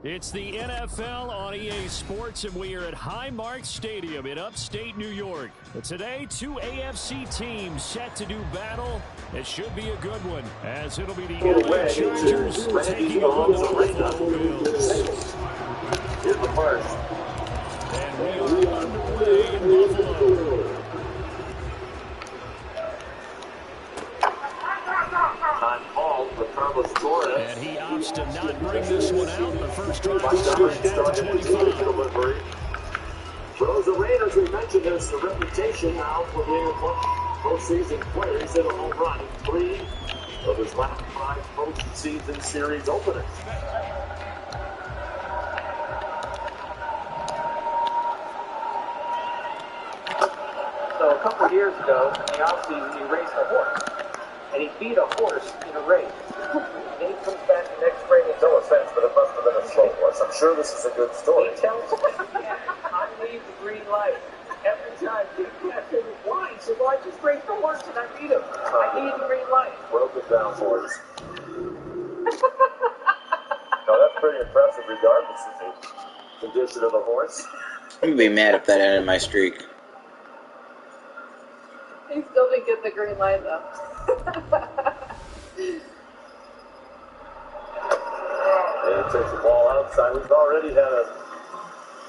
It's the NFL on EA Sports, and we are at Highmark Stadium in upstate New York. But today, two AFC teams set to do battle. It should be a good one, as it'll be the LA Chargers taking on the Buffalo Bills. Here's the first. And we are underway in Buffalo. And he opts to not bring this one out. The first drive started at the 25. Those Raiders, we mentioned, has a reputation now for being postseason players. Hit a home run in 3 of his last 5 postseason series openers. So a couple years ago, in the offseason, he raced a horse. And he beat a horse in a race. Then he comes back the next spring and no offense, but it must have been a slow horse. I'm sure this is a good story. He tells me, I need the green light. Every time I said, why? He said, well, I just raced a horse and I beat him. I need the green light. Broke it down for us. No, that's pretty impressive regardless of the condition of the horse. I'm gonna be mad if that ended my streak. He still didn't get the green light though. And takes the ball outside. We've already had a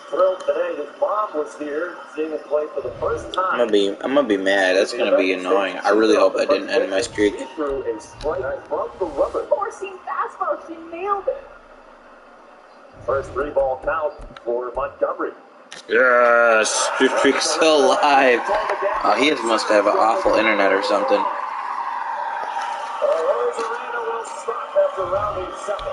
thrill today. His mom was here, seeing him play for the first time. I'm gonna be mad. That's gonna be annoying. I really hope that didn't end my streak. He threw a strike from the rubber. Four-seam fastball, she nailed it. First 3-ball count for Montgomery. Yes, your streak's still alive. Oh, he must have an awful internet or something. Rosarena will start after rounding second.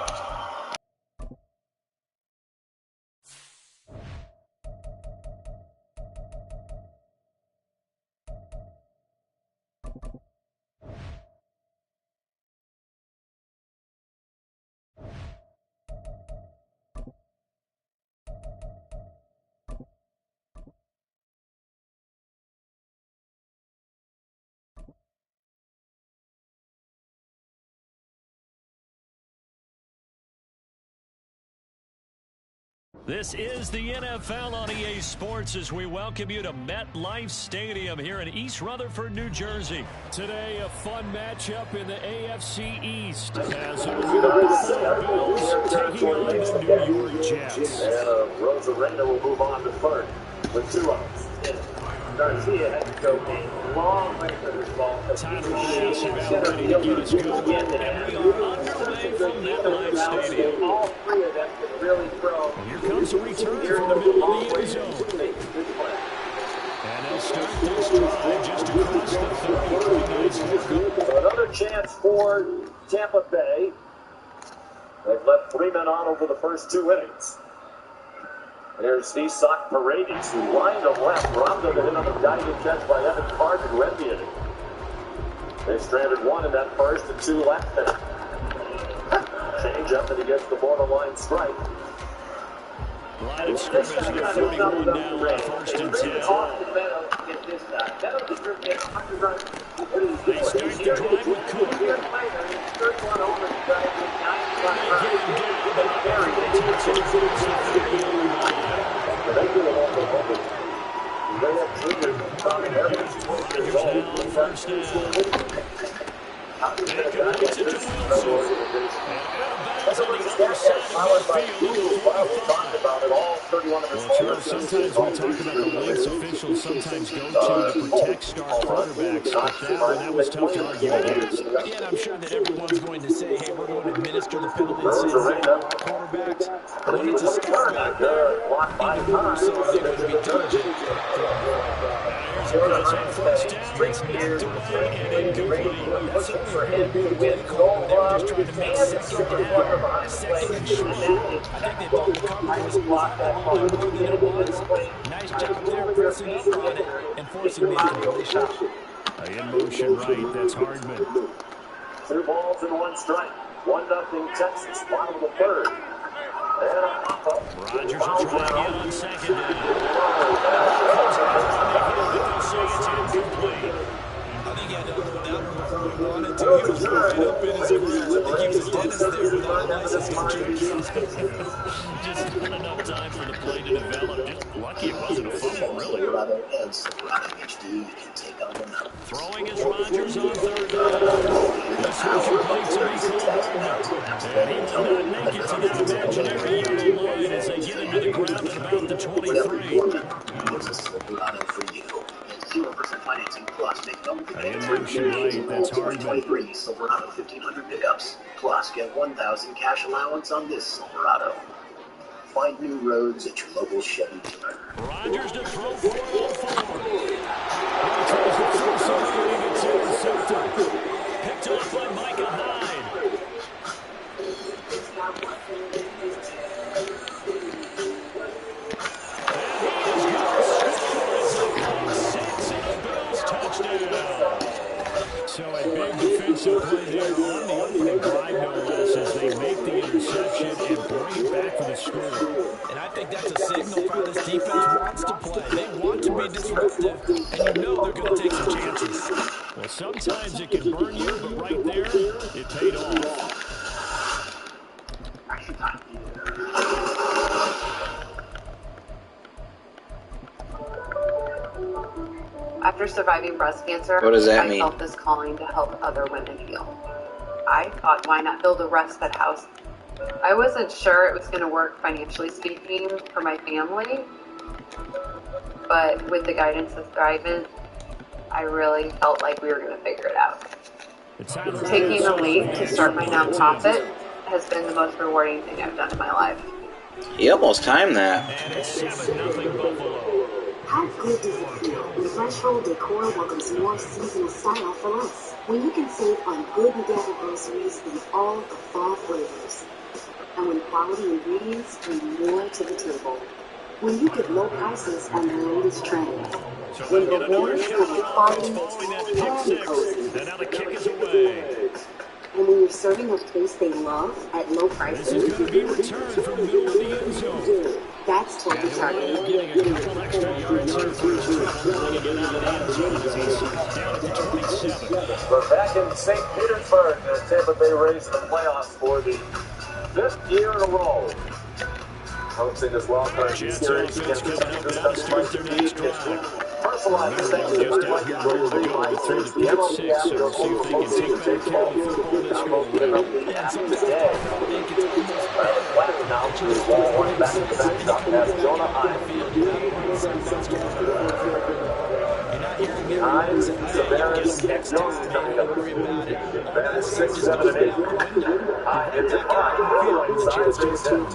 This is the NFL on EA Sports as we welcome you to MetLife Stadium here in East Rutherford, New Jersey. Today, a fun matchup in the AFC East as it will be the Buffalo Bills taking on the New York Jets. And Rosarena will move on to third with 2 outs. Garcia had to go a long way for this ball. Tyler Bass about ready to get us going. And we are underway from MetLife Stadium. All 3 of them can really throw. And here comes a return from the middle of the end zone. And they'll start this drive just across the 30. So another chance for Tampa Bay. They've left 3 men on over the first 2 innings. There's Isak Paredes, who lined him left, robbed him to hit on a diving catch by Evan Carter, who ended it. They stranded 1 in that first and 2 left there. Change up and he gets the borderline strike. Line of scrimmage at 41 now on first and 10. They start the drive with Cooper. First down. And completes it to Wilson. Well, sometimes we talk about the lengths officials sometimes go to protect star quarterbacks, but that was tough to argue against. Yeah, and I'm sure that everyone's going to say, hey, we're going to administer the penalty and say quarterbacks. When it's a star back there, even more so they would be diligent. Here's a pitch on first down. It's knocked away and incomplete. That's for him to win goal. They were just trying to make second down, second and short. I think they thought the coverage was blocked that ball more than it was. Nice job there, pressing up on it and forcing the incompletion. In motion right, that's Hardman. 2 balls and 1 strike. 1-0 Texas, bottom of the 3rd. Rodgers will try again on second down. I think he had to unload that one before he wanted to. He was right up in his grill. I think he was a dentist there without a license to drink. Just not enough time for the play to develop. Just lucky it wasn't a fumble, really. Throwing is Rodgers on third down. This one complete to Michael Hartman. And he will not make it to that imaginary yellow line as they get into the ground at about the 23. In motion right, that's Hartman. Silverado 1,500 pickups. Plus, get 1,000 cash allowance on this Silverado. Find new roads at your local Chevy dealer. Rodgers to throw for it on forward. He tries to force away and gets intercepted. Picked off by Micah Hyde. So a big defensive play there on the opening drive, no less, as they make the interception and bring it back for the score. And I think that's a signal for how this defense wants to play. They want to be disruptive, and you know they're going to take some chances. Well, sometimes it can burn you, but right there, it paid off. After surviving breast cancer, What does that I mean? felt this calling to help other women heal. I thought, why not build a respite house? I wasn't sure it was going to work financially speaking for my family, but with the guidance of Thrive-In, I really felt like we were going to figure it out. Taking the leap to start my nonprofit has been the most rewarding thing I've done in my life. He almost timed that. And it's 7-0 Buffalo. How good does it feel when Threshold Decor welcomes more seasonal style for less? When you can save on good and gather groceries in all the fall flavors. And when quality ingredients bring more to the table. When you get low prices on the latest trends. When the warmth of quality and cozy. And now the kick is away. And when you're serving a place they love at low prices. This is going to be returned from the middle of the end zone. That's what we're targeting. Getting a couple extra yards here first trying to get out of the end zone as he's down at the 27. We're back in St. Petersburg as Tampa Bay raised the playoffs for the 5th year in a row. Hosting this wildcard series against the Patriots might be personalized just out here ready to go through the pick six, so we'll see if they can take back care of the football this go around. Now to the wall, one back to the backstop has Jonah Hines, Tavares, and Jones coming up. Tavares 6, 7, and 8. Hines hits it high. Inside,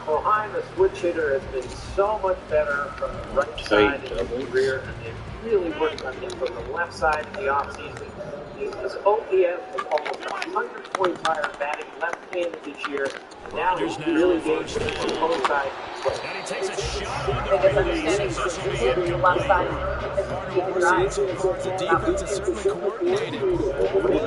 Well, Hines, the switch hitter, has been so much better from the right side in his career, and they've really worked on him from the left side in the offseason. His OPS is almost 100 points higher batting left-handed this year. And now he's really getting to the both sides. And he takes a shot on Biggest the release. understanding This will be is the left side. The defense is certainly coordinated. He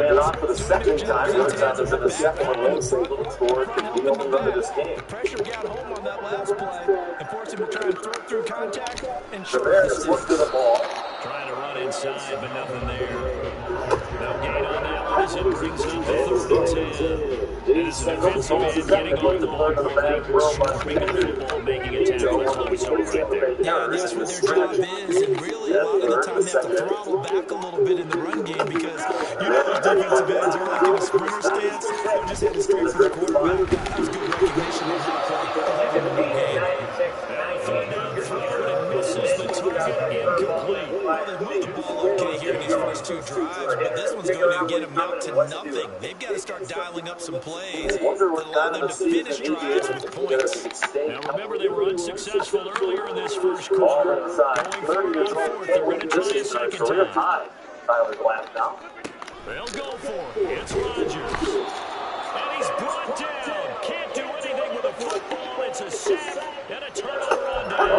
ran off for the second time. Every time there's in the second one, Lance Little scored the only run of this game. Pressure got home on that last play and forced him to try and throw through contact and short Tavares looked to the ball. Trying to run inside, but nothing there. No gain on that one as it brings up the 3rd and 10. As an offensive end, getting off the ball quickly, swarming the football, making a tackle close over right there. Yeah, that's what their job is, and really a lot of the time they have to throttle back a little bit in the run game because you know those defensive ends are like in a sprinter stance. They're just heading straight for the quarterback. That was good recognition of how to play in the game. Misses the target, incomplete. Well, they've moved the ball okay here in these first 2 drives, but this one's going to get them out to nothing. They've got to start dialing up some plays that allow them to finish drives with points. Now remember, they were unsuccessful earlier in this first quarter. Going forward on 4th, they're going to try a second time. Tyler Glass now. They'll go for it. It's Rodgers. And he's brought down. Can't do anything with a football. It's a sack and a turnover on down.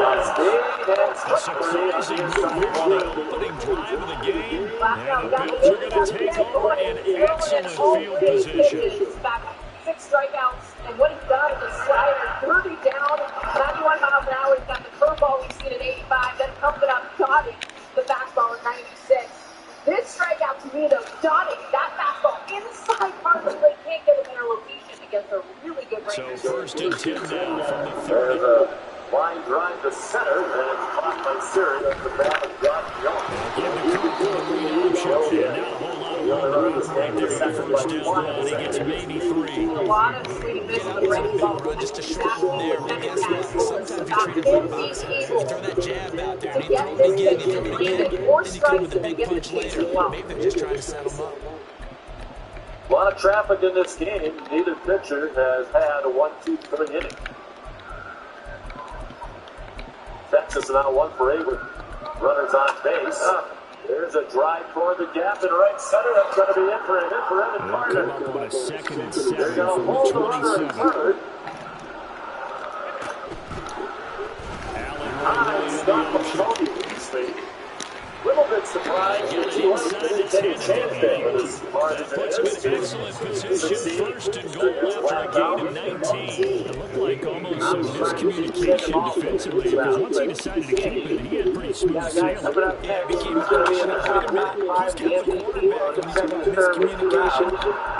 A surprising move on the opening drive of the game. And the Bills are going to take over in excellent field position. 6 strikeouts, and what he's done is a slider, 30 down, 91 miles an hour. He's got the curveball we've seen at 85, then comes it up, dotting the fastball at 96. This dotting that fastball inside part of the plate. Can't get a better location against a really good right. So first and 10 now from the There's 30. a line drive to center, and it's caught by Siri at the bat of Josh Young. Give the Cook the lead option, and not a whole lot of room right there at the first down run. He gets maybe 3. A lot of sweetness in the break ball. Just a short one there. Maybe sometimes you treat it like boxing. You throw that jab out there, and you throw it again, you throw it again, then you come with a big punch later. Maybe they're just trying to settle him up. A lot of traffic in this game. Neither pitcher has had a 1-2-3 inning. Texas now 1 for 8 with runners on base. There's a drive toward the gap in right center. That's going to be in for him and Carter. Come up on a 2nd and 7 They're going to from hold the the runner in 27. third. Allen A little bit surprised that he wasn't going to take a chance there, but as far as it puts him is, in excellent position. First and goal after a gain of 19. It looked like almost some miscommunication defensively, because once he decided to keep it, he had pretty smooth sailing. Yeah, it became a question of wait a minute, who's got the quarterback? And he's about miscommunication.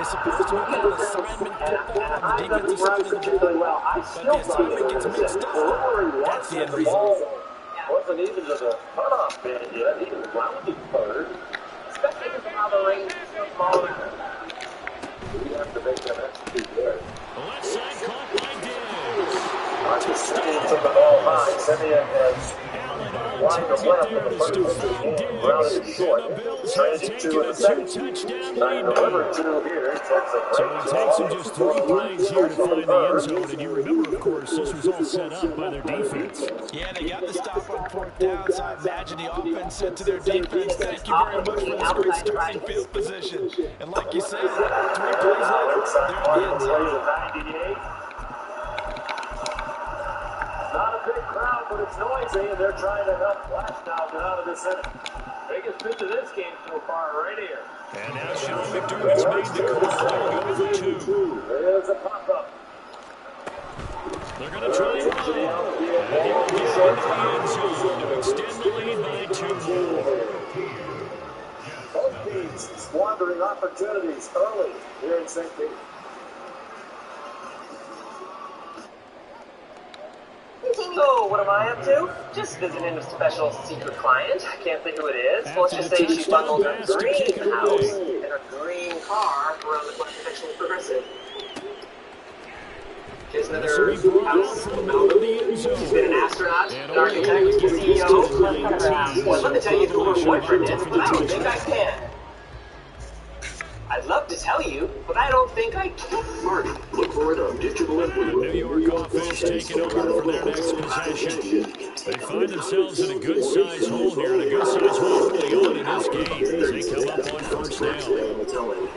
It's supposed to be an assignment football on the defensive side of the ball. But the assignment gets mixed up. That's the end result. wasn't even to the cutoff man yet. He was rounding third. Especially because of how the range is so small. We have to make them execute there. Left side caught by Diggs. Marcus Simeon took the ball high. Simeon has wide to left in the first of the game. Grounded it short. Transit to in the second. Trying to deliver to here. So it takes them just 3 plays here to find the end zone. And you remember, of course, this was all set up by their defense. Yeah, they got the stop on 4th down, so I imagine the offense said to their defense, thank you very much for this great starting field position. And like you said, 3 plays later, they're in the end zone. Not a big crowd, but it's noisy, and they're trying to help Flash now get out of this inning. Biggest pitch of this game so far, right here. And now Sean McDermott's made the call. They'll go for 2. There's a pop-up. They're going to try and run. And he'll get into the end zone to extend the lead by 2 more. Both teams squandering opportunities early here in St. Pete. So, what am I up to? Just visiting a special secret client. I can't think who it is. Well, let's just say she bundled her green house and her green car around the corner section of Progressive. Here's another house in Malibu. She's been an astronaut, an architect, a CEO. Well, I'd love to tell you who her boyfriend is, but I don't think I can. I'd love to tell you, but I don't think I can. Mark, look for it on digital input. New York offense taking over for their next possession. They find themselves in a good-sized hole here, and a good-sized hole early on in this game as they come up on first down. Throwing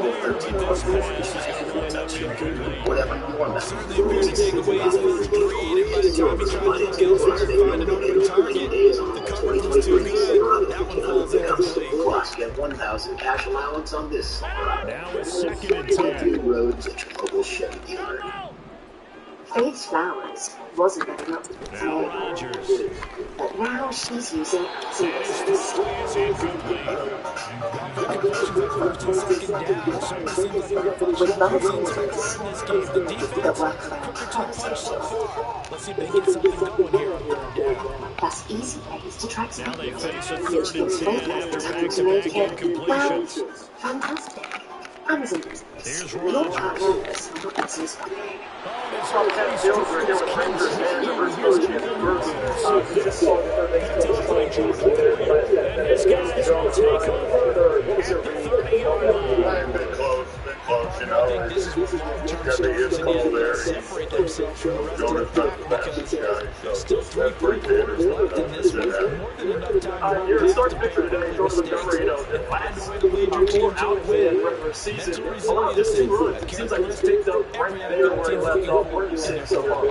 there with this pass is going to wind up incomplete. Whatever you want. Certainly appears to take away his first read, and by the time he tried to look elsewhere and find an open target, the coverage was too good. That one falls incomplete. Plus, get 1,000 cash allowance on this. Now it's 2nd and 10. New roads at your local Chevy dealer. Faith's Flowers wasn't good enough for Now me, Rodgers. but now she's using some That is the swing is incomplete. The conversions at 1st and 2nd down, so it seems like our offense with both is in this game. The defense, that work quicker around to a punch policy. so far. Let's see if they get something going here on 3rd down. Plus easy ways to track Now they something. face a 3rd and 10 after back-to-back incompletions. Fantastic. Amazon business. Here's Your Rodgers. partners will not business. Top 10 fields are doing Rangers and numbers first and first. And his guys will take over at the 30-yard line. Been close, you I know. think this is where long-term Got the starters hit again hole there. separate themselves from the rest of the Jonas not the pack fastest because guy, so there's still 3 that's pretty quarters good. left in this one. More than enough time You're a to start pick pitcher up today, early go to the mistakes number, you know, and find a last way to lead your team to a out win. in regular season. Mental A lot of this resiliency, 2 runs. a It seems like he's picked up right there where he left off. Where you sit so far.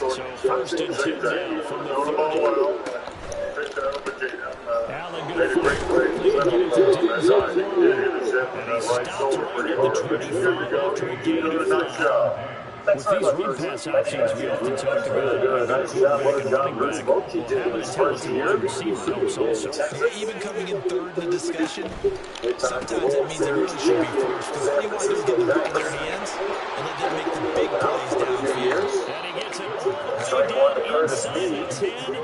So 1st and 10 now from the Throw the ball 30. well. Picked it up again. Allen Made going a to great play. quickly get it to Diggs on the He run. was hit And that he right stopped shoulder right pretty at the hard. There 25 you go. after a You gain did a of nice 5. job. With these run pass options, we often talk about a good quarterback and running back. Well, having a talented wide receiver helps also. Yeah, even coming in third in the discussion, sometimes that means they really should be first. Because all you want to do is get the ball in their hands and let them make the big plays downfield. And he gets it all the way down inside the 10.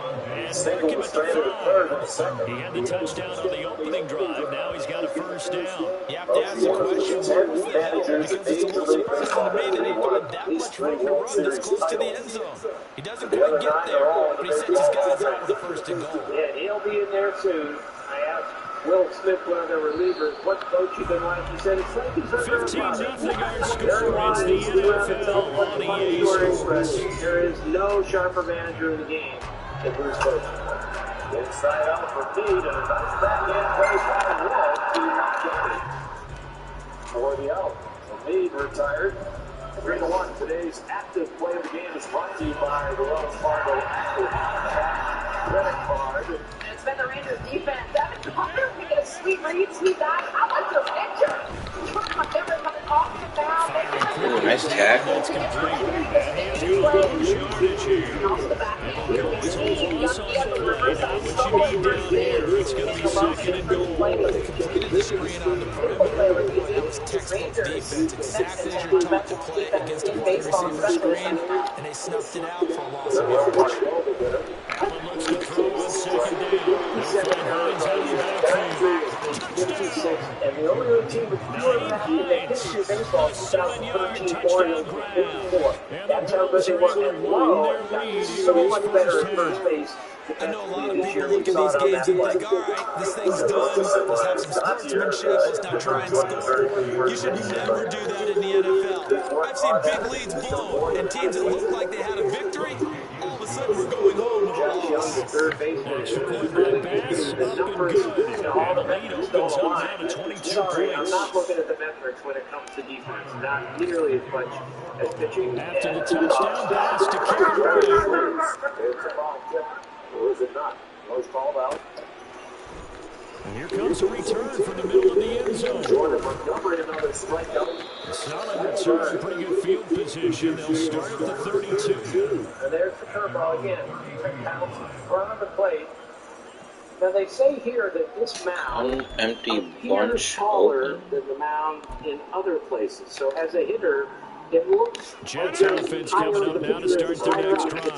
And mark him at the 5. He had the touchdown on the opening drive. Now he's got a first down. You have to ask the question, where was the help? Because it's a little surprising to me that he found that much room to run this close to the end zone. He doesn't quite get there, but he sets his guys up with a first and goal. Yeah, he'll be in there soon. I asked Will Smith, one of their relievers, what coach you been like? He said, it's like he's under 15-0 our score. It's the NFL on EA Sports. There is no sharper manager in the game than Bruce Bochy. Inside out for Meade, and a nice backhand play by Wall to not get it for the out. So Meade retired. 3-1. Today's active play of the game is brought to you by the Wells Fargo Active Credit Card. It's been the Rangers defense. Devin Carter, we get a sweet read, sweet dive. How about your picture? My favorite coming off the foul. Ooh, nice tackle. It's going to be second and goal. Completed the screen on the perimeter. That was textbook defense. Exactly as you're taught to play against a wide receiver screen, and they snuffed it out for a loss of yardage. Allen looks to throw on second down. Hines out of the backfield. And the only other team with fewer passes in the history of baseball is 2013, 4-4. That's how good they were. And Lowe got so much better at first base. I know a lot of people look at these games and think, all right, this thing's done. Let's have some sportsmanship. Let's not try and score. You should never do that in the NFL. I've seen big leads blown and teams that look like they had a victory, all of a sudden we're going home with a loss. Third baseman. The numbers, all the metrics don't align. Sorry, I'm not looking at the metrics when it comes to defense. Not nearly as much as pitching. After the touchdown pass to kick it away. It's a ball tip. Or is it not? Most called out. And here comes a return from the middle of the end zone. Jordan Montgomery, another strikeout. Solid return, pretty good field position. They'll start at the 32. And there's the curveball again. Pounds in front of the plate. Now they say here that this mound empty appears bunch taller open. than the mound in other places. So as a hitter, it looks Jets offense coming up now to start their next drive.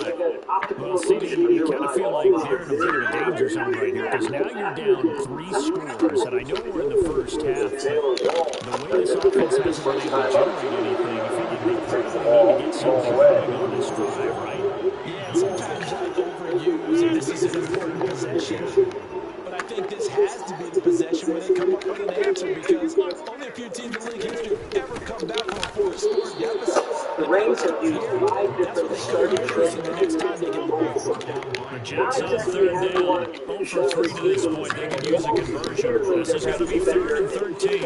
Well, see, you kind of feel like they're in a bit of a danger zone right here because now you're down 3 scores, and I know we're in the first half, but the way this offense hasn't been able to generate anything, I feel like they probably need to get something going on this drive, right? Yeah, sometimes I overuse, and this is an important possession. But I think this has to be the possession where they come up with an answer because only a few teams in league history have ever come back from a 4-score deficit. the Rays have used 5 different starting tricks. The next time they get the ball. The Jets on third down, 0 for 3 to this point. They can use a conversion. This is going to be 3rd and 13.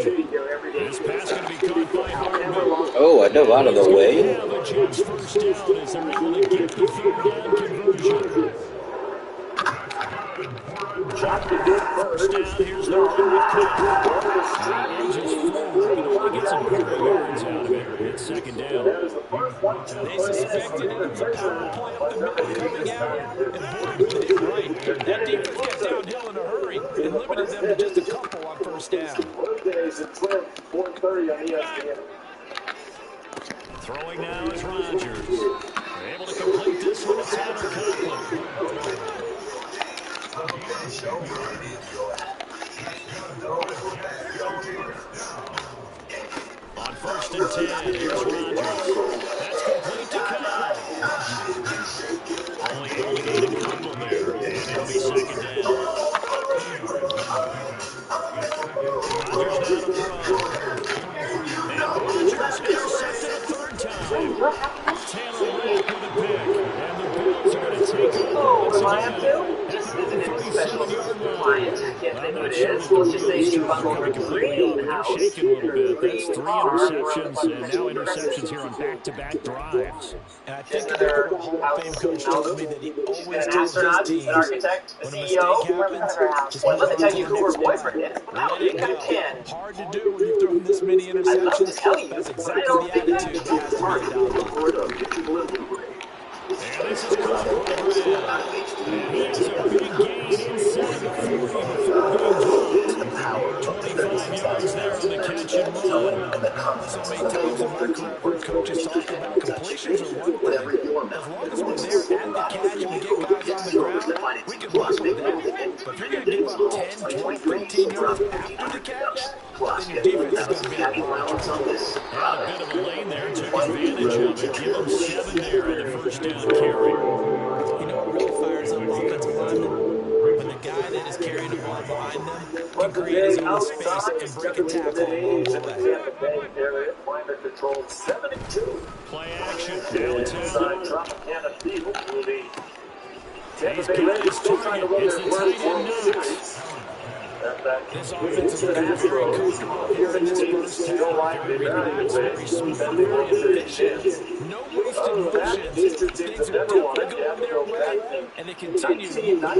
This pass going to be caught by Hartman. Oh, I dove out of the way. Yeah, the Jets first down as they're able to get the 3rd down conversion. First down, here's the run with Cook. He inches forward, but only gets a couple of yards out of it. It's 2nd down. They suspected it was a power play up the middle coming out, and boy, did it right. That defense got downhill in a hurry and limited them to just a couple on first down. Wednesdays at 12, 4:30 on ESPN. Throwing now is Rodgers. They're able to complete this one to Tanner Conklin. On 1st and 10, here's Rodgers. That's complete to Kyle. Only able to gain a couple there, and it'll be 2nd down. Rodgers now to throw. And Rodgers intercepted a 3rd time. Taylor Rapp with a pick, and the Bills are going to take over once again. Just as an special client, I can't think what it is. Let's just say she bundled her green house. They're shaking a little bit. That's 3 interceptions, and now interceptions here on back-to-back drives. And I think the Hall of Fame coach told me that he always tells his teams an architect, a when a CEO, mistake happens, well, let me tell you who her boyfriend is. Wow, let you it got go. 10. Hard to do when you've thrown this many I'd love to interceptions. tell you, That's but I exactly don't the think attitude that has to be adopted. yards there on the catch and run. So many times in my career I've heard coaches talk about completions or one thing. As long as we're there at the catch and we get guys on the ground, we can work with that. But if you're going to give up 10, 20, 15 yards after the catch, then your defense is going to be at fault. Had a bit of a lane there, took advantage of it. Give him 7 there on the first down carry. You know what really fires up offensive linemen? When the guy that is carrying the ball behind them can create his own space and break a tackle along the way. Finder control 72. Play action. Now it's inside Tropicana Field will be He's got his target. It's the tight end Knox. This offensive line is very comfortable here in this first half. Very relaxed, very smooth, very efficient. No wasted motions. Things are definitely going their way, and they continue to move that.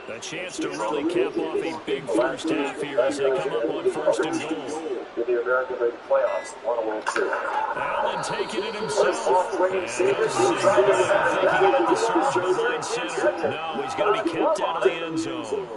A chance to really cap off a big first half here as they come up on first and goal. To the American League playoffs, 102. Allen taking it himself. Thinking about the surge behind center. No, he's going to be kept out of the end zone.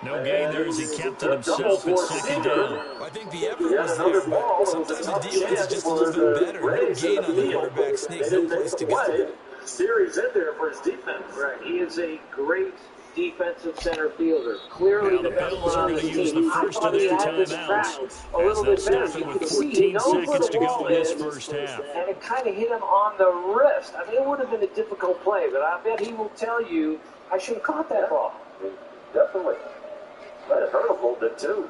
No gain there as he kept it himself at second down. I think the effort was there. Sometimes the defense is just a little bit better. No gain on the quarterback sneak, no place to go. Series in there for his defense. Right, he is a great defensive center fielder. Clearly the Bills are going to use the first of their timeouts as they'll stop it with 14 seconds to go in this first half. And it kind of hit him on the wrist. I mean, it would have been a difficult play, but I bet he will tell you, I should have caught that ball. Definitely. But it hurt a little bit, too.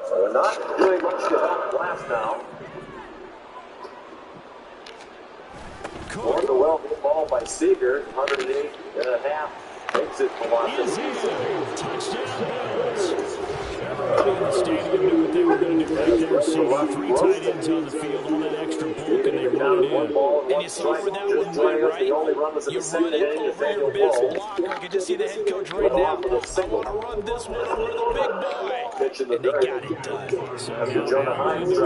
So they're not doing much to help glass now. Going the well hit ball by Seager, 108.5. Makes it velocity. Touchdown. Everybody in the stadium knew what they were going to do right there. So 3 tight ends on the field, all that extra bulk, and they run it in. And you saw where that one went, right? You run it over your best block. I can just see the head coach right now. I want to run this one over the big boy. And they got it done. So now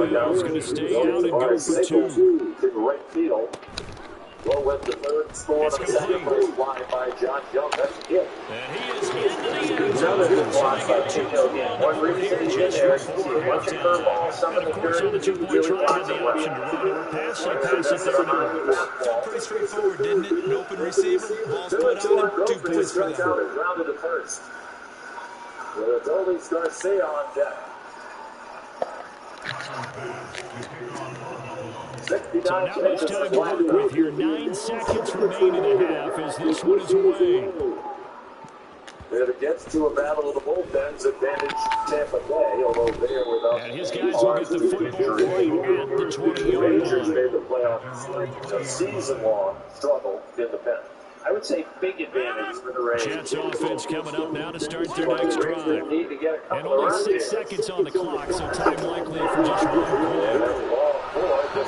Bill's going to stay out and go for 2. To the right field. Well, with the third score of the second place fly by Josh Young. That's a hit. And he is into the end Another good zone. block by Chico again. One reason he's in there. You can see a bunch of curveballs. Some of the course, on the 2-point try, had the option to run or pass. They pass it there to Pretty straightforward, didn't it? An open receiver, ball's put on him, 2 points for them. Rounded to first. With Goldie Garcia on deck. 69 so now it's time to work with here. 9 seconds remain in the half as this one is away. It gets to a battle of the bullpens, advantage Tampa Bay, although they are without. And his guys will get the football played at the 20-yard Rangers line. made the playoffs a season-long struggle in the pen. I would say big advantage for the Rays. Jets offense coming up now to start their next drive. Need to get a And couple only of 6 seconds on the clock, so time likely for just one play.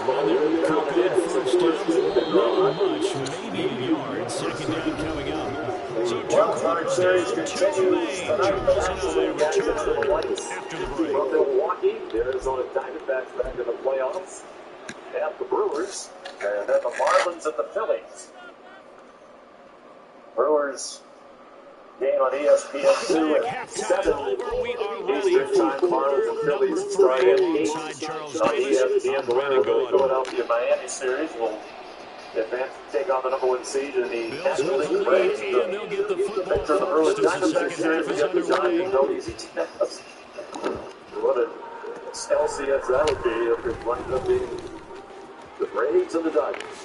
Well, they're cooking at first down, not much, maybe a yard. Second down coming up. So 2 quarters series down, 2 continues remain. tonight. Charles and I return after the break. From Milwaukee, the Arizona Diamondbacks back in the playoffs. And the Brewers, and then the Marlins and the Phillies. Brewers game on ESPN2 at 7 Eastern time. Marlins and Phillies start at 8 on ESPN. The Philadelphia Miami series will advance to take on the #1 seed in the National League Braves. And they'll get the football Picture of the first Brewers as the Diamondbacks second series. half is We have the underway. Giants, no easy task. What an LCS that would be if it winds up being the Braves and the Dodgers.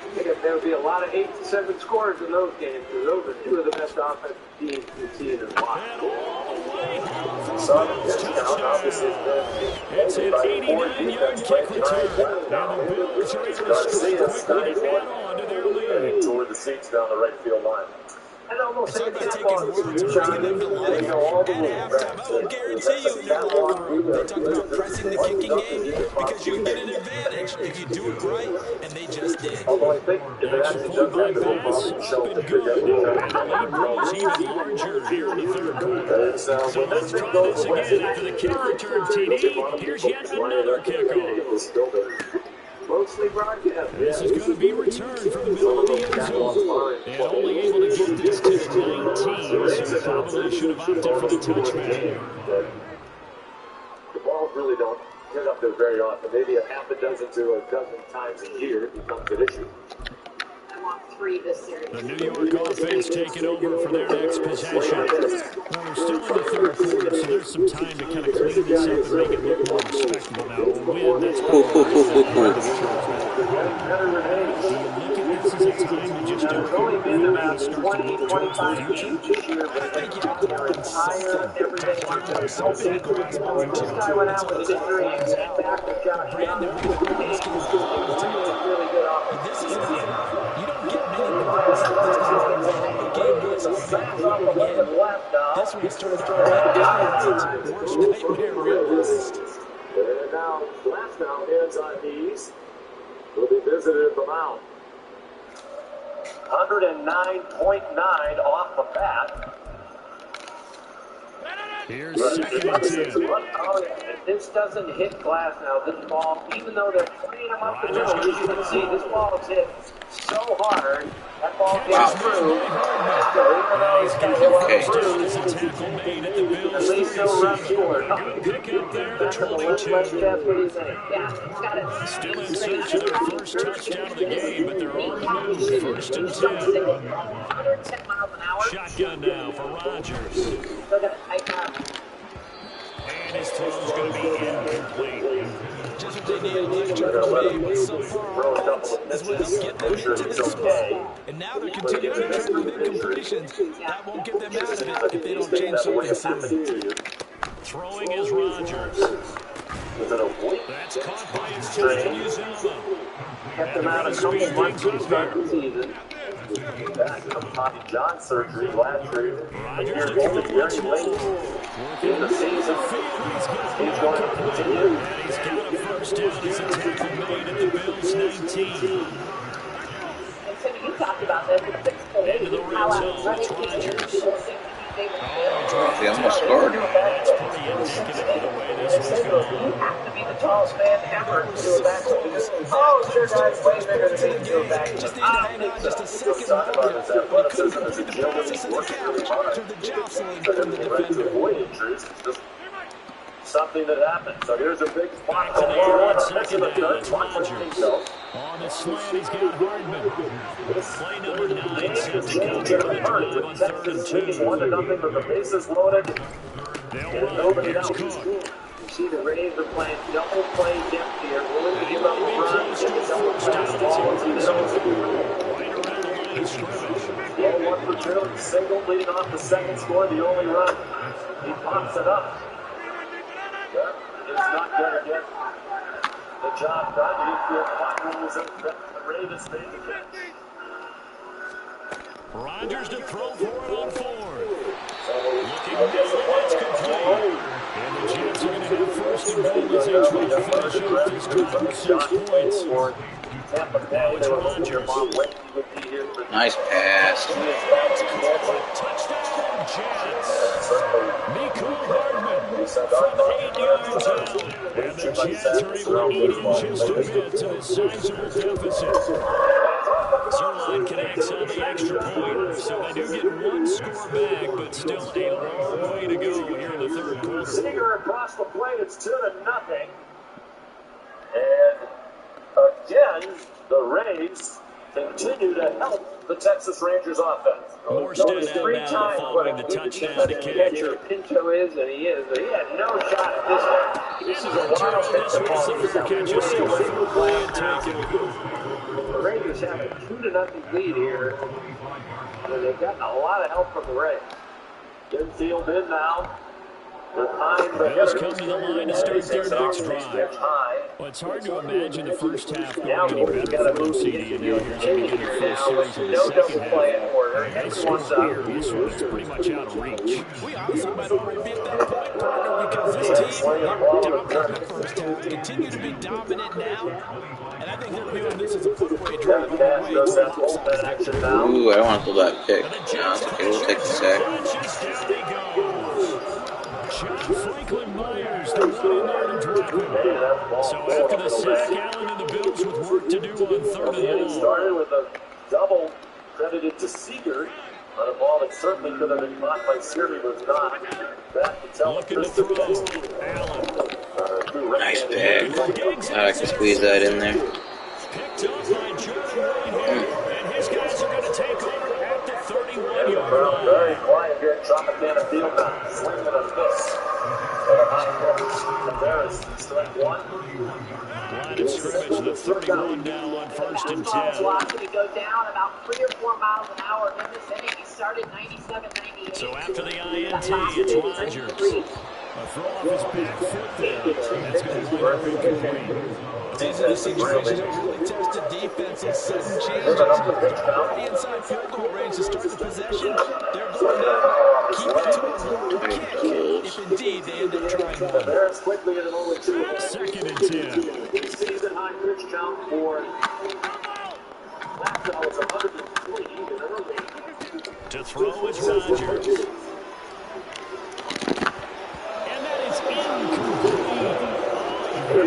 I think there would be a lot of 8 to 7 scores in those games, because those are 2 of the best offensive teams we've seen in a while. So, obviously, it's an 89-yard kick return. And the Bills are able to strike quickly to add on to their lead. Toward the seats down the right field line. It's like they're taking words and bringing them to life. At halftime, I will guarantee you in their locker room, they talk about pressing the kicking game because you get an advantage if you do it right, and they just did. Although I think if it actually does have the Pass football has show, been good. And the lead grows even larger here in the third quarter. So let's try this again after the kick return, TD. Here's yet another kickoff. Mostly broadcast. This is going to be returned from the middle of the end zone. And only able to get this to probably should have opted for the touchback. The balls really don't hit up there very often. Maybe a half a dozen to a dozen times a year it becomes an issue. I want 3 this series. The New York offense taking over for their next possession. Well, we're still in the third quarter, so there's some time to kind of clean this up and make it look more respectable now. A win, that's this is a time to just do There's only been about 20, 25 games this year, but they kept their entire everything on their This guy went out with an injury and came back with Josh Young. It's really good offense. This is you don't get many game was this one started to worst nightmare realized. And now Glasgow hands on knees. Will be visited at the mound. 109.9 off the bat. Here's second and 10. If this doesn't hit glass now, this ball, even though they're playing them up the middle, as you can see, this ball is hit so hard. That ball gets through. At least he'll run forward. That's what he's saying. Still in search of their first touchdown of the game, but they're on the move. First and 10. 110 miles an hour. Shotgun now for Rodgers. They're going to tighten up. And his throw's going to be incomplete. Just what they needed yesterday, but so far as well get them into this spot. And now they're continuing to trend with incompletions. That won't get them out of it if they don't change something soon. Throwing is Rodgers. That's caught by his teammate Uzoma. Kept him out a couple months to start the season. Back from Tommy John surgery last year. Rodgers to Very throw once late more. in the season. He's going to continue. He's got a first down as a tackle made at the Bills 19. And Timmy, you talked about this. Into the red zone, it's Rodgers. He almost scored. That's pretty indicative of the way this was going. You have to be the tallest man ever to do a backflip. Oh, sure, guys, way bigger than me to do a backflip. Just need to hang on just a second longer. He couldn't complete the process of the catch after the jostling from the defender. Something that happened. So here's a big spot. Back to the air on second down. It's Rodgers. On the slant, he's got Hardman. Play number 9 set to come for the drive on 3rd and 2. 1-0, but the bases loaded. They'll run. Here's Cook. You see the Rays are playing double play depth here. Willing to give up They a may be run. close to a first down as he runs right around the line of scrimmage. 1 for 2, single leading off the second score, the only run. He pops it up. But it's not going to get the job done. Infield clock rules it. The Ravens made the catch. Rodgers to throw for it on 4th. Looking down, that's complete. And the Jets are going to have first and goal as they try to finish up this drive with 6 points. Now it's Rodgers. Nice pass. Touchdown, Jets. Mecole Hardman from 8 yards out. And the Jets are able to eat in just a bit to this sizable deficit. Zerline connects on the extra point, so they do get 1 score back, but still a long way to go here in the 3rd quarter. Seager across the plate, it's 2-0. And again, the Rays continue to help the Texas Rangers offense. Morstead out now following the touchdown to catch. Pinto is, and he is, but he had no shot at this one. This is a wild This was the fair catch of silver play and take it. The Rangers have a 2-0 lead here, and they've gotten a lot of help from the Rays. Infield in now. Bills come to the line to start their next drive. Well, it's hard to imagine the first half going any better for CD, and now here's the beginning of the first series of the second half. They score here. This one's pretty much out of reach. We honestly might already be at that point, Parker, because this team, they were dominant in the first half, continue to be dominant now, and I think they're viewing this as a put-away drive. Ooh, I don't want to pull that kick. No, it's okay, we'll take the sack. John Franklin Myers, the one in there to drop him. So after the sack, Allen and the Bills with work to do on 3rd and long. Started with a double credited to Seager. On a ball that certainly could have been caught by Siri was not. That to tell looking to throw. Allen. Nice pick. I can squeeze that in there. Picked up by Jordan Whitehead. And his guys are going to take over at the 31-yard line. Very quiet here at Tropicana Field now. Swing and a miss. There's strike one. Line of scrimmage, the 31 now on 1st and 10. Velocity go down about 3 or 4 miles an hour in this inning. He started 97, 98. So after the INT, it's Rogers. A throw off his back foot there. That's going to be incomplete. These are the situations that really test the defense on sudden changes. Already inside field goal range to start the possession. They're going to keep it to a long kick if indeed they end up trying one. Bears quickly at an only 2. 2nd and 10. Season high pitch count for last was 103 even early. To throw is Rogers. And that is incomplete. That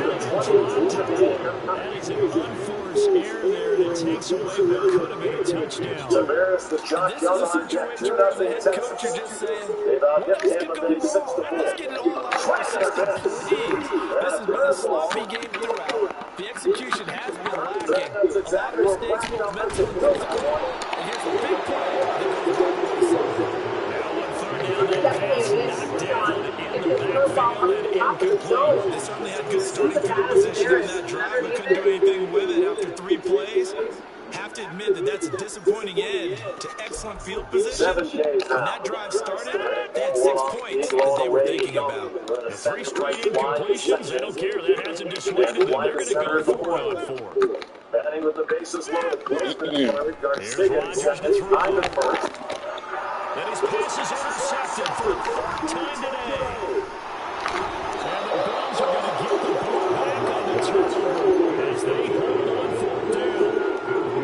is an unforced error there that takes away what could have been a touchdown. The Bears, the Josh This is a situation where the head coach are just saying, well, this could go wrong. Let's get it all out of our system, please. This has been a sloppy game throughout. The execution has been lacking. A lot of mistakes, momentum goes forward, and here's a big play that goes down the wayside. They certainly had good starting field position in that drive, but couldn't do anything with it after 3 plays. Have to admit that that's a disappointing end to excellent field position. When that drive started, they had 6 points that they were thinking about. The 3 straight incompletions, they don't care. That hasn't dissuaded them. They're going to go 4-on-4. Batting with the bases loaded. Here's Rogers to throw. And his pass is intercepted for the 3rd time today. And the Bills are going to get the ball back on the turn as they hold on 4th down.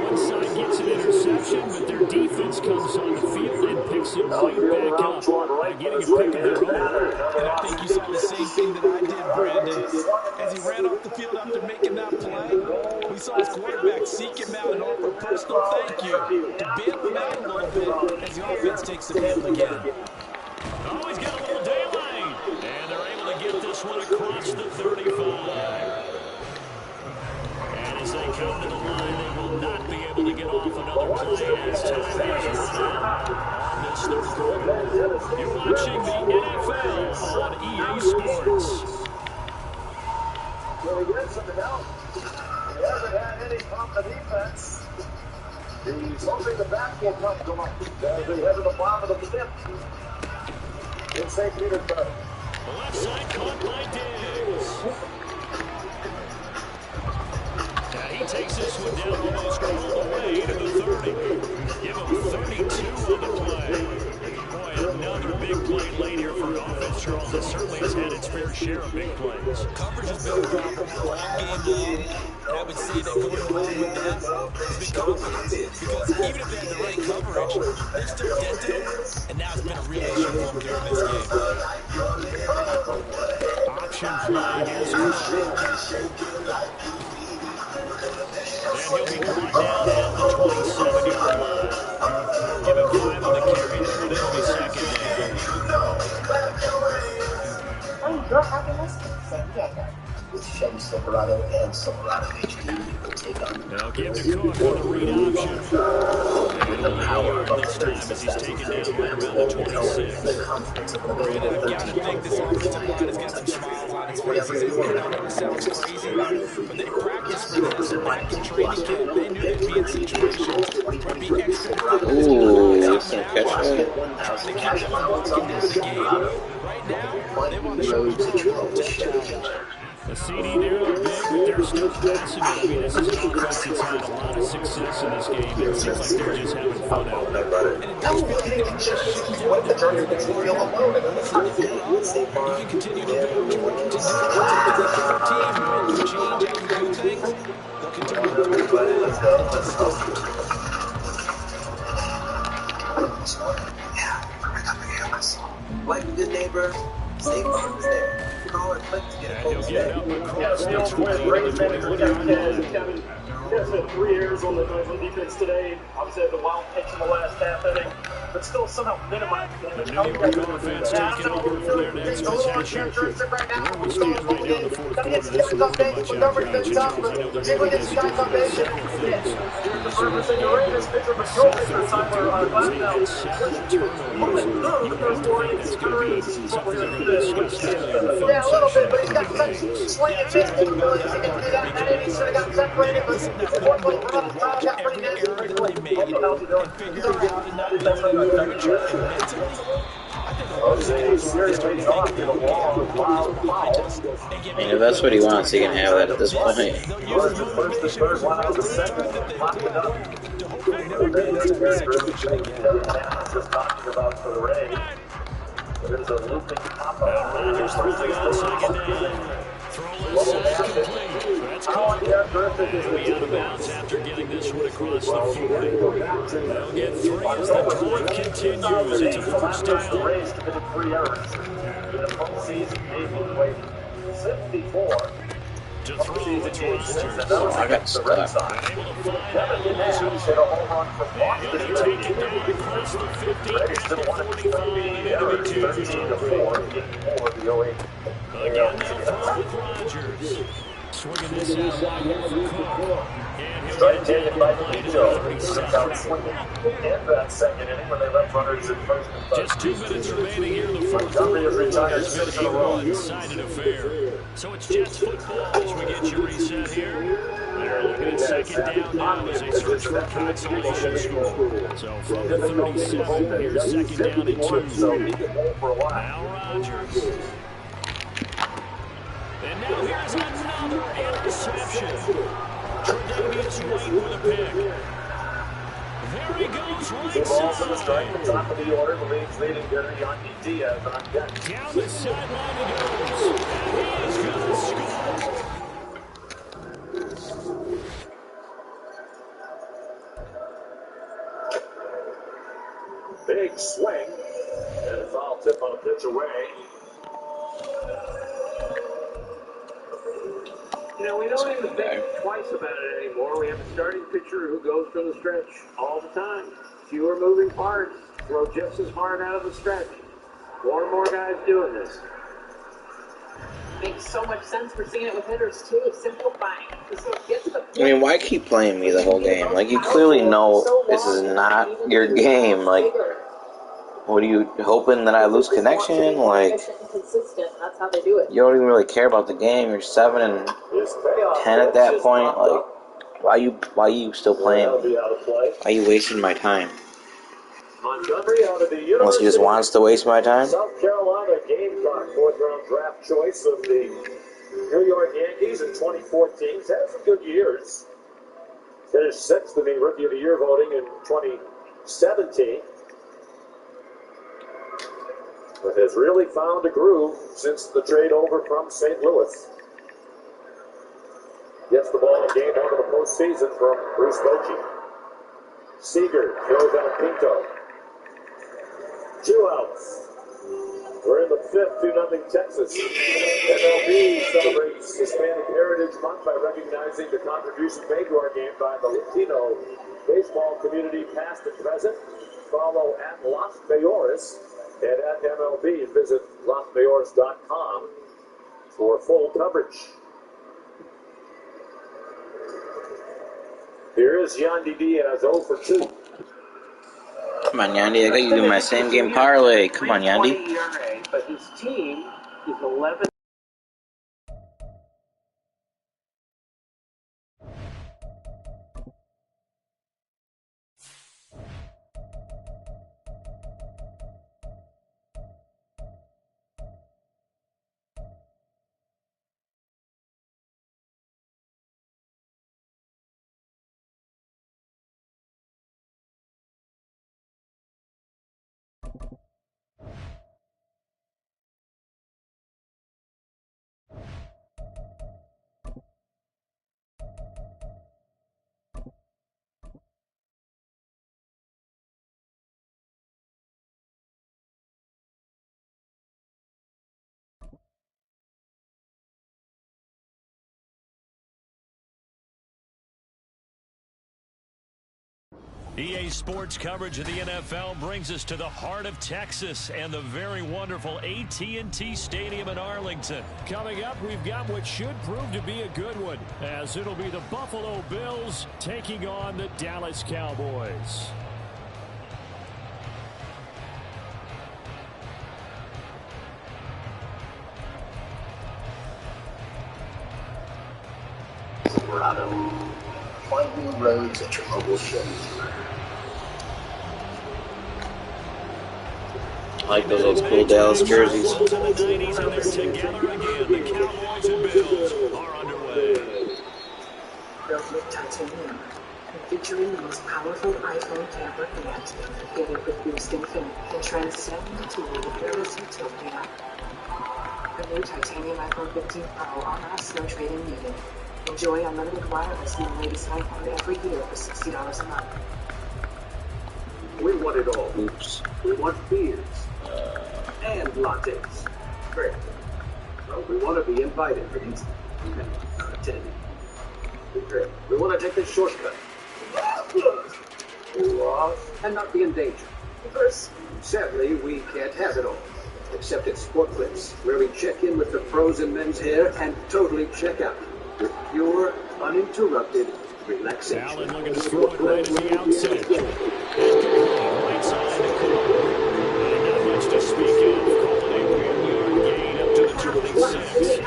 One side gets an interception, but their defense comes on the field and picks it right back up by getting a pick of their own. And I think you saw the same thing that I did, Brandon. As he ran off the field after making that play, we saw his quarterback seek him out and offer a personal thank you to bail him out a little bit as the offense takes the field again. Oh, he's got a little daylight. And they're able to get this one across the 35. And as they come to the line, they will not be able to get off another play as time is running on this 3rd quarter. You're watching the NFL on EA Sports. Well, he gets some help. He hasn't had any from the defense. He's hoping the back will come to him as they head to the bottom of the 5th. In St. Petersburg. Left side caught by Diggs. Now he takes this one down almost all the way to the 30. Give him 32 on the play. Boy, another big play late here for offense. Charles, that certainly has had its fair share of big plays. Coverage has been a problem all game long. And I would say that going along with that has been confidence. Because even if they had the right coverage, they're still dented. And now it's been a real issue for them during this game. Option play is called. And he'll be brought down at the 27-yard line. Give him 5 on the carry there, and it'll be 2nd down. You're having us San Diego. With Chevy Silverado and Silverado HQ, will take on Now give to Cook for the read option. And the power of this time as he's taken down right around the 26. Brandon, I've got to think this offensive line has got some smiles on its faces. I know it sounds crazy, but they practiced for this back in training camp. They knew they'd be in situations where it'd be extra practice. Ooh, that's some catch that. Trying to catch them out to get the game. Right now, they want to show you the challenge. The CD there are big, but they're still passing it. I mean, this is an offense that's had a lot of success in this game. It seems like they're just having fun out there. And it does feel like they can just shut down the turn. You can continue to do what you want to do. It's a different team. You want to change how you do things. They'll continue to do it. Like a good neighbor, State Farm is there. Call or click to get a He'll get it up across the 20 to the 21-yard line. He has had 3 errors on the defense today. Obviously had the wild pitch in the last half inning. but still somehow minimize the The damage. New York offense taking over for their next possession. Where we stand right now in the fourth quarter, this is pretty much out of reach. And Charles, I know they're going to be busy doing several things here in this early game. So far, they've had 7 turnovers. You would think that's going to be something they're going to discuss heavily in the film session after the game. Yeah, it's going to be really important because they have not been able to watch every error that they made and figure out how to not do it in the future. And mentally, I think a lot of scouts are just trying to figure out how to work through behind us and get If that's what he wants, he can have that at this Plus, point. they'll use the motivation for the statement that they've put out to hopefully never get into that situation again. Just talking about for the Rays. There's a looping pop-up. Rodgers throwing on second down. Throw is complete. That's caught. He'll be out of bounds after getting this one across the 40. They'll get 3 as the drive continues. It's a first down. The Rays committed 3 errors in the postseason. Maybe waiting 74. To throw, it's Rodgers. I got stuck. Able to find Alonso. He'll be taken down across the 50 at the 45 into the 2. Again, they'll throw with Rodgers. Swinging this out wide here for Cook. And he'll Strike get taken down by to the Pinto. 37. Swinging in that second inning when they left runners in first and third. Just 2 minutes remaining here in the fourth quarter. It's been a one-sided affair. So it's Jets football as we get your reset here. They're looking at second down now as they search for a consolation score. So from the 37, here's second down and 2. Now Rodgers. And now here's another interception. Tre'Davious White with a pick. There he goes, right side. Top of the order, the league's leading hitter, Yandy Diaz on deck. Down the sideline he goes. And he is going to score. Big swing. And a foul tip on a pitch away. You know, we don't even think twice about it anymore. We have a starting pitcher who goes for the stretch all the time. Fewer moving parts, throw just as hard out of the stretch. More and more guys doing this. Makes so much sense. We're seeing it with hitters too. Simplifying. I mean, why keep playing me the whole game? Like, you clearly know this is not your game. Like, what are you hoping that I lose connection? Like, That's how they do it. you don't even really care about the game. You're 7 and 10 at that point. Like, why are you still playing? Why are you wasting my time? Montgomery out of the Unless he just wants to waste my time. South Carolina Gamecock, 4th round draft choice of the New York Yankees in 2014. He's had some good years. Finished 6th in the Rookie of the Year voting in 2017. But has really found a groove since the trade over from St. Louis. Gets the ball in game 1 of the postseason from Bruce Bochy. Seager throws out Pinto. 2 outs. We're in the 5th, 2-0 Texas. MLB celebrates Hispanic Heritage Month by recognizing the contribution made to our game by the Latino baseball community, past and present. Follow at Los Mayores and at MLB. Visit losmayores.com for full coverage. Here is Yandy Diaz, 0 for 2. Come on, Yandy. I got you doing my same game parlay. Come on, Yandy. But his team is 11. EA Sports coverage of the NFL brings us to the heart of Texas and the very wonderful AT&T Stadium in Arlington. Coming up, we've got what should prove to be a good one, as it'll be the Buffalo Bills taking on the Dallas Cowboys. Silverado. Find new roads at your local Chevy. I like those old cool Dallas jerseys. In the 90s, and they're together again. The Cowboys and Bills are underway. Built with titanium and featuring the most powerful iPhone camera yet. Get it with Boost Infinite and transcend to a limitless utopia. The new titanium iPhone 15 Pro on us, no trading needed. Enjoy unlimited wireless and the latest iPhone every year for $60 a month. We want it all. Oops. We want beers and lattes. Great. Well, we want to be invited for instance. Not attending. Great. We want to take the shortcut. And not be in danger. Because sadly, we can't have it all. Except at Sport Clips, where we check in with the pros in men's hair and totally check out with pure, uninterrupted relaxation. Allen looking to throw it right at the outset. Right side of and not much to speak of. Calling a 1-yard gain up to the 26.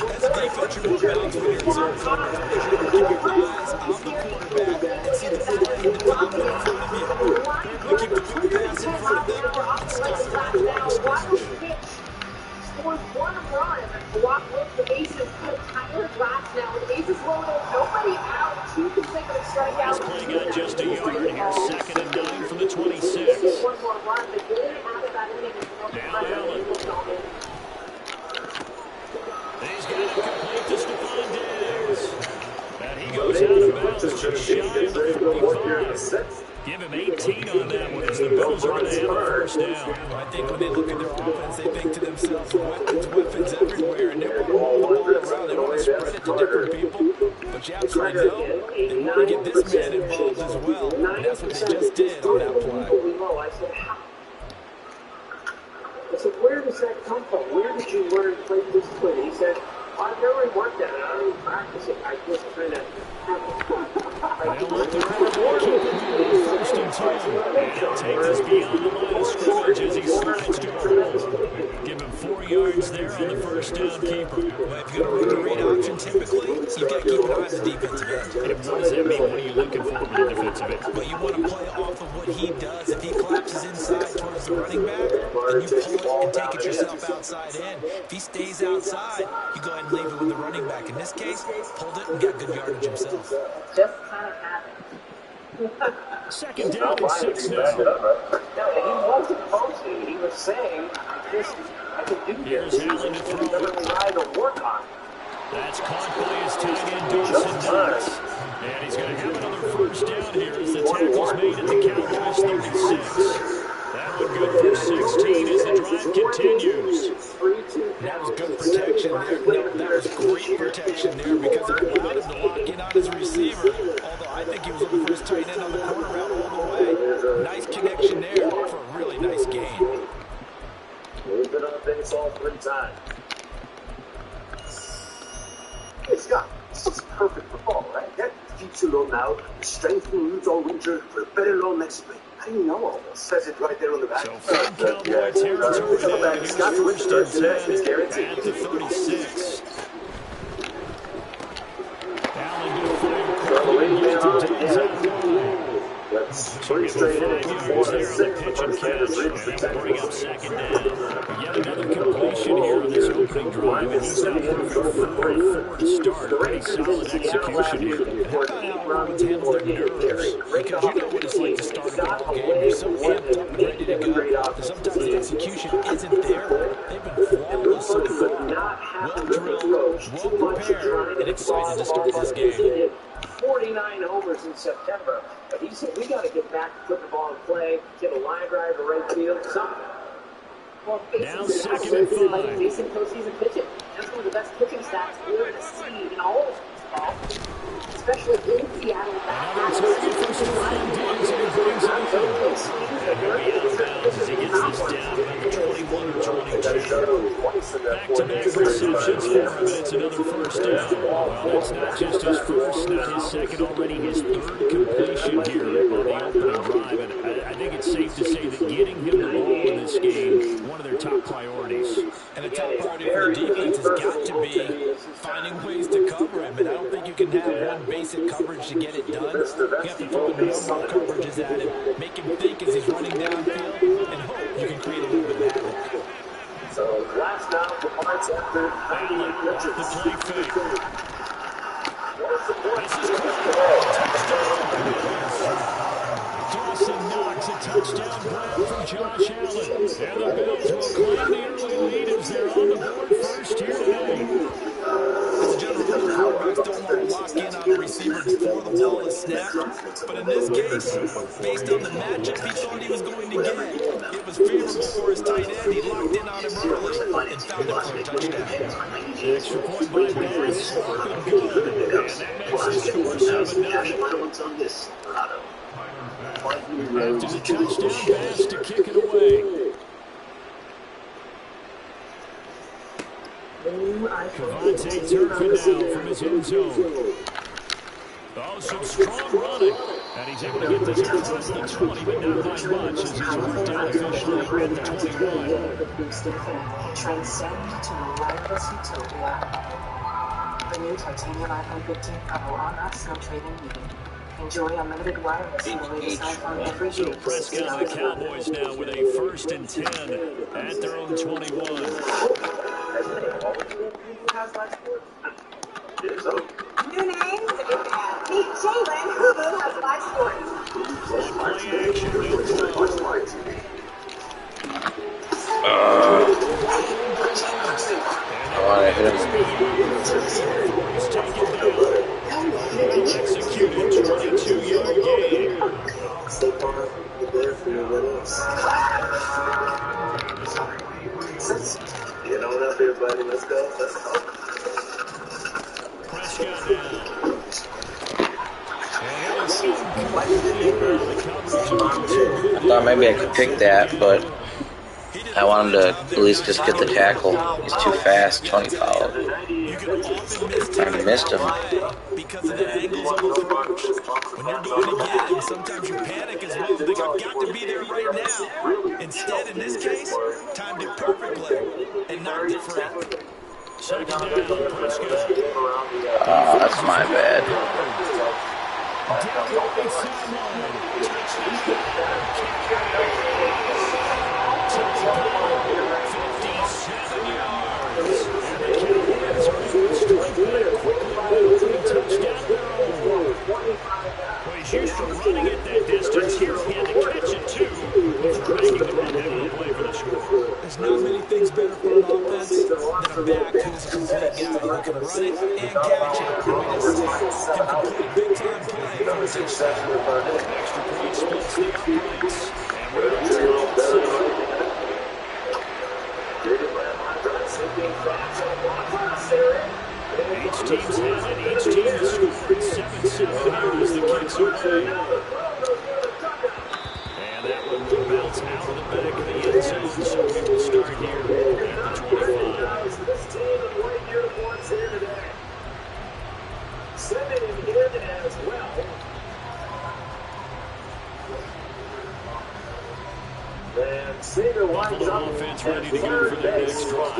As a defensive balance when you're in zone coverage, keep your eyes on the quarterback and see the football in front of you. They're looking to put the pass in front of them and stop the run. Scores one run, block with the bases, put Tyler Glass now with the bases loaded, nobody out, 2 consecutive strikeouts. Last play got just a yard. Here's 2nd and 9 from the 26. One more run, but getting out of that inning is Now Allen. He's got it complete to Stephon Diggs. And he goes out of bounds just shy of the 45. Give him 18 on that one as the Bills are going to have a first down. I think when they look at their offense, they think to themselves, weapons everywhere, and they want to move the ball around. They want to spread it to different people. But you absolutely know they want to get this man involved as well, and that's what they just did on that play. I said, where does that come from? Where did you learn to play this play? He said, I've never worked at it. I don't even practice it. I just kind of They'll let the quarterback keep it moving. 1st and 10. And he'll take this beyond the line of scrimmage as he slides to a give him 4 yards there on the first down keeper. Well, if you're going to run a read option, typically, you've got to keep an eye on the defensive end. And what does that mean? What are you looking for from the defensive end? But you want to play off of what he does. If he collapses inside towards the running back, then you pull it and take it yourself outside in. If he stays outside, you go ahead and leave it with the running back. In this case, pulled it and got good yardage himself. Just kind of happened. 2nd down and 6 now. No, he wasn't posting. He was saying, I can do Here's this. Allen to throw. I to work on. That's caught by his tight end, Dawson Knox. And he's going to have another first down here as the tackle's made at the Cowboys 36. That one good for 16 as the drive continues. That was good protection there. No, that was great protection there because it allowed him to lock in on his receiver. Although I think he was looking for his tight end on the corner route all the way. Nice connection there for a really nice gain. We've been on base all 3 times. Hey, Scott, this is perfect for fall, right? Get feet too low now, strengthen roots all winter for a better long next spring. How do you know all this? Says it right there on the back. So from Cowboy territory now, here's 1st and 10 at the 36. Allen to fire quickly to Diggs out wide. That's 3 straight innings, 4 to 6. The first man has reached the That will bring up 2nd down. Yet another completion here on this opening drive, and he's now moved 4 to start. Pretty solid execution here. How about how everyone's handled their nerves? Because you know what it's like to start a football game. You're so amped up and ready to go. And sometimes the execution isn't there. They've been flawless so far. Well drilled, well prepared, and excited to start this game. 49 homers in September. But he said, we got to get back to putting the ball in play, get a line drive to right field, something. Well, Now 2nd and 5. Basic postseason pitching. That's one of the best pitching stats we're going to see in all of baseball. especially in Seattle. Another target for Stephon Diggs, and he brings it in. And he'll be out of bounds as he gets this down about the 21 or 22. Back-to-back receptions for him, and it's another first down. Well, that's not just his first, not his second, already his third completion here on the opening drive. And I think it's safe to say that getting him the ball in this game, one of their top priorities. And the top priority for the defense has got to be finding ways to cover him. And I don't think you can have one basic coverage to get it done. You have to throw a number of coverages at him, make him think as he's running downfield, and hope you can create a little bit of havoc. So last down for Parts after 98 pitches. The play fake. This is Dawson Knox, a touchdown grab from Josh Allen. And the Bills will claim the early lead as they're on the board first here today. As a general rule, quarterbacks don't want to lock in on a receiver before the ball is snapped. But in this case, based on the matchup he thought he was going to get, it was favorable for his tight end. He locked in on him early and found it for a touchdown. The extra point by Bass. Good. And that makes the score 7-0. After the touchdown pass to kick it away. Cavante Turpin now from his end zone. Oh, some strong running. And he's able to get this across the 20, but not by much as he's worked out officially at the 21. Transcend to a wireless utopia. The new Titanium iPhone 15 Pro on us, no trade-in needed. Enjoy unlimited wireless and the latest iPhone every year. So Prescott and the Cowboys now with a 1st and 10 at their own 21. New name? Meet Jalen, who has life stories. Play action, I hit him. He's taken down. Executed 22-yard gain. Get on up here, buddy. Let's go. Let's go. Prescott now. I thought maybe I could pick that, but I wanted to at least just get the tackle. He's too fast, 20 fouled. I missed him. Because of the angles of approach. When you're going to get him, sometimes you panic as well. Think, I've got to be there right now. Instead, in this case, timed it perfectly and knocked it free. Second down, Prescott. Oh, that's my bad. Well, he's used to running at that distance. Here he had to catch it too before making the run head of the play for the score. There's not many things better for an offense than a back who's a complete guy who can run it and catch it. Can complete a big-time play for a touchdown. Extra point splits the uprights. And we're on to the outside. Each team's had it. Each team has scored 7-7 here as the kicks away. And that one will bounce out of the back of the end zone. So we will start here at the 25. This team in white uniforms here today. Sending him in as well. And Sager winds up Offense ready to go for their next drive.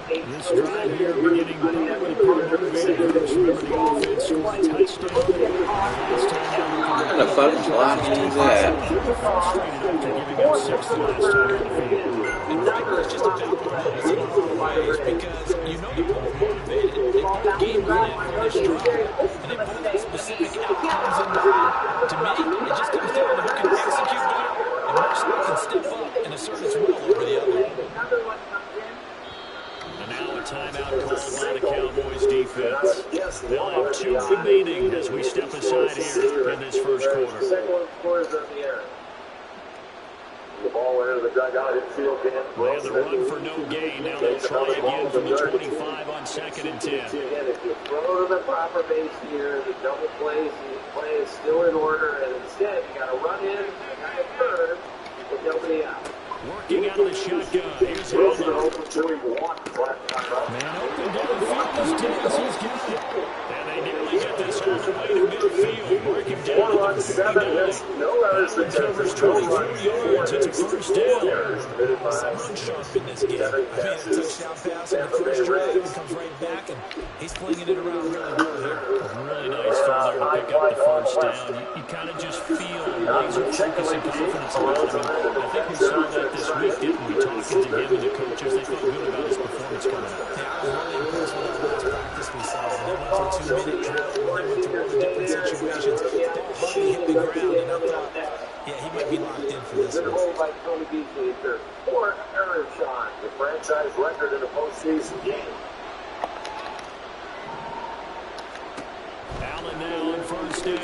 This drive here beginning with a motivated coach. Remember, the offense scored a touchdown. Last time What kind of fucking blocking is that? frustrated after giving up 6 the last time on the field. And frankly, it's just about rules in all ways because you know they're both motivated. They both game plan for this drive, and they both have specific outcomes in mind. To me, it just comes down to who can execute better and which can step up and assert its will over the other. And now a timeout called by the Cowboys defense. They'll have 2 remaining as we step aside here in this first quarter. The ball into the dugout, infield game. They had the run for no gain. Now they'll try again from the 25 on 2nd and 10. Again, if you throw to the proper base here, the double play is still in order, and instead you got to run in, the guy at third, with nobody out. Working out of the shotgun. Here's Wilson Allen. open 2-1. Man open downfield as Diggs. He's got it. And they nearly get this all the way to midfield. Work him down. 4 on 7 hits, no errors for Covers 24 yards. It's a first down. Run sharp in this game. I mean, a touchdown pass on the first drive, and comes right back, and he's flinging it around really well here. Really nice throw there to pick up the first down. You kind of just feel laser focus and confidence in him. I think we saw that this week, didn't we? Talking to him and the coaches, they felt good about his performance coming up. Yeah, I was really impressed with that last practice we saw. They went to a 2-minute drill, they went to all the different situations. Ball hardly hit the ground, and I thought, yeah, he might be locked in for this Good one. hold by Tony Beasley, their 4th error shot. The franchise record in a postseason game. Allen now on first down.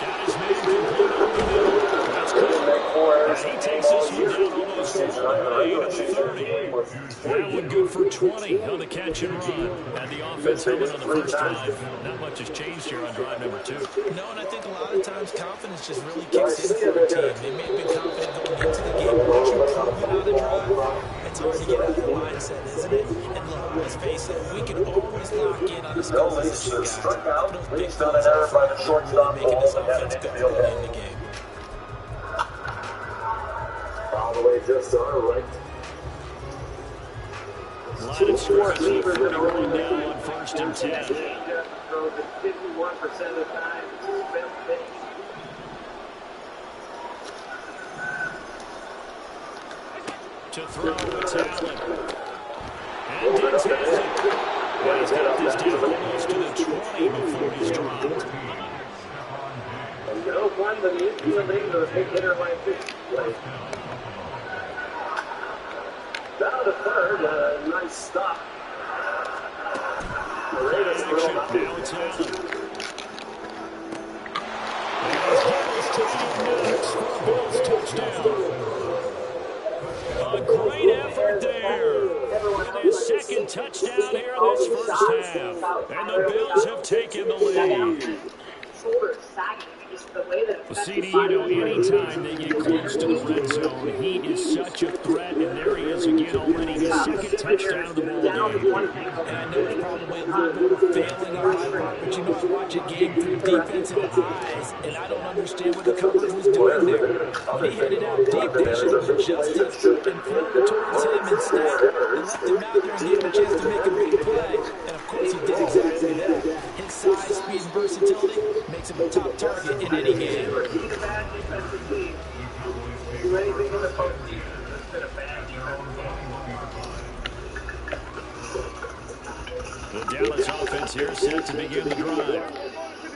Got his man complete over the middle. That's good. And he takes this one down almost all the way to the 30. That one good for 20 on the catch and run. And the offense coming on the first drive. Not much has changed here on drive number 2. No, and I think a lot of times confidence just really kicks in for a team. They may have been confident going into the game, but once you prove it on the drive, it's hard to get out of the mindset, isn't it? And look, let's face it, we can always lock in on the skill position guys. Those big on an error by the shortstop, making this offense go going in the game. All the way just to our right. Line of scrimmage, 41 down on first and 10. Throws it 51% of the time. It's his best pitch. To throw, it's Allen. And Diggs has it. And he's got this down almost to the 20 before he's dropped. And no one but the infielding to the big hitter like this. Down to third, nice stop. Now it's Allen. And he's taking next for a Bills touchdown. A great effort there. And his second touchdown here in this first half. And the Bills have taken the lead. Shoulders sagging. Just the way that Well, CD, you know, anytime they get close to the red zone, he is such a threat, and there he is again already, his second touchdown of the ball game. And I know it's probably a little bit of a failing on my part, but you know, I watch a game through defensive eyes, and I don't understand what the coverage was doing there. When he hit it out deep, they should have adjusted and flipped towards him instead, and left him out there and gave him a chance to make a big play. And of course, he did exactly that. His size, speed, and versatility makes him a top target in any game. Either a bad defensive team, do anything in the postseason. It's been a bad defensive game. The Dallas offense here set to begin the drive.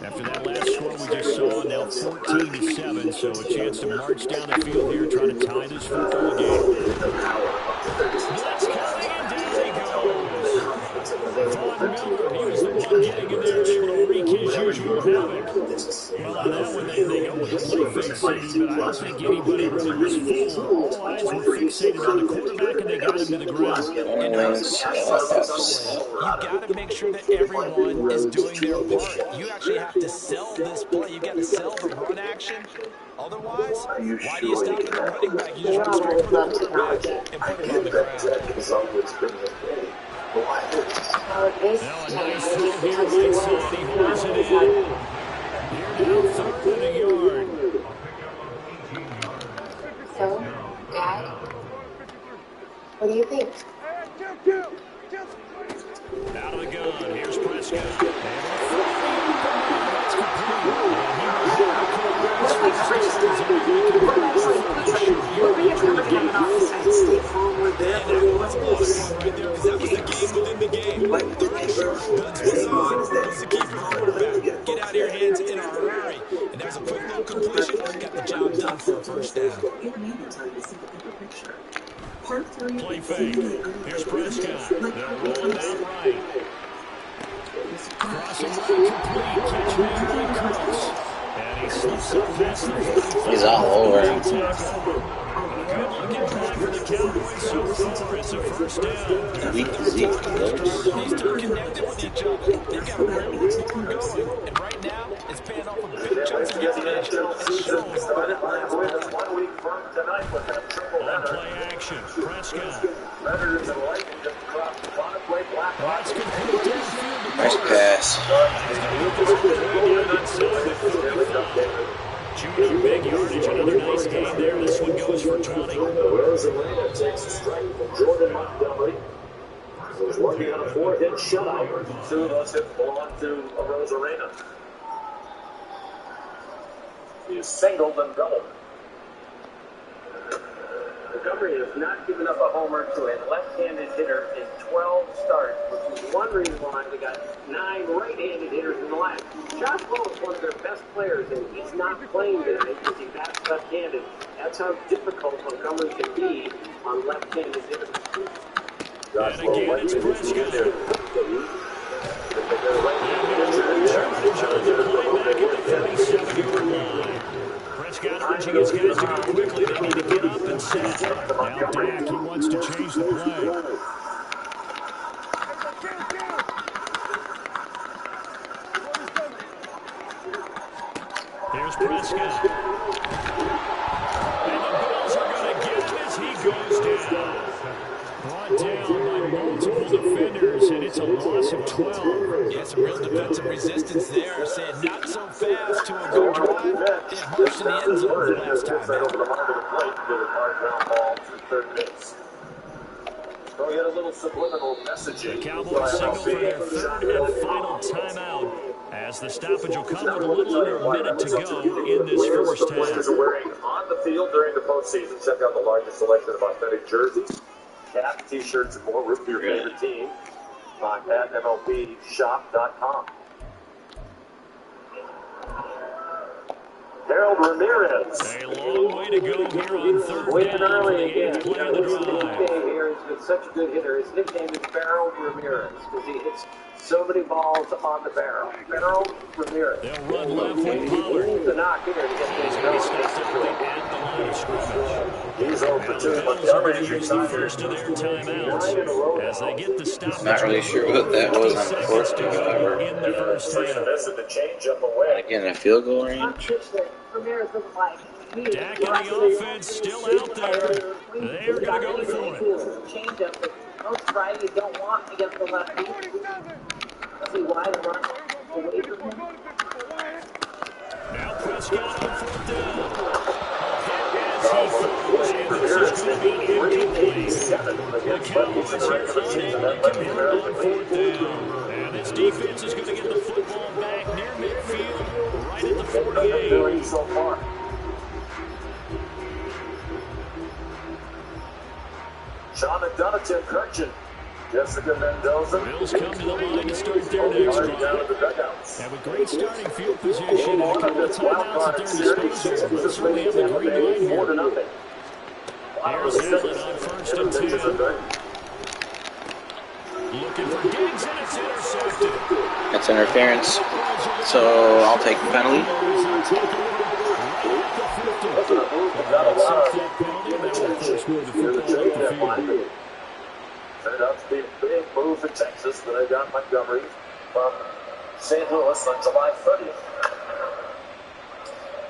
After that last score we just saw, now 14-7, so a chance to march down the field here, trying to tie this football game. Blitz coming, and down he goes. Von Miller, he was the one getting in there, able to wreak his usual havoc. Well, on that one, they go with the play fake, City, but I don't think anybody really was fooled. All eyes were fixated on the quarterback, and they got him to the ground. And you've got to make sure that everyone is doing their part. You actually have to sell this play. You've got to sell the run action. Otherwise, why do you stop at the running back? You just run straight for the quarterback and put him on the ground. Now a nice throw here by Son. He holds it in. Here down third and a yard. So, Dad, what do you think? Out of the gun. Here's Prescott. That's Get out of your hands in a hurry. And there's a quick little completion. Got the job done for a first down. play fake. Here's Prescott. They're rolling down right. Crossing right complete. Catch made by Cooks. He's all over him. Good-looking drive for the Cowboys so far. It's a first down. Weak Zeke close. These two connected with each other. They've got a real rapport going. And right now, it's paying off a big chunk of yardage. It's showing by that last play. 1 week from tonight with that triple On header. play action, Prescott. Predators and Lightning just dropped 5-play black. That's complete downfield. Nice pass. Junior, big yardage, another nice game there. This one goes for 20. Rosarena takes a strike from Jordan Montgomery. He was working on a 4-hit shutout. 2 of those hits belong to Rosarena. He is singled and doubled. Montgomery has not given up a homer to a left-handed hitter in 12 starts, which is one reason why they got 9 right-handed hitters in the last. Josh Lowe is one of their best players, and he's not playing tonight because he bats left-handed. That's how difficult Montgomery can be on left-handed hitters. Josh And again, it's Prescott. Prescott urging his guys to go quickly. They need to get up and set. Now Dak, he wants to change the play. Here's Prescott. And the Bills are going to get him as he goes down. Brought down by multiple defenders, and it's a loss of 12. Yeah, some real defensive resistance there. Said not so fast to a good drive. It hurts in the end zone the last time out. So we had a little subliminal messaging. The Cowboys signal for their third and final timeout as the stoppage will come with a little under a minute to go in this first half. Players are wearing on the field during the postseason. Check out the largest selection of authentic jerseys, cap, t-shirts, and more. Root for your favorite team on MLBshop.com. Harold Ramirez. A long way to go here on third Waiting down for early the again. eighth play of the His drive. nickname here, he's been such a good hitter. His nickname is Harold Ramirez because he hits so many balls on the barrel. Harold Ramirez. They'll run left with Pollard. He needs a knock here to get things He going. stops early at the line of scrimmage. He's over Now to the Bills are going to use the first of their timeouts as they get the stop. Not really sure what that was on the court, however. In the first half. the change up away. Again, a field goal range. Ramirez looks like Dak and the offense still out there. They are going to go for it. change up that most righties don't want against the lefty. See why the run away from him. Now Prescott on fourth down. As he throws, and this is going to be incomplete. The Cowboys here unable to convert on fourth down. And this defense is going to get the football back near midfield, right at the 48. So far. Sean McDonough, Tim Kirchin, Jessica Mendoza. Bills come to the line to start their next drive. Have a great starting field position and a couple of timeouts at their disposal. They'll certainly have the green line here. Here's Allen on first and 10. Looking for Diggs, and it's intercepted. That's interference. So I'll take the penalty. Turned out to be a big move for Texas, but they got Montgomery from St. Louis on July 30th.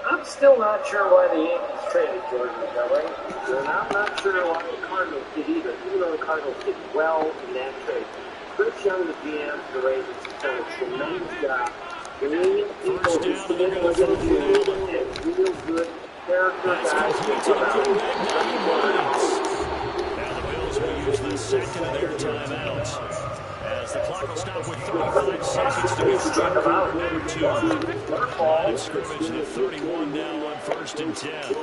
I'm still not sure why the Yankees traded Jordan Montgomery, and I'm not sure why the Cardinals did either, even though the Cardinals did well in that trade. Chris Young, the GM for the Ravens, has done a tremendous job bringing in people who stand with them and real good character guys. Now the Bills will use the second of their timeouts as the clock will stop with 35 seconds to go. Struck him out. Number 2. Line of scrimmage, the 31 now on first and 10. To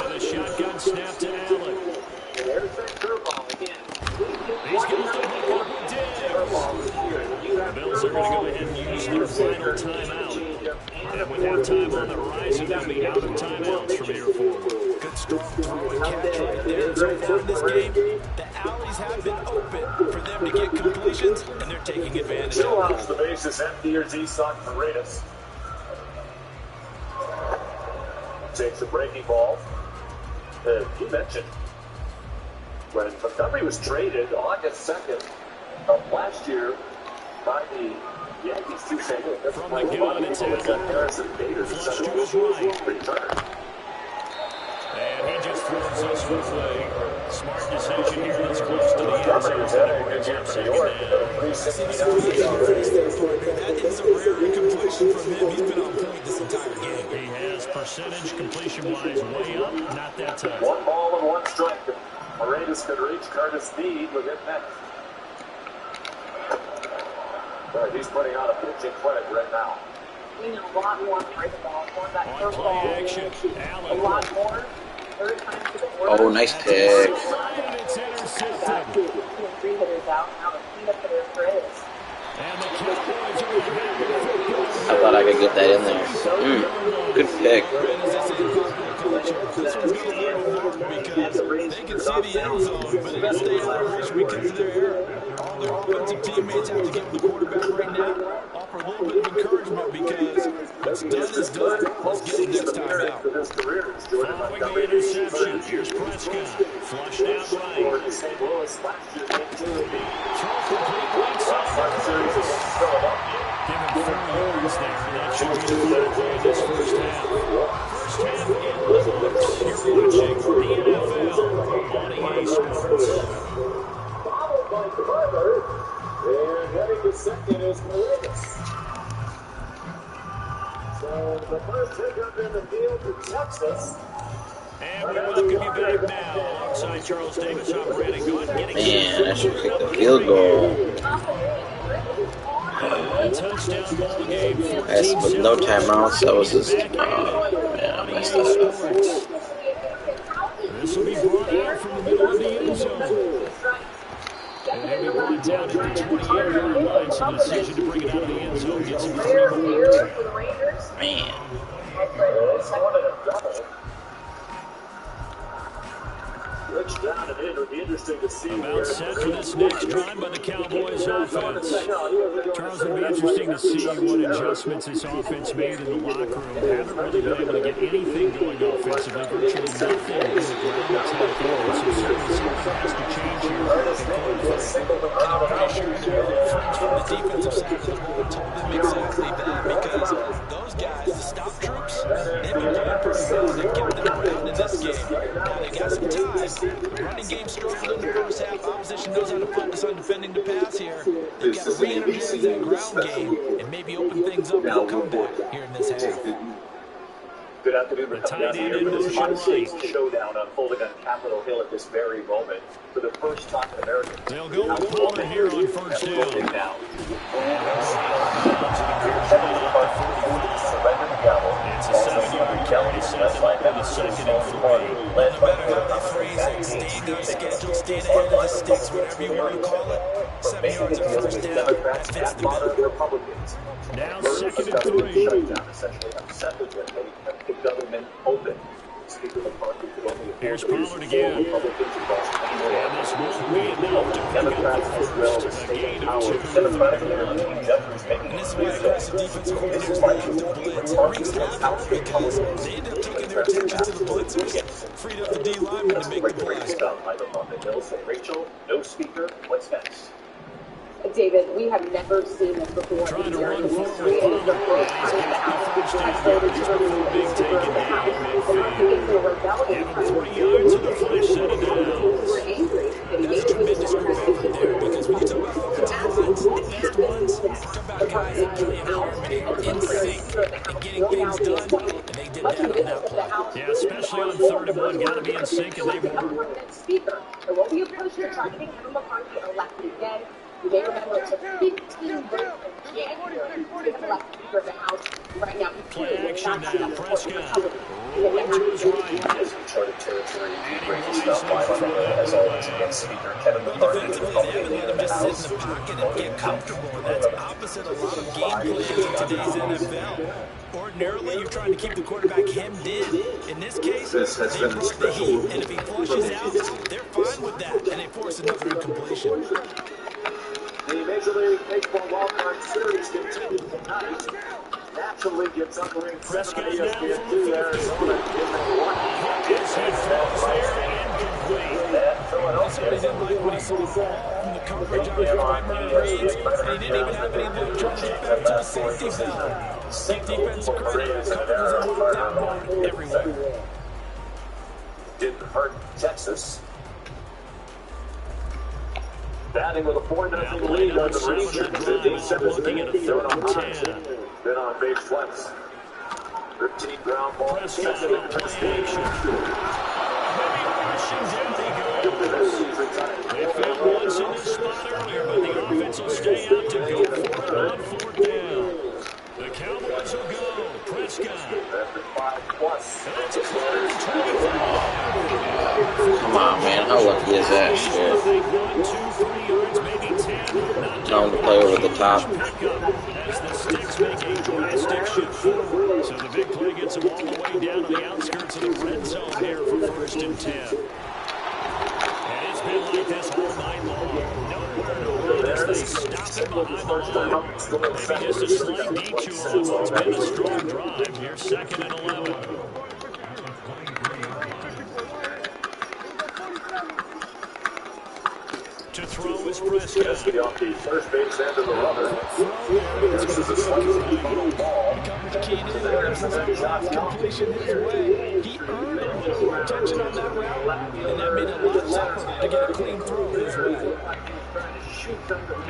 the shotgun snap to Allen. There's that curveball again. He's got the hook up with Diggs. The Bills are going to go ahead and use their final timeout. And with halftime on the horizon, they'll be out of timeouts from here forward. Good strong throw and catch right there. So far in this game, the alleys have been open for them to get completions, and they're taking advantage Still of out it. the base is empty. Here's Isak Paredes. Takes a breaking ball. You mentioned when Montgomery was traded August 2nd of last year by the Yankees to St. Louis. From the gun, it's Harrison Bader flush to his right. return. And he just throws us with a smart decision here that's close to the end zone. That brings up second down. That is a rare incompletion from him. He's been on point this entire game. He has percentage completion-wise way up, not that time. One ball and one strike. Paredes could reach Curtis Meade with him next. But he's putting out a pitching clinic right now. We need a lot more to break the ball. More of that On curve play ball. action, A Allen. lot more. Third time to the Oh, nice tag. And it's intercepted. Got 2 and 3 hitters out. Now the cleanup hitter for Paredes. And the Cowboys are going back with football. I thought I could get that in there. Good pick. This one's going to be important because they can see the end zone, but if they stay out of reach because of their error, all their offensive teammates have to give the quarterback right now, offer a little bit of encouragement because what's done is done. Let's get it next time out. Following the interception, here's Prescott. Flushed out right. St. Louis last year came to the Throw complete right side. Give him 4 yards there, and that should be the final play of this first half. First half in the books. You're watching the NFL on EA Sports. followed by Carter, and heading to second is Paredes. So the first hiccup in the field for Texas. And we welcome you back now alongside Charles Davis, operating on getting Man, I should kick the field goal. a touchdown ball game. That's with no timeouts. That was just, man, I messed that up. This will be brought out from the middle of the end zone. And he'll be brought down at the 28-yard line. So the decision to bring it out of the end zone gets him 3 yards. Man. Rich down and in. It'll be interesting to see. About set for this next drive by the Cowboys offense. Charles, it'll be interesting to see what adjustments this offense made in the locker room. Haven't really been able to get anything going offensively. Virtually nothing in the ground attack. So certainly something has to change here. I'm pretty sure their friends from the defensive side of the ball told them exactly that because those guys, the stop troops, they've been playing pretty well. They've kept them around in this game. Now they got some ties. The running game struggled in the first half. Opposition knows how to focus on defending the pass here. They've got to re-energize that ground game and maybe open things up with a comeback here in this half. Good afternoon. We're coming down tight end here in for this motion high-stakes right. showdown unfolding on Capitol Hill at this very moment. For the first time in American They'll go with Palmer here on first down. now. It's a 7-yard carry, sends him up in the second and 3. No matter how they phrase it, staying on schedule, staying ahead of the sticks, whatever you want to call it, 7 yards of first down, that fits the bill. Now second and 3. Essentially upset with them. They kept the government open. Speaker McCarthy could only Here's Pollard again. And this won't be enough to pick up the first. A gain of 2. And this is why aggressive defensive coordinators love to blitz. It wreaks havoc because they end up taking their attention to the blitzers, freed up the D lineman to make the play. Rachel, no speaker. What's next? David, we have never seen this before. Trying to Here run in forward history. It is the first time the House has voted to remove big the take in the House. the And we're thinking to a rebellion. Give him 3 yards and the flash set it down. We're angry. That's a tremendous group right there because when you talk about offensive lines, the best ones, you talk about guys that play in harmony, in sync, and getting things done, and they did that on that play. Yeah, especially on 3rd and 1. Got to be in sync, and they were. Speaker. There won't be a push here targeting Kevin McCarthy elected again. You may remember it's a 15 vote in January to elect Speaker of the House. Right now, Play action now. Prescott. Rolling to his right. As uncharted territory, greatest stuff live on the as always against Speaker Kevin McCarthy. Defensively, they haven't let him just sit in the pocket and get comfortable, and that's opposite a lot of game plans in today's NFL. Ordinarily, you're trying to keep the quarterback hemmed in. In this case, they brought the heat, and if he flushes out, they're fine with that, and they force another incompletion. Detroit series continues tonight. Naturally gets underway 7 on ESPN2 Arizona. As he throws there, incomplete. Certainly didn't like what he saw from the coverage out here by Murray Reeves, and he didn't even have any luck trying to get back to the safety valve. Big defensive credit, coverage was on that one everywhere. Didn't hurt Texas. Batting with a 4-0 lead on the Rangers. Looking at a 3rd and 10. Been on base twice. 13 ground balls. Prescott on play action. Rushing down he goes. They found once in this spot earlier, but the offense will stay out to go for it on 4th down. The Cowboys will go. Prescott. That's a 125. Come on, man. How lucky is that shit? 1, 2, 3 yards, maybe 10. Tell him to play over the top. As the Sticks make a drastic shift forward. So the big play gets them all the way down to the outskirts of the red zone here for 1st and 10. And it's been like this all night long. Nowhere to run as they stop it behind the line. Maybe just a slight detour on what's been a strong drive. Here's 2nd and 11. To throw is Prescott. Off the first base end of the runner. This is a slightly low ball. Completion his way. He earned a little more attention on that route, and that made it a lot tougher to get a clean throw his way.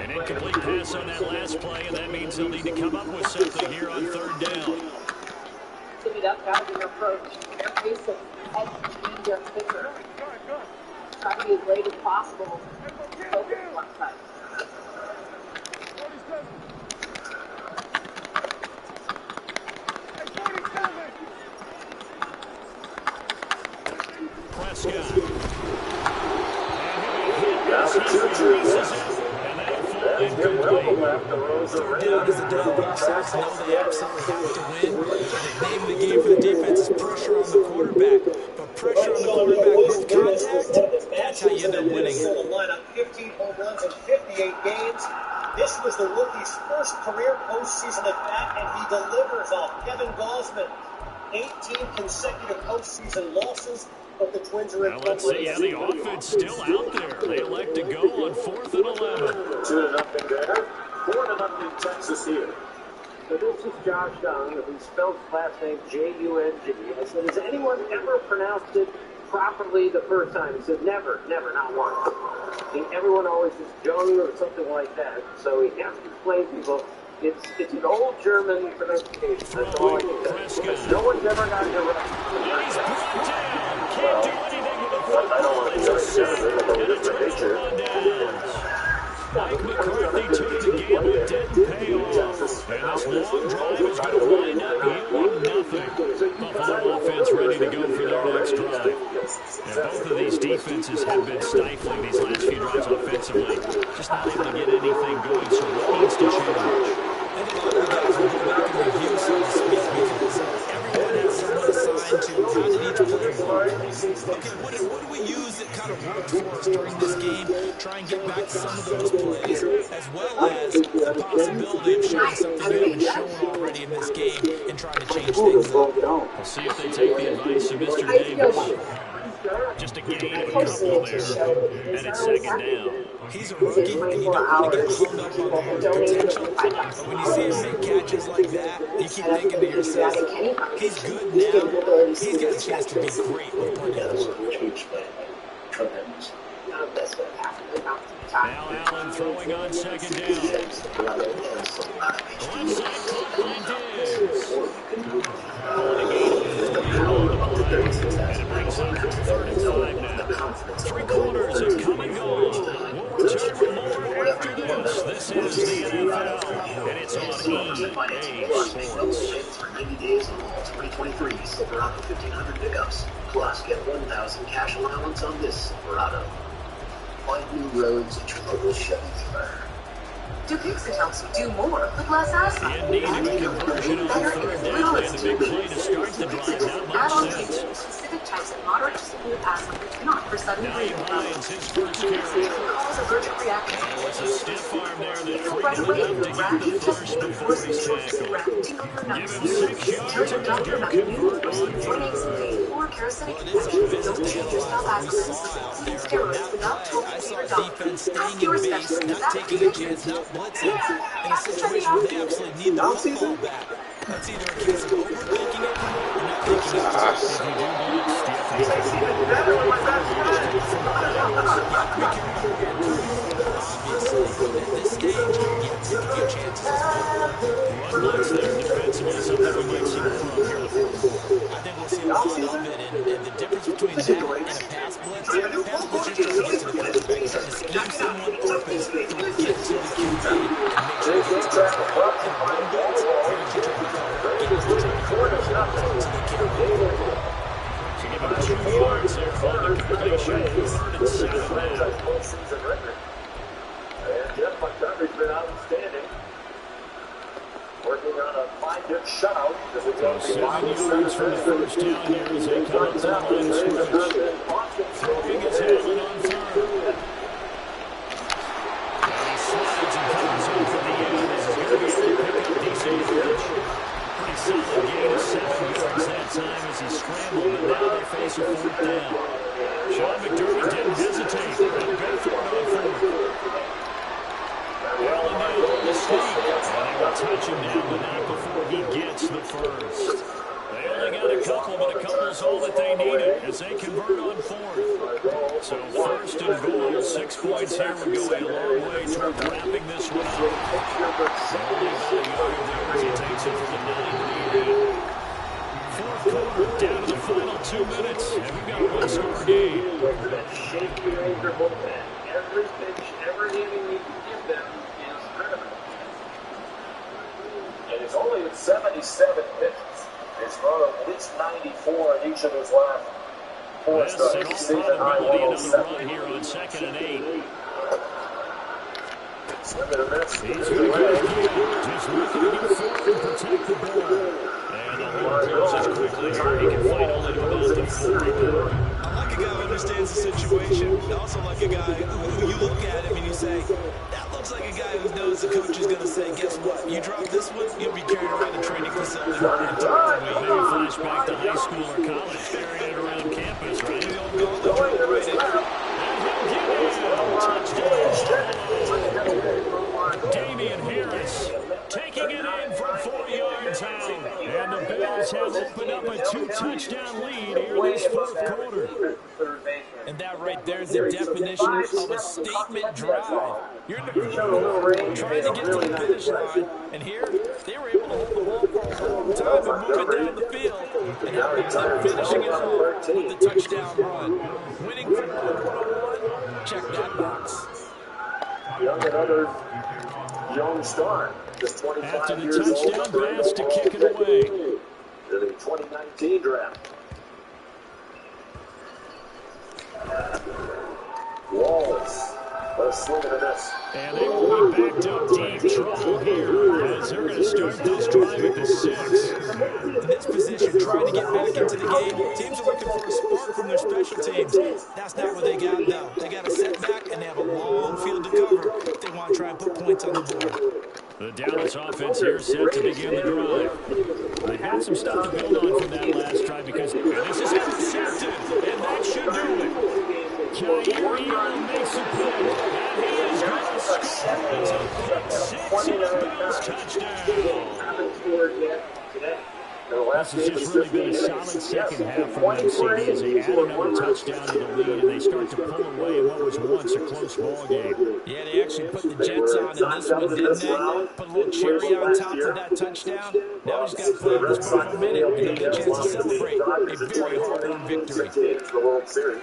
An incomplete pass on that last play, and that means they'll need to come up with something here on 3rd down. Timmy, that's got to be your approach. Their pace of head being their pitcher. Try to be as late as possible. Focus on one side. Prescott. Now the 2-2. Third down is a down. Both sides know they absolutely have to win. The name of the game for the defense is pressure on the quarterback. But pressure on the quarterback with contact, that's how you end up winning. Lineup 15 home runs in 58 games. This was the rookie's first career postseason at bat, and he delivers off Kevin Gausman. 18 consecutive postseason losses, but the Twins are in Well, let's see. Yeah, the offense still out there. They elect to go on 4th and 11. 2-0 there. 4-0 Texas here. So this is Josh Young, who spells his last name J-U-N-G. I said, has anyone ever pronounced it properly the first time? He said, never, not once. Everyone always says Jung or something like that. So he has to explain to people, it's an old German pronunciation. That's all I can say. No one's ever gotten it right. He's brought down. Can't do anything with the football. It's a sack, and a turnover on downs. Mike McCarthy took the gamble, didn't pay off. And this long drive is going to wind up yielding nothing. Buffalo offense ready to go for their next drive. And both of these defenses have been stifling these last few drives offensively. Just not able to get anything going, so what needs to change? I think a lot of the guys will go back and review, so to speak, because everyone has someone assigned to how did each player work. Okay, what do we use that kind of worked for us during this game? Try and get back to some of those plays, as well as the possibility of showing something we haven't shown already in this game and trying to change things up. We'll see if they take the advice of Mr. Davis. Just a gain of a couple there, and it's 2nd down. He's a rookie, and you don't want to get hung up on the potential. But when you see him make catches like that, you keep thinking to yourself, he's good now. He's got a chance to be great with plenty of work. Now Allen throwing on 2nd down. Left side line Diggs. Pulling a gain of 3 on the play. And it brings up 3rd and 5 now. 3 quarters have come and gone. We'll return with more after this. This is the NFL, and it's on EA Sports. For 90 days on all 2023 Silverado 1500 pickups. Plus, get 1,000 cash allowance on this Silverado. Find new roads at your local Chevy dealer. Do Pixie helps you do more with less asthma. In need of a conversion on third down. They had a big play to start the drive. Not much sense. Specific types of moderate to severe asthma, not for sudden breathing Hines, his first carry. cause allergic reactions. It was a stiff arm there that Right freed away, him enough to get the first before he's tackled. Give him 6 yards and they do convert on third. Or parasitic infections. Don't treat yourself as a steroids without talking to your doctor. Ask your specialist not about taking a chance, not blitzing in a situation where they absolutely need the football back. That's either a case of overthinking it or not thinking it. If you do blitz, do you think they can get it? Obviously, at this stage, yeah, take a few chances as well. Run blitz there defensively, something we might see more of here in the fourth quarter. I think we'll see a lot of it, and the difference between that and a pass blitz, you're trying to get to the quarterback, you're trying to scheme someone open, get to the QB, and make sure he gets to the ball. And run blitz, you're actually trying to cover, get to the QB. So give him 2 yards there on the completion, 3rd and 7 now. And Jeff Montgomery's been outstanding. Working on a 5-hit shutout. So 7 yards for the first down here as they come up to the line of scrimmage. Throwing his helmet on third. And he slides and comes in for the end. This is going to be able to pick up decent yardage. Pretty solid gain of 7 yards that time as he scrambled, and now they face a 4th down. Sean McDermott didn't hesitate. Let him go for it on 4th. Well, and now on the sneak. And they will touch him down the net before he gets the first. They only got a couple, but a couple's all that they needed as they convert on 4th. So 1st and goal, 6 points here would go a long way toward wrapping this one up. Only about a yard there as he takes it from the 9 to the 8. 4th quarter, down to the final 2 minutes, and we've got a one-score game. Shaky Ranger bullpen. Every pitch, every inning you can give them is critical. And he's only at 77 pitches. He's thrown at least 94 in each of his last 4 starts. This in all probability another run here on 2nd and 8. Swing and a miss. He's going to get it. Just looking to get forward and protect the ball. And the ball closes quickly here. He can fight only to about the 4. I like a guy who understands the situation. I also like a guy who you look at him and you say, that looks like a guy who knows the coach is going to say, guess what? You drop this one, you'll be carried around the training facility for an entire week. Maybe flashback to high school or college, carrying it around campus, right? Maybe I'll go right in. Damian Harris taking it in from 4 yards out. And the Bills have opened up a 2-touchdown lead here in this 4th quarter. And that right there is the definition of a statement drive. You're in the quarter trying to get to the finish line. And here, they were able to hold the ball for a long time and move it down the field. And now they're finishing it off with the touchdown run. Winning from 101, check that box. Young, another young star. Just 25 After the years old. touchdown pass to kick it away. In the 2019 draft. Wallace. Let's swing and a miss. And they will be backed up deep trouble here as they're going to start this drive at the 6. In this position, trying to get back into the game, teams are looking for a spark from their special teams. That's not what they got now. They got a setback, and they have a long field to cover if they want to try and put points on the board. The Dallas offense here set to begin the drive. They've got some stuff to build on from that last drive because this is intercepted, and that should do it. Jair Elam makes a play, and he is going to score. It's a pick 6 and a Bills touchdown. Haven't scored yet today. This has just really been a solid second half from them, CD, as they add another touchdown to the lead, and they start to pull away in what was once a close ball game. Yeah, they actually put the Jets on in this one, didn't they? Put a little cherry on top of that touchdown. Now he's got to play this one for a minute and get a chance to celebrate a very hard-earned victory. The World Series.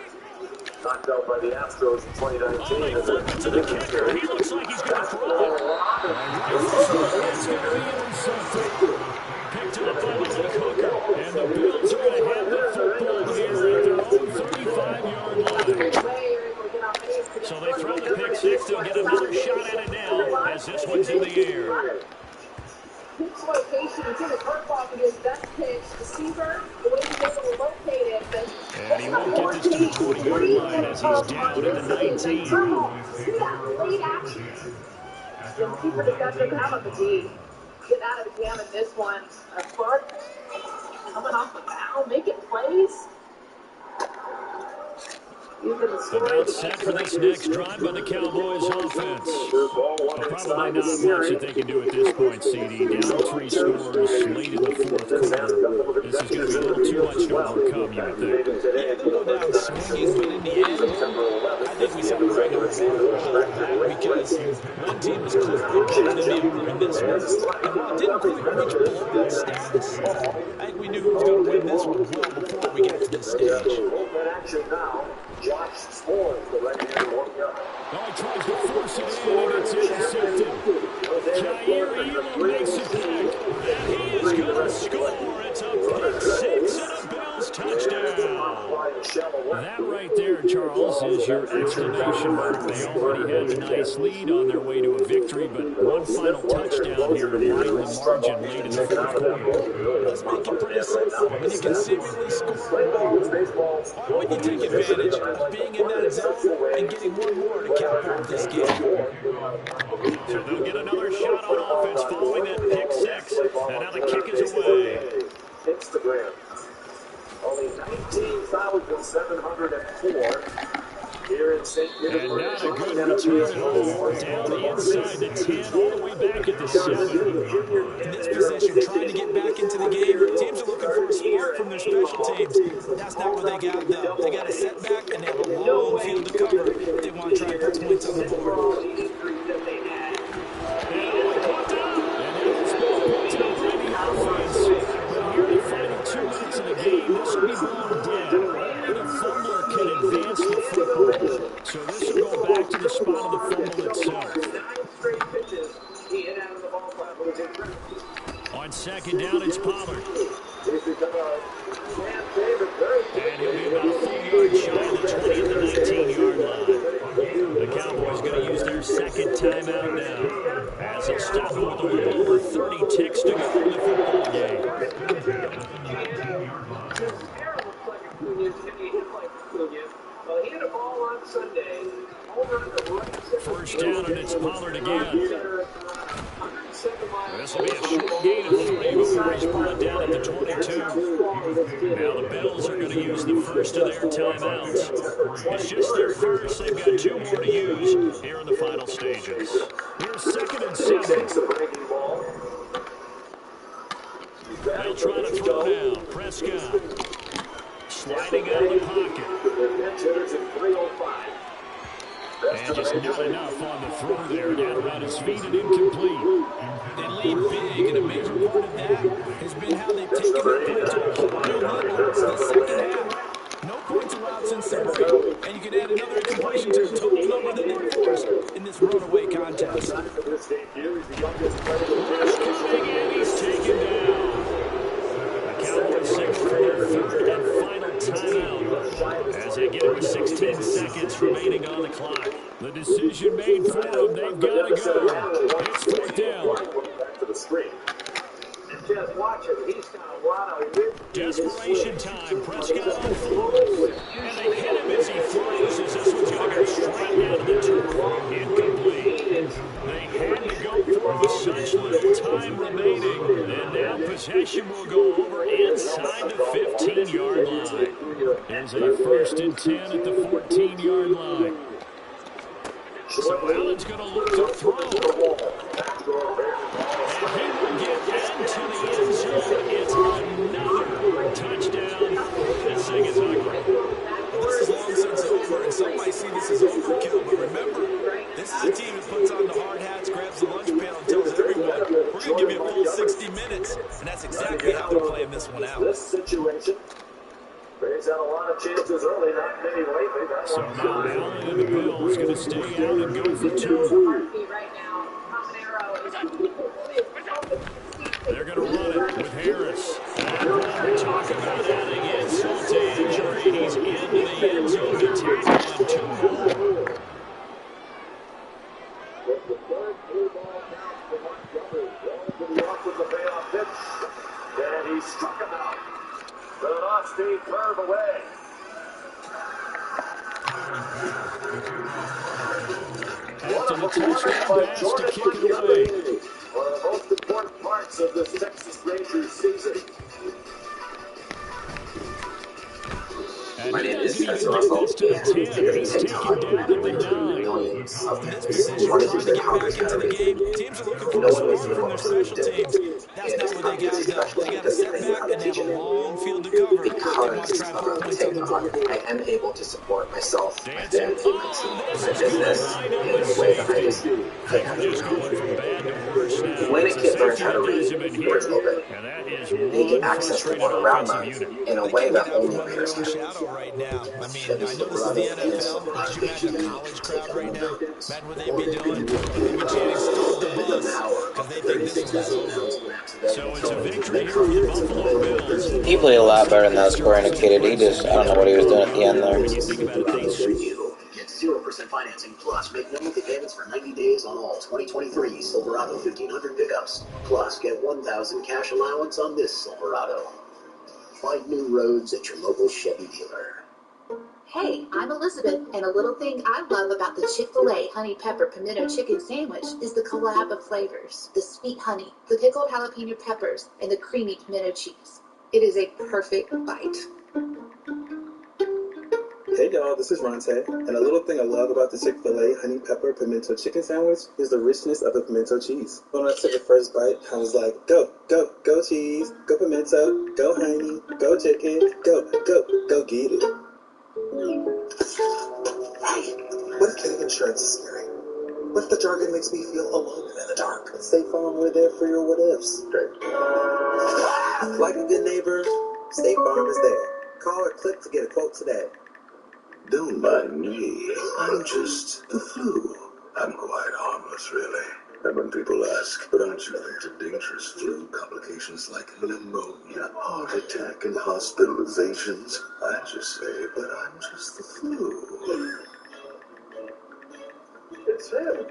Knocked out by the Astros in 2019. Oh, they flip it to the kicker. He looks like he's going to throw it. It's going to be intercepted. Picked up by Malik Hooker. And the Bills are going to have the football here at their own 35-yard line. So they throw the pick 6. They'll get another shot at it now as this to the 20-yard line as he's down at the 19. Lead action. The keeper doesn't have a fatigue. Get out of jam in this one. Clark coming off the bow, making plays. About set for this next drive by the Cowboys offense. Probably not much that they can do at this point, CD. Down 3 scores late in the fourth quarter. This is going to be a little too much to overcome, you would think. Yeah, they'll go down swinging, but in the end, I think we said the writing on the wall because one team was clearly going to be able to win this one. And while it didn't quite reach blowout status, I think we knew who was going to win this one well before we got to this stage. Action now. Josh scores the right-handed 1 yard. Oh, he tries to force it in, and it's intercepted. Jair Elam makes it back, and he is going to score. It's a pick six and a Bills touchdown. That right there, Charles, is your exclamation mark. They already had a nice lead on their way to a victory, but one final touchdown here to widen the margin late in the fourth quarter. Let's make it pretty simple. When you can seemingly score the ball, why wouldn't you take advantage of being in that zone and getting one more to cap off this game? So they'll get another shot on offense following that pick six, and now the kick is away. Instagram. Only 19,704 here in St. Petersburg. And not a good return at all. Down inside the 10, all the way back at the 7. In this position, trying to get back into the game, teams are looking for a spark from their special teams. That's not what they got, though. They got a setback, and they have a long field to cover if they want to try and put points on the board. So this will go back to the spot of the fumble itself. On second down, it's Pollard. And he'll be about a full yard shy of the 20 at the 19-yard line. The Cowboys going to use their second timeout now, as they'll stop it with a little over 30 ticks to go in the football game. Well, he had a ball on Sunday. First down, and it's Pollard again. This will be a short gain of 3 before he's brought down at the 22. Now the Bills are going to use the first of their timeouts. It's just their first. They've got 2 more to use here in the final stages. Here's second and 7. They'll try to throw now. Prescott sliding out of the pocket. And just not enough on the throw there. Down around his feet and incomplete. They lead big, and a major part of that has been how they've taken their play to a whole new level in the second half. No points allowed since the break, and you can add another incompletion to the total number that they forced in this runaway contest. And he's taken down. The Cowboys signal for their third and final timeout as they get it with 16 seconds remaining on the clock. The decision made for them. They've got to go. It's fourth down. Just watch him. He's got a lot of desperation time. Prescott on throws. And they hit him as he throws as this one's going to go straight down to the turf. Incomplete. They had to go for with such little time remaining. And now possession will go over inside the 15-yard line. There's a first and 10 at the 14-yard line. So Allen's going to look to throw. And he will get into the end zone. It's another touchdown. This thing is ugly. This is long since over, and some might see this as overkill. But remember, this is a team that puts on the hard hats, grabs the lunch pail, and tells everyone, we're going to give you a full 60 minutes. And that's exactly how they're playing this one out. This situation. He's had a lot of chances early, not many lately. So now Allen and the Bills going to stay out and go for 2. They're going to run it with Harris. And talk about adding insult to injury. He's into the end zone to tackle on 2 more. The third blue ball count for Montgomery. Relatively off with the payoff pitch. And he struck him out. An off-speed curve away. What a touchdown pass to kick it away. One of the most important parts of this Texas Rangers season. And he doesn't even get this to the 10. He's taken down at the 9. In this position, trying to get back into the game, teams are looking for a spark from their special teams. That's not what they got, though. They got a setback, and they have a long field to cover. They want to try to put points on the board. I am able to support myself, my Dancing. family, my team, my business in a way that I just Just going from bad to worse now. when a kid learns how to read words a little bit, And that is they get access to one around them in a way that only players can. Shadow right now. I mean, I know this is the NFL, but could you imagine a college crowd right now? Imagine what they'd be doing. They'd be chanting "Stop the bus" because they think this one's over. so it's a victory here for the Buffalo Bills. He played a lot better than that score indicated. He just, I don't know what he was doing at the end there. When you think about it, Get 0% financing plus make no monthly payments for 90 days on all 2023 Silverado 1500 pickups. Plus get 1,000 cash allowance on this Silverado. Find new roads at your local Chevy dealer. Hey, I'm Elizabeth, and a little thing I love about the Chick-fil-A Honey Pepper Pimento Chicken Sandwich is the collab of flavors. The sweet honey, the pickled jalapeno peppers, and the creamy pimento cheese. It is a perfect bite. Hey y'all, this is Ronte, and a little thing I love about the Chick-fil-A Honey Pepper Pimento Chicken Sandwich is the richness of the pimento cheese. When I took the first bite, I was like, go, go, go cheese, go pimento, go honey, go chicken, go, go, go get it. Hey, what if getting insurance is scary? What if the jargon makes me feel alone and in the dark? State Farm, we're there for your what ifs. Like a good neighbor, State Farm is there. Call or click to get a quote today. Don't mind me. I'm just the flu. I'm quite harmless, really. And when people ask, but aren't you linked to dangerous flu complications like pneumonia, heart attack, and hospitalizations, I just say, but I'm just the flu. It's him.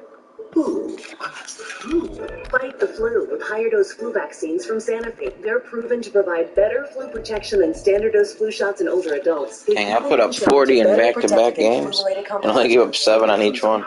Ooh, I'm just the flu. Fight the flu with higher dose flu vaccines from Sanofi. They're proven to provide better flu protection than standard dose flu shots in older adults. Dang, I put up 40 in back-to-back games and only gave up 7 on each one.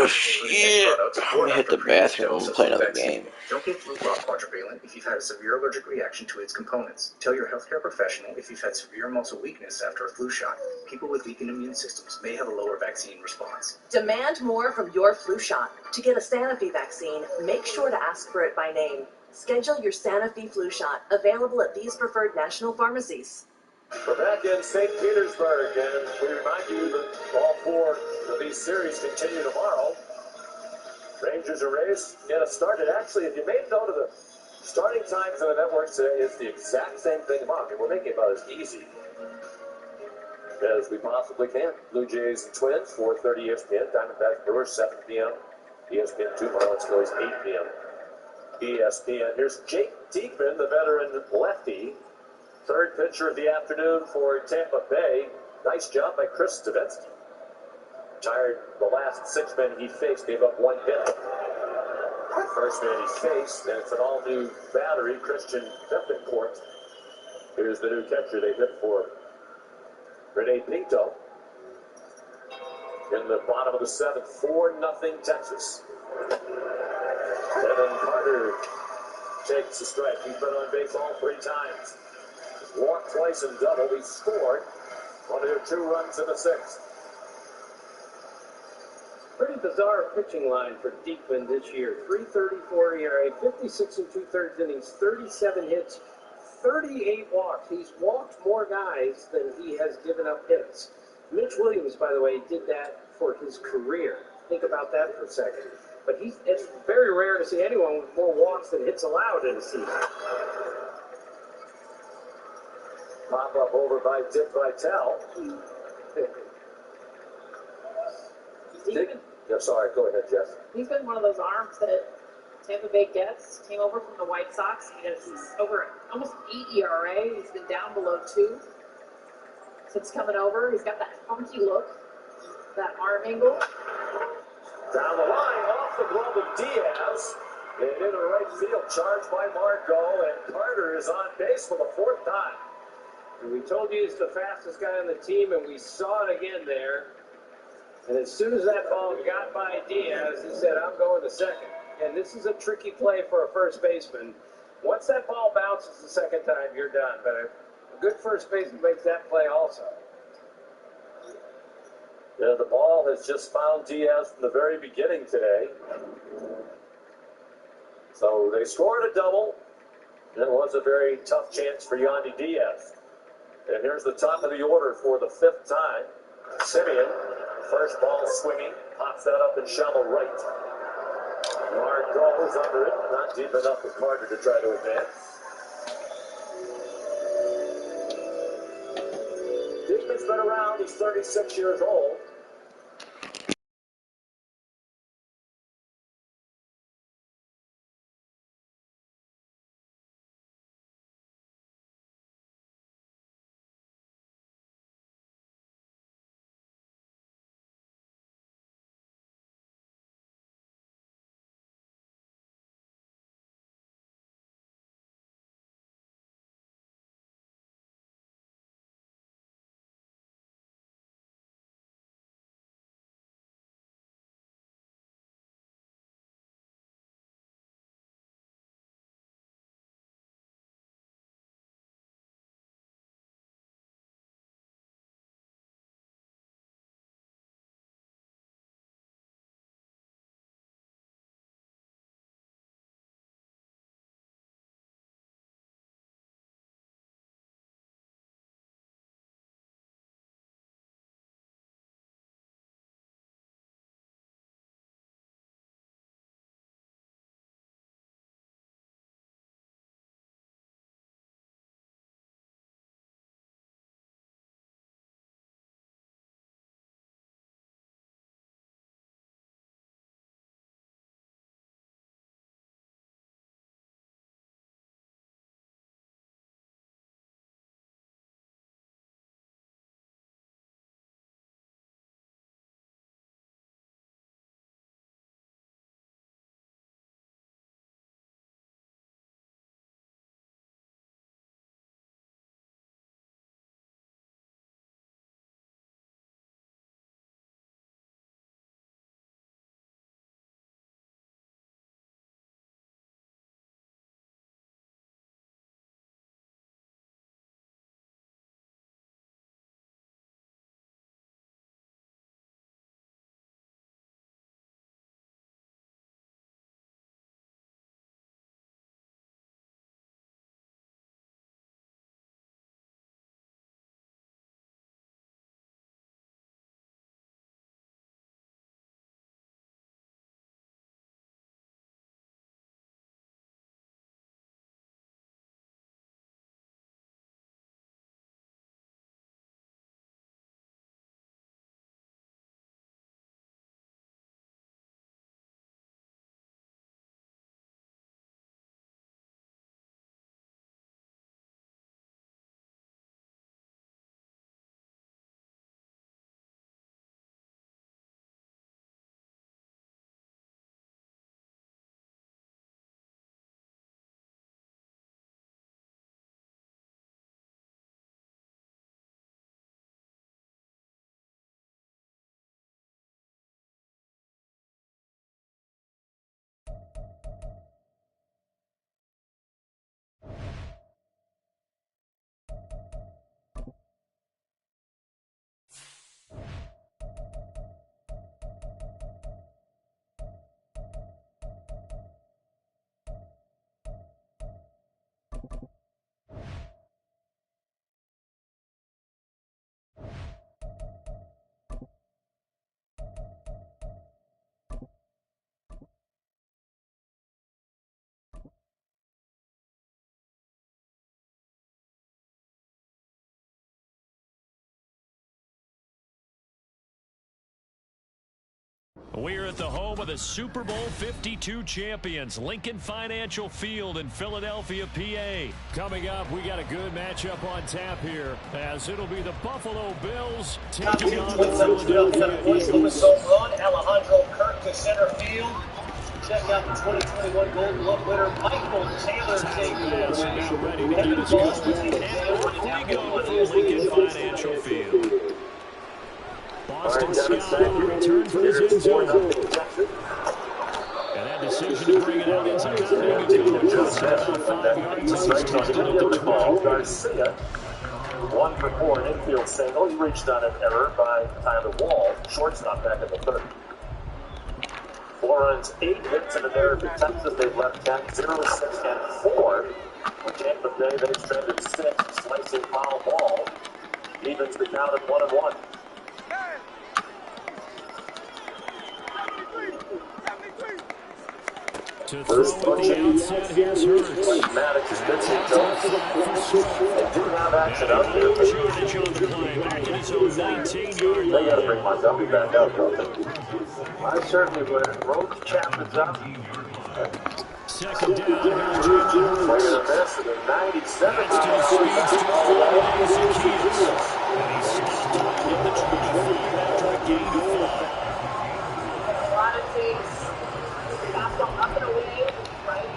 Shit. I'm gonna hit the bathroom and play another game. Don't get flu block quadrivalent if you've had a severe allergic reaction to its components. Tell your healthcare professional if you've had severe muscle weakness after a flu shot. People with weakened immune systems may have a lower vaccine response. Demand more from your flu shot. To get a Sanofi vaccine, make sure to ask for it by name. Schedule your Sanofi flu shot, available at these preferred national pharmacies. We're back in St. Petersburg, and we remind you that all 4 of these series continue tomorrow. Rangers and Rays get us started. Actually, if you made note of the starting times on the networks today, it's the exact same thing tomorrow. I mean, we're making it about as easy as we possibly can. Blue Jays and Twins, 4:30 ESPN. Diamondbacks Brewers, 7 p.m. ESPN 2, Marlins Phillies, 8 p.m. ESPN. Here's Jake Diekman, the veteran lefty. Third pitcher of the afternoon for Tampa Bay. Nice job by Chris Stavinsky. Retired the last 6 men he faced, gave up 1 hit. First man he faced, and it's an all-new battery, Christian Betancourt. Here's the new catcher they hit for Rene Pinto. In the bottom of the 7th, 4-0 Texas. Kevin Carter takes a strike. He's been on base all 3 times. Walked twice and doubled. He scored 1 or 2 runs in the 6th. Pretty bizarre pitching line for Diekman this year. 3.34 ERA, 56 and 2/3 innings, 37 hits, 38 walks. He's walked more guys than he has given up hits. Mitch Williams, by the way, did that for his career. Think about that for a second. But it's very rare to see anyone with more walks than hits allowed in a season. Pop up over by Dick Vitale. Sorry, go ahead, Jeff. He's been one of those arms that Tampa Bay gets. Came over from the White Sox. He's over almost 8 ERA. He's been down below 2 since coming over. He's got that funky look, that arm angle. Down the line, off the glove of Diaz. And into right field, charged by Marco, and Carter is on base for the 4th time. And we told you he's the fastest guy on the team, and we saw it again there. And as soon as that ball got by Diaz, he said, I'm going to second. And this is a tricky play for a first baseman. Once that ball bounces the second time, you're done. But a good first baseman makes that play also. Yeah, the ball has just found Diaz from the very beginning today. So they scored a double. It was a very tough chance for Yandy Diaz. And here's the top of the order for the fifth time. Simeon, first ball swinging, pops that up in shallow right. Yard goes under it, not deep enough for Carter to try to advance. Dickman's been around, he's 36 years old. We're at the home of the Super Bowl 52 champions, Lincoln Financial Field in Philadelphia, PA. Coming up, we got a good matchup on tap here, as it'll be the Buffalo Bills taking on the Philadelphia Eagles. Alejandro Kirk to center field. Check out the 2021 Golden Glove winner, Michael Taylor. Now ready to get us going. And we go for John Scott on the return for his end zone. And that decision to bring it out ends up not being a good one. Cost him about 5 yards as he's tackled at the 20. Garcia, 1 for 4, an infield single. He reached on an error by Tyler Wall, shortstop back in the 3rd. 4 runs, 8 hits in an error for Texas. They've left 10, 0, 6, and 4. For Tampa Bay, they've stranded 6, slicing foul ball. Evens the count at 1-1. To throw at the outset, here's Hurts. Maddox is pitching, so they do have action out there. Yardage on the play, back in his own 19-yard line. They got to bring Montgomery back out, don't they? I certainly would. Rhodes Chapman's up. Second down, here's Jalen Hurts. Way to miss it, 97. That's to the speedster, Zacchaeus. And he's stopped right in the 25 after a gain of 5. A lot of takes. Fastball up and away. Right.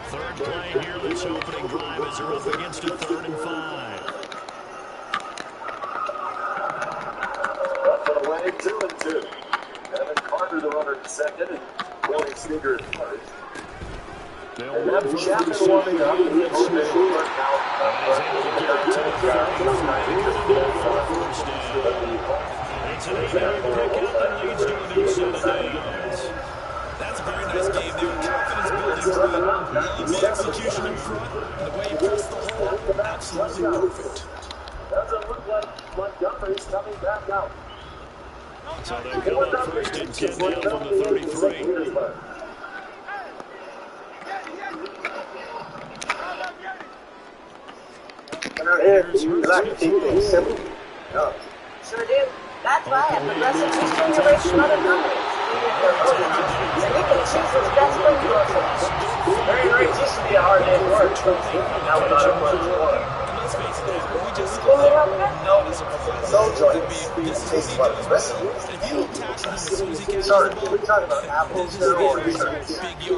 Third play here this opening drive as they're up against a 3rd and 5. Up and away, 2-2. Evan Carter, the runner, at second, and Willie Sneaker at first. And that's Chapman warming up. And he's able to get it to the first down. It's an 8-yard pickup and leads to a new set of downs. That's a very nice game there. Confidence building. The execution in front, and the way you press the hole, absolutely perfect. Doesn't look like Montgomery's coming back out. So they'll come up 1st and 10 down from the 33. Here's Hurts to throw. Sure do. That's why I have progressive history away from other companies. So you can choose what's best for you. Very nice. Used to be a hard day to work. Now we're not a fun sport. Let's face it, we just No joints. Tastes like the rest of it. Sorry, we're talking about apples, steroids. He's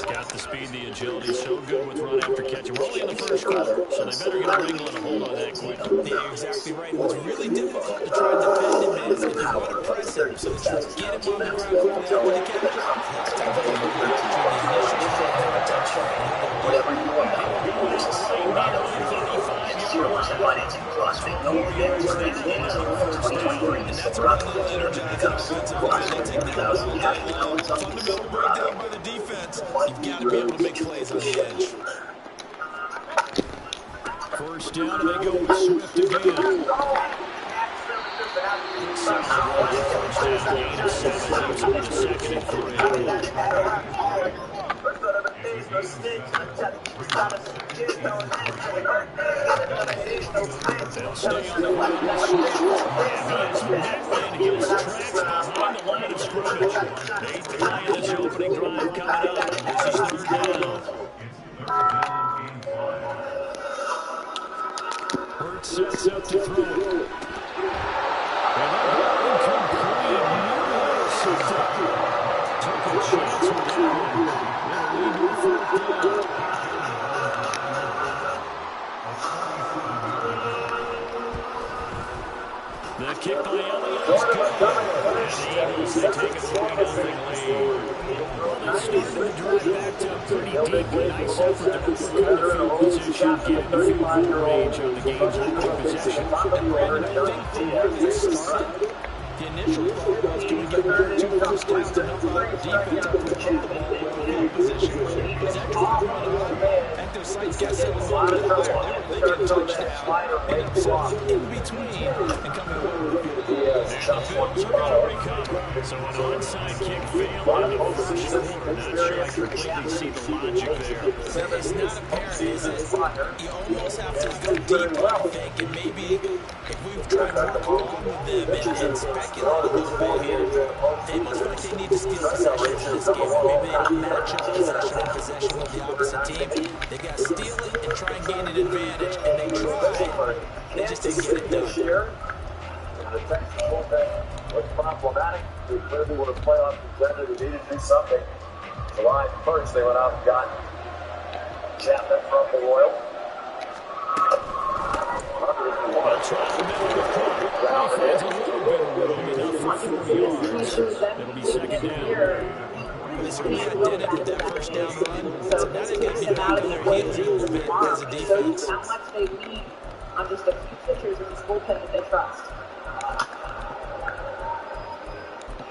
got the speed, the agility, so good with run after catch. We're only in the 1st quarter, so they better get a wrinkle and a hold on that quick. Yeah, you're exactly right. What's really difficult to try and defend him is if you want to press him, so that you get him on the ground quickly after the catch. That's the initial Whatever you want, there's a Silverado 0% financing plus make no payments for 90 days on all 2023 Silverado pickups. Plus, get 1,000 cash allowance on the Silverado. by the defense, you've got to be able to make plays on the edge. First down, and they go with Swift again. First down, gain of 7. He's on the 2nd and 3. They'll stay on the ground this week. And he is tracks behind the line of scrimmage. 8th play in this opening drive coming up. This is 3rd down. Hurts sets up to throw. And that incomplete. Took a chance with that one. Lead to a 4th down. The kick by Elliott is good. And the Eagles, they take a 3-0 lead. They started the drive backed up pretty deep. A nice effort to put the field position, get into field goal range on the game's opening possession. And Brandon, I think from where they started, the initial thought was, can we get 1 or 2 first downs to help out our defense and control the ball well field position? Because that could have run off. At their sights, got 7 more there. They get a touchdown, pick up 7 in between, and coming away with a field goal. And the Bills are going to recover. So an onside kick failed in the first quarter. Not sure I completely see the logic there. It's not apparent, is it? You almost have to go deep, I think, and maybe if we've tried to work along with them and speculate a little bit here, they must feel like they need to steal possession in this game. Maybe they can match up possession and possession with the opposite team. They've got to steal it and try and gain an advantage, and they tried. They just didn't get it done. The Texas bullpen was problematic. They clearly were a playoff contender. They needed to do something. July 1st, they went out and got Chapman from the Royal. Finds a little bit of room in It'll be second down. They certainly had did it with that first down run. So now they've got to be back on their heels a little bit as a defense. How much they lean on just a few pitchers in this bullpen that they trust.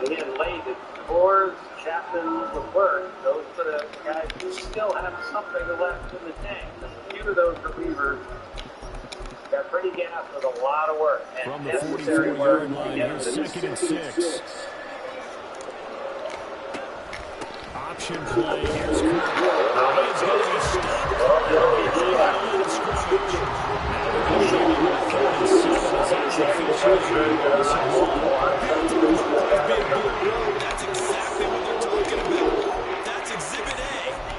Again, late, it Boers, Chapman, LeBert. Those are the guys who still have something left in the tank. A few of those relievers got pretty gassed with a lot of work. From the 44-yard line, here's 2nd and 6. Option play, here's Cook. He's going to be stopped behind the line of scrimmage. Now they're going to show him with 3rd and 7 as he finishes the game. That's exactly what they're talking about. That's Exhibit A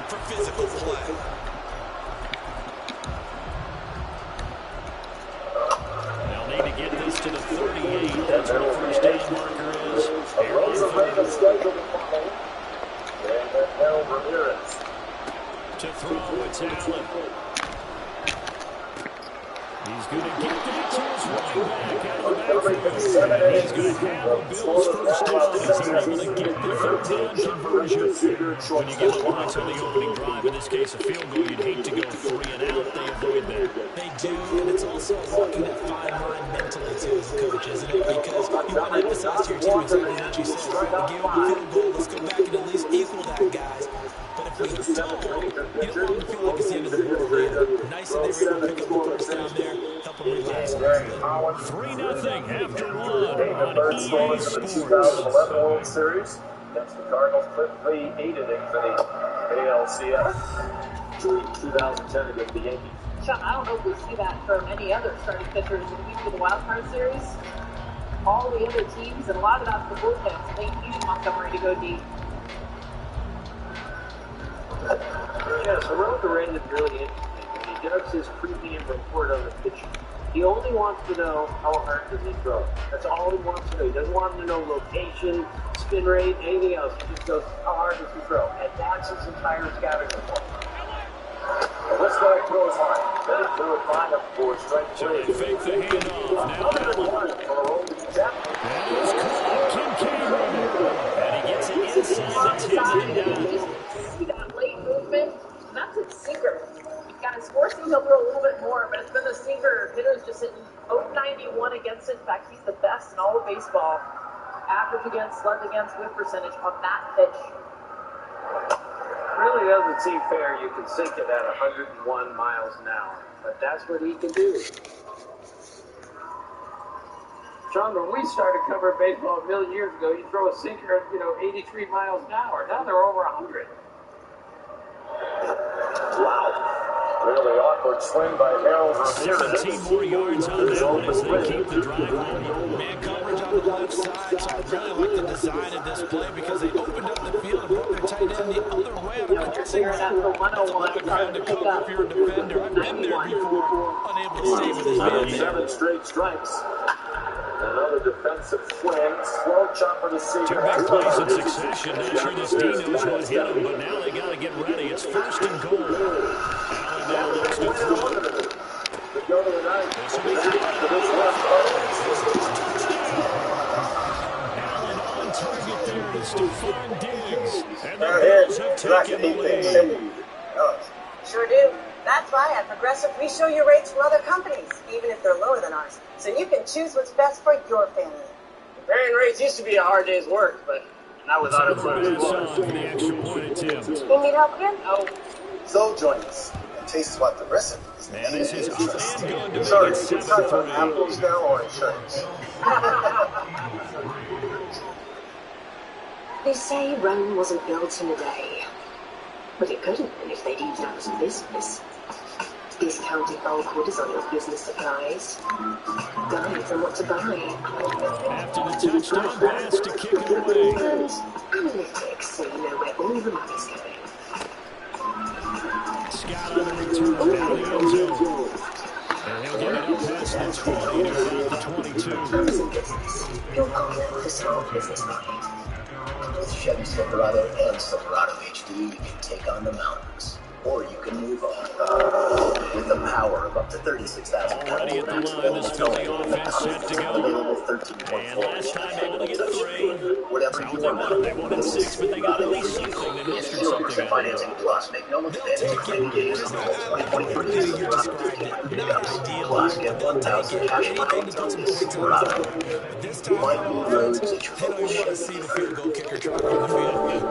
for physical play. They'll need to get this to the 38. That's where the first down marker is. To throw, it's Allen. He's going to get that to his running back out of the backfield. And he's going to have the Bills' first down as he's able to get the 3rd down conversion. When you get the points on the opening drive, in this case a field goal, you'd hate to go 3 and out. They avoid that. They do, and it's also walking that fine line mentally too as a coach, isn't it? Because you want to emphasize to your team exactly what you said. We gave up a field goal. Let's go back and at least equal that, guys. But if we don't, you don't want to feel like it's the end of the world either. Nice that they were able to pick up the first down there, help them relax a little bit. 3-0 after 1 on EA Sports. 2011 World Series. That's the Cardinals quickly aided it for the ALCS. 2010 against the Yankees. Sean, I don't know if we see that from any other starting pitchers in the Wild Card Series. All the other teams, and a lot of that's the bullpens, they need Montgomery to go deep. Yeah, so Roker is really interesting. When he does his pregame report on the pitcher, he only wants to know how hard does he throw. That's all he wants to know. He doesn't want to know location, spin rate, anything else. He just goes, how hard does he throw? And that's his entire scouting report. Well, this guy throws hard. Then he threw it fine up for strike three. So they fake the handoff. Now Allen. That is caught. Kincaid running. And he gets it inside the 10 and down. He got late movement. That's his sinker. He's got his four seam, he'll throw a little bit more, but it's been the sinker. Hitters just hitting 091 against it. In fact, he's the best in all of baseball. Average against, slugged against, whip percentage on that pitch. Really doesn't seem fair you can sink it at 101 miles an hour, but that's what he can do. Sean, when we started covering baseball a million years ago, you throw a sinker at 83 miles an hour. Now they're over 100. Wow. Really awkward swing by Harold Ramirez. 17 more yards on that one as they keep the drive going. Man coverage on the left side, so I really like the design of this play because they opened up the field and put their tight end the other way. I'm not figuring out the 101 to ground to cover if you're a defender. I've been there before, unable to stay with his man there. 7 straight strikes. Another defensive swing. Slow chopper to see. 2 big plays in succession. Not sure this D knows what hit him, but now they got to get ready. It's 1st and goal. Allen now looks to throw. Allen on target there to Stephon Diggs. And the Bills have taken the lead. Sure do. That's why at Progressive, we show you rates from other companies, even if they're lower than ours, so you can choose what's best for your family. Comparing rates used to be a hard day's work, but not without a For the extra point attempt. You need help again? No. So join us and taste what Progressive is. And this is and going to Sorry, make it it's time for 7-3. apples now or insurance. They say Rome wasn't built in a day, but it couldn't if they'd even have some business. Discounted bulk orders on your business supplies. Guides on what to buy. After the touchdown pass to kick it away. And analytics so you know where all the money's going. Scott on the return down the end zone. And he'll get it up past the 20 to about the 22. Some business. Your partner for small business money. With Chevy Silverado and Silverado HD, you can take on the mountains or you can move on. With the power of up to 36,000 already at the line, this Philly offense set to go. And last time able to get 3. That's how they won. They wanted 6, but they got at least something. They mustered something out of it. Plus, make no mistake, for 90 days on all 2023 Silverado 1500 pickups. Plus, get 1,000 cash allowance on this Silverado. Find new roads at your local Chevy dealer.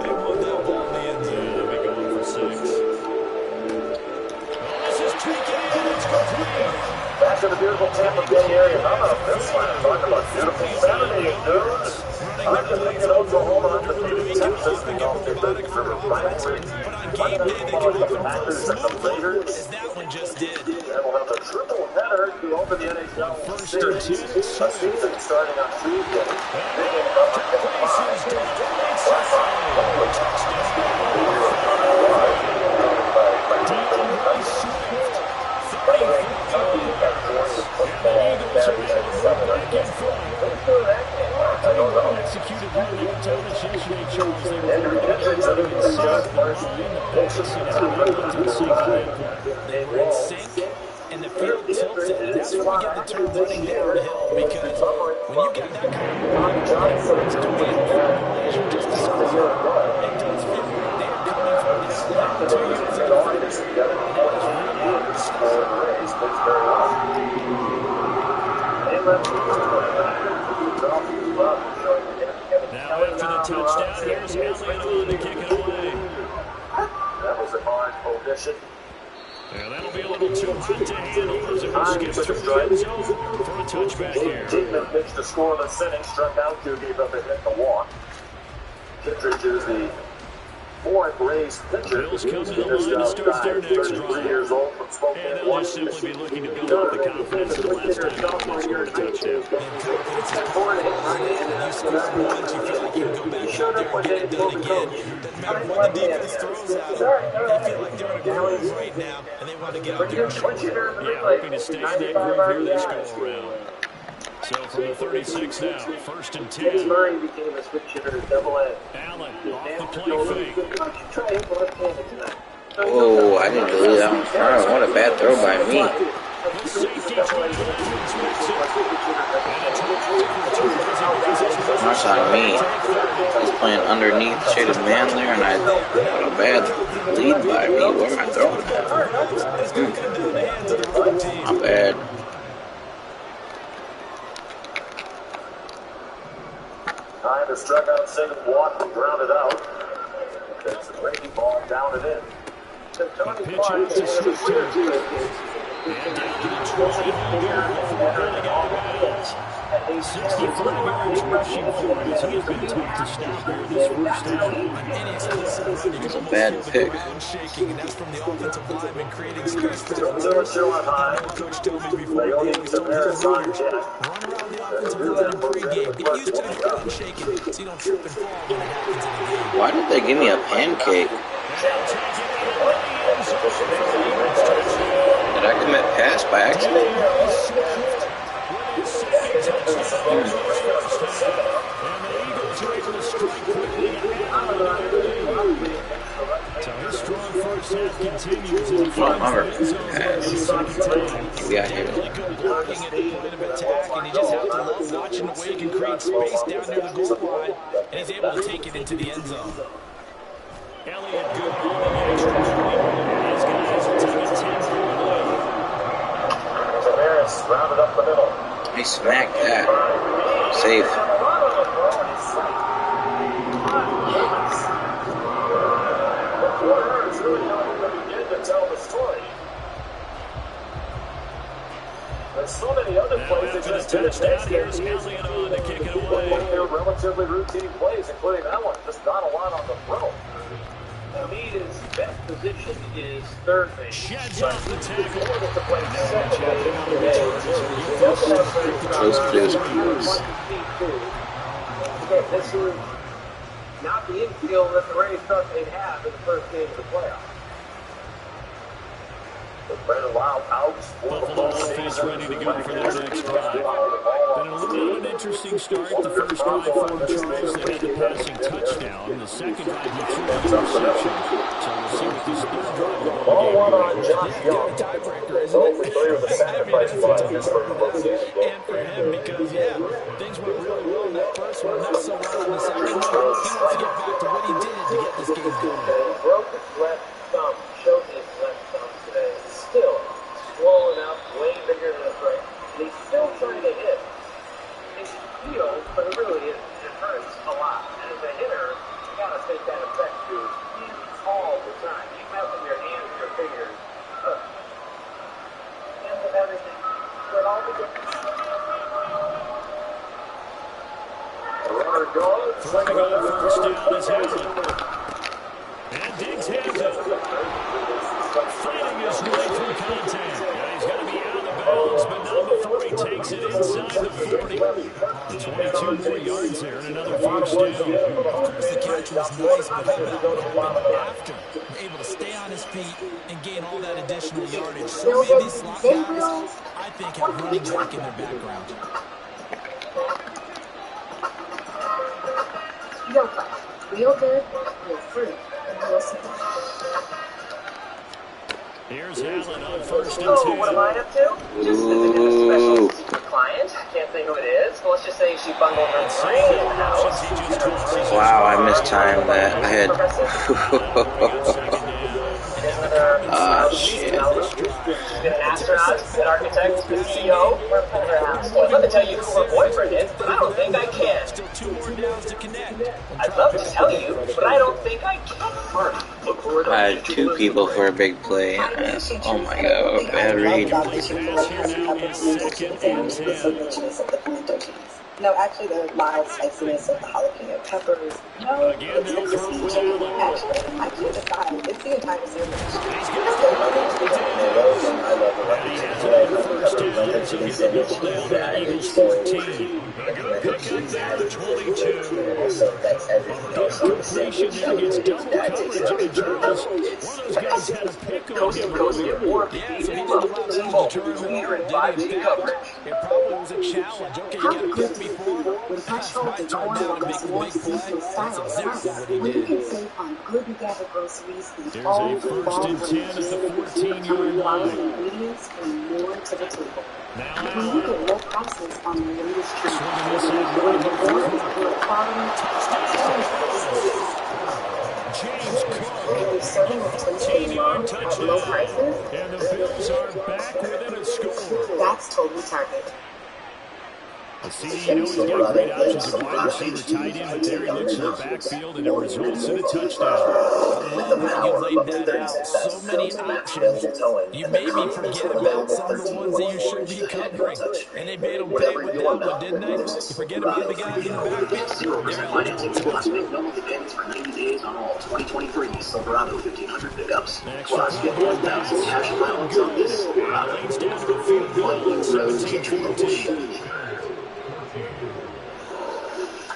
They want that ball in the end zone. They'll be going for 6. Back to the beautiful Tampa Bay area. How about this one? Talking about beautiful Saturday, dudes. I'm just thinking Oklahoma undefeated Texas. The Gulf River rivalry. Monday Night Football, the Packers and the Raiders. And we'll have a triple header to open the NHL series. A season starting on Tuesday. Big game up on Day 5. Executed well. They were telling us yesterday, Charles, they were starting in sync behind the backs and everything was in sync on that play. They were in sync, and the field tilted. That's when we get the term running downhill, because when you get that kind of momentum, it's doing it as you just described. It does feel like they are coming from down 2 years ago. And that was now after the touchdown, here's Elliott on to kick it away. That was a hard position. Yeah, that'll be a little too hot to handle as it will skip through the end zone for a touchback here. Kingman pitched the scoreless inning, struck out 2, gave up a hit to walk. Kittredge is the fourth raised pitcher. Bills come to the line to start their next drive. Years old from Spokane, and they'll just simply be looking to build up the confidence of the last time they scored a touchdown. Confidence is important. You score once, you feel like you can go back out there and get it done again. Doesn't matter what the defense throws out, they feel like they're in a groove right now, and they want to get out there and show it. Yeah, hoping to stay in that groove here this go-around. So from the 36 now, 1st and 10. Murray became a switch hitter to AA. Allen off the play fake. Oh, I didn't believe that one. Oh, what a bad throw by me. That's on me. He's playing underneath shaded man there, and what a bad lead by me. Where am I throwing that? Not bad. Time to struck out Saint Watt and grounded out. Takes the breaking ball down and in. The pitch out to Swift. And down to the 20. Rolling out of bounds. 65 yards rushing for him as he has been tough to stop here this first half. It's a bad pick. Shaking, and that's from the offensive lineman creating space for the coach told me before the game, he's told his players, run around the offensive line in pregame. Get used to the ground shaking so you don't trip and fall when it happens in the game. Why did they give me a pancake? Did I commit pass by accident? So his strong first half continues in the final end zone for the second time. Yeah, Really good blocking at the point of attack, and you just have to love watching the way he can create space down near the goal line, and he's able to take it into the end zone. Elliott good on the extra point, and these guys will take a 10-point lead. Tavares rounded up the middle. He smacked that. Safe. Tell the story. There's so many other plays that just did it. Here's Elliott on to kick it away. They're relatively routine plays, including that one. Just not a lot on the throw. To me, his best position is third base. Sheds off the tackle. Close. This is not the infield that the Rays thought they'd have in the first game of the playoffs. Brandon Lau out for the Buffalo offense gets ready to go for their next drive. Been a little bit of an interesting start. The first drive for Charles, they had the passing touchdown. The second drive, he threw an interception. So we'll see what this third drive will go. Ball one on Josh Young. Tiebreaker, isn't 0 for 3 with a sacrifice fly in his first postseason game. and for him, because, yeah, things went really well in that first one, not so well in the second one. He wants to get back to what he did to get this game going. He broke his left thumb, showed his left thumb today. Still swollen up, way bigger than his right. And he's still trying to hit. It feels, but it really is. It hurts a lot. And as a hitter, you gotta take that effect to his hands all the time. You have in your hands, your fingers. And with everything. With all the difference. The runner goes. Throwing on the first down is Hamlin. And Diggs has it. Fighting his way through contact. Yeah, he's got to be out of the bounds, but not before he takes it inside the 40. 22 more yards there and another first down. The catch was nice, but how about after? Able to stay on his feet and gain all that additional yardage. So many of these slot guys, I think, have running back in their background. Real fast, real good, real free, and real simple. Here's Allen on first and 10. Oh, what am I up to? Just visiting a special secret client. Can't think who it is. But let's just say she bundled her brain in the house. Wow, I mistimed that. I had. Ah, shit. She's an astronaut, an architect, a CEO. We're in her house. Well, I'd love to tell you who her boyfriend is, but I don't think I can. Still 2 more downs to connect. I'd love to tell you, but I don't think I can. I had 2 people for a big play. Oh my god, bad read. No, actually, the mild spiciness of the jalapeno peppers. No, it's the seasoning. Actually, the style. It's the entire sandwich. Also, that's everything else on the sandwich. That takes it Coast to coast, get more leader in 5G coverage. It probably was a challenge. Okay, you got to get before. Threshold is more welcomes more seasonal style sauce. When you can save on good and gather groceries and all the fall flavors, quality ingredients bring more to the table. When you get low prices on the latest trends, serving with tasty love at low prices, and the Bills are back within a score. that's totally Target. The CD, you know, he's got great options at wide receiver, tight end, but there he looks in the backfield, and it results in a touchdown. You laid that out. So many options. You maybe forget about some of the ones that you should be covering. And they made them pay with that one, didn't they? You forget about the guys in the backfield. 0% financing plus make no payments for 90 days on all 2023 Silverado 1500 pickups. Plus get 1,000 cash allowance on this Silverado. One road teacher location.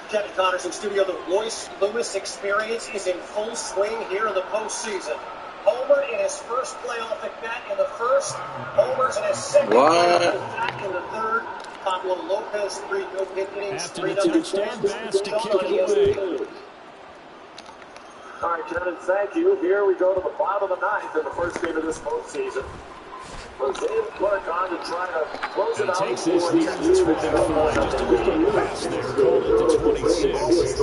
Kevin Connors in studio. The Royce Lewis experience is in full swing here in the postseason. Homer in his first playoff at bat in the first. Homer's in his second playoff at bat in the third. Pablo Lopez, 3 no-hit innings, 3 touchdown pass to kick it away. All right, gentlemen, thank you. Here we go to the bottom of the ninth in the first game of this postseason. Jose Clark on to try to close it out. Takes this near the 25, just a little pass there, called it the 26.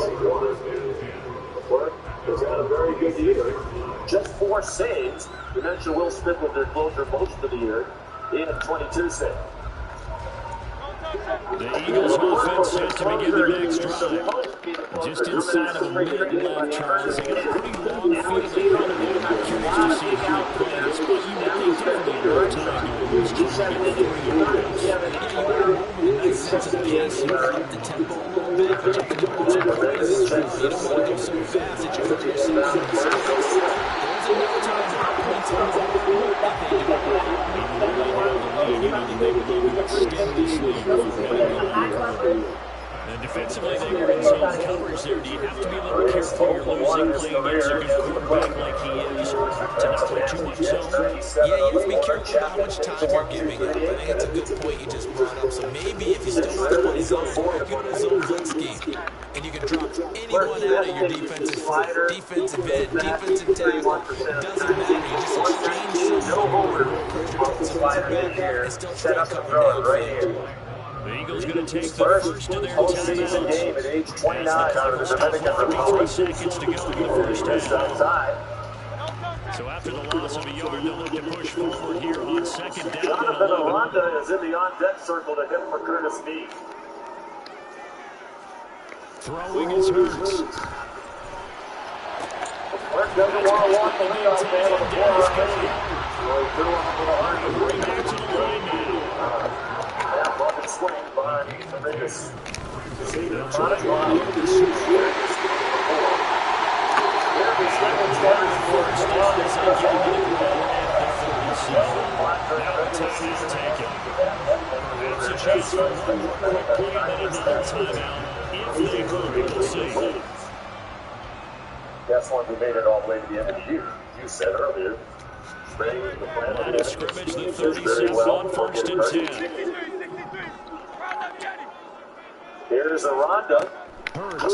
Clark has had a very good year. Just 4 saves. You mentioned Will Smith with their closer most of the year. He had 22 saves. The Eagles offense set to begin their next drive. Just inside of a minute left, Charles. They got a pretty long field ahead of them. I'm curious to see how it plays. But you would think definitely a little time going this trying to get 3 yards. A nice sense of pace here, up the tempo a little bit, but you can do some crazy stuff. You don't want to go so fast that you put yourself in the circles. There's enough time to put points on the board if they do it right. They would love to extend this lead. And defensively, they were in zone coverage there. Do you have to be a little careful you're losing playing against a good quarterback like he is to not play too much zone? Yeah, you have to be careful about how much time you're giving up. I think that's a good point you just brought up. So maybe if you still want to play zone, you go to zone blitz scheme. And you can drop anyone out of your defensive end, defensive tackle. Doesn't matter. You just exchange someone and still try and cover downfield. The Eagles going to take the first of their timeouts. Game at age 29 out of the Dominican Republic. 3 seconds to go in the first half. So after the loss of a yard, they'll look to push forward here on second down. Jonathan Aranda is in the on-deck circle to hit for Curtis Meade. Throwing is Hurts. Wentz doesn't want to walk the leadoff man on the floor already. So he's doing it for the Hurts. Bring back to the line now. Yeah, bucket swing behind the biggest. It's a chance for one quick play and then another timeout if they hurry. We'll see. That's one who made it all the way to the end of the year. You said earlier. Line of scrimmage, the 37 on 1st and 10. Here's Aranda. Hurts.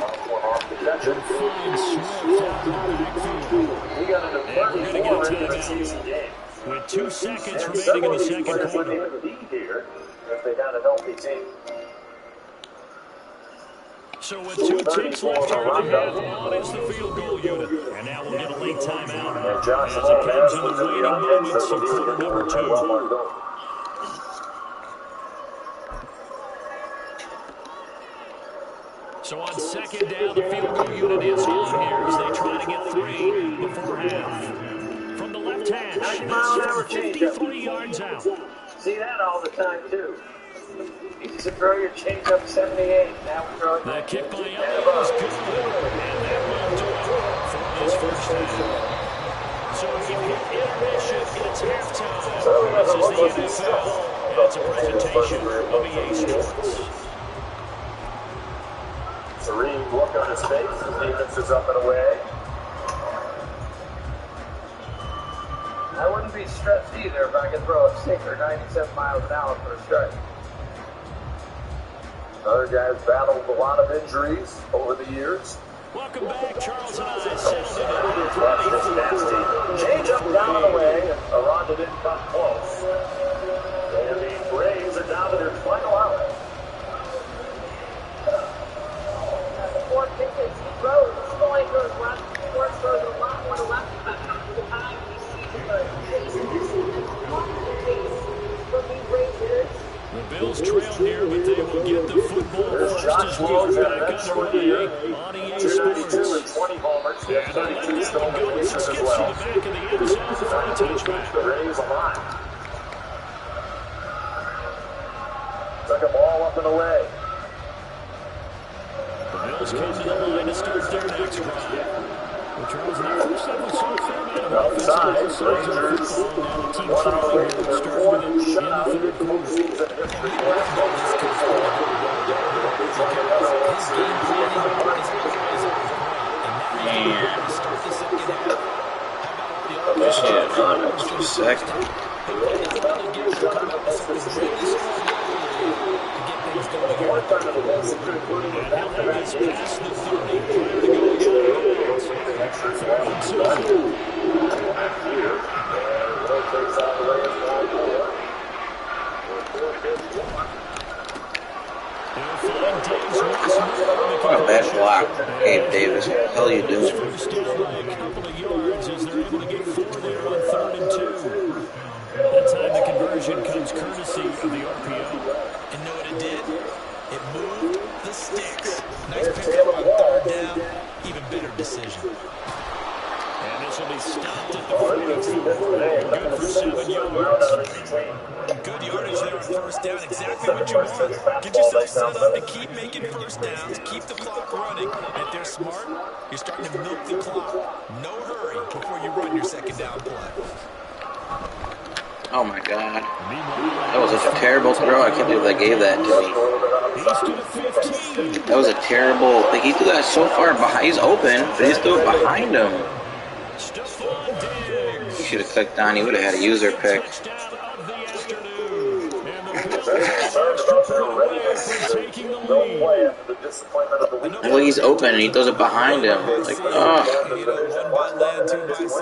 Off the catch. Fine Swift out of the backfield. He got into 34 in the season game. With 2 seconds remaining in the second quarter. Here if they got a healthy team. So with 2 ticks left here in the half, on is the field goal unit. And now we'll get a late timeout as it comes in the waning moments of quarter number 2. So on second down, the field goal unit is on here as they try to get 3 before half. From the left hash, this 53 yards out. See that all the time, too. You used to throw your change up 78. Now we're throwing the kick by Elliott is good. And that will do it for this first half. So we hit intermission. It's halftime. This is the NFL. That's a presentation of EA Sports. Serene look on his face. His defense is up and away. I wouldn't be stressed either if I could throw a sinker 97 miles an hour for a strike. Other guys battled a lot of injuries over the years. Welcome back, Charles and I. Sounded change up down and away. Aranda didn't come close. And the Braves are down to their final out. 4 pitches, he throws, Floyd goes left, Ford throws a lot more to left half the time. We see the pace from the Rangers. The Bills trail here, but they will get the football first as we go back underway on EA Sports. 292 and 20 homers. They have 32 stolen bases as Skips well. to the back of the end zone for a touchback. The Rays alive. Took a ball up and away. The Bills come to the line to start their next drive. Well, Charles, in the first half, we saw a fair amount of outside, offensive Rangers, football. Now the team 1 out of trailing their here started 4th with it in the shutout third quarter. season history. This is on extra second. What a bad block, Gabe Davis. What the hell are you doing? First down by a couple of yards as they're able to get 4 there on 3rd and 2. That time the conversion comes courtesy of the RPO. And know what it did? It moved the sticks. Nice pickup on 3rd down. Even better decision. And this will be stopped at the 42. Good for 7 yards. Good yardage there on 1st down. Exactly what you want. Get yourself set up to keep making 1st downs. Keep the clock running. And if they're smart, you're starting to milk the clock. No hurry before you run your 2nd down play. Oh my god. That was a terrible throw. I can't believe they gave that to me. That was a terrible... Like, he threw that so far behind. He's open, but he threw it behind him. He should have clicked on. He would have had a user pick. Well, he's open and he throws it behind him. Like, oh.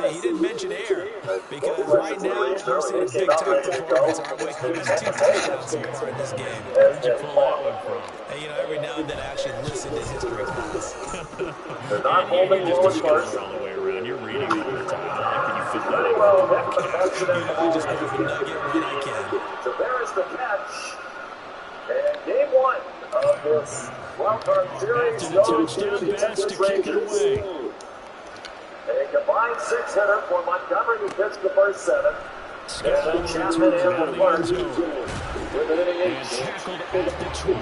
He didn't mention air because right now we're seeing a big time performance, aren't we? There's 2 touchdowns so far in this game. Where'd you pull that one from? Hey, every now and then I actually listen to history class. They're not holding Lewis first. All the way around. You're reading all the time. How can you fit that in? I just grab a nugget when I can. So there is the catch. And game 1 of this wildcard series goes to the Texas Rangers. A combined 6-hitter for Montgomery, who pitched the first 7. And then Chapman and Leclerc with an inning each.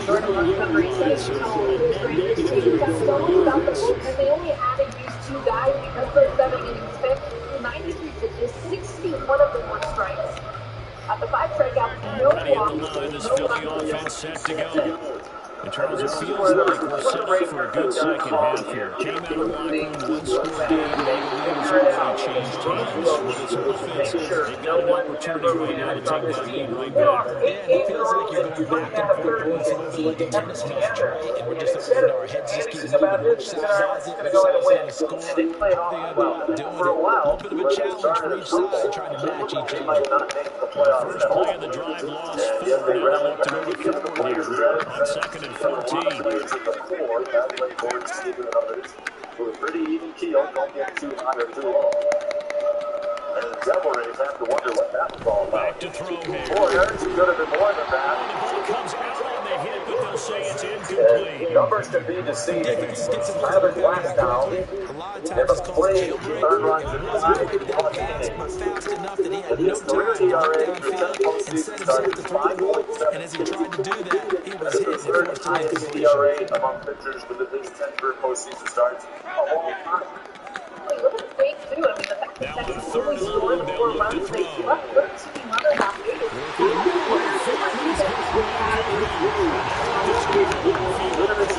Jordan Montgomery says they only added these 2 guys because those 7 innings pitched. 93 pitches, 61 of them were strikes. At the 5 strikeouts, no walks, This Philly offense set to go. And Charles, it feels like we're set up for a good second half here. Came out of the locker room, 1 score down. It's already changed teams with its offense. They've got an opportunity right now to take that lead right back. Yeah, it feels like you're going back and forth. It's a little bit like a tennis match, right? And we're just you know, our heads just keep moving. Which side has it? Which side's going to score? How they going to do it? A little bit of a challenge for each side, trying to match each other. First play of the drive lost 4. Now they look to go to forward here on 2nd and 14. Pretty even keel, don't get too high or too low. And the Devil Rays have to wonder what that was all about. Back to throw here. 4 yards, he could have been more than that. The ball comes out on the hit, but they'll say it's incomplete. Numbers can be deceiving. Travis Blackstown, never played 3rd runs in the side. His career ERA for 10 postseason starts is 5.7. And as he tried to do that, he was hit. The 3rd highest ERA among pitchers with at least 10 career postseason starts of all time. Look at the fake, too. I mean, the fact that Texas only scored 4 runs, they left 13 runners off base.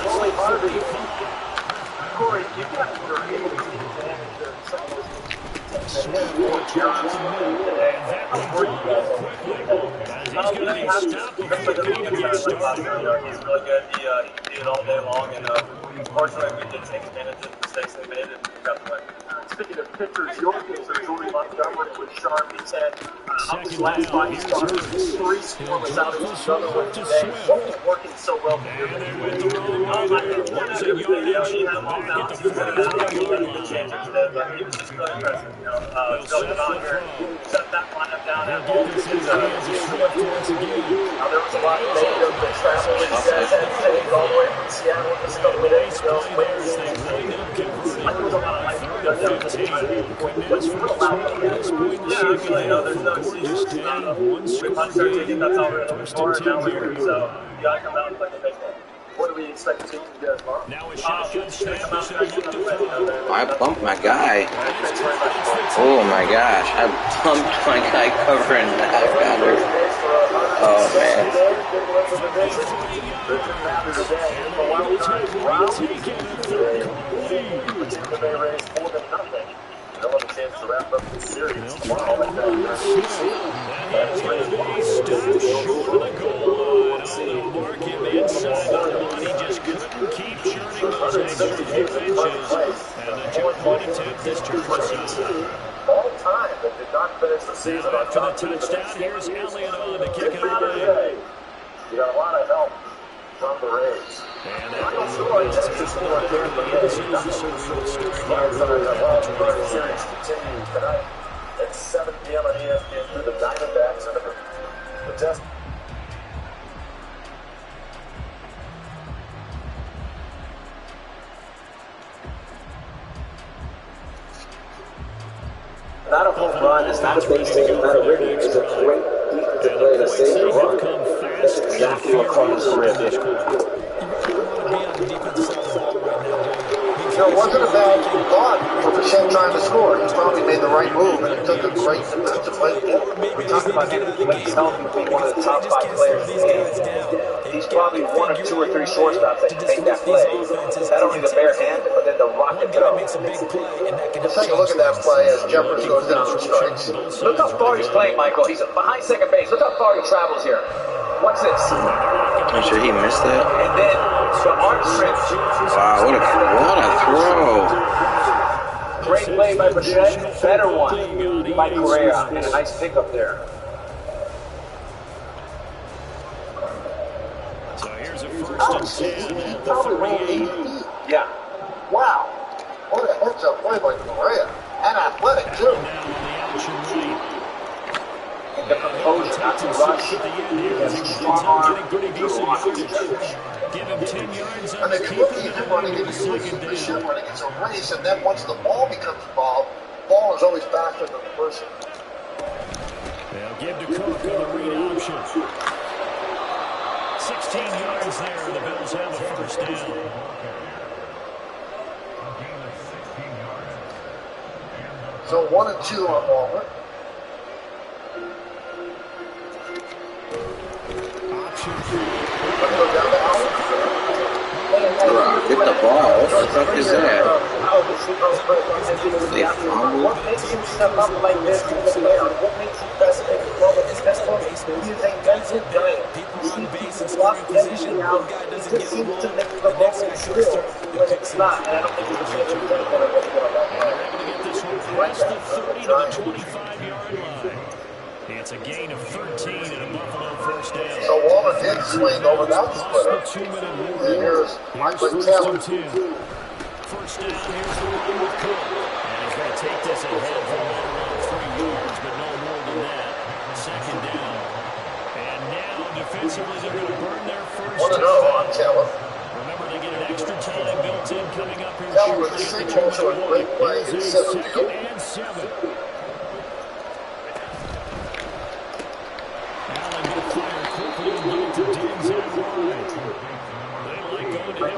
Only Harvey. Corey, you've got your able to manage some of those He's going to be stopped before he even gets started. He's really good. He can do it all day long, and unfortunately, we did take advantage of the mistakes they made and got the win. Speaking of pitchers, your pitcher, Jordan Montgomery, was sharp. He said, up his last 5 starts, 3 scoreless outings, another one today. What was working so well for your pitcher? He had a long balance. He was going to change it today, but he was just really impressive. Going out here, shut that lineup down at home. Now, there was a lot of negative that travel with you guys had today, all the way from Seattle just a couple of days ago. Like, there was a lot of life. Yeah, actually, there's no excuse. We punched our ticket, that's all we're going to score, and now we're here. So, you got to come out and play the baseball. What do we expect to see from you guys tomorrow? Now a shotgun snap. I bumped my guy. Oh my gosh. I bumped my guy covering the half-pounder. Oh man. They'll have a chance to wrap up the series tomorrow. He just couldn't keep churning those extra few inches, and the point attempt this turn aside. All time that did not finish the season on top. After the touchdown, here's Elliott on to kick it away. You got a lot of help from the Rays. And I'm not sure Texas will return the Rays. Series continues tonight at 7 p.m. on ESPN through the Diamondbacks and the test. Not a home run, it's not a base hit, it's not a ribby, it's a great defensive play to save the run. That's exactly what Carlos Correa did. It wasn't a bad thought for Bichette trying to score. He probably made the right move, and it took a great defensive play to get it. We talked about him when he's healthy being one of the top 5 players in the game. He's probably one of 2 or 3 shortstops that can make that play. Not only the bare hand, but then the rocket throw. Let's take a look at that play as Jeffers goes down for strikes. Look how far he's playing, Michael. He's behind second base. Look how far he travels here. Watch this. I'm sure he missed that. And then the arm strip. Wow, what a throw. Great play by Bichette. Better one by Correa. And a nice pickup there. So here's a first and 10 at the 38. Yeah. Wow. What a heads-up play by Correa. And athletic, too. The composure, not to rush. He has a strong arm. Pretty decent yardage. Give him 10 yards on the keeper. Him running into Bichette running into a race, and then once the ball becomes involved, the ball is always faster than the person. They'll give to Cook on the read option. 16 yards there, and the Bills have a first down. So 1 and 2 on Walker. Get the ball. What the fuck is that? They fumbled. What makes him step up like this in the player? What makes him best in the club? His best one is a mental giant. He blocks everything out. He just seems to make the ball still when it's not. And I don't think he's a pitcher that what's going on. And they're able to get this one past the 30 to the 25-yard line. It's a gain of 13 and a Buffalo first down. So Waller did swing over that splitter. And here's Michael Taylor. First down, here's the one with Cook. And he's going to take this ahead for around 3 yards, but no more than that. Second down. And now, defensively, they're going to burn their first down. On Taylor. Remember, they get an extra time built in coming up here. Taylor with the signal to a great play. Here's a 2nd and 7.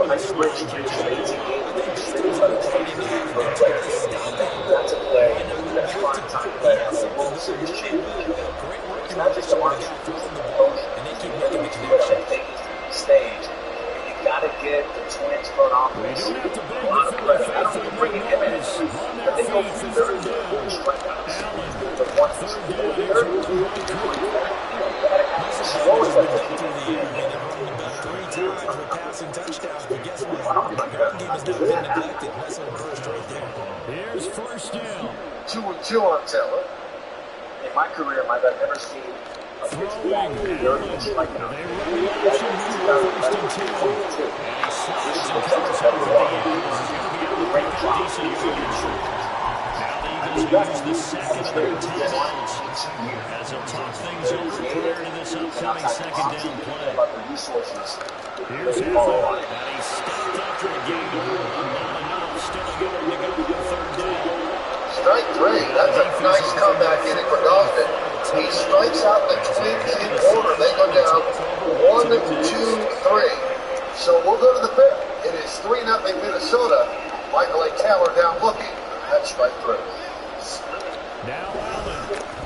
Nice switch to the amazing game. That's a play. That's a prime-time play. That's a World Series championship. It's not just a march. It's a stage. You got to get the Twins for an offense. A lot of pressure. I don't think they're bringing him in. But they go through very good strikeouts. The one who's third, slowing them. Here's first down. 2 and 2 on Taylor. In my career, Mike, I've never seen a pitch block with 30 strikeouts. That's 2022. This looks like a better one. Great job. Use the second and 10 outs as they'll talk things over prior to this upcoming second down play. Here's Allen, and he stopped after a gain of 1. Not enough, still going to go on third down. Strike 3, that's a nice comeback inning for Dawson. He strikes out the Twins in order. They go down 1, 2, 3. So we'll go to the 5th. It is 3-0 Minnesota. Michael A. Taylor down looking at strike 3. Now Allen,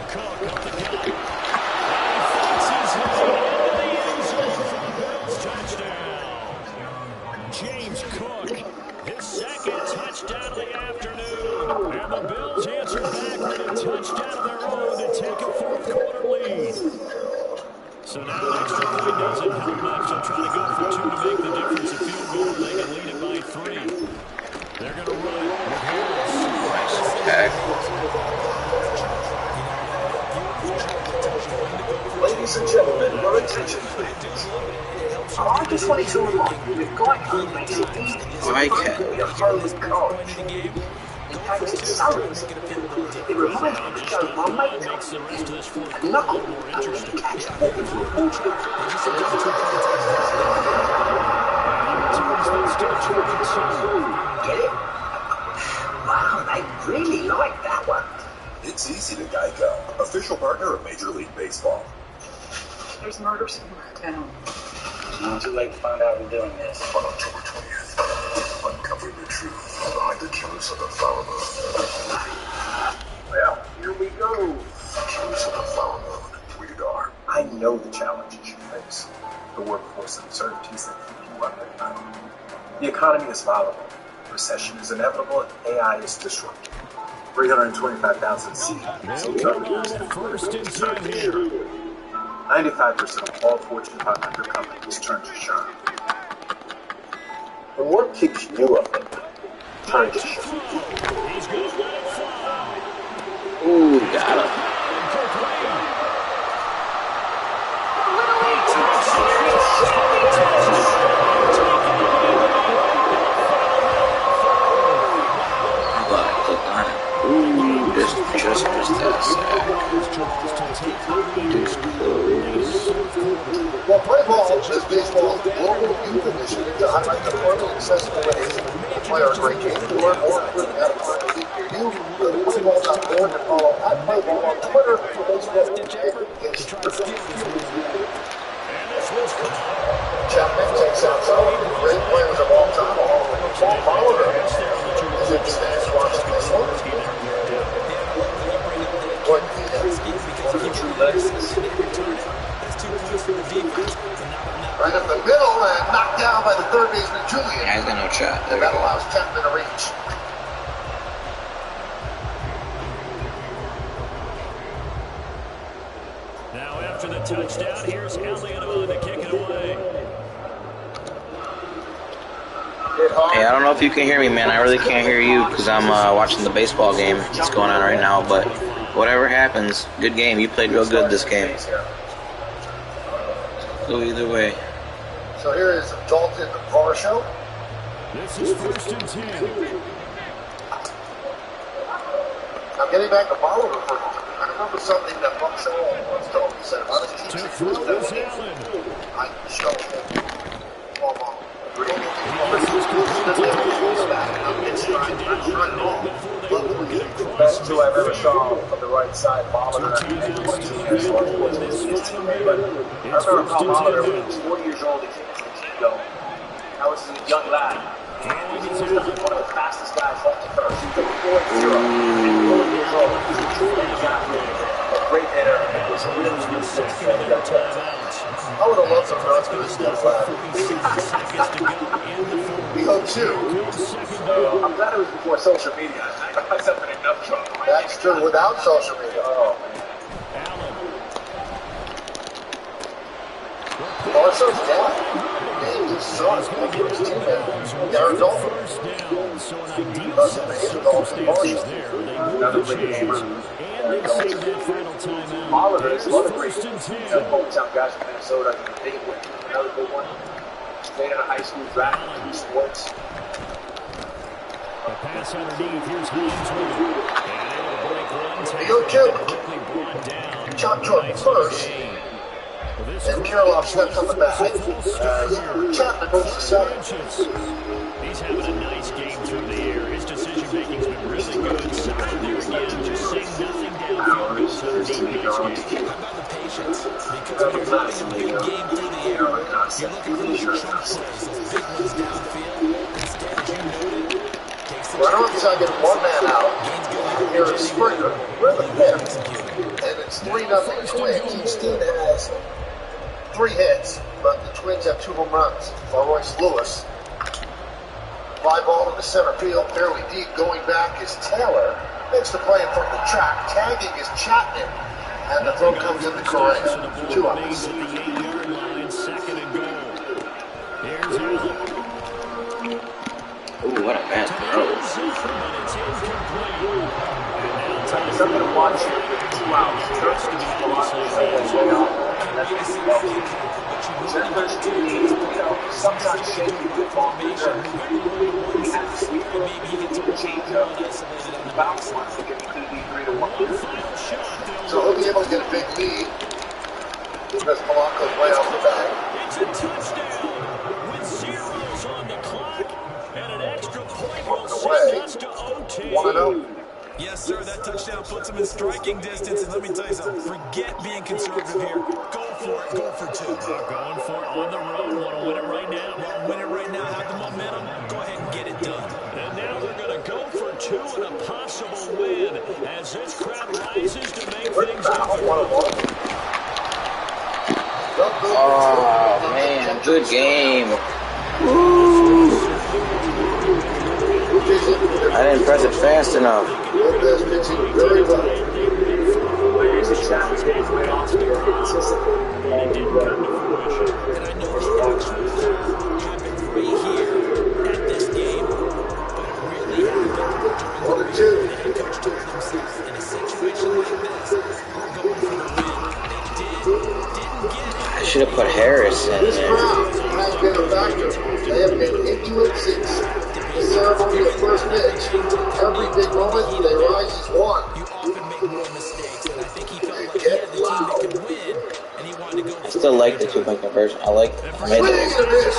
Cook up the gut. And he fights his way into the end zone for the Bills touchdown. James Cook, his second touchdown of the afternoon. And the Bills answer back with a touchdown of their own to take a fourth-quarter lead. So now an extra point doesn't help much. They'll try to go for 2 to make the difference. A field goal, they can lead it by 3. They're going to run with Harris. Ladies and gentlemen, your attention please. After 22 and 1, with Geico makes it easy to find your home college. Thanks to salaries, it reminds me to show my mate a knuckle and catch all the Get it? Wow, they really like that one. It's easy to Geico, official partner of Major League Baseball. There's murder somewhere in town. It's not too late to find out who's doing this. On October 20th, uncovering the truth. Like the killers of the flower moon. Well, here we go. Killers of the flower moon. Rated R. I know the challenges you face, the workforce uncertainties that keep you up at night. The economy is volatile, recession is inevitable, and AI is disruptive. 325,000 seats. 95% of all Fortune 500 companies turn to Sherm. And what keeps you up at night? Turn to Sherm. Ooh, got him. Ooh, just missed that sack. Duke's close. Well, play ball is baseball's global youth initiative to highlight the fun and accessible ways to play our great game. To learn more, including how to find a league near you, go to playball.org and follow @playball on Twitter for baseball notifications. Chapman takes out some of the great players of all time, along with Paul Molitor. As it stands watching this one. What he has one of the true legends. Right up the middle and knocked down by the third baseman Julian. Yeah, he's got no shot. And that allows Chapman to reach. Now after the touchdown, here's Elliott on to kick it away. Hey, I don't know if you can hear me, man. I really can't hear you because I'm watching the baseball game that's going on right now. But whatever happens, good game. You played real good this game. Go either way. So here is Dalton Varsho. This is 1st and 10. I'm getting back to Molitor for a moment. I remember something that Varsho once told me. He said, if I was teaching you I can show him. Best two I've ever saw from the right side, Molitor. But I remember Paul Molitor when he was 40 years old. He came into the Kingo. I was a young lad. He was one of the fastest guys left to first. He took 4-0 at 40 years old. He was a great hitter. It was really I would have loved to run to this young lad. We hope too. I'm glad it was before social media. I got myself in enough trouble. That's true. Without social media. Oh, man. Varsho's dad named his son after his teammate, Darren Dalton. Thus, the name Dalton Varsho. Another big gamer. Molitor is one of the great hometown guys from Minnesota. Another big one. Played in a high school draft in sports. The pass underneath. Here's Hines with it. They go two. Chop short first. And Kirilov steps on the back. Chapman moves to second. He's having a nice game through the air. His decision-making's been really good. Solid there again. Just saying nothing downfield. Goes underneath each game. How about the patience? Because when you're having a big game through the air, you're looking for those chunk plays, those big ones downfield. Instead, as you noted, takes the Right on second, one man out. Here is Springer. We're the fifth. And it's 3-0 Twins. Each team has 3 hits, but the Twins have 2 home runs. Royce Lewis. Fly ball to the center field, fairly deep. Going back is Taylor. Makes the play from the track. Tagging is Chapman. And the throw comes into Correa. 2 outs. Second and goal. Here's Allen. Ooh, what a bad throw. Something to watch here with 2 outs. First, to be a lot of way off. That's what he loves. Then there's 2 games, sometimes shaky with ball return. He has a sweeper, maybe he can change up, bounce one, so it could be 3-1. So he'll be able to get a big lead because Polanco's way off the bag. It's a touchdown with zeros on the clock, and an extra point will send us to OT. 1-0. Yes, sir, that touchdown puts him in striking distance, and let me tell you something, forget being conservative here. Go for it, go for 2. Going for it on the road, want to win it right now. Well, win it right now, have the momentum, go ahead and get it done. And now they're going go for two and a possible win as this crowd rises to make things difficult. Oh, man, good game. I didn't press it fast enough. It's exactly Dave's way off to your anticipated. And it didn't come to fruition. And I know the actions happened right here at this game, but it really happened during the week. The head coach told himself, in a situation like this, we're going for the win. They didn't get it. I should have put Harris in This there. crowd has been a factor. They have been into it since the ceremony of first pitch. Every big moment, they rise as one. You often make more mistakes, and I think he felt like he had the team that could win, and he wanted to go I still like the two-point conversion. I like it. I made Swing and a miss.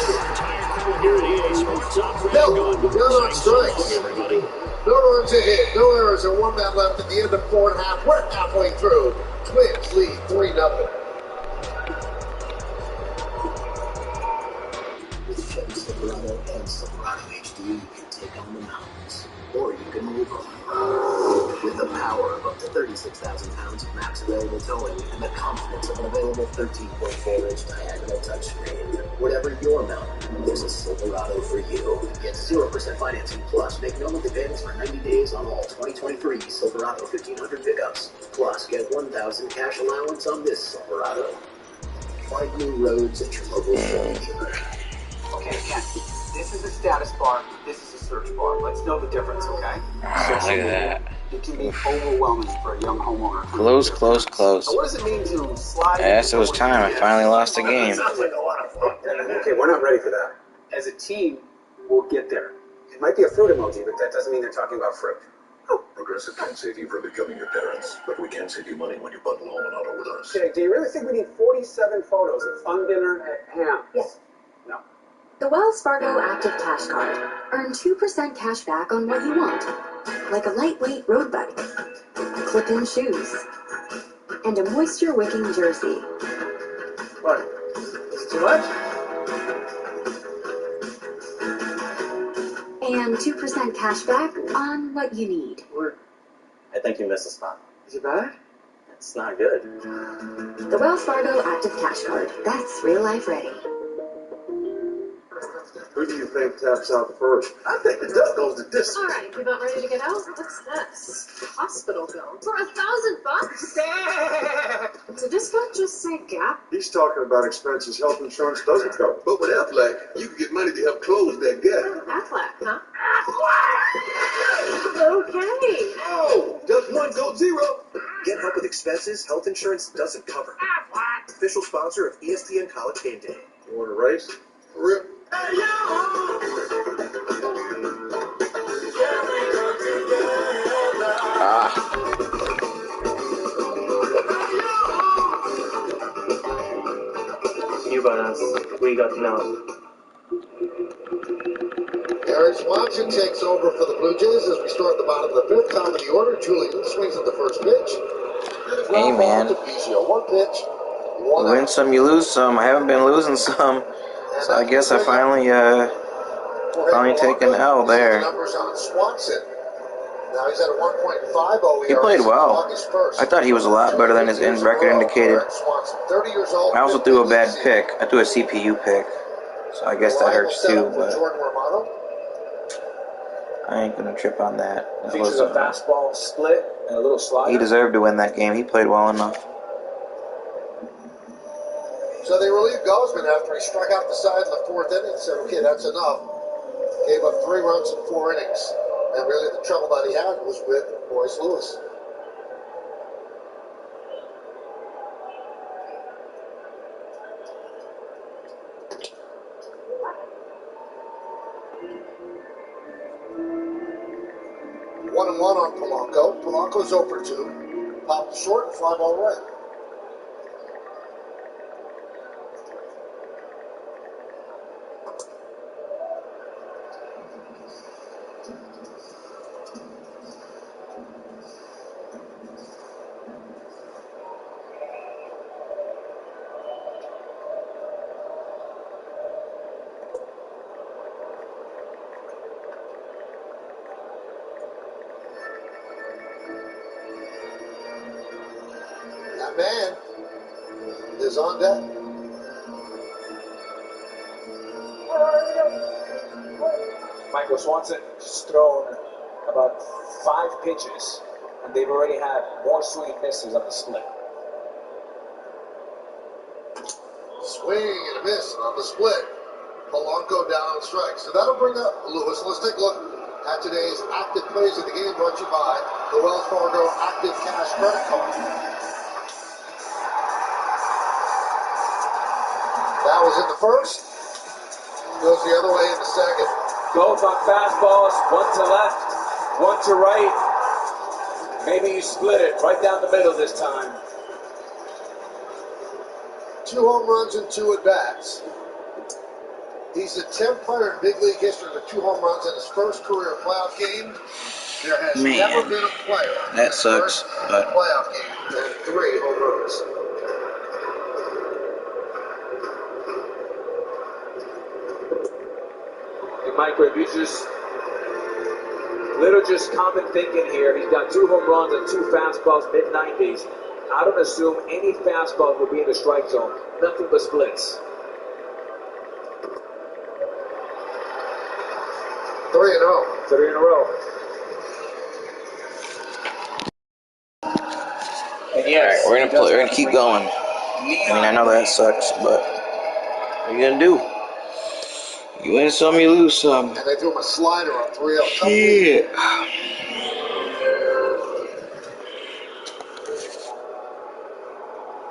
No, none on strikes. No runs a hit, no errors, and 1 man left at the end of 4.5. We're halfway through. Twins lead 3-0. With Chevy Silverado and Silverado HD, you can take on the mountains, or you can move on. With the power of up to 36,000 pounds of max available towing and the confidence of an available 13.4-inch diagonal touchscreen, whatever your mountain, there's a Silverado for you. Get 0% financing plus make no monthly payments for 90 days on all 2023 Silverado 1500 pickups. Plus, get 1,000 cash allowance on this Silverado. Find new roads at your local Chevy dealer. Okay, Ken, this is a status bar, this is a search bar. Let's know the difference, okay? Look at that. It can be overwhelming for a young homeowner. Close, close, close. So what does it mean to slide? I asked it was time. I finally lost the game. Sounds like a lot of fun. Okay, we're not ready for that. As a team, we'll get there. It might be a fruit emoji, but that doesn't mean they're talking about fruit. Progressive can't save you from becoming your parents, but we can save you money when you bundle home and auto with us. Okay, do you really think we need 47 photos of fun dinner at Ham? Yes. No. The Wells Fargo Active Cash Card. Earn 2% cash back on what you want, like a lightweight road bike, clip-in shoes, and a moisture-wicking jersey. What? Is it too much? And 2% cash back on what you need. I think you missed a spot. Is it bad? It's not good. The Wells Fargo Active Cash Card. That's real life ready. Who do you think taps out first? I think the duck goes to this. All right, you about ready to get out? What's this? Hospital bill for $1,000? Did this guy just say Gap? He's talking about expenses health insurance doesn't cover. But with Aflac, you can get money to help close that gap. Aflac, huh? Okay. Oh, just one go zero. Get help with expenses health insurance doesn't cover. Official sponsor of ESPN College Game Day. You want to race? For real? You got us. We got no. Eric Swanson takes over for the Blue Jays as we start the bottom of the fifth. Top of the order. Julian swings at the first pitch. Hey, man. One pitch. You win some, you lose some. I haven't been losing some. So I guess I finally taken an L there. Numbers on Swanson. Now he's at a 1.50. He played well. I thought he was a lot better than his record indicated. I also threw a bad pick. I threw a CPU pick. So I guess that hurts too, but I ain't gonna trip on that. That was a fastball split and a little slide. He deserved to win that game. He played well enough. So they relieved Gosman after he struck out the side in the fourth inning and said, okay, that's enough. Gave up 3 runs in 4 innings. And really the trouble that he had was with Royce Lewis. One and one on Polanco. Polanco's 0 for 2. Popped short, fly ball right. is on deck. Michael Swanson just thrown about 5 pitches, and they've already had more swing and misses on the split. Swing and a miss on the split. Polanco down on strike. So that'll bring up Lewis. Let's take a look at today's active plays of the game, brought to you by the Wells Fargo Active Cash Credit Card. That was in the first. Goes the other way in the second. Both on fastballs, one to left, one to right. Maybe you split it right down the middle this time. 2 home runs and 2 at-bats. He's the 10th player in big league history with 2 home runs in his first career playoff game. There has never been a player that sucks, but playoff game that had 3 home runs. Hey, Mike, if you just common thinking here. He's got 2 home runs and 2 fastballs, mid-90s. I don't assume any fastballs will be in the strike zone. Nothing but splits. 3 in a row. 3 in a row. And yes, all right, we're gonna keep going. I mean, I know that sucks, but what are you gonna do? You win some, you lose some. And they threw him a slider on 3-0. Shit.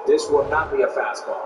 This will not be a fastball.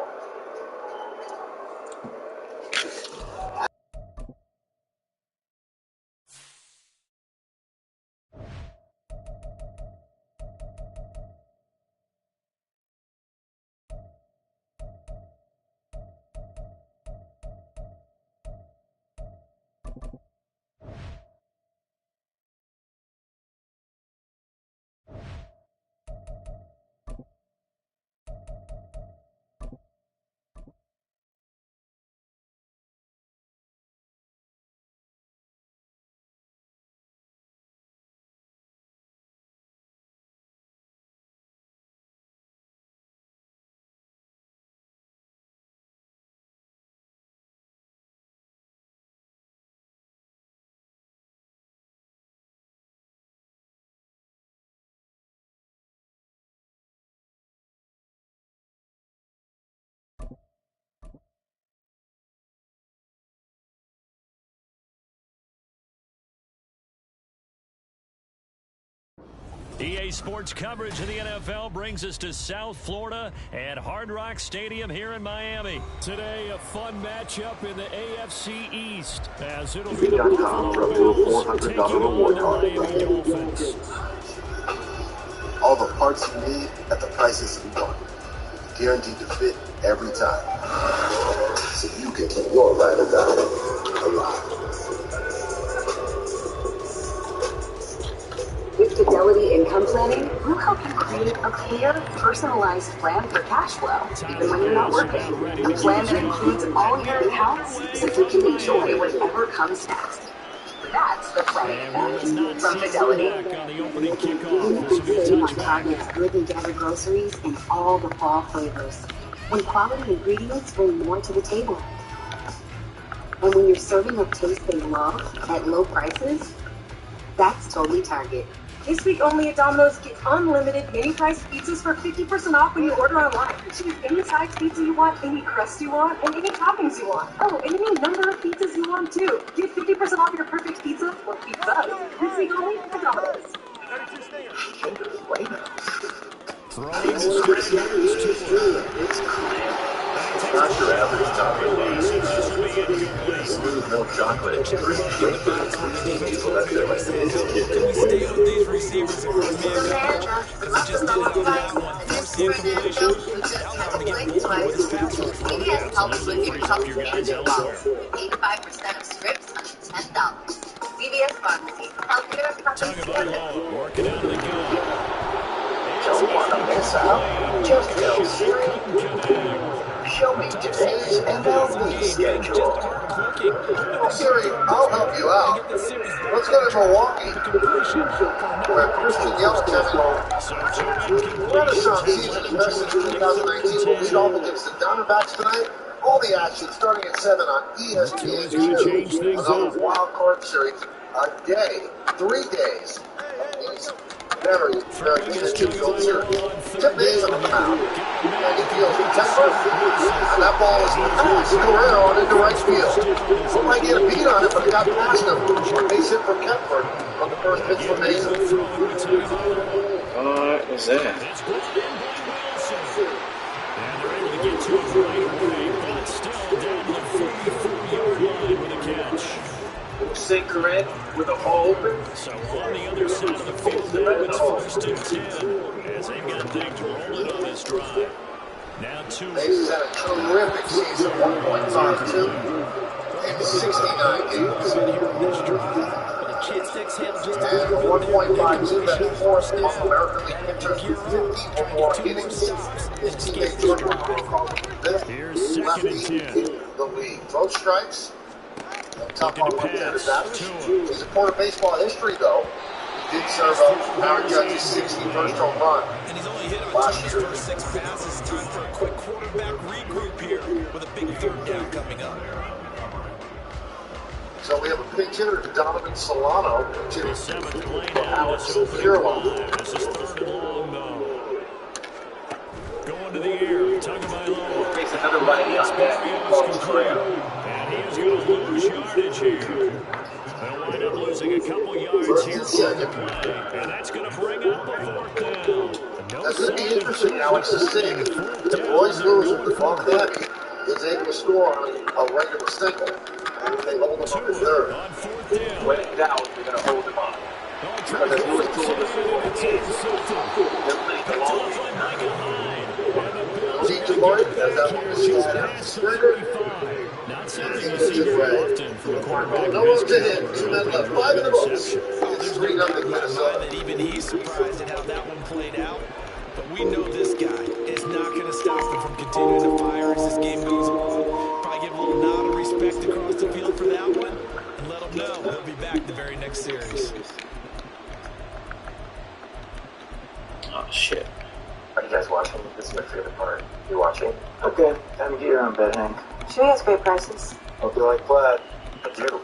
EA Sports coverage of the NFL brings us to South Florida at Hard Rock Stadium here in Miami. Today, a fun matchup in the AFC East, as it'll be the Buffalo Bills taking on the Miami Dolphins. All the parts you need at the prices you want. Guaranteed to fit every time. So you can keep your ride or die alive. With Fidelity Income Planning, we'll help you create a clear, personalized plan for cash flow, even when you're not working. A plan that includes all your accounts so you can enjoy whatever comes next. That's the planning effect from Fidelity. On the opening kickoff. You can save on Target's Good and Gather groceries and all the fall flavors, when quality ingredients bring more to the table. And when you're serving up taste they love at low prices, that's totally Target. This week only at Domino's, get unlimited mini-priced pizzas for 50% off when you order online. Choose any size pizza you want, any crust you want, and any toppings you want. Oh, and any number of pizzas you want too. Get 50% off your perfect pizza or pizza. This week only at Domino's. Throwing straight to Not your average taco bar. Smooth milk chocolate. Can we stay with these receivers and first man coverage? Because he just did it on that one. First incompletion. Now we're having to get multiple with his pass rush. CVS helps with your health management policy. 85% of scripts under $10. CVS Pharmacy. Healthcare Talk about Lowe working out of the gun. Don't want to miss out. Just feel show me today's MLB schedule. Well, Siri, I'll help you out. Let's go to Milwaukee, where Christian Yelich having a renaissance season his best since 2019 will lead off against the Diamondbacks tonight. All the action starting at 7 on ESPN2. Another wild card series a day, 3 days. These very, very tension-filled series. Tim Mason on the mound, and he deals with temper, and that ball is past Guerrero and into right field. Looked like he had a beat on it, but it got past him. Base hit from Kepler on the first pitch from Mason. What is that? And they're able to get to it right away, but still down the 44-yard line with a catch. St. Corinne with a hole open. So on the other side of the field now, it's 1st and 10 as they've got things rolling on this drive. Now 2. Mason's had a terrific season, 1.52 in 69 games. And 1.52 that forced All-American League pitchers with 50 or more innings. His teammate Jordan Here's 2nd and 10. In the league. Throw strikes. Tough on left-handed batters. He's a part of baseball history, though. He did serve up Aaron Judge's 61st home run. And he's only hit on 2 of his first 6 passes. Time for a quick quarterback regroup here with a big 3rd down coming up. So we have a pinch hitter, Donovan Solano, pitching for Alex Kirillo. This is 3rd and long, though. Going to the air, Tagovailoa. Takes another righty on that. And he is going to lose yardage here. They'll wind up losing a couple yards here on the play. And that's going to bring up a 4th down. That's going to be interesting, Alex, to see if Royce Lewis with the Buck Heavy is able to score on a regular single. And if they hold him up in 3rd. When in doubt, you're going to hold him up. Because as Lewis told us before the game, they're playing the long game. Teach Lloyd, as that one is not something you see very often from a quarterback. No one to hit. 2 men left. 5 in the books. It's 3-0 Minnesota. That even he's surprised at how that one played out. But we know this guy is not going to stop him from continuing to fire as this game goes on. Probably give a little nod of respect across the field for that one. And let him know he'll be back the very next series. Oh, shit. Are you guys watching? This is my favorite part. You watching? Okay, time to get your own bed, Hank. She has great prices. Hope you like plaid. I do.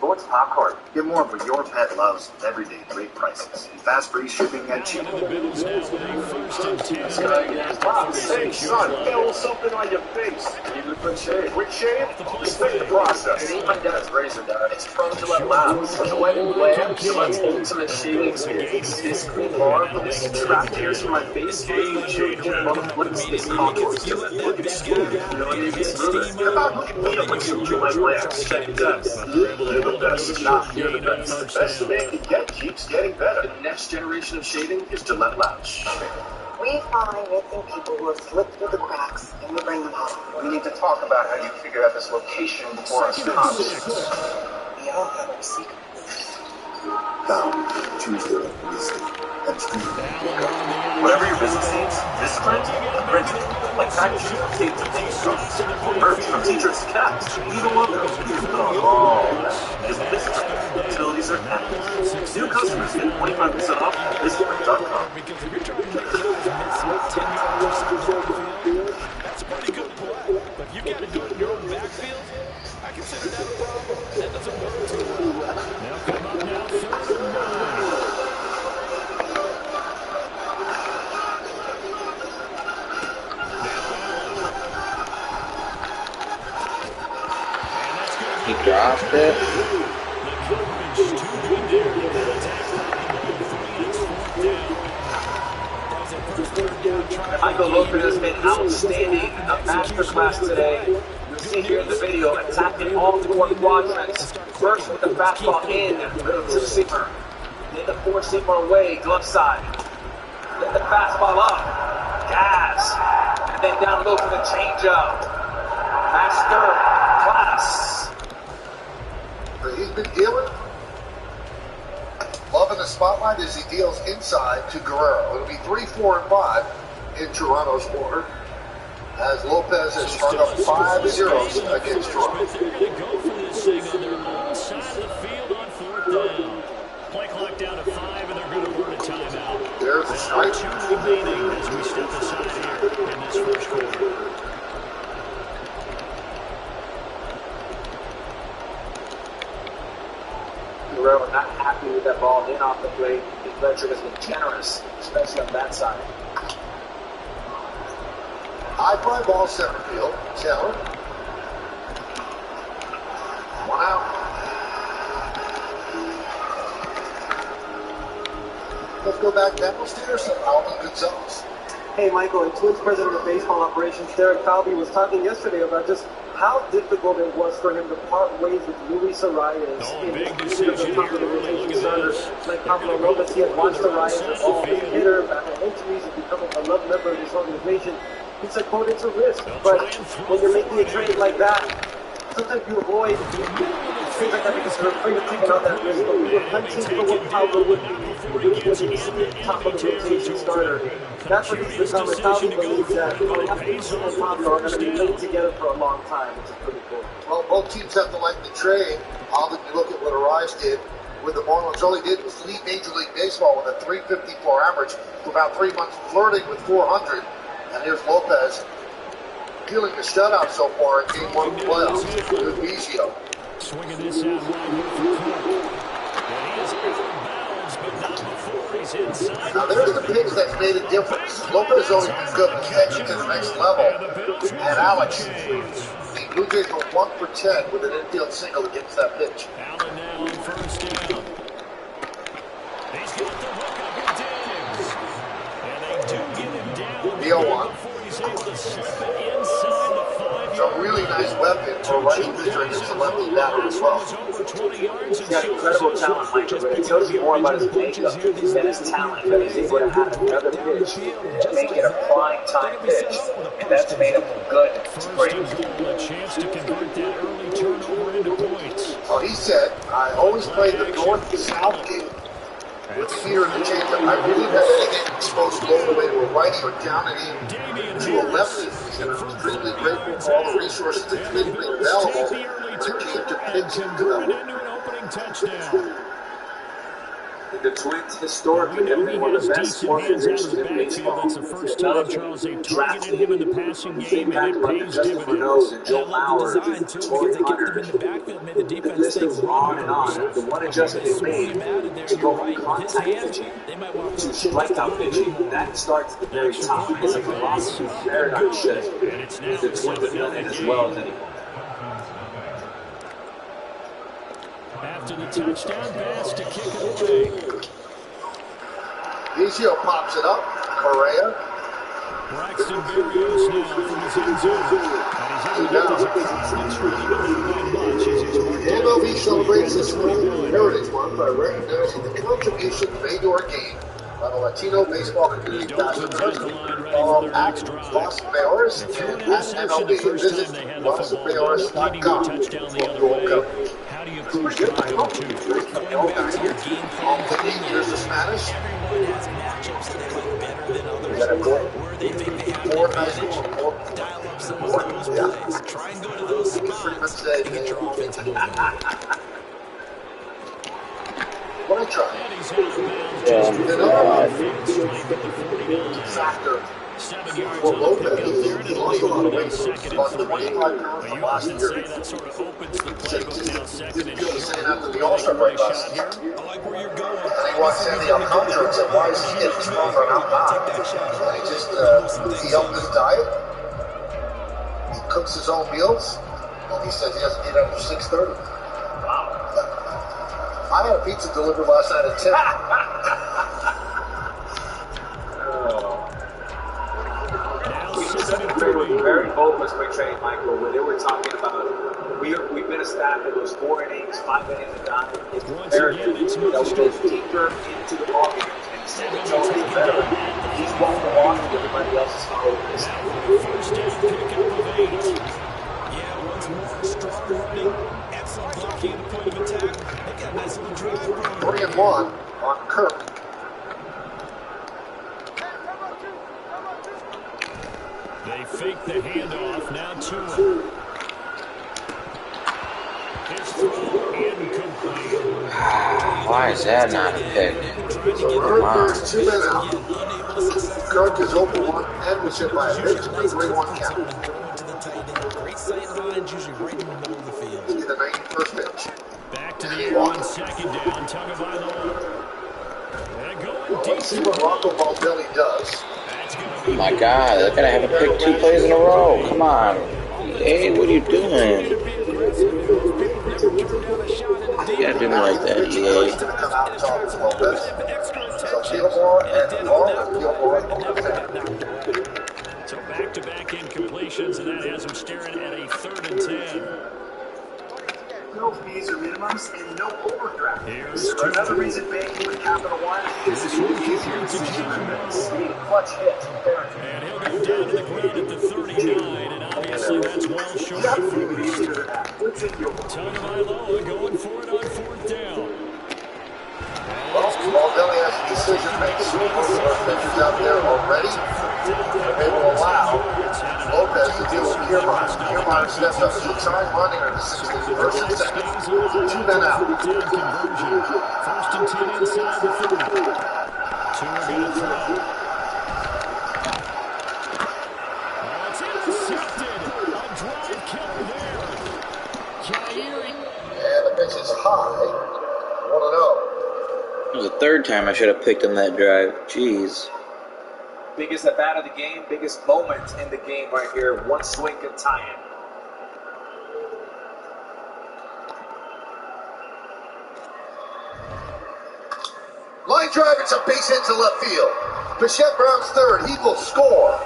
But what's popcorn? Get more of what your pet loves. Everyday great prices. Fast free shipping and cheap. The Bills now with a 1st and 10. Wow, hey, son, get a little something on your face. You need a quick shave. Quick shave? Expect the process. See, my dad's razor dad. It's from Gillette Labs. Gillette and Glam, Gillette's ultimate shaving experience. This clean bar releases trapped hairs from my face. This contours. Look smooth. You know, it gets smoother. How about me up with some Gillette Labs? Check it out. You're the best. Nah, you're the best. The best a man can get keeps getting better. The next generation of shaving is Gillette Labs. We find missing people who have slipped through the cracks, and we bring them home. We need to talk about how you figured out this location before us cops. We all have our secrets. Found Tuesday, Wednesday, and Tuesday. Whatever your business needs, this print, the printing, like packaging from kids to things, merch from teachers to cats, even logos. Oh, is this print? Utilities are packed. New customers get 25% off at thisprint.com. Because if you're trying to get guys 10 yards or something, that's a pretty good play. But if you got to do it in your own backfield, I consider that a problem. That doesn't work too well. Now come up now, 3rd and 9. He dropped it. Michael Lopez has been outstanding. A masterclass today. You'll see here in the video, attacking all 4 quadrants. First with the fastball in, little 2-seamer. Then the 4-seamer away, glove side. Then the fastball up, gas. And then down low for the changeup. Master class. He's been dealing. Loving the spotlight as he deals inside to Guerrero. It'll be 3, 4, and 5 in Toronto's order. as Lopez has hung up 5 zeros against Toronto. They're going to go for this thing on their own side of the field on 4th down. Play clock down to 5, and they're going to burn a timeout. There's the strike. 2 remaining as we step aside here in this first quarter. Guerrero not happy with that ball in off the plate. Fletcher has been generous, especially on that side. High fly ball center field. Taylor. 1 out. Let's go back downstairs to Alvin Gonzalez. Hey, Michael, and Twins president of baseball operations, Derek Falvey, was talking yesterday about just how difficult it was for him to part ways with Luis Arias in the top of the rotation starters like Pablo Lopez. He had watched Arias evolve as a hitter, battle injuries, and become a beloved member of this organization. He said, quote, it's a risk, but when you're making a trade like that, sometimes you avoid things like that because you're afraid of taking on that risk. But we were hunting for what Pablo would be, which was an immediate top of the rotation starter. That's what he's become, and Falvey believes that Arias and Pablo are going to be linked together for a long time, which is pretty cool. Well, both teams have to like the trade. Alvin, you look at what Arias did with the Marlins. All he did was lead Major League Baseball with a .354 average for about 3 months, flirting with 400. And here's Lopez dealing the shutout so far in Game 1 of the playoffs with Vizio. Swinging this out wide for Cook. And he is out of bounds, but not before he's inside. Now there's the pitch that's made a difference. Lopez has always been good, but taking to the next level. And Alex, the Blue Jays were 1 for 10 with an infield single against that pitch. Allen now on 1st down. He's got the hook up with Diggs. And they do get him down. 0-1. Before he's able to slip it inside the 5-yard. It's a really nice weapon for a righty pitcher against a lefty batter as well. He's got incredible talent, Michael, but it tells you more about his makeup than his talent, that he's able to have another pitch and make it a prime time pitch. And that's made him good. It's great. A chance to convert that early turnover into points. Well, he said, I always played the north-south game with Peter and the changeup. I really never get exposed to go the way to a righty or down and in to a lefty. And I'm extremely grateful for all the resources that committee made available when it came to pitching development. The Twins historically have been one of the best organizations in baseball. That's the first time, Charles, they've targeted him in the passing game, and it pays dividends. And Joe Mauer, because they kept him in the backfield, made the defense list goes on and on. The one adjustment they made to go from contact pitching to strikeout pitching, that starts at the very top. It's a philosophy, paradigm shift. The Twins have done it as well as anyone. After the touchdown pass to kick it away. Vizio pops it up. Correa. Braxton Berrios now from his end zone. And he's MLB celebrates this Heritage Month by recognizing the contributions made to our game by the Latino baseball community past and present. Follow at Los Bears and at MLB and visit LosBears.com for full coverage. Here's the Spanish. Everyone has matchups that they like better than others. Where they think they have an advantage. Dial up some of those plays. Try and go to those spots. And get your offense moving. What I try. Factor. 7 yards Well, on Lopez, the pickup there. he lost a lot of weight. Second Lost and 25 pounds from last year. that sort of opens the playbook now. Second and Didn't feel the same after the short. All-Star break last year. I like where you're going. And he watched Sandy Alcantara and said, why is he getting stronger and I'm not? And he just, he helped his diet. He cooks his own meals. And he says he doesn't eat after 6:30. Wow. I had a pizza delivered last night at 10. Was very bold was my trade, Michael, where they were talking about we've been a staff that goes 4 innings, 5 innings a dime. It's imperative that we go deeper into the ballgame and send it to the veteran. He's walked the walk and everybody else is following this. First down pickup of 8. Yeah, once more strong running, excellent blocking at the point of attack. They got a nice little drive. 3-1 on Kirk. They fake the Why is that not a pick? So runner first, 2 men out. Kirk is 0-1 and was hit by a pitch, a 3-1 count. Great sight lines, usually right in the middle of the field. Give me the 91st pitch. Back to the air on second down. Tagovailoa. And going Well, deep. let's see what Rocco Baldelli does. Oh my God, they're gonna have him pick 2 plays in a row. Come on. Hey, what are you doing? You gotta do me like that, EA. Going to come out and talk to Lopez. So Gilmore and Long, Gilmore and Lopez. So back-to-back incompletions, and that has him staring at a 3rd and 10. No fees or minimums and no overdraft. Here's Another reason banking with Capital One is to be easier decision makers. Need a clutch hit. And he'll go down to the ground at the 39, and obviously that's well short of first. Tagovailoa going for it on 4th down. Well, Baldelli has a decision to make soon. Pitchers out there already. They will allow Lopez to deal with Kiermaier. Kiermaier steps up 2 times, running her to 16. First and second. 2 men out. 1st and 10 inside the 30. 2 are going to throw. Oh, it's intercepted. A drive killer there. And the pitch is high. 1-0. It was the 3rd time I should have picked him that drive. Jeez. Biggest at bat of the game, biggest moment in the game right here. One swing can tie it. Line drive, it's a base hit to left field. Bichette Brown's 3rd, he will score.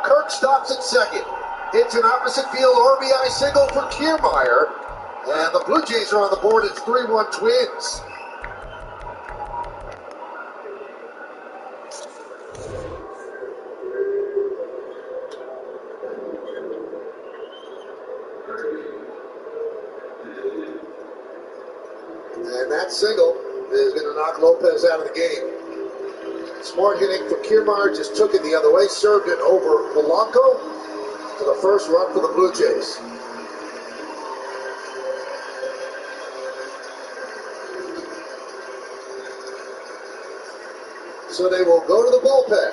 Kirk stops at 2nd. It's an opposite field RBI single for Kiermaier. And the Blue Jays are on the board. It's 3-1 Twins. And that single is going to knock Lopez out of the game. Smart hitting for Kiermaier, just took it the other way, served it over Polanco for the first run for the Blue Jays. So they will go to the bullpen,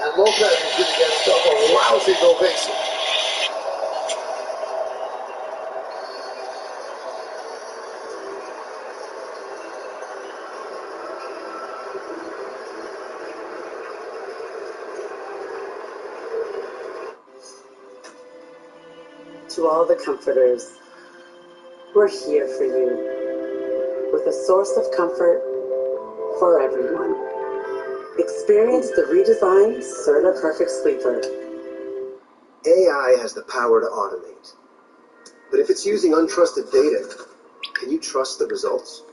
and Lopez is going to get himself a rousing ovation. To all the comforters, we're here for you, with a source of comfort for everyone. Experience the redesigned Serta Perfect Sleeper. AI has the power to automate. But if it's using untrusted data, can you trust the results?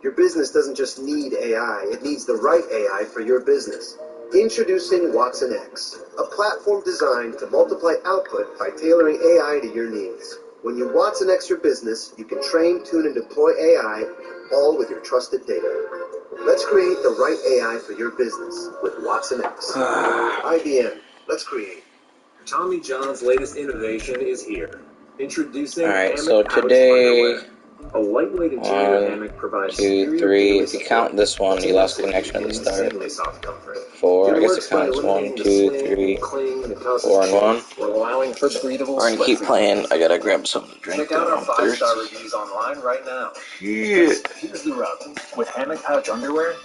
Your business doesn't just need AI, it needs the right AI for your business. Introducing Watson X, a platform designed to multiply output by tailoring AI to your needs. When you Watson X your business, you can train, tune, and deploy AI, all with your trusted data. Let's create the right AI for your business with Watson X. IBM, let's create. Tommy John's latest innovation is here. Introducing Alright, Hammock so Pouch today, Underwear. A lightweight interior hammock provides 2, 3, if you count this one, you lost connection at the start. 4, I guess it counts 1, 2, 3, 4, and 1. Allowing for breathable We're gonna keep playing. I gotta grab something to drink. Check out our 5-star reviews online right now. Yeah. Here's the rub. With Hammock Pouch Underwear,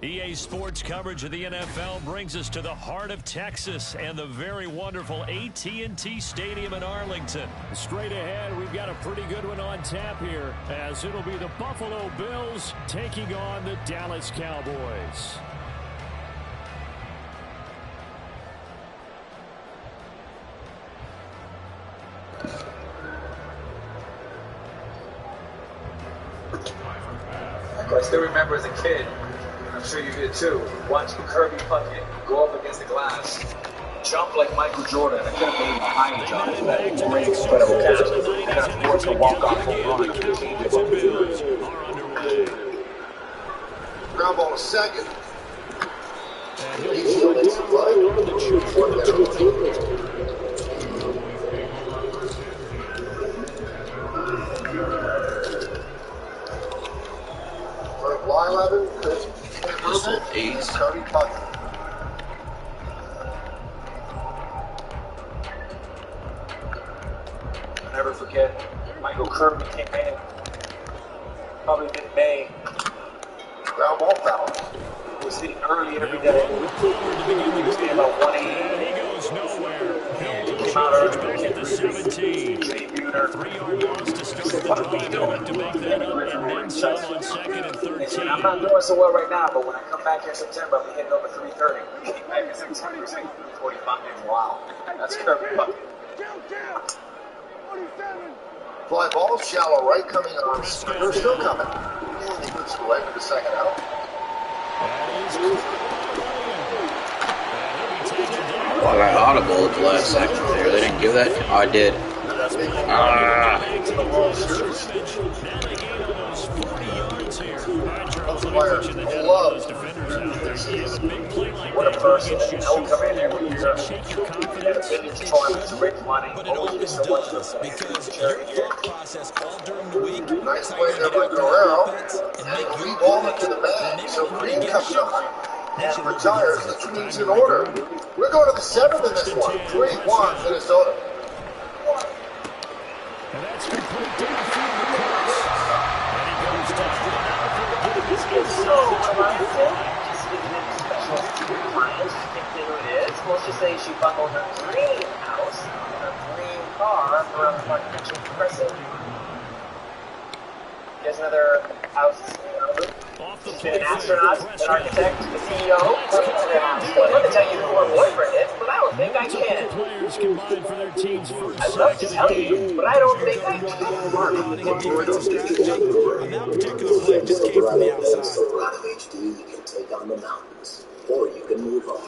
EA Sports coverage of the NFL brings us to the heart of Texas and the very wonderful AT&T Stadium in Arlington. Straight ahead, we've got a pretty good one on tap here, as it'll be the Buffalo Bills taking on the Dallas Cowboys. I still remember as a kid, I'm sure you did too, watching Kirby Puckett go up against the glass, jump like Michael Jordan. I could have made a high jump for that great, incredible catch, and of course the walk-off home run to the change of Ground ball is second. He's still in supply. Y11, Chris and Cody Puckett. I'll never forget, Michael Kirby came in, probably mid-May. Ground ball foul. He was hitting early every day. He was getting about 180. He goes nowhere. He came out early. Back at the 17. 3-yard loss to start the drive. They'll have to make that up and then some on 2nd and 13. I'm not doing so well right now, but when I come back in September, I'll be hitting over 330. Getting back in September, 45. Wow. That's Kirby Puckett. Fly ball, shallow right coming on. They're still coming. He puts it away for the second out. Oh, I got audible at the last second there. They didn't give that. Oh, I did. What a person. He'll come in every year. Had a million tournaments to raise money. Always gets so much of Nice play there by Guerrero. And we ball into the bag. So Green comes on and retires the Twins in order. We're going to the 7th in this one. 3-1 Minnesota. And that's complete downfield across. And he goes down. This is so romantic. Just giving him special clients. Think they know who it is. Let's just say she bundled her dream house and her dream car for a financial impressive. Here's another house. She's been an astronaut, an architect, the CEO. I'd love to tell you who her boyfriend is, but I don't think I can. I'd love to tell you, but I don't think I can. Silverado HD, you can take on the mountains, or you can move on.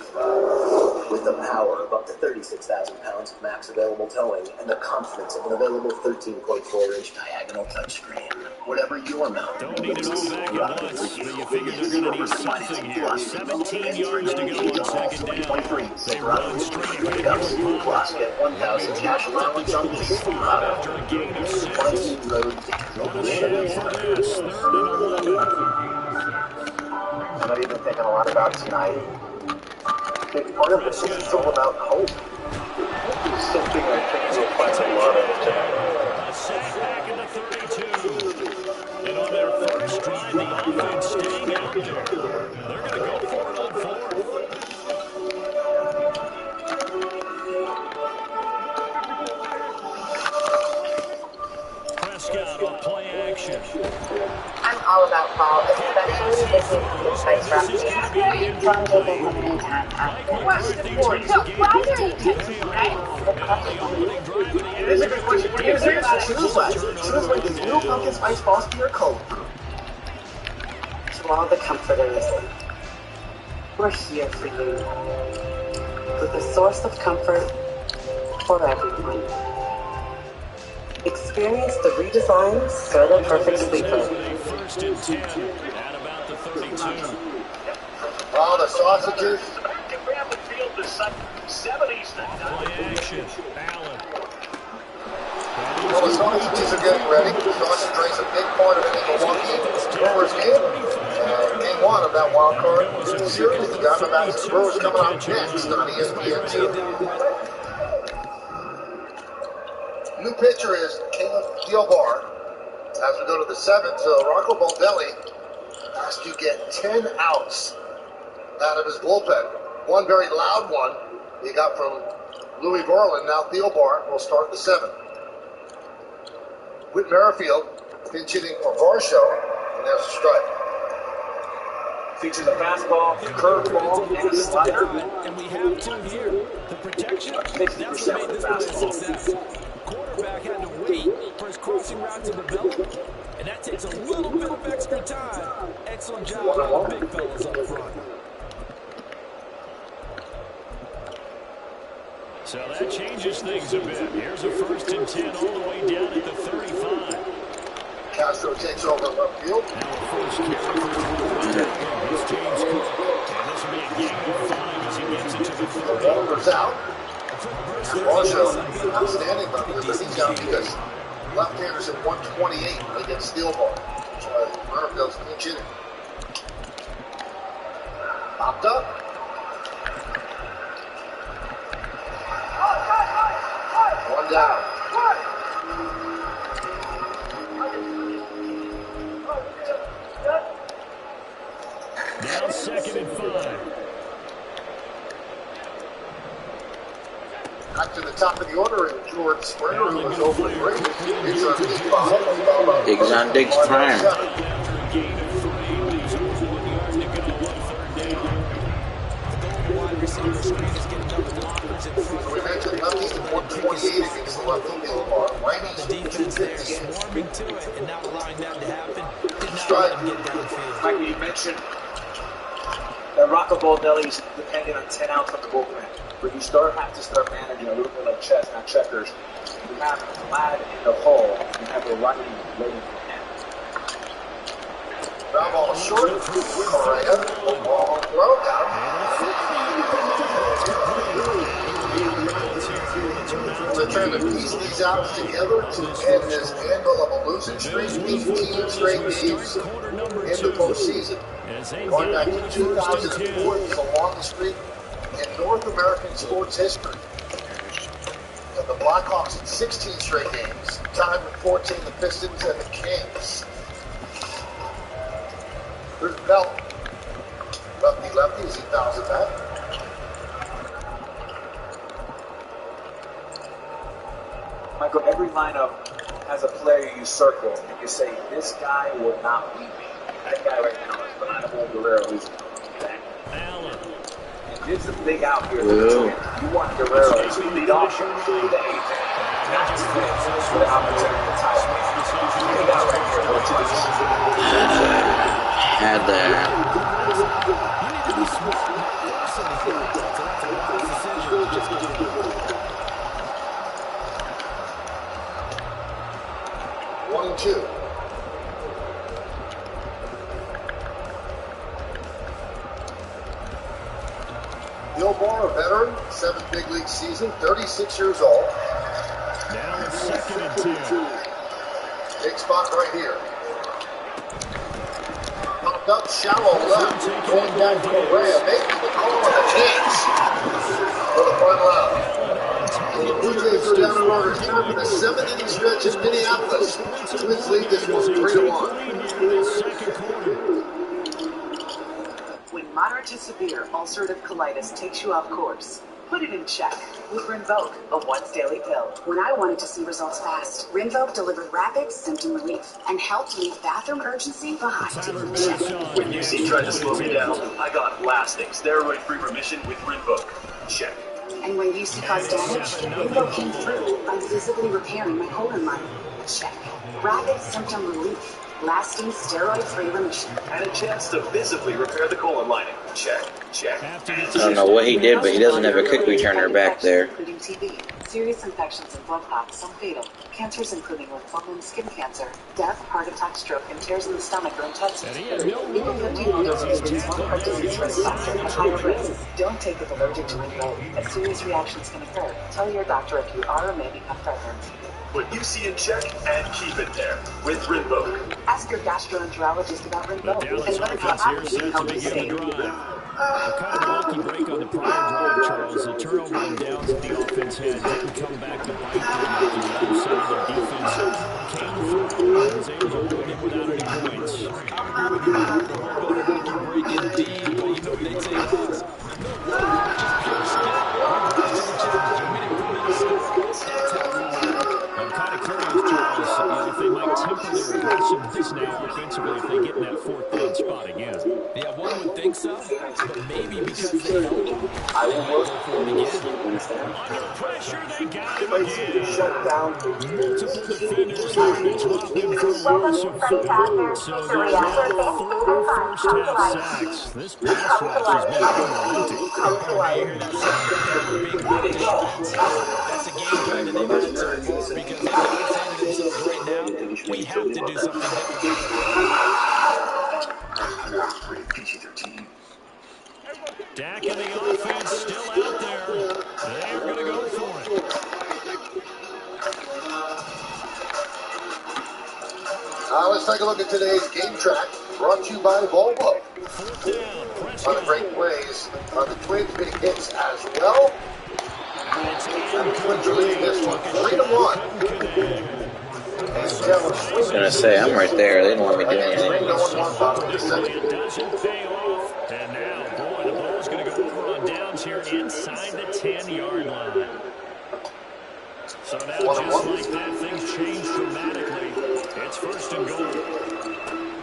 With the power of up to 36,000 pounds of max available towing and the confidence of an available 13.4-inch diagonal touchscreen. Whatever your mountain. Don't need it all back at once, but you figure they're going to need something here. 17 yards to go on 2nd down. They run straight ahead. Plus, get 1,000 cash allowance on this Silverado. After a gain of 6. Road. I'm not even thinking a lot about tonight. Big part of this is all about hope. Something I think we'll find a lot of tonight. A sack back in the 32. And on their first drive, the offense staying out there. They're going to go for it on 4th. Prescott on play action. I'm all about fall, especially this is nice rough games. Question for you. So, why are there any Texas, right? This is a good question. Here's the choose last. Choose like these new pumpkin spice balls for your coat. To all the comforters, we're here for you. With a source of comfort for everyone. Experience the redesigned Soda Perfect Sleeper. First and 10 at about the 32. All the sausages. Play action. Allen. Well, the sausages are getting ready. Sausage race a big part of the Milwaukee Brewers game. Game 1 of that wild card series. The Diamondbacks and Brewers coming up next on ESPN2. New pitcher is Caleb Gilbar. As we go to the 7th, Rocco Baldelli has to get 10 outs out of his bullpen. One very loud one he got from Louis Borland. Now Thielbar will start the 7th. Whit Merrifield pinch hitting for Varsho, and there's a strike. Features a fastball, curveball, and a slider. And we have to here. The protection, that's what made this play a success. The quarterback had to wait for his crossing route to develop, and that takes a little bit of extra time. Excellent job by the big fellas up front. So that changes things a bit. Here's a 1st and 10 all the way down at the 35. Castro takes over left field. Now a first carry for James Cook. And this will be a game of 5 as he gets it to the 30. Walker's out. And Varsho, outstanding left field, but he's out because left-handers at 128 against Thielbar. That's why Merrifield's pinch hitting. Popped up. One down. Now 2nd and 5. Back to the top of the order, and George Springer, who was over the break. Diggs on Diggs prime. We mentioned lefties at 128 against the left field bar. Righties The defense there swarming to it and not allowing that to happen. Did not Strike. let him get downfield. Like you mentioned, that Rocco Baldelli's depending on 10 outs from the bullpen. But you have to start managing a little bit like chess, not checkers. You have Vlad in the hole, you have the righty waiting for him. Ground ball short. Correa. Ball throw down. We're trying to piece these outs together to end this angle of a losing streak. 18 straight games in the postseason. Going back to 2004, it's the longest streak in North American sports history. And the Blackhawks in 16 straight games, tied with 14 the Pistons and the Kings. Here's Bell. Lefty as he fouls it back. Michael, every lineup has a player you circle, and you say, this guy will not beat me. That guy right now is Bernardo Guerrero, who's back. And it's a big out here. You want Guerrero to lead off the 8th, not to finish with an opportunity to tie it. Big out right here, no choice. Had that. One and two. Thielbar, a veteran, 7th big league season, 36 years old. Now it's 2nd and 10. Big spot right here. Popped up, shallow left, going back to Correa, making the call on the chance for the final out. And the Blue Jays are down in orders. Time for the 7th inning stretch in Minneapolis. Twins lead this one 3-1. When moderate to severe ulcerative colitis takes you off course, put it in check with Rinvoq, a once-daily pill. When I wanted to see results fast, Rinvoq delivered rapid symptom relief and helped leave bathroom urgency behind. Check. When UC tried to slow me down, I got lasting steroid-free remission with Rinvoq. Check. And when UC caused damage, Rinvoq came through by visibly repairing my colon line. Check. Rapid symptom relief. Lasting steroid-free remission. And a chance to visibly repair the colon lining. Check. Check. I don't know what he did, but he doesn't have a quick returner back there. Including TB, serious infections and blood clots, some fatal. Cancers including lymphoma and skin cancer. Death, heart attack, stroke, and tears in the stomach or intestines. People 50 and older experience one heart disease risk factor at higher risk. Don't take it allergic to Rinvoq, as serious reactions can occur. Tell your doctor if you are or may become pregnant. Put UC in check and keep it there with Rinvoq. Ask your gastroenterologist about Rinvoq and learn how Here set to begin the drive. Kind of a lucky break on the prior drive, Charles. The turnover and downs that the offense had didn't come back to bite them after the other side of their defense came through and was able to hold it without any points. I agree with you. A little bit of a lucky break indeed, but you know they take Yeah, one would think so, but maybe because they held him. I will work for him again. Under pressure, they got him again. Multiple defenders having to drop him for loss of 4. So they're now 4 first-half sacks. This pass rush has been unrelenting. You hear that sound right there? We're being locked in shots. That's the game plan that they've had so far because they could be saying to themselves right now, we have to do something different. Dak and the offense still out there. They are going to go for it. Let's take a look at today's game track, brought to you by Volvo. On the great plays, on the Twins big hits as well. And the Twins are leading this one 3-1. I was going to say, I'm right there. They don't want me doing anything. It doesn't pay off. And now, boy, the ball's going to go over on downs here inside the 10-yard line. So now, just like that, things change dramatically. It's first and goal.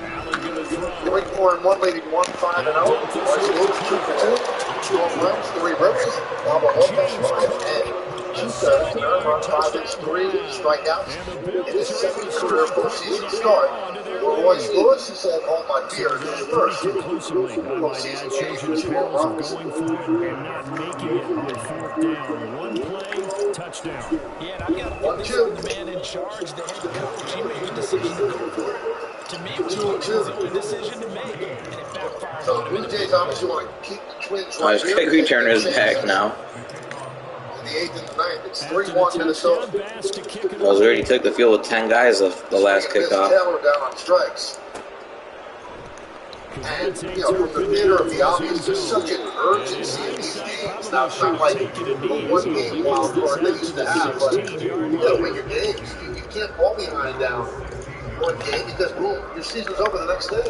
Allen going to throw. 3-4-1, leading 1-5-0. Boys Lewis 2 for 2. 12 runs, 3 ribs. Baba Lopez 5 and Chuka on 5 and 3 strikeouts. In his second career postseason start. Boys Lewis, he said, "Hold my beer." First conclusively, I might add, shows you the perils of going for it and not making it on 4th down. One play, touchdown. Yeah, and I've got to put this on the man in charge, the head coach. He made the decision to go for it. To me, it was the only decision to make, and it backfired. So the Blue Jays obviously want to keep the Twins right here. Gregory Turner is back now. In the 8th and the 9th, it's 3-1 Minnesota. Well, we already took the field with 10 guys the last kickoff. Taylor down on strikes. And, from the theater of the obvious, there's such an urgency in these games. Now, it's not like a one-game wild card they used to have, but you got to win your games. You can't fall behind down one game because, boom, your season's over the next day.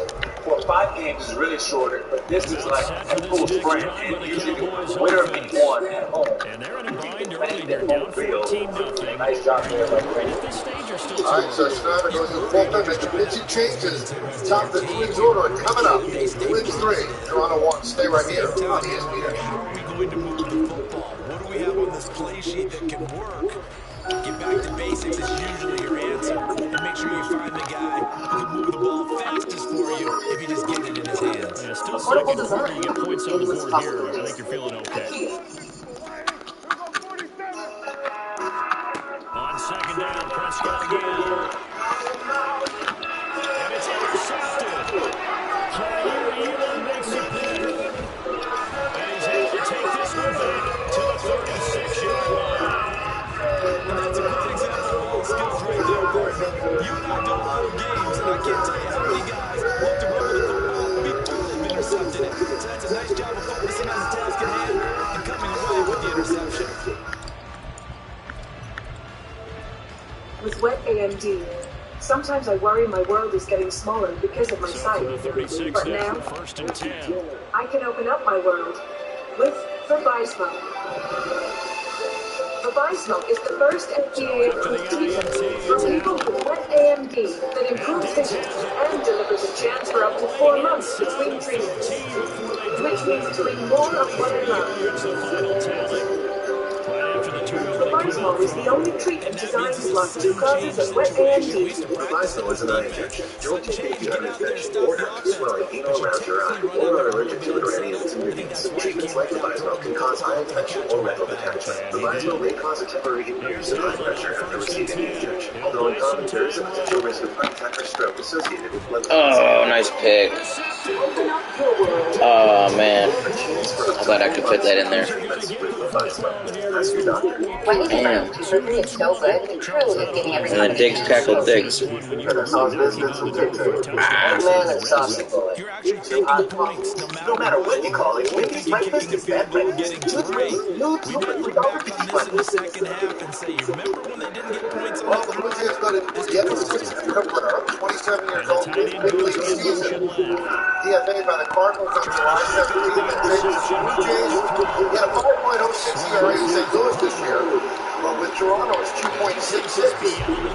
Well, 5 games is really shorter, but this is like a full sprint, and usually the winner of week 1 at home. And they're in a bind early. They're down 14-0. Nice job there. Right at this stage, are still all right, so Schneider goes to the bullpen, making pitching changes. Top of the Twins order, and coming up, Twins 3, Toronto 1. Stay right here on ESPN. How are we going to move the football? What do we have on this play sheet that can work? Get back to basics is usually your answer. And make sure you find the guy who can move the ball fastest for you if you just get it in his hands. Yeah, still second quarter, you get points on the board here. I think you're feeling okay. On second down, Prescott again. And it's intercepted. Jair Elam makes a play. And he's able to take this one back to the 36-yard line. And that's a good example of ball skills right there, Gordon. You and I do a lot of games, and I can't tell you how many guys love to run with the football before they've intercepted it. So that's a nice job of focusing on the task at hand and coming away with the interception. With wet AMD, sometimes I worry my world is getting smaller because of my sight. But now, first and 10. I can open up my world with Vabysmo. Vabysmo is the first FDA-approved treatment for people with wet AMD that improves vision and delivers a chance for up to 4 months between treatments, which means doing more of what I love. Vabysmo is the only treatment designed to block 2 causes of wet AMD. Vabysmo is an eye injection. Don't take it if you have an infection or have swelling in or around your eye, or are allergic to it or any of its ingredients. Treatments like Vabysmo can cause eye infection or retinal detachment. Vabysmo may cause a temporary increase in eye pressure after receiving the injection, although in common there is a potential risk of heart attack or stroke associated with blood. Oh, nice pick. Oh, man. I'm glad I could fit that in there. When you get delivery is so good, the crew is getting everything. And then Diggs tackled Diggs. Man, it's saucy boy. No matter what you call it, Wendy's breakfast is that breakfast. Good We'll look back on this in the second half and say, you remember when they didn't get points on that? 27 years old, big league season. DFA by the Cardinals on July 17th. And traded to the Blue Jays. He had a 5.06 ERA in St. Louis this year. But with Toronto, it's 2.66.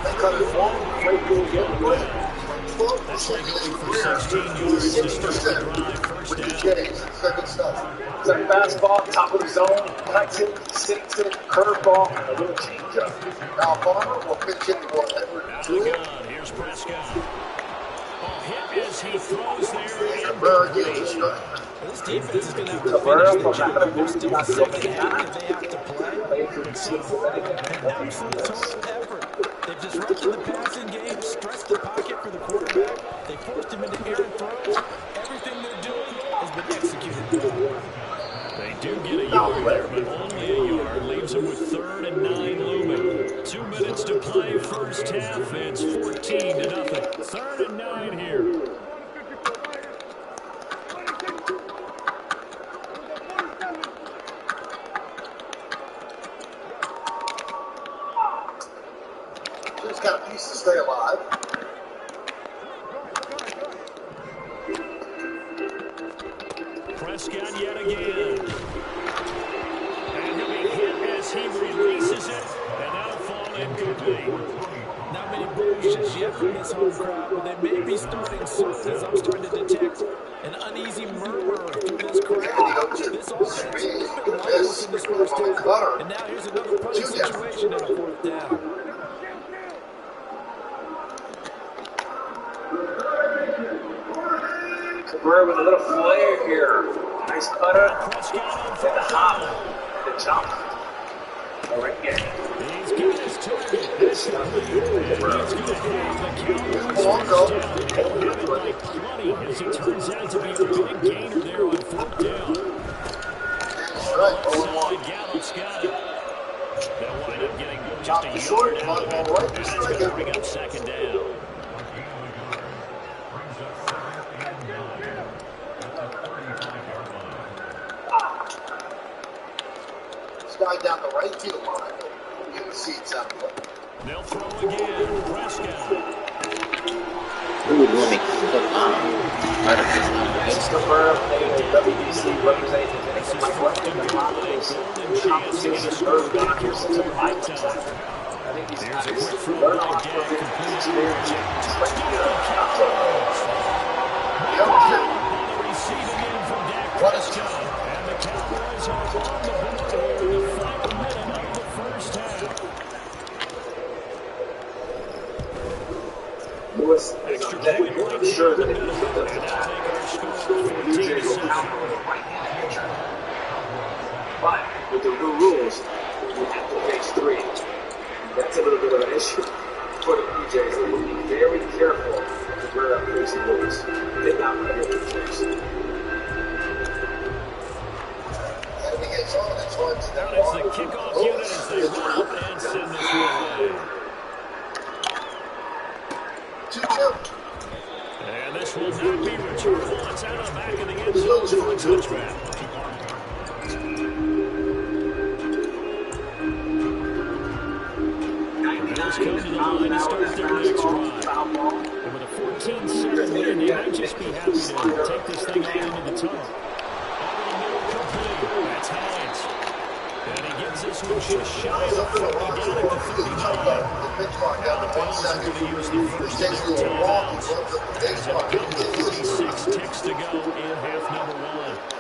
They cut it long. That's going for 16 yards to start the drive. First down. It's a fastball, top of the zone, cuts it, sinks it, curveball, and a little changeup. Now Farmer will pitch it for Edward. Out of the gun, here's Prescott. Ball hit as he throws there. Cabrera deals a strike. This defense is going to have to Cabrera finish from the job. Madden. There's still a second half that they have to play. It's an absolute total effort. They've disrupted the passing game, stretched the pocket for the quarterback. They forced him into errant throws. Everything they're doing has been executed well. They do get a yard there, but only a yard. Leaves them with 3rd and 9 looming. 2 minutes to play, first half. It's 14-0. 3rd and 9 here. He's got a piece to stay alive. Prescott yet again. And he'll be hit as he releases it, and that'll fall incomplete. Not many motions yet from this home crowd, but they may be starting soon as I'm starting to detect an uneasy murmur through this crowd. This offense has been lifeless in this first half, and now here's another punting situation and a 4th down. Cabrera with a little flair here. Nice cutter. With the hop. The jump. All right, yeah. He's got his target. He's going to have the Cowboys like plenty as he turns out to be a big gainer there on 4th down. Outside, Gallup's got it. They'll wind up getting just a yard out of it. That's going to bring up 2nd down. Guy down the right field line. You can see it's out of play. They'll throw again. Prescott. Ooh, let me click on him. It's Cabrera playing the WBC representative in the competition. 3rd down here since a 5 time. I think he's got to learn how to get experience. Receiving in from Dak Prescott. And the Cowboys are on the board here in the final minute of the first half. Lewis is on deck. I'm sure that if he took the UJ will count on the right-hand pitcher. But with the new rules, you have to face 3. That's a little bit of an issue for the PJs. They will be very careful to wear up facing Lewis. They're not ready to face. That is the kickoff unit as they run up and send this one away. 2-2. And this will not be returnable. It's out of the back of the end zone for a touchback. Bills come to the line to start their next drive. And with a 14-7 lead, they might just be happy to take this thing out into the tunnel. That's Hines. And he gets this one just shy of the 40 down at the 39. Now the Bills are going to use the first of their timeouts. There's a couple of 36 ticks to go in half number 1.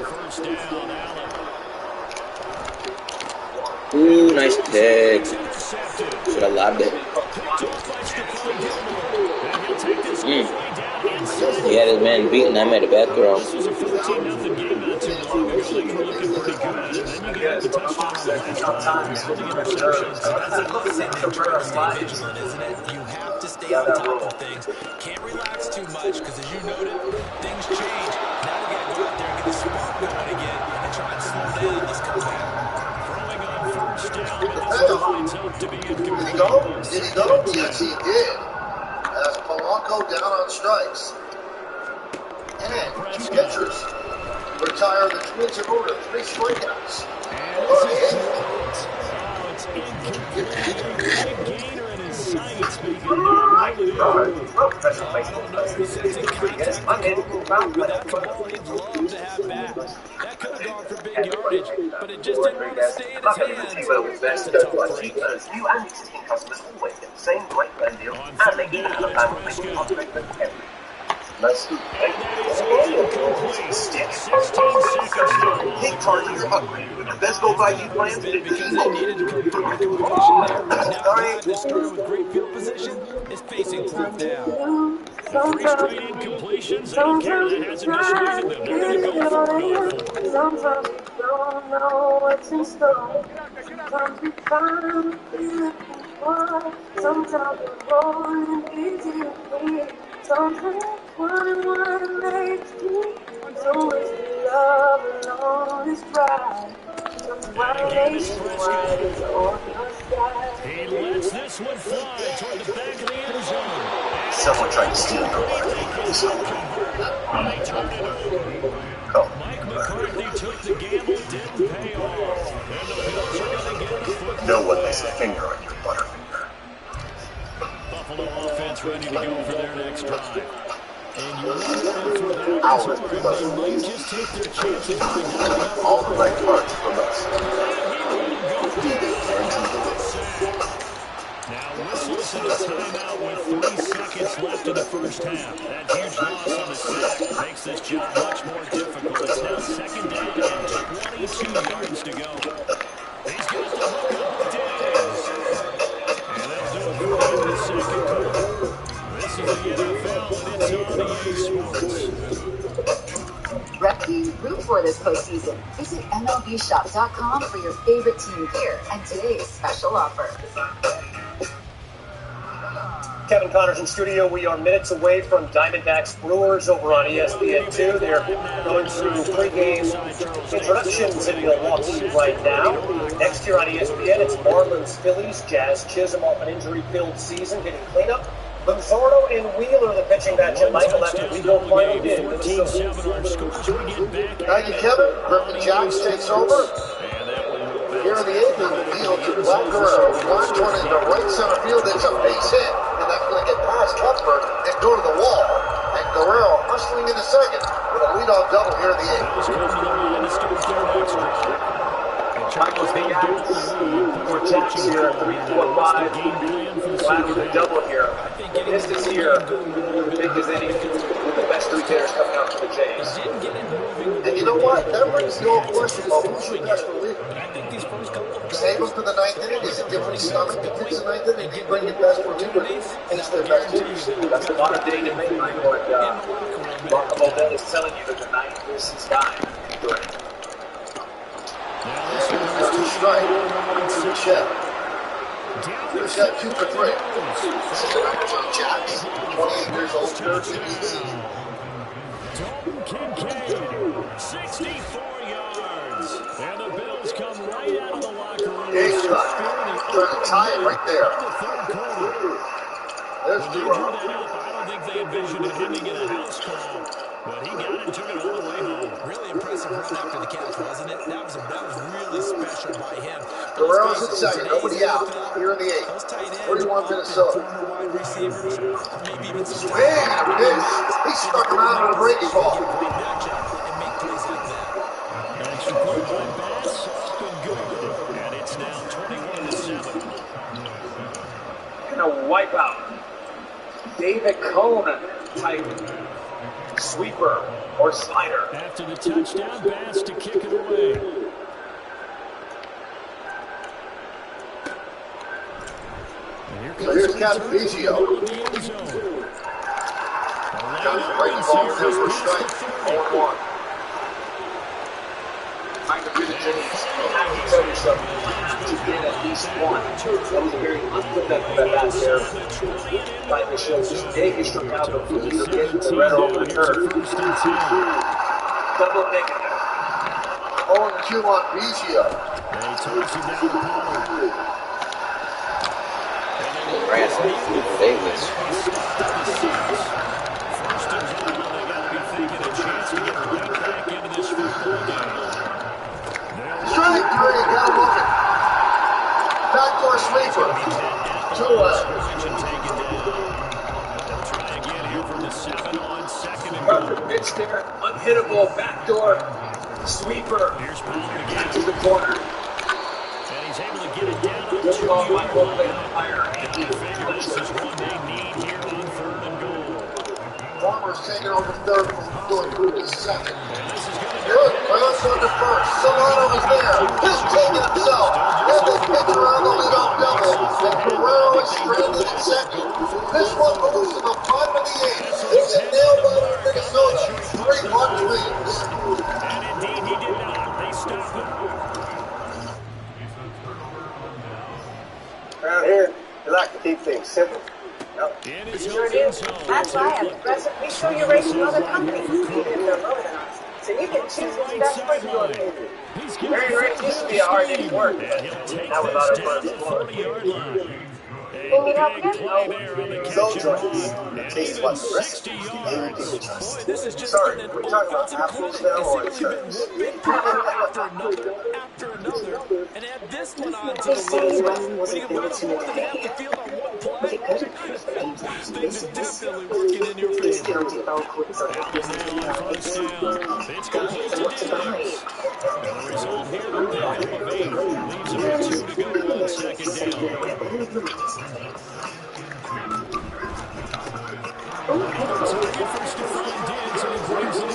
First down, Allen. Ooh, nice pick. Should have lobbed it. He had his man beaten. I made a bad throw. This was a 14-0 game not too long ago. They were looking pretty good. And then you get the touchdown on the last drive. So the interceptions. That's another thing that you've got to stay vigilant, isn't it? You have to stay on top of things. Can't relax too much because, as you noted, things change. Now we got to go out there and get the spark going again and try and slow down this comeback. Throwing on first down, but this one lines up to be incomplete. Did he go? Did he go? Yes, he did. As Polanco down on strikes. And 2 pitchers retire the Twins in order. 3 strikeouts. It's incomplete. Big gainer in his sights, but he got no ability. That could have gone for big yardage, but it Just Rodriguez. I'm not going to even tell you what it was next to what he does. New and existing customers always get the same great phone deal, and they even have a family that can upgrade them every. Nice to stick. 16 seconds now. Take charge of your upgrade with the best gold 5G plans that They needed to complete the completion there. Now the guy that started with great field position is facing fourth down. 3 straight incompletions. They don't care. That hasn't dissuaded them. They're going to go for it on 4. Sometimes we don't know what's in store. Sometimes we find sometimes we're rolling easy to clear. Sometimes one makes me so much love alone is right. He lets this one fly toward the back of the end zone. Someone tried to steal your Mike McCarthy took the gamble, didn't pay off. And the Bills are going to get a football. No one lays a finger on your butterfinger. Buffalo offense ready to go for their next drive. And you're wondering for that they might just take their chances going down. All the right parts from us. Now whistles and a timeout with 3 seconds left in the first half. That huge loss on the sack makes this job much more difficult. It's now 2nd down and 22 yards to go. He's got the hook up Diggs. And that'll do it for him in the second quarter. This is the NFL, and it's on EA Sports. Rep team, root for this postseason. Visit MLBshop.com for your favorite team gear and today's special offer. Kevin Connors in studio. We are minutes away from Diamondbacks Brewers over on ESPN2. They're going through pre-game introductions in Milwaukee right now. Next year on ESPN, it's Marlins Phillies. Jazz Chisholm off an injury-filled season, getting cleanup. Luzardo and Wheeler, the pitching matchup. Michael, after we go final game. Thank you, Kevin. Griffin Johns takes over. Here in the 8th, the field to Black Guerrero. Launch one into right center field. It's a base hit. And that's going to get past Cuthbert and go to the wall. And Guerrero hustling in the second with a leadoff double here in the 8th. Michael's the guy for Jacks here, 3-4-5. Glad with a double here. This is here, big as any, with the best 3 hitters coming out for the Jays. And you know what? That brings the old question about who's your best reliever. Save him for the 9th inning. Is it different stomach that gets the 9th inning? They bring your best reliever, and it's their best hitters. That's a lot of day to make, Michael. And Marco Modell is telling you that the 9th is his guy. Good. Two strike. Good check. He's got 2 for 3. This is the number 1 Jacks. 28 years old, 13 season. Dalton Kincaid, 64 yards. And the Bills come right out of the locker room. Big cut. Trying to tie it right there. There's Duro. I don't think they envisioned it ending in a house call. But he got it and took it all the way home. Really impressive run after the catch, wasn't it? That was really special by him. Guerrero's at second, nobody out. Here in the 8th. 31 Minnesota. Wide receivers, maybe even some swing and a miss. He struck him out on a breaking ball. Extra point by Bass, up and good. And it's now 21-7. Gonna wipe out David Cone type sweeper or slider. After the touchdown, Bass to kick it away. So here's Capizio. Got his breaking ball for his first strike. 0-1. I can do the Jays. I have to tell you something. You have to get at least one. That was a very unproductive at bat there. Trying to show just big is struck out, but we either get the red or the turn. Double negative. 0-2 on Bizio. Davis. Strike 3, got him looking. Backdoor sweeper. 2 left. Perfect pitch there. Unhittable backdoor Sweeper to the corner. And he's able to get it down on the Good ball by 2-yard Oakland line. Fire. They figure this is one they need here on 3rd and goal. Farmer's taking over 3rd from going through his 2nd. Good pass under 1st. Solano is there. He's taking himself. And they pitch around the leadoff double. And Guerrero is stranded at 2nd. This one moves to the bottom of the 8th. They get nailed by Minnesota. 3-1 Twins. And indeed he did not. They stop him. Around here, we like to keep things simple. In his Sure do. That's why I'm aggressively show your rating to other companies, even if they're lower than us. So you can choose what's best for your opinion. Very rich used to be a hard day's work, but now without our first floor. Can we help you? Soul joints. Tastes like the rest. Sorry, we're talking about apples now or turns. After another, and add this one on to They the say list. running wasn't When you built in a run more than half the day, field on one play, but it could have. things are definitely working in your These favor. county ball courts are It's complete to Diggs. The result here, the pick of 8. Leaves him with 2 to go on 2nd down. Target for Stephon Diggs, and he brings it in.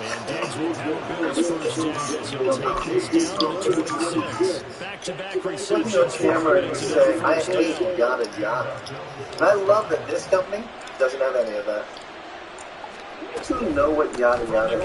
And Diggs will have Bill's first down as he'll take this down to 26. Back-to-back receptions for Cameron Diggs. say, I hate yada yada. And I love that this company doesn't have any of that. Do you know what yada yada is?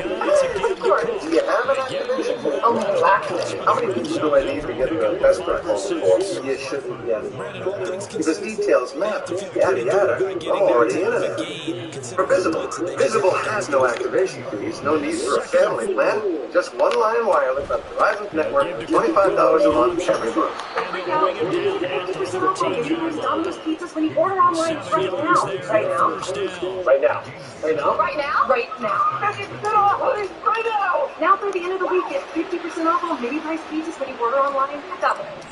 Of course. Do you have an activation? Oh, exactly. How many people do I need to get a best rifle for? You shouldn't yada yada. Because details matter. Yada yada. I'm already in it. For Visible. Visible has no activation fees, no need for a family plan. Just one line wireless on Verizon's network, $25 a month every month. Right now, 50% off on Indiana's Domino's pizzas when you order online right now. Right now. Right now. Right now? Right now? Right now. 50% off right now. Now through the end of the week, get 50% off on mini-priced pizzas when you order online at Domino's.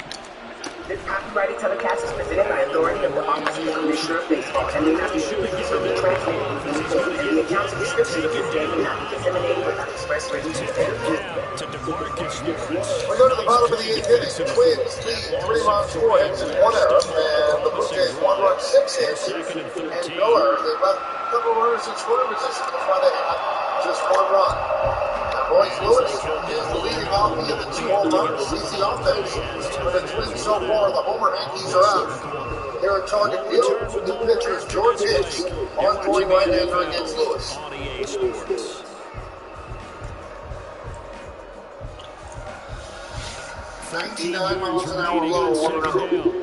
This copyrighted telecast is presented by authority of the Office of the Commissioner of Baseball and may not be used or retransmitted in any form, and the accounts and descriptions of this game may not be disseminated without express written consent. We go to the bottom of the 8th inning. The Twins lead 3 runs, 4 hits, and 1 error, and the Blue Jays 1 run, 6 hits, and no errors. They've left a couple of runners in scoring position. That's why they have just 1 run. Now, Royce Lewis is the leading off of the 2 home runs. He's the offense for the Twins so far. The Homer Yankees are out. Here at Target Field, the pitcher is George Hicks, on-throwing right-hander against Lewis. 99 miles an hour low, 1-0.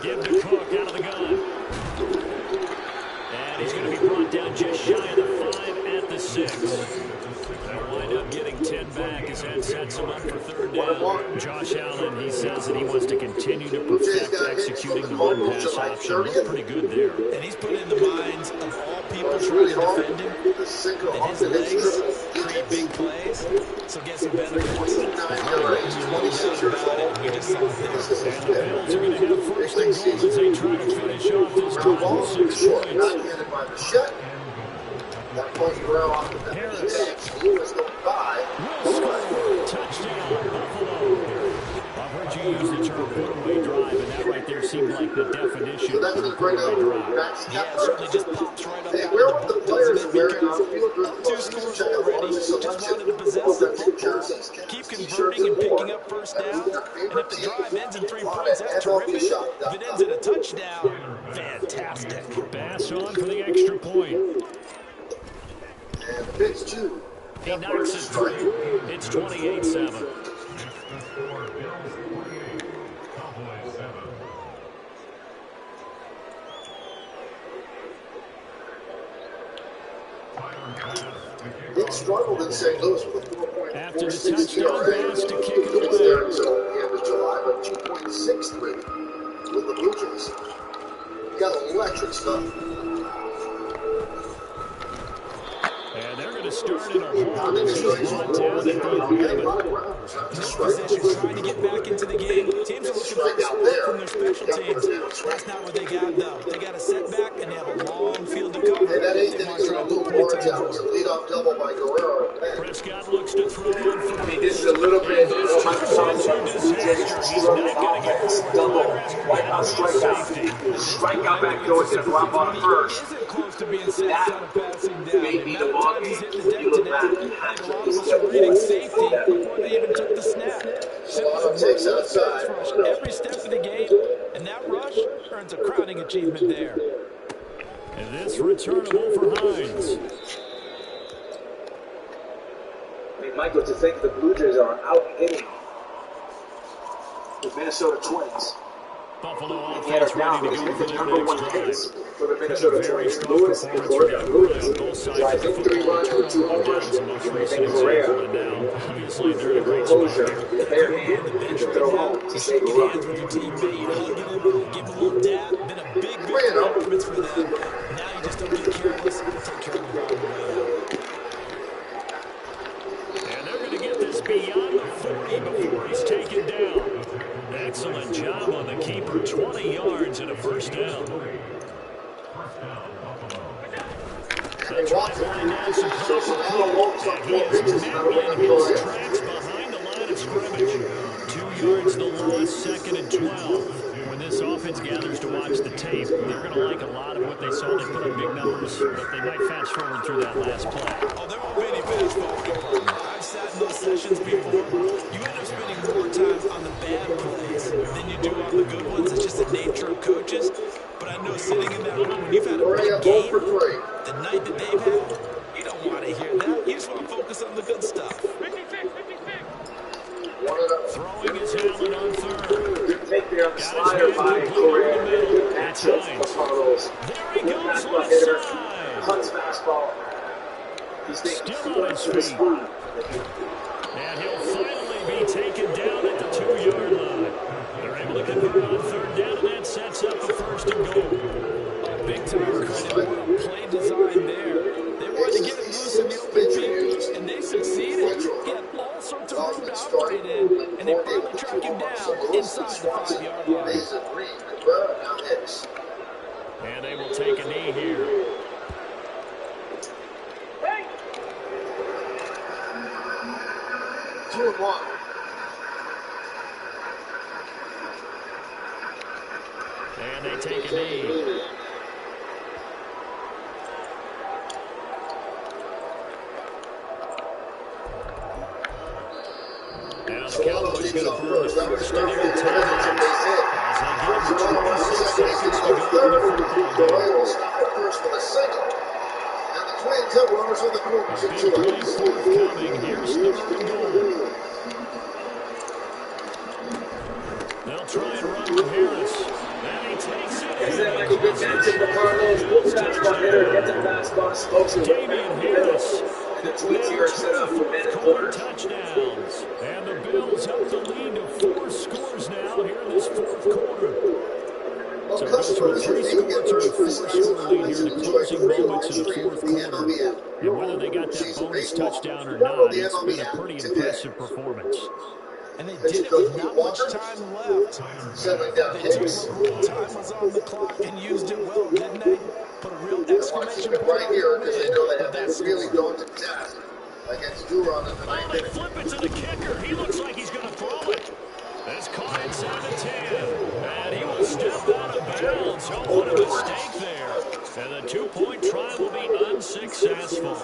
Give to Cook out of the gun. And he's going to be brought down just shy of the 5 at the 6. They'll wind up getting 10 back as that sets him up for 3rd down. Josh Allen, he says that he wants to continue to perfect executing the run-pass option. Looked pretty good there. And he's put in the minds of all people trying to defend him that his legs create big plays. So guess who benefits? We just saw it there. And the Bills are going to have 1st and goal as they try to finish off this drive with 6 points. That point you ran off the bench. Lewis going by. Touchdown, Buffalo. I've heard you use the term put-away drive, and that right there seemed like the definition of a put-away drive. Yeah, certainly just pops right up. Hey, where were the players wearing on the field? 2 scores already. Just wanted to possess it. Keep converting and picking up 1st down. And if the drive ends in 3 points, that's terrific. If it ends in a touchdown, fantastic. Bass on for the extra point. And pitch 2. He knocks it through. It's 28-7. It struggled in St. Louis with a 4.46 After the touchdown ERA. pass to kick it It's there away. until the end of July, but 2.63 with the Blue Jays. Got electric stuff. And they're going to start in a hole. This is brought down at the 11. Possession, trying to get back into the game. Teams are looking for a spark from their special teams. That's not what they got, though. They got a setback, and they have a long field to cover. that eighth inning is going to move Lawrence out. It's a leadoff double by Guerrero. Prescott looks to throw on first. I mean, this is a little bit what Michael talks about the Blue Jays struggling offense. Double, wipeout, strikeout. The strikeout back door did a drop on first. That may be the ball game. You look back and have to be reading safety before they even took the snap. Solano takes outside. Every step of the game, and that rush earns a crowning achievement there. And this returnable for Hines. I mean, Michael, to think the Blue Jays are out hitting the Minnesota Twins. Buffalo and yet are down because it's the number one hits for the Minnesota Twins. Lewis and Correa. Lewis drives in 3 runs with 2 homers. And then Correa, the composure, the bare hand, and the throw home to save a run. Give a little dab, been a big performance for them. Now you just don't get careless and take care of the ball on the way out. And they're going to get this beyond the 40 before he's taken down. Excellent job on the keeper. 20 yards and a first down. They want to. So Solano walks up 4 pitches and that'll bring up Correa. Tracks behind the line of scrimmage. 2 yards the loss, 2nd and 12. When this offense gathers to watch the tape, they're going to like a lot of what they saw. They put up big numbers, but they might fast forward through that last play. Oh, there won't be any fast forward. I've sat in those sessions before. You end up spending more time on the bad plays than you do on the good ones. It's just the nature of coaches. But I know sitting in that room, when you've had a big game, the night that they've had, you don't want to hear that. You just want to focus on the good stuff. Throwing his Allen on third. Good take there on the slider by Correa. Good matchup for Carlos. Good fastball hitter. Hunts fastball. He's taking 2 runs to the spot. And he'll finally be taken down at the 2-yard line. They're able to convert on third down, and that sets up a 1st and goal. Big time credit. Play design there. They wanted to get it loose in the open field, and they succeeded. Get all sorts of room to operate in, and they finally track him down inside the 5-yard line. And they will take a knee here. Hey. 2-1. And they take a knee. Now the Cowboys going to burn the first of their timeouts as they get 26 seconds to go in the Correa will stop at first with a single. And the Twins have runners on the corners in 2 outs. Forthcoming. Here's 3rd and goal. They'll try and run with Harris. And he takes it. Is that like a good matchup for Carlos? Good fastball hitter, gets a fastball, smokes it right back in the middle. And the Twins here are set up for man-at-quarter touchdowns. And the Bills up the lead to 4 scores now here in this 4th quarter. Well, So customers, from a 3-score to a 4-score lead here in the closing moments of the 4th quarter. And whether they got that bonus touchdown or not, it's been a pretty impressive performance. And they did it with not much time left. Settling down They took what time was on the clock and used it well, didn't they? Put a real exclamation point right here because they know they have to really go into task against Duran in the 9th They inning. flip it to the kicker. He looks like he's going to throw it. It's caught inside the 10. And he will step out of bounds. Oh, what a mistake there. And the 2-point try will be unsuccessful.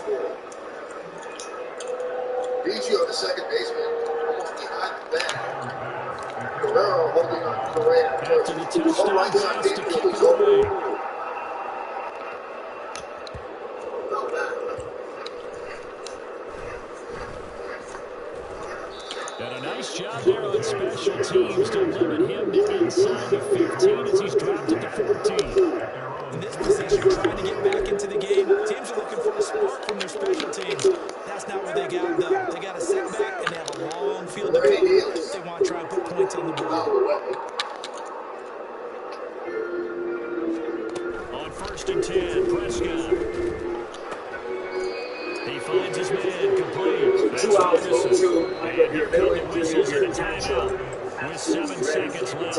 Biggio, the second baseman, almost behind the bat. Guerrero holding on Correa. After the touchdown Right side pass to field kick is it away. open. And a nice job there on special teams to limit him to inside the 15 as he's dropped it to 14. In this position, trying to get back into the game, teams are looking for a spark from their special teams. That's not what they got, though. They got a setback, and they have a long field to cover if they want to try and put points on the board. On 1st and 10, Prescott. He finds his man complete. 2 outs, 0-2. And here come the whistles and a timeout with 7 seconds left.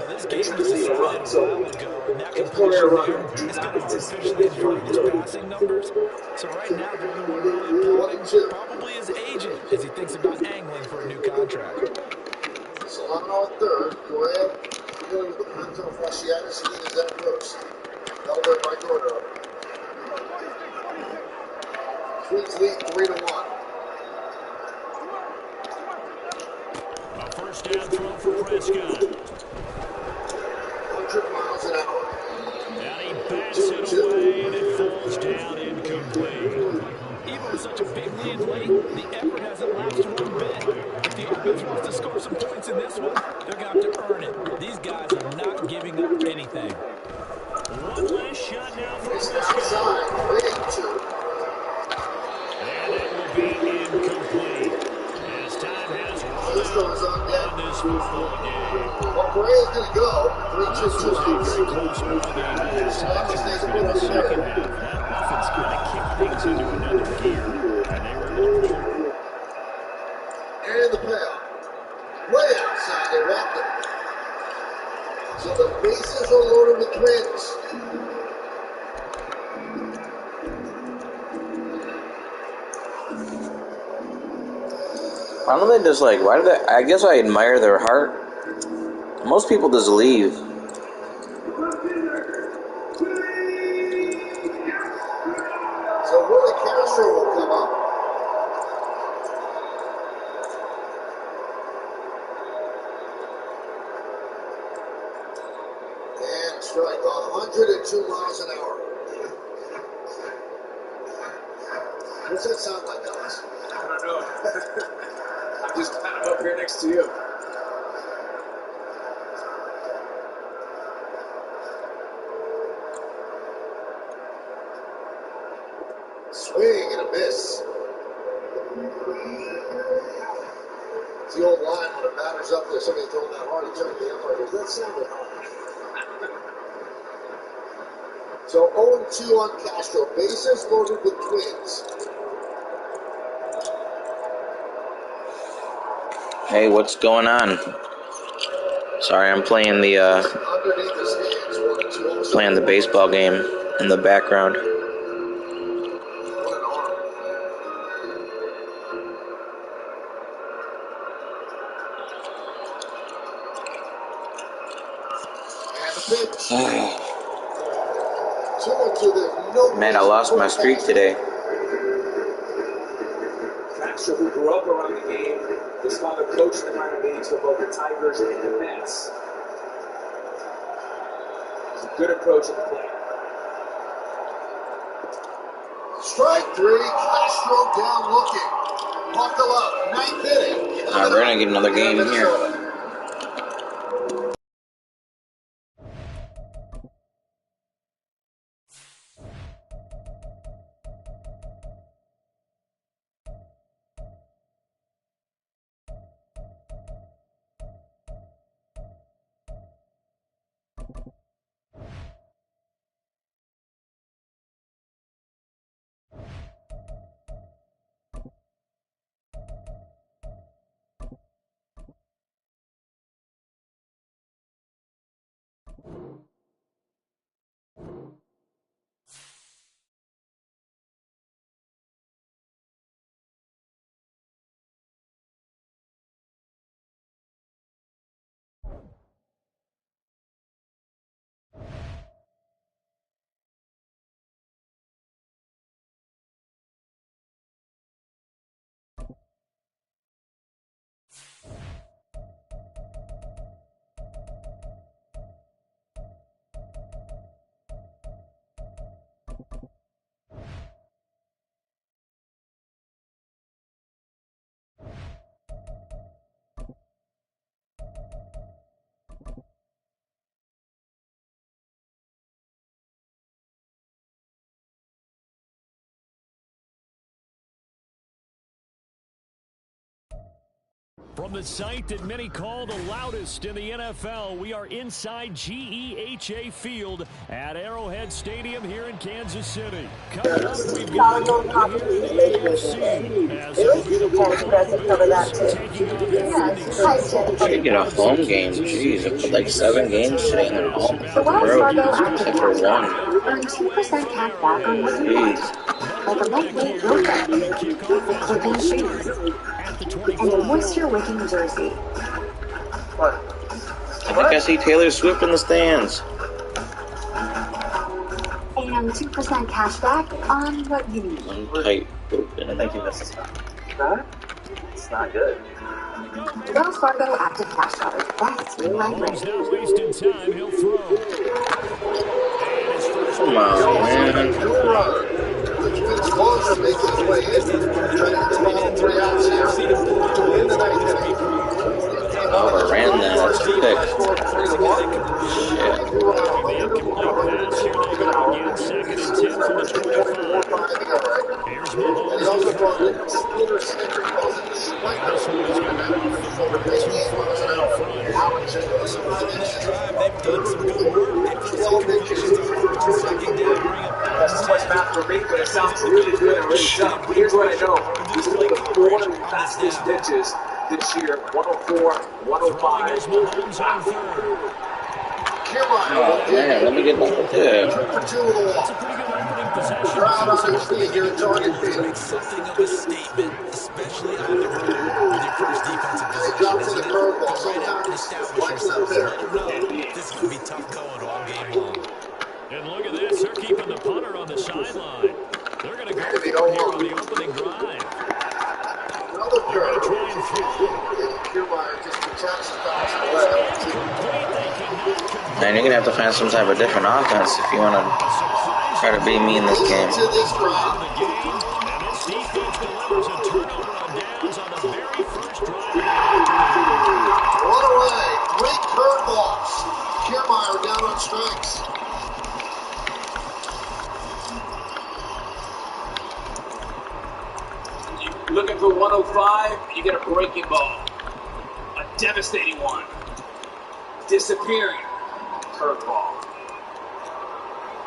This game was decided a while ago, and that could career runner. He's got artificially inflated his passing numbers. So right now, the only one really applauding probably his agent as he thinks about angling for a new contract. Solano at third. Correa dealing with the plantar fasciitis and is at first. Elder right order. Twins lead 3-1. A first down throw for Prescott. 100 miles an hour. And he bats it away, and it falls down incomplete. Even with such a big lead late, the effort hasn't lapsed one bit. If the offense wants to score some points in this one, they're going to have to earn it. These guys are not giving up anything. One last shot now for Prescott. Outside, 3-2. And that will be incomplete. As time has run out in this football game. Well, Correa's going to go. 3-2. Very close ball game in the second half. That offense kind of kicked things into another gear, and they were able to contribute. And the payoff. Way outside, they wrapped it. So the bases are loaded with Twins. Why don't they just I guess I admire their heart. Most people just leave. So Willie Castro will come up. And strike 102 miles an hour. What's that sound like, Alex? I don't know. I'm just kind of up here next to you. Swing and a miss. It's the old line when a batter's up there, somebody throwing that hard, he turned to the umpire, does that sound like hard? So 0-2 on Castro. Bases loaded with Twins. Hey, what's going on? Sorry, I'm playing the baseball game in the background. Man, I lost my streak today. Castro, who grew up around the game, his father coached the minor leagues for both the Tigers and the Mets. It's a good approach at the plate. Strike 3, Castro down looking. Buckle up, 9th inning. We're gonna get another game here. From the site that many call the loudest in the NFL, we are inside GEHA Field at Arrowhead Stadium here in Kansas City. Coming up, we've got here in the AFC as it'll be the Buffalo Bills taking on defending Should get a home game. Jeez, I put like 7 games today and they're all on the road. Except for one. Earn 2% cash back on what you want, like a lightweight yoga, cooking shoes, and a moisture-wicking jersey. What? I think I see Taylor Swift in the stands. And 2% cash back on what you need. Tight. I think you missed this one. It's not good. Wells Fargo Active Cash Card. That's real life rate. He's not wasting time. He'll throw. Come on, man. Closer makes his way in, trying to get the ball 3 outs here to win the ninth inning. Overran that. That's quick. Second and 10 from the 25. Here's Mahomes. And he also brought in Peter Snicker calls it the spike. This one is going to be for the big game. Now it's just a drive. They've done some good work. They've 12 pitches. Second down, bring up. That's too much math for me, but it sounds really good and really tough. Here's what I know. He's one of the 4 fastest pitches this year. 104, 105. Oh, man, let me get back with that. Crowd obviously here at Target Field. Something of a statement, especially on the road with your first defensive position. Drops in the curveball sometimes. Likes that there. This is going to be tough going all game long. And look at this. They're keeping the punter on the sideline. They're going to go here on the opening drive. Another curve. Kiermaier just protects the pass. Man, you're going to have to find some type of different offense if you want to try to beat me in this game. To this drive. And this defense delivers a turnover on downs on the very first drive. Run away. Great curveballs. Kiermaier down on strikes. Looking for 105, you get a breaking ball. A devastating one. Disappearing. Curveball.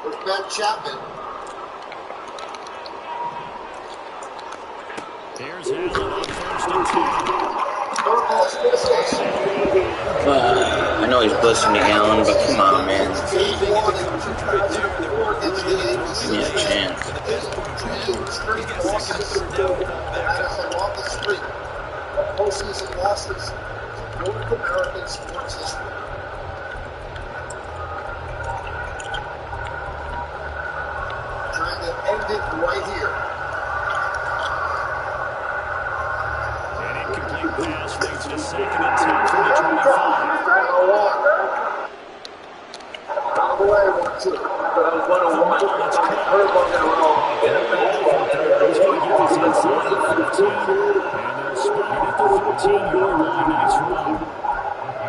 With Ben Chapman. Here's Allen on first and 10. Curveball's misses. I know he's blitzing the Allen, but come on, man. Give me a chance. Madison on the street of postseason losses in North American sports history. Trying to end it right here. An incomplete pass leads to second and 10 from the 25. Out of the way, 1-2. But on 101, curveball going to roll. He's going to get this inside the 15, and they'll spot it at the 13-yard line. Nice run.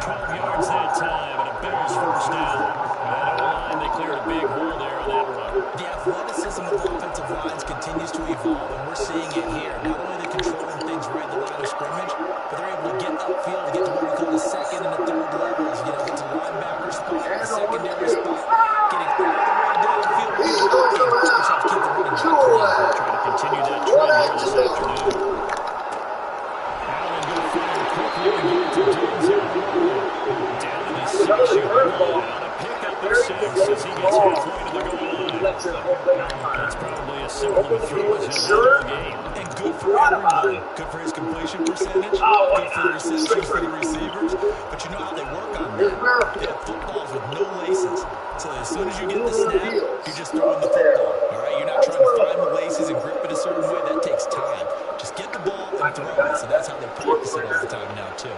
12 yards that time, and a Bears first down. That O-line, they cleared a big hole there on that run. The athleticism of offensive lines continues to evolve, and we're seeing it here. Not only are they controlling things right at the line of scrimmage, but they're able to get upfield to get to what we call the second and the third levels. You know, get to linebacker spot, the secondary spot, getting all the way downfield. Keep the running back clean. Trying to continue that trend here this afternoon. Allen going to fire quickly again to Denzel. Down to the 6-yard line. A pickup of 6 as he gets halfway to the goal line. That's probably a similar throw as he'll win the game. And good for everybody. Good for his completion percentage. Good for the receptions for the receivers. But you know how they work on that. They have footballs with no laces. So as soon as you get the snap, you're just throwing the football. All right, you're not trying to find the laces and grip it a certain way. That takes time. Just get the ball and throw it. So that's how they practice it all the time now, too.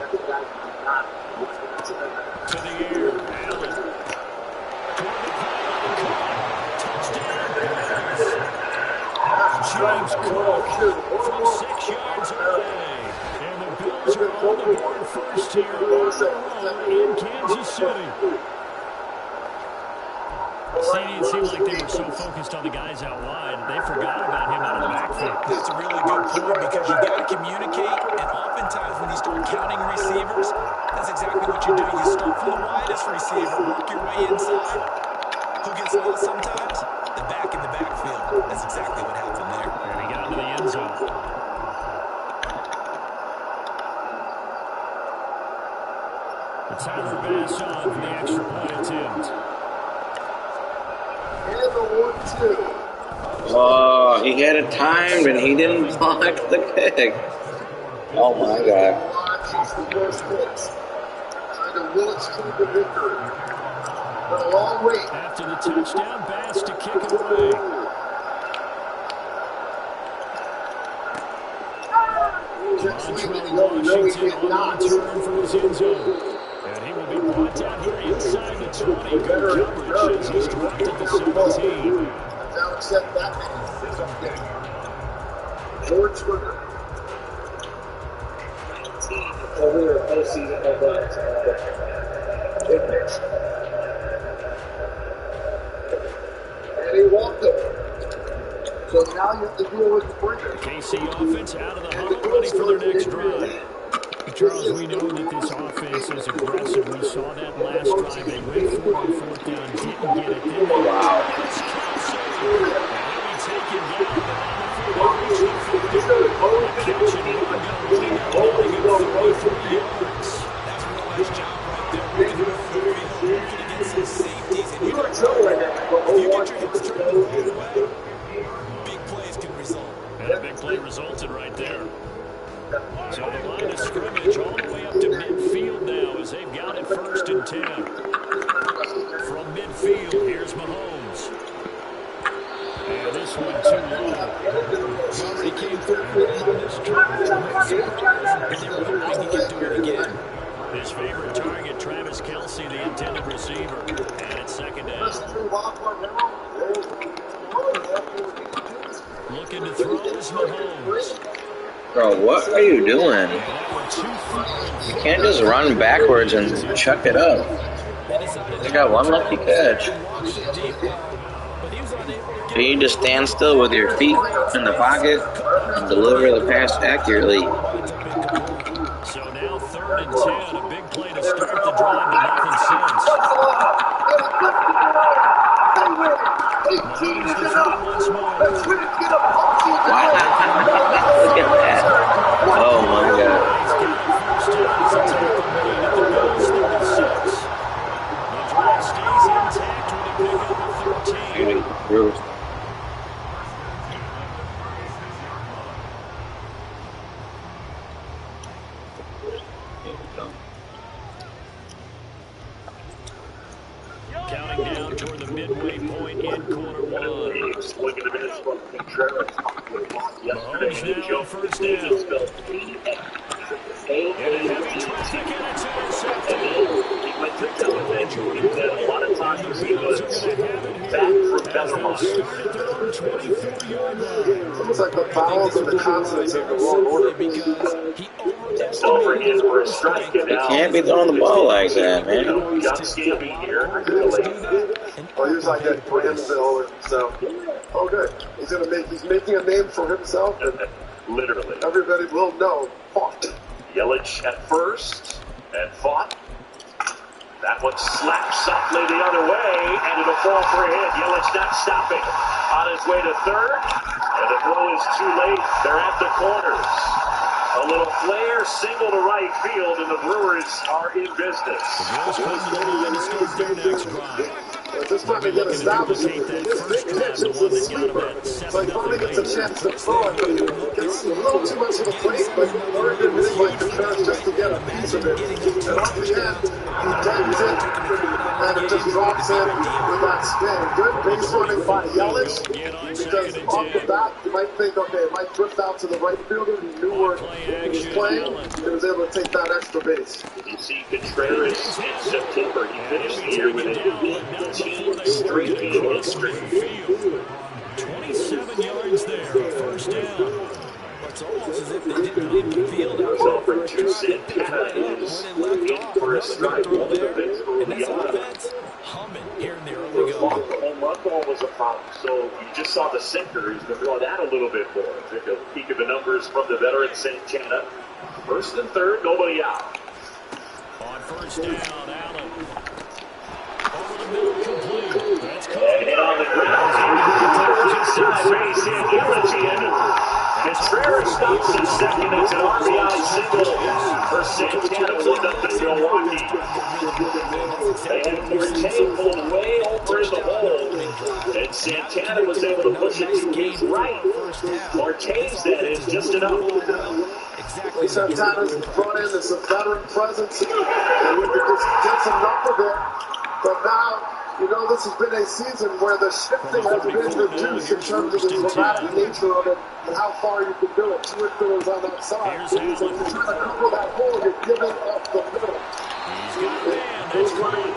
To the air, Allen. James Cook from 6 yards away. And the Bills are on the board first here on the road in Kansas City. CD, it seemed like they were so focused on the guys out wide, they forgot about him out of the backfield. That's a really good point because you got to communicate, and oftentimes when you start counting receivers, that's exactly what you do. You start from the widest receiver, work your way inside. Who gets lost sometimes? The back in the backfield. That's exactly what happened there. And he got into the end zone. The Tyler Bass on for the extra point attempt. And the 1-2. Oh, he had it timed and he didn't block the kick. Oh my God. Watches the first hits. Trying to will its team to victory. But a long wait. After the touchdown, Bass to kick it away. Montreal Washington on the return from his end zone. And he will be brought down here inside the 20. Good coverage as he's dropped at the 17. That's Alex said that many. George Swimmer. 19 career postseason home runs. Big pitch. And he walked it. So now you have to deal with the breaker. KC offense out of the huddle, ready for their next drive. Charles, we know that this offense is aggressive. We saw that last drive. They went for it on fourth down, didn't get it. Then they lost Kelsey. And he'll be taken down. But on the field, they reach the 50. Catch and run going up, only good 43 yards. That's a real nice job right there. Working the field, working against some safeties. And you don't know if you get your hips turned the wrong way, big plays can result. And a big play resulted right there. So the line of scrimmage all the way up to midfield now as they've got it 1st and 10. From midfield, here's Mahomes. And this one too low. He already came through on this drive. And they were hoping he could do it again. His favorite target, Travis Kelsey, the intended receiver. And it's 2nd down. Looking to throw is Mahomes. Bro, what are you doing? You can't just run backwards and chuck it up. You got one lucky catch. So you just stand still with your feet in the pocket and deliver the pass accurately. So now 3rd and 10, a big play to start the drive, but nothing since. Mahomes to throw once more. Wow. Look at that. Oh my God. First down as a tackle made at the Bills 36. The drive stays intact with a pickup of 13. Counting down toward the midway point in quarter one. Mahomes now 1st down. And a heavy traffic and it's intercepted. He went to television. He said a lot of times he was back from better minds. Started their own 24-yard line. It's almost like the vowels and the consonants in the wrong order. It's over again for a strike. You can't be throwing the ball like that, man. Young Scamby here. Really. Well, he was like that for himself. So, okay, he's making a name for himself, and literally everybody will know. Fought. Yelich at first and fought. That one slapped softly the other way, and it'll fall for a hit. Yelich not stopping. On his way to 3rd, and the throw is too late. They're at the corners. A little flare, single to right field, and the Brewers are in business. The Brewers come to the line to start their next drive. This time they get established. This big pitch, it's a sleeper. So he finally gets a chance to throw it, but gets a little too much of the plate, but Oregon really like the chance just to get a piece of it. And off the end, he dives it, and it just drops in with that spin. Good base running by Yelich, because off the bat, you might think, okay, it might drift out to the right fielder. He knew where he was playing, and was able to take that extra base. You see Contreras in September, he finished the year with a 18 straight games. 27 yards there, a 1st down. It's almost as if they didn't leave the field out. So for 2 cents, is in for a strike. And this offense humming here in the early going. was a problem. So you just saw the sinker. He's going to draw that a little bit more. Take a peek at the numbers from the veteran Santana. First and third, nobody out. On first down, Allen. Over the middle, complete. That's caught. And on the ground. Inside race in Gilligan. And Trier stops in second. It's an RBI single for Santana. 1-0 Milwaukee. And Forte pulled way over in the hole. And Santana was able to push it to his right. Martinez, that is, just enough. Exactly. Santana's brought in some veteran presence, and we could just get enough of it. But now, you know, this has been a season where the shifting has been reduced in terms of the dramatic nature of it and how far you can do it. Two infielders on that side. So if you're trying to cover that hole, you're giving up the middle. Those running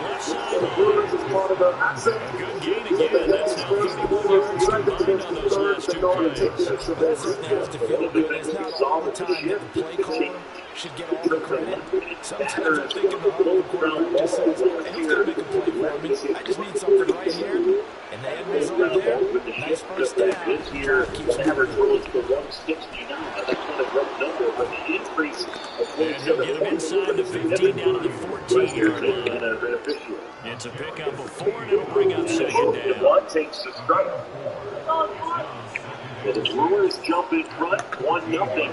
the Brewers is part of the accent. Good gain again. That's now 51 yards combined on those last two plays. That certainly has to feel good. It's not all the time that the play caller should get all the credit. Sometimes I'm thinking the Hollywood quarterback just says, hey, he's going to make a play for me. I just need something right here. And the end result there, nice first down. This year, the average was to 169. That's not a great number, but the increase of 27. Get him inside the 15 down to the 14-yard line. It's a pickup of 4, and it'll bring up second down. One takes the strike. And the Brewers jump in front, 1-0.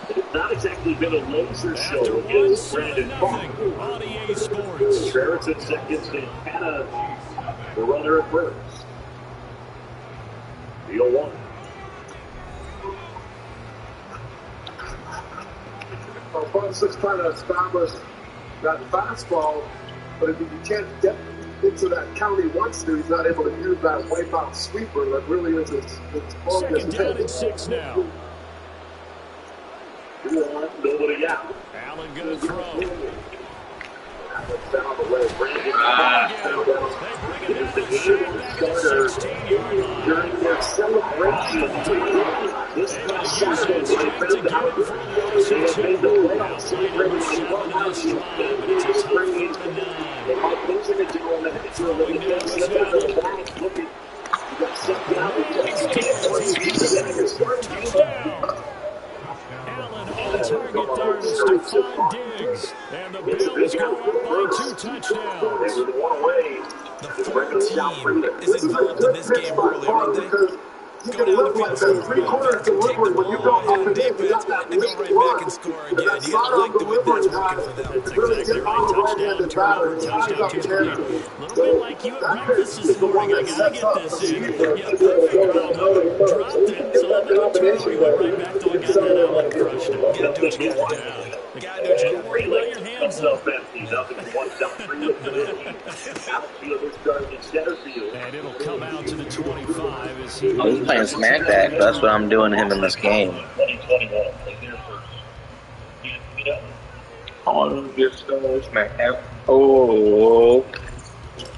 It's not exactly been a laser show against Brandon Park. On EA Sports. Barrett's at second, Santana, the runner at first. The 0-1. Well, Brunswick's trying to establish that fastball, but if you can't get into that count he wants to, he's not able to use that wipeout sweeper that really is his focus. Second down and 6 now. Nobody out. Allen gonna throw. Down the way, Brandon. It is the game starter during their celebration. This past Saturday, they found out they had made the playoffs, celebrating the clubhouse. It's spring. They might lose in a duel, and it's a little bit slip out of the bag. Look at, you got set down. Target there is Stephon Diggs, and the Bills go up by 2 touchdowns. The full team is involved in this game early, aren't they? You can live like that. 3-quarters delivery when you go up and deep, you got that late run. And that sidearm delivery time, it's really getting on the right-handed batter. It's not up there. A little bit like you at breakfast this morning. I gotta get this in. Yeah, perfect. Dropped it, so I'm going to turn. We went right back to a guy that Allen crushed him. Gotta do what you gotta do. Gotta do what you gotta do. Lay your hands up. And it'll come out to the 25 as he... Oh, he's playing smackback. That's what I'm doing to him in this game. Oh, you're so smackback. Oh.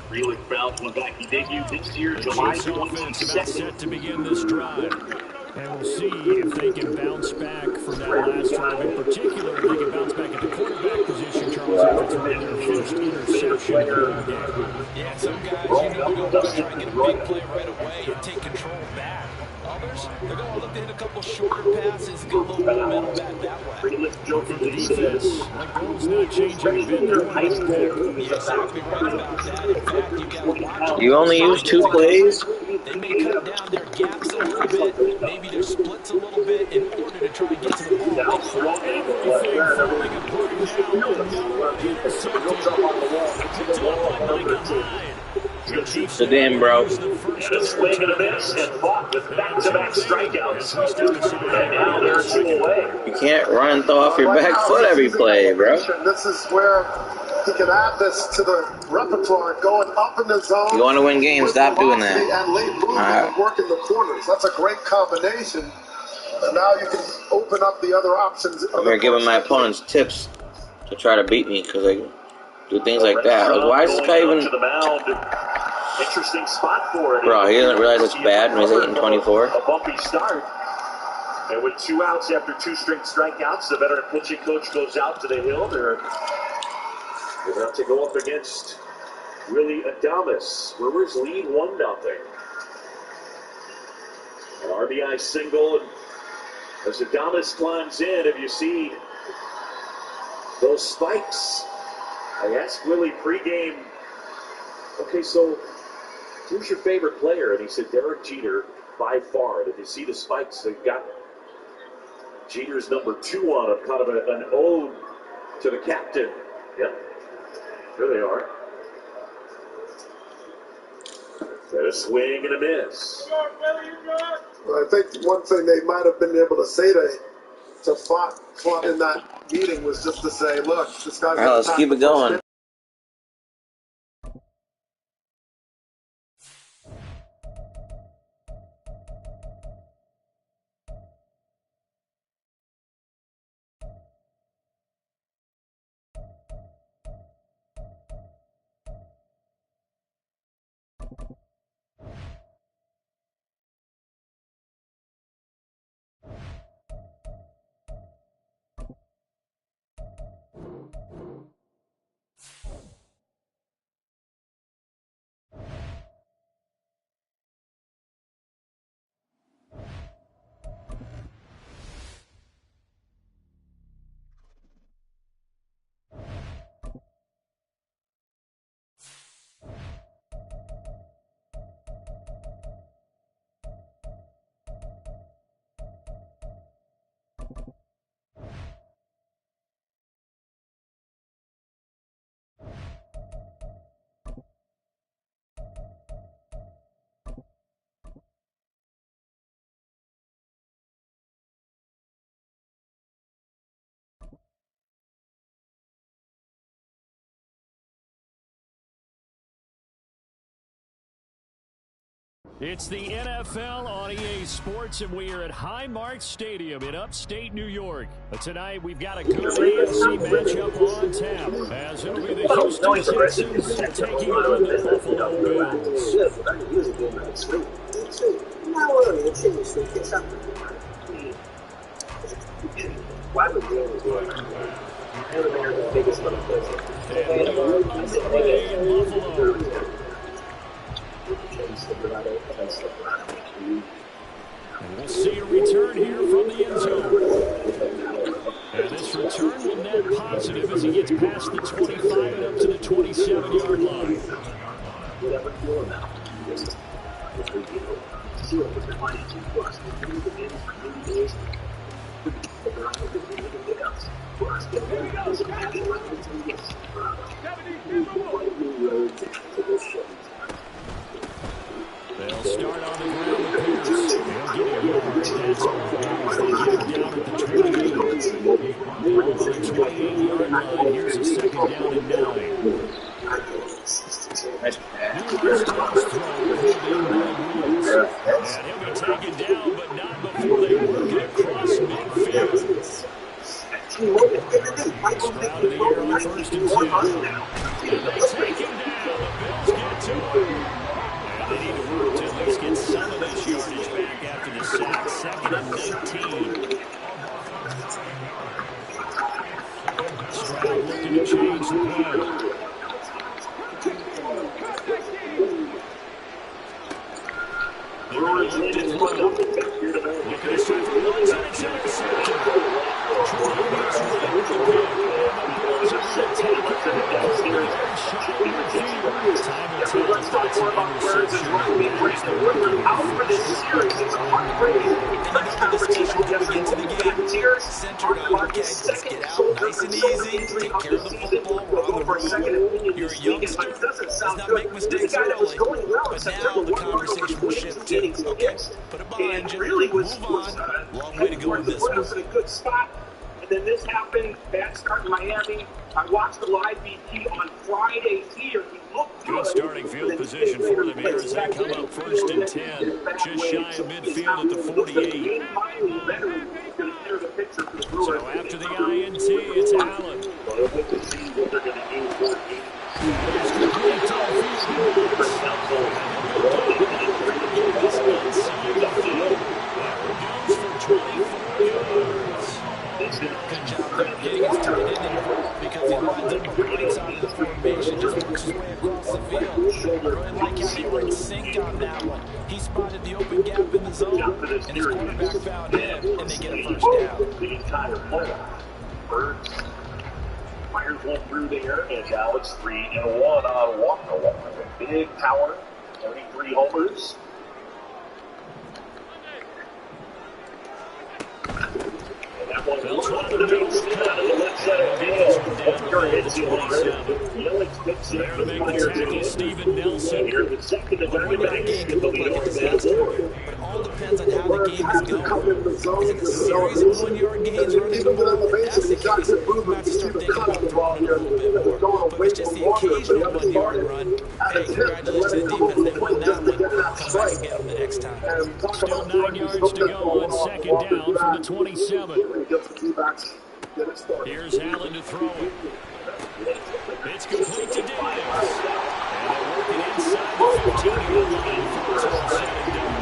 Really proud one back. He debuted this year, July 22nd. Set to begin this drive. And we'll see if they can bounce back from that last drive in particular. If they can bounce back at the quarterback position, Charles, after throwing their first interception in the game. Yeah, some guys, you know, they're going to want to try and get a big play right away and take control back. Others, they're going to look to hit a couple shorter passes, get a little momentum back that way. Defense, like goals not changing a bit. They're one pick. You're exactly right about that. In fact, you got to watch. You only use 2 plays? They may cut down their gaps a little bit, maybe their splits a little bit in order to try and get to the ball. Everything falling apart now. Another intercepted. Picked up by Micah Hyde. The damn bro. And a swing and a miss, and fought with back-to-back strikeouts. And now they're 2 away. You can't run and throw off your back foot every play, bro. This is where he can add this to the repertoire, going up in the zone. You want to win games, stop doing that. And late movement and working the corners. That's a great combination. And now you can open up the other options. I'm going to give my opponents tips to try to beat me because they do things like that. Like, why is this guy even... Interesting spot for it. Bro, he doesn't realize it's bad when he's 8-24. A bumpy start. And with 2 outs after 2 straight strikeouts, the veteran pitching coach goes out to the hill. They're about to go up against Willie Adames. Brewers lead 1-0. An RBI single, and as Adames climbs in, if you see those spikes, I asked Willie pregame, okay, so who's your favorite player? And he said, Derek Jeter, by far. And if you see the spikes, they've got Jeter's number 2 on them, kind of an ode to the captain. Yep, there they are. And a swing and a miss. Well, I think one thing they might have been able to say to Font in that meeting was just to say, look, this guy's... All right, let's keep it going. It's the NFL on EA Sports, and we are at Highmark Stadium in upstate New York. Tonight, we've got a good AFC matchup on tap, as it'll be the Houston Texans taking on the Buffalo Bills. Why would they do it? They're the biggest little person. And we are underway in Buffalo. And we'll see a return here from the end zone. And this return will net positive as he gets past the 25 and up to the 27-yard line. They'll start on the ground with Pierce. They'll get a yard. That's all. They get him down at the 28. Now on the 28-yard line. Here's a second down and 9. Numerous times thrown holding Williams. And he'll be taken down, but not before they work it across midfield. Sprout of the year on 1st and 2. And they take him down. The Bills get to him. They need to work to at least get some of this yardage back after the sack. 2nd and 19. Stroud looking to change the play. They're going to look to throw. Looking to start for Woods, and it's intercepted. Tre'Davious White with the pick. And the Bills are going to take it. Time will tell if that's an interception. Out for this series. It's a heartbreaking press conference going into the game. Centered on, okay, let's get out nice and easy, take care of the football, we're on the road. You're a youngster, let's not make mistakes early. But now the conversation will shift to, okay, put it behind you, move on. Long way to go in this one. In a good spot. And then this happened, bad start in Miami. I watched the live BP on Friday here. He looked good starting field position for the Bears. They come up 1st and 10, just shy of midfield at the 48. So after the INT, it's Allen. It's complete downfield. This inside the 5. Goes for 24 yards. Good job there getting his tight end involved because he lines up right inside of the formation, just works his way across the field. really like how they were in sync on that one. He spotted the open gap in the zone, and his quarterback found him, and they get a first down. The entire playoff. Birds fires one through there, and now it's 3-1 on Walker. Walker with big power, 33 homers. That one goes off the middle, still out of the left center field. There to make the tackle, Steven Nelson. Here's the second and third backs in the lead over But it all depends on how the game is going. Is it a series of 1-yard gains running the ball? If that's the case, you might have to start thinking about throwing it a little bit more. But if it's just the occasional 1-yard run, hey, congratulations to the defense. They won that one. Come back and get them the next time. Still 9 yards to go on second down from the 27. Here's Allen to throw it. It's complete to Davis. And they're working inside the 15-yard line for it's all said and done.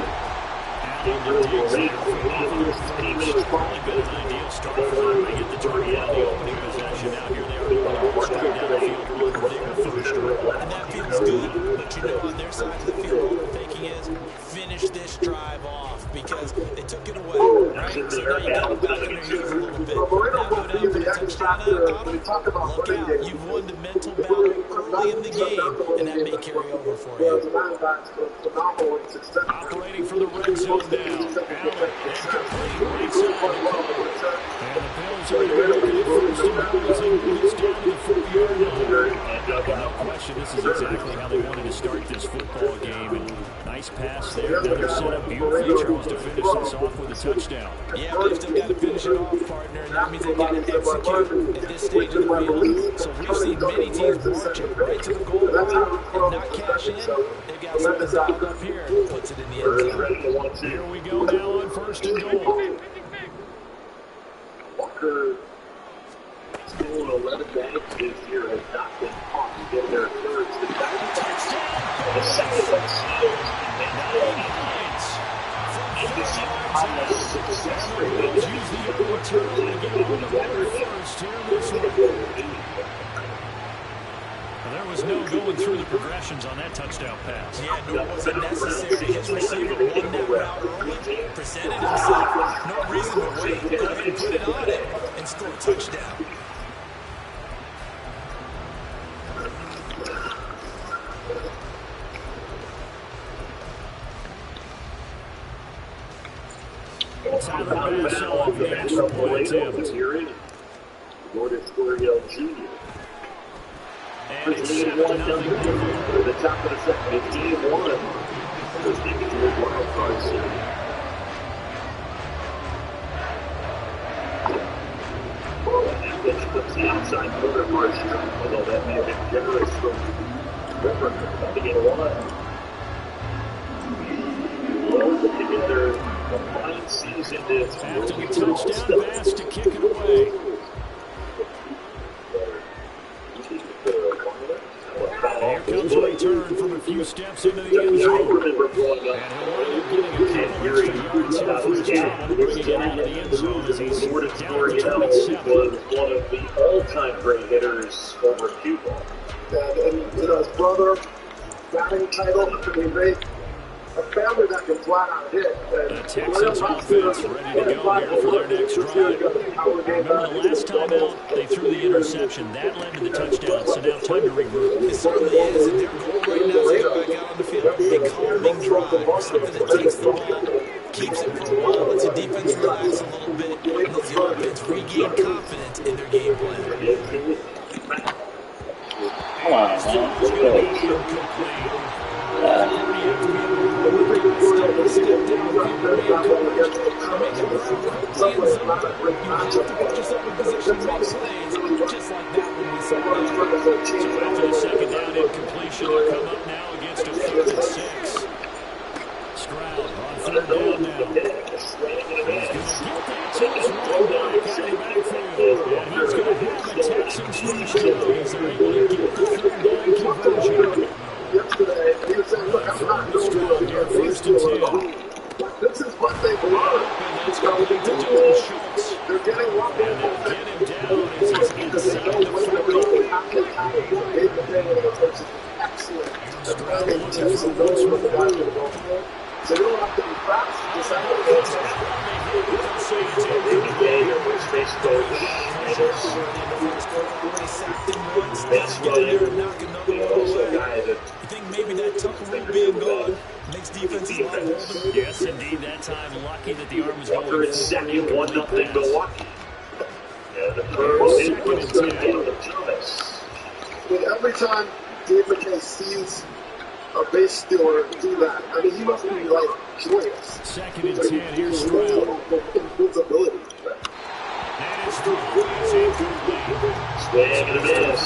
Allen to Diggs. Probably been an ideal start for them. They get the turnover on the opening possession. Now here they are going to straight down the field on their first drive. And that feels good, but you know on their side of the field, what they're thinking is finish this drive off because they took it away, right? So now you got them back in their heels a little bit. Now go down for the touchdown and a bottom. Look out, you've won the mental battle early in the game, and that may carry over for you. Operating from the red zone now. Allen is complete right side. And the Bills are looking at first and goal as they move this down to the 4-yard line. No question, this is exactly how they wanted to start this football game. And nice pass there. Now they're set up beautifully, Charles, to finish this off with a touchdown. Yeah, but they've still got to finish it off, partner, and that means they've got to execute at this stage of the field. So we've seen many teams marching right to the goal line and not cash in. They've got something dialed up here and puts it in the end zone. Here we go now on first and goal. Walker, still 11 games this year, has not been caught. He did their third to the the second one sealed. And now the success rate. Use the early turn to get on the board first here in this one. There was no going through the progressions on that touchdown pass. Yeah, nor was it necessary. His receiver won that route early, presented himself. No reason to wait. Go ahead and put it on it and score a touchdown. Tyler Bass off the extra point attempt. Gordon Scorio Jr. And it's 7-0. The top of the second, it's game 1. Those niggas were wild cards here. That pitch puts the outside corner march, although that may have been generous from Ripper coming in 1. Well, put together a fine season. After the touchdown, Bass to kick it away. Here comes a return from a few steps into the end zone. And he'll wind up getting a couple extra yards here for his trouble, bringing it out of the end zone as he's down to 27. Was one of the all-time great hitters over Cuba. And his brother, batting title, a family that can flat out hit. The Texans offense ready to go here for their next drive. Remember the last time out, they threw the interception. That led to the touchdown, so now time to regroup. It certainly is, and their goal right now is to get back out on the field. A calming drive, something that takes the ball, keeps it for a while, lets the defense relax a little bit, and lets the offense regain confidence in their game plan. Come on, man. Let's go. So after the second down incompletion, they'll come up now against a 3rd and 6. Stroud on 3rd down now. He's going to get that to his running back out of the backfield. And he's going to have the Texans first down as they're able to get the 3rd down conversion. Stroud here, 1st and 10. This is what they've learned. It's going to Schultz. They're getting one. And they'll get him down as he's inside the 40. And teams will know what the guy's going to go for. So you don't have to be fast. You just have to pay attention. David Day, their first base coach, and his base running, also a guy that I think maybe that tough rule being gone makes defenses a lot older. Yes, indeed. That time, lucky that the arm was going forward. Second, 1-0 Milwaukee. And the first hit was down to Thomas. I mean, every time Dave McKay sees a base stealer do that, I mean, he must be like joyous. Second and 10, here's Stroud. Invincibility. That is incomplete. Swing and a miss.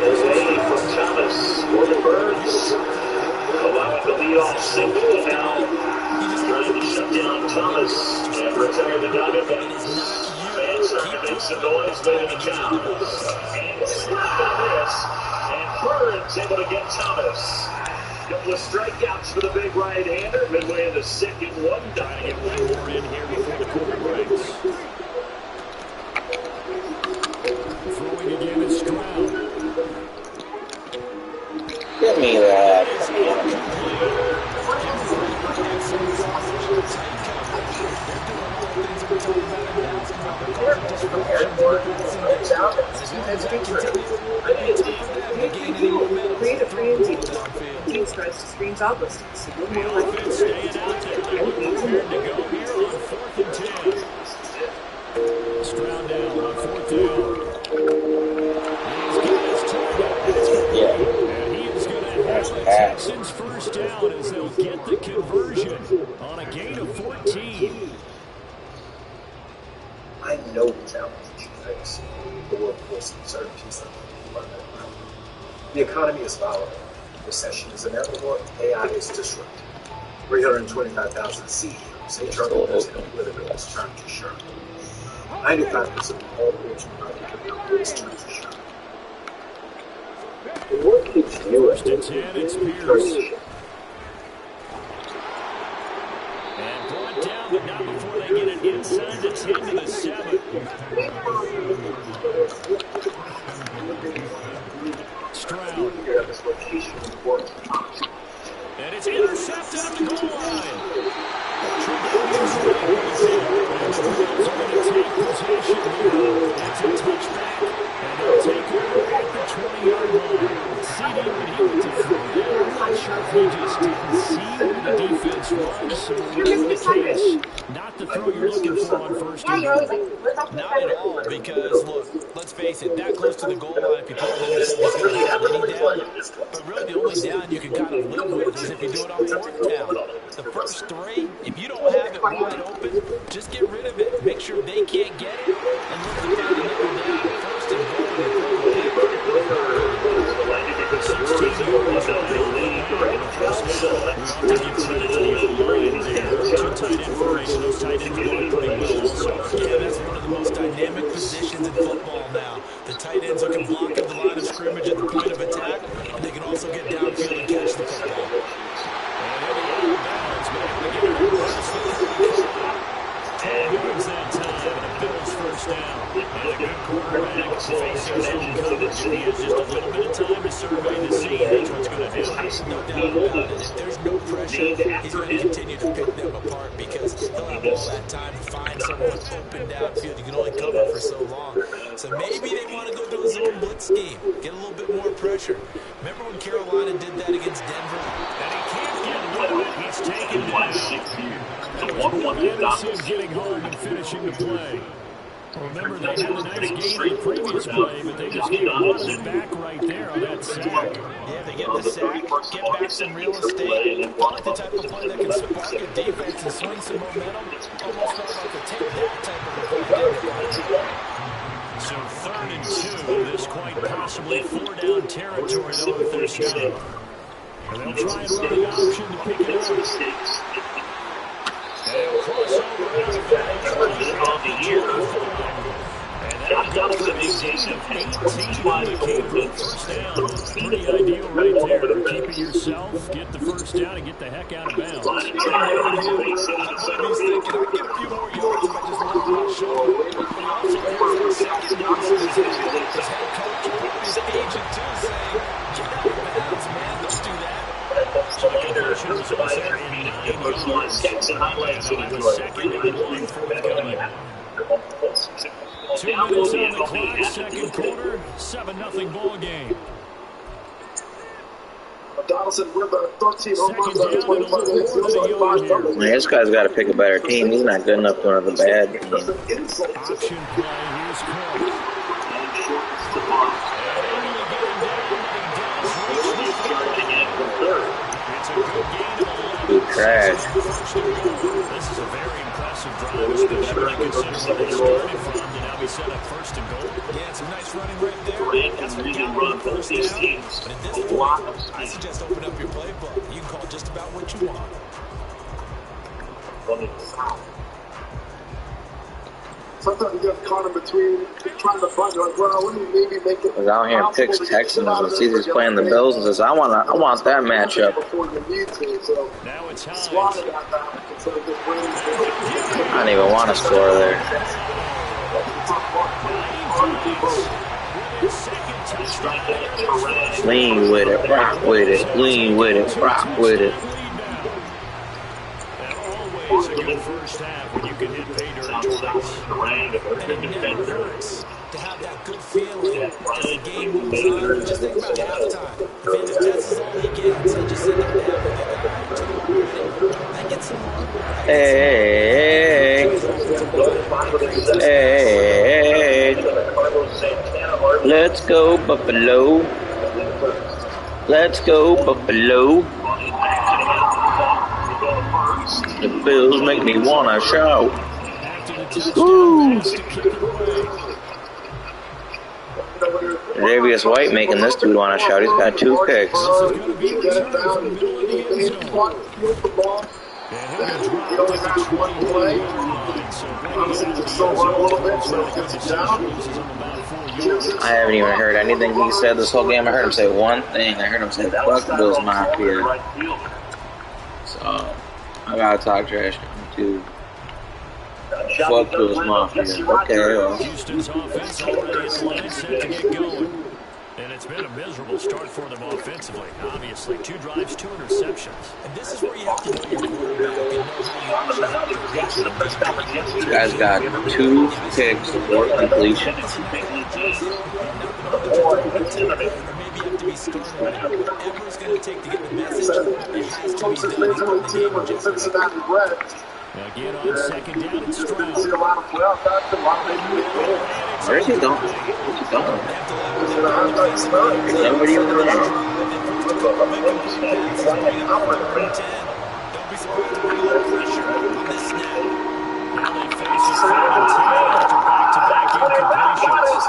Away from Thomas. Gordon Burns allowing the leadoff single now. Trying to shut down Thomas and retire the dugout. Fans starting to make some noise late in the count. And slap and a miss. And Burns able to get Thomas. Couple of strikeouts for the big right-hander midway in the second one. Trying to get one more in here before the quarter breaks. Throwing again is Stroud. Give me that. Create a free and deep. Team strives to screen job listings. So you're more likely to Staying out there. They're prepared to go here on 4th and 10. Stroud down on 4th down. He's got his target. Yeah. And he is going to have the Texans first down as they'll get the conversion on a gain of 14. I know the challenge that you face. The workforce in certain pieces of the economy is volatile. Recession is inevitable. AI is disruptive. 325,000 CEOs, HR leaders, and political is turned to shirt. 95% of all Fortune 500 is turned to shirt. And what keeps you at First and 10, it's Pierce. And brought down, but not before they get it inside the 10 to the 7. Stroud. And it's intercepted at the goal line. Trevelyan's going to take possession here. That's a touchback. And they'll take over at the 20-yard line. CD, when he went to throw there, I'm not sure if he just didn't see where the defense was. Or in the case, not the throw you're looking for on first and goal. Not at all, because, look, let's face it, that close to the goal line, if you put it in, he's going to have any down. But really, the only down you can kind of live with is if you do it on 4th down. The first 3, if you don't have it wide open, just get rid of it. Make sure they can't get it, and look to find another down. First and goal, and throw the pick. Yeah, that's one of the most dynamic positions in football now. The tight ends can block at the line of scrimmage at the point of attack, and they can also get downfield and catch the football. First down. And a good quarterback facing some coverage. He has just a little bit of time to survey the scene. That's what's going to do. No doubt about it. If there's no pressure, he's going to continue to pick them apart because he'll have all that time to find someone open downfield. You can only cover for so long. So maybe they want to go to a zone blitz scheme, get a little bit more pressure. Remember when Carolina did that against Denver? And he can't get rid of it. He's taken down. The 1-1 getting home and finishing the play. Remember, they had a nice game in the previous play, but they just gave a lot of it back right there on that sack. Yeah, they get the sack, get back some real estate. Probably the type of play that can spark a defense and swing some momentum. Almost felt like a take that type of play. So 3rd and 2, this quite possibly 4-down territory, though, if they're stopped. And they'll try and run an option to pick it up. They'll cross over out of that. And that'll go for a gain of 18 to keep the first down. Pretty ideal right there. Keep it yourself, get the first down, and get the heck out of bounds. He's thinking, I get a few more yards if I just let the show. He also has a second reason his head coach, his agent, too. advisor and get personalized stats and highlights and enjoy free library for Madden app. 2 minutes on the clock, second quarter, 7-0 ball game. Man, this guy's got to pick a better team. He's not good enough for another bad team. Option play, here's Cook. Good trash. This is a very impressive drive, especially when you consider where they started from to now be set up first and goal. Yeah, some nice running right there. That's what got run both these teams. But at this A lot point, of speed. I suggest open up your playbook. You can call just about what you want. Sometimes you get caught in between trying to find like, well, let me maybe make it. Because out here picks Texans and sees he's playing the Bills and says, I want that matchup. Now it's Hines. I don't even want to score there. Lean with it, rock with it, lean with it, rock with it. Always a good first half when you can hit pay dirt twice. And it never hurts to have that good feeling as the game moves on. Just think about halftime. If this is all he gets, he'll just sit there and have a big attitude. I get some more. Hey, hey, let's go Buffalo. Let's go Buffalo. The Bills make me wanna shout. Woo! Davius White making this dude wanna shout. He's got 2 picks. I haven't even heard anything he said this whole game. I heard him say one thing. I heard him say, fuck Bills Mafia. So, I gotta talk trash to him too. Fuck Bills Mafia. Okay, well. Houston's offense already in line, set to get going. And it's been a miserable start for them offensively. Obviously, 2 drives, 2 interceptions. And this is where you have to know your quarterback and know how you actually have to reach him. This guy's got 2 picks, 4 completions. Maybe have to be started whatever it's going to take to get the message. It has to be done. Again on second down, it's Stroud. Where is he going? Where's he going? Nobody over there. Don't be surprised if we get pressure on this snap. Now they face a 3rd and 10 after back-to-back incompletions.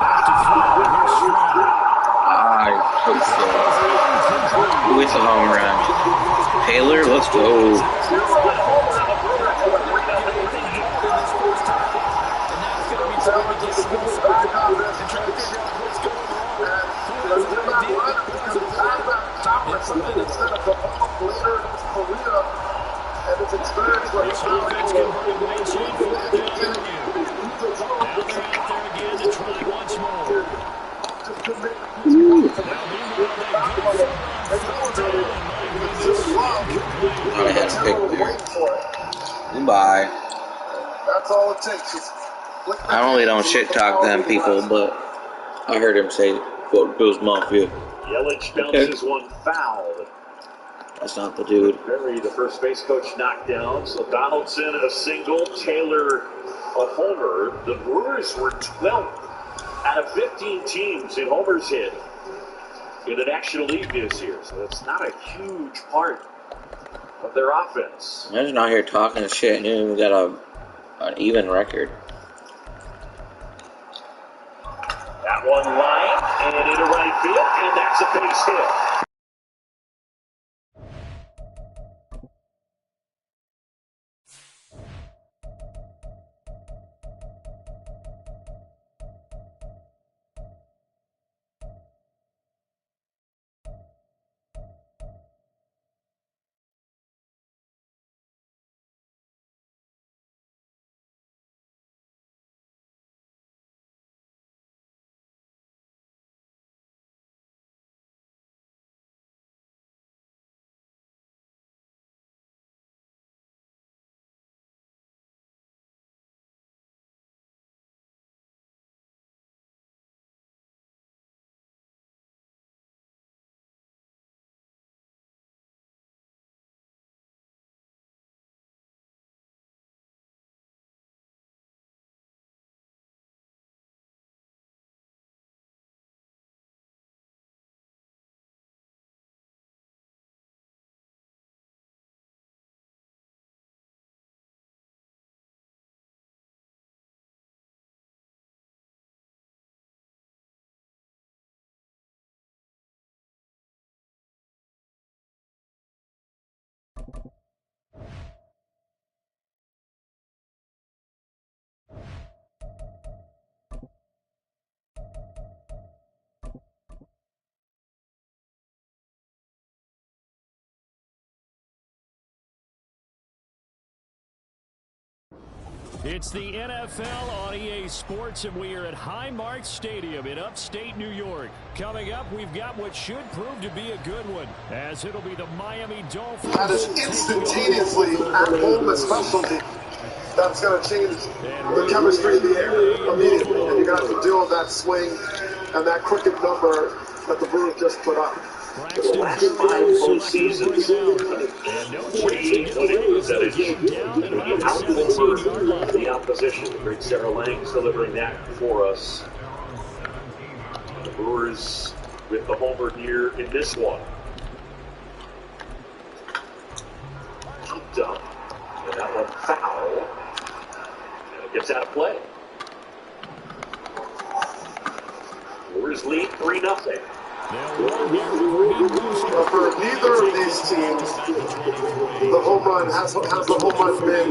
Back to throw, here's Stroud. I hope so. With a home run. Taylor, let's go. This offense converted once on 4th down and new. Now they're out there again to try once more. I had a pick there. Goodbye. That's all it takes. I normally don't shit talk them people, but I heard him say, fuck Bills Mafia. Yelich bounces one foul. That's not the dude. Perry, the first base coach, knocked down. So Donaldson a single, Taylor a homer. The Brewers were 12th out of 15 teams in homers hit in the National League this year. So it's not a huge part of their offense. I'm just not here talking shit and we got an even record. That one line and into right field, and that's a base hit. It's the NFL on EA Sports, and we are at Highmark Stadium in upstate New York. Coming up, we've got what should prove to be a good one, as it'll be the Miami Dolphins. That is instantaneously at home, especially. That's going to change the chemistry of the air immediately, and you're going to have to deal with that swing and that crooked number that the Brewers just put up. The last 5 postseasons, 48 winning percentage when you outnumber the opposition. Great Sarah Langs delivering that for us. The Brewers with the homer here in this one. Pumped up, and that one foul. And it gets out of play. Brewers lead 3-0. For neither of these teams, the home run has the home run been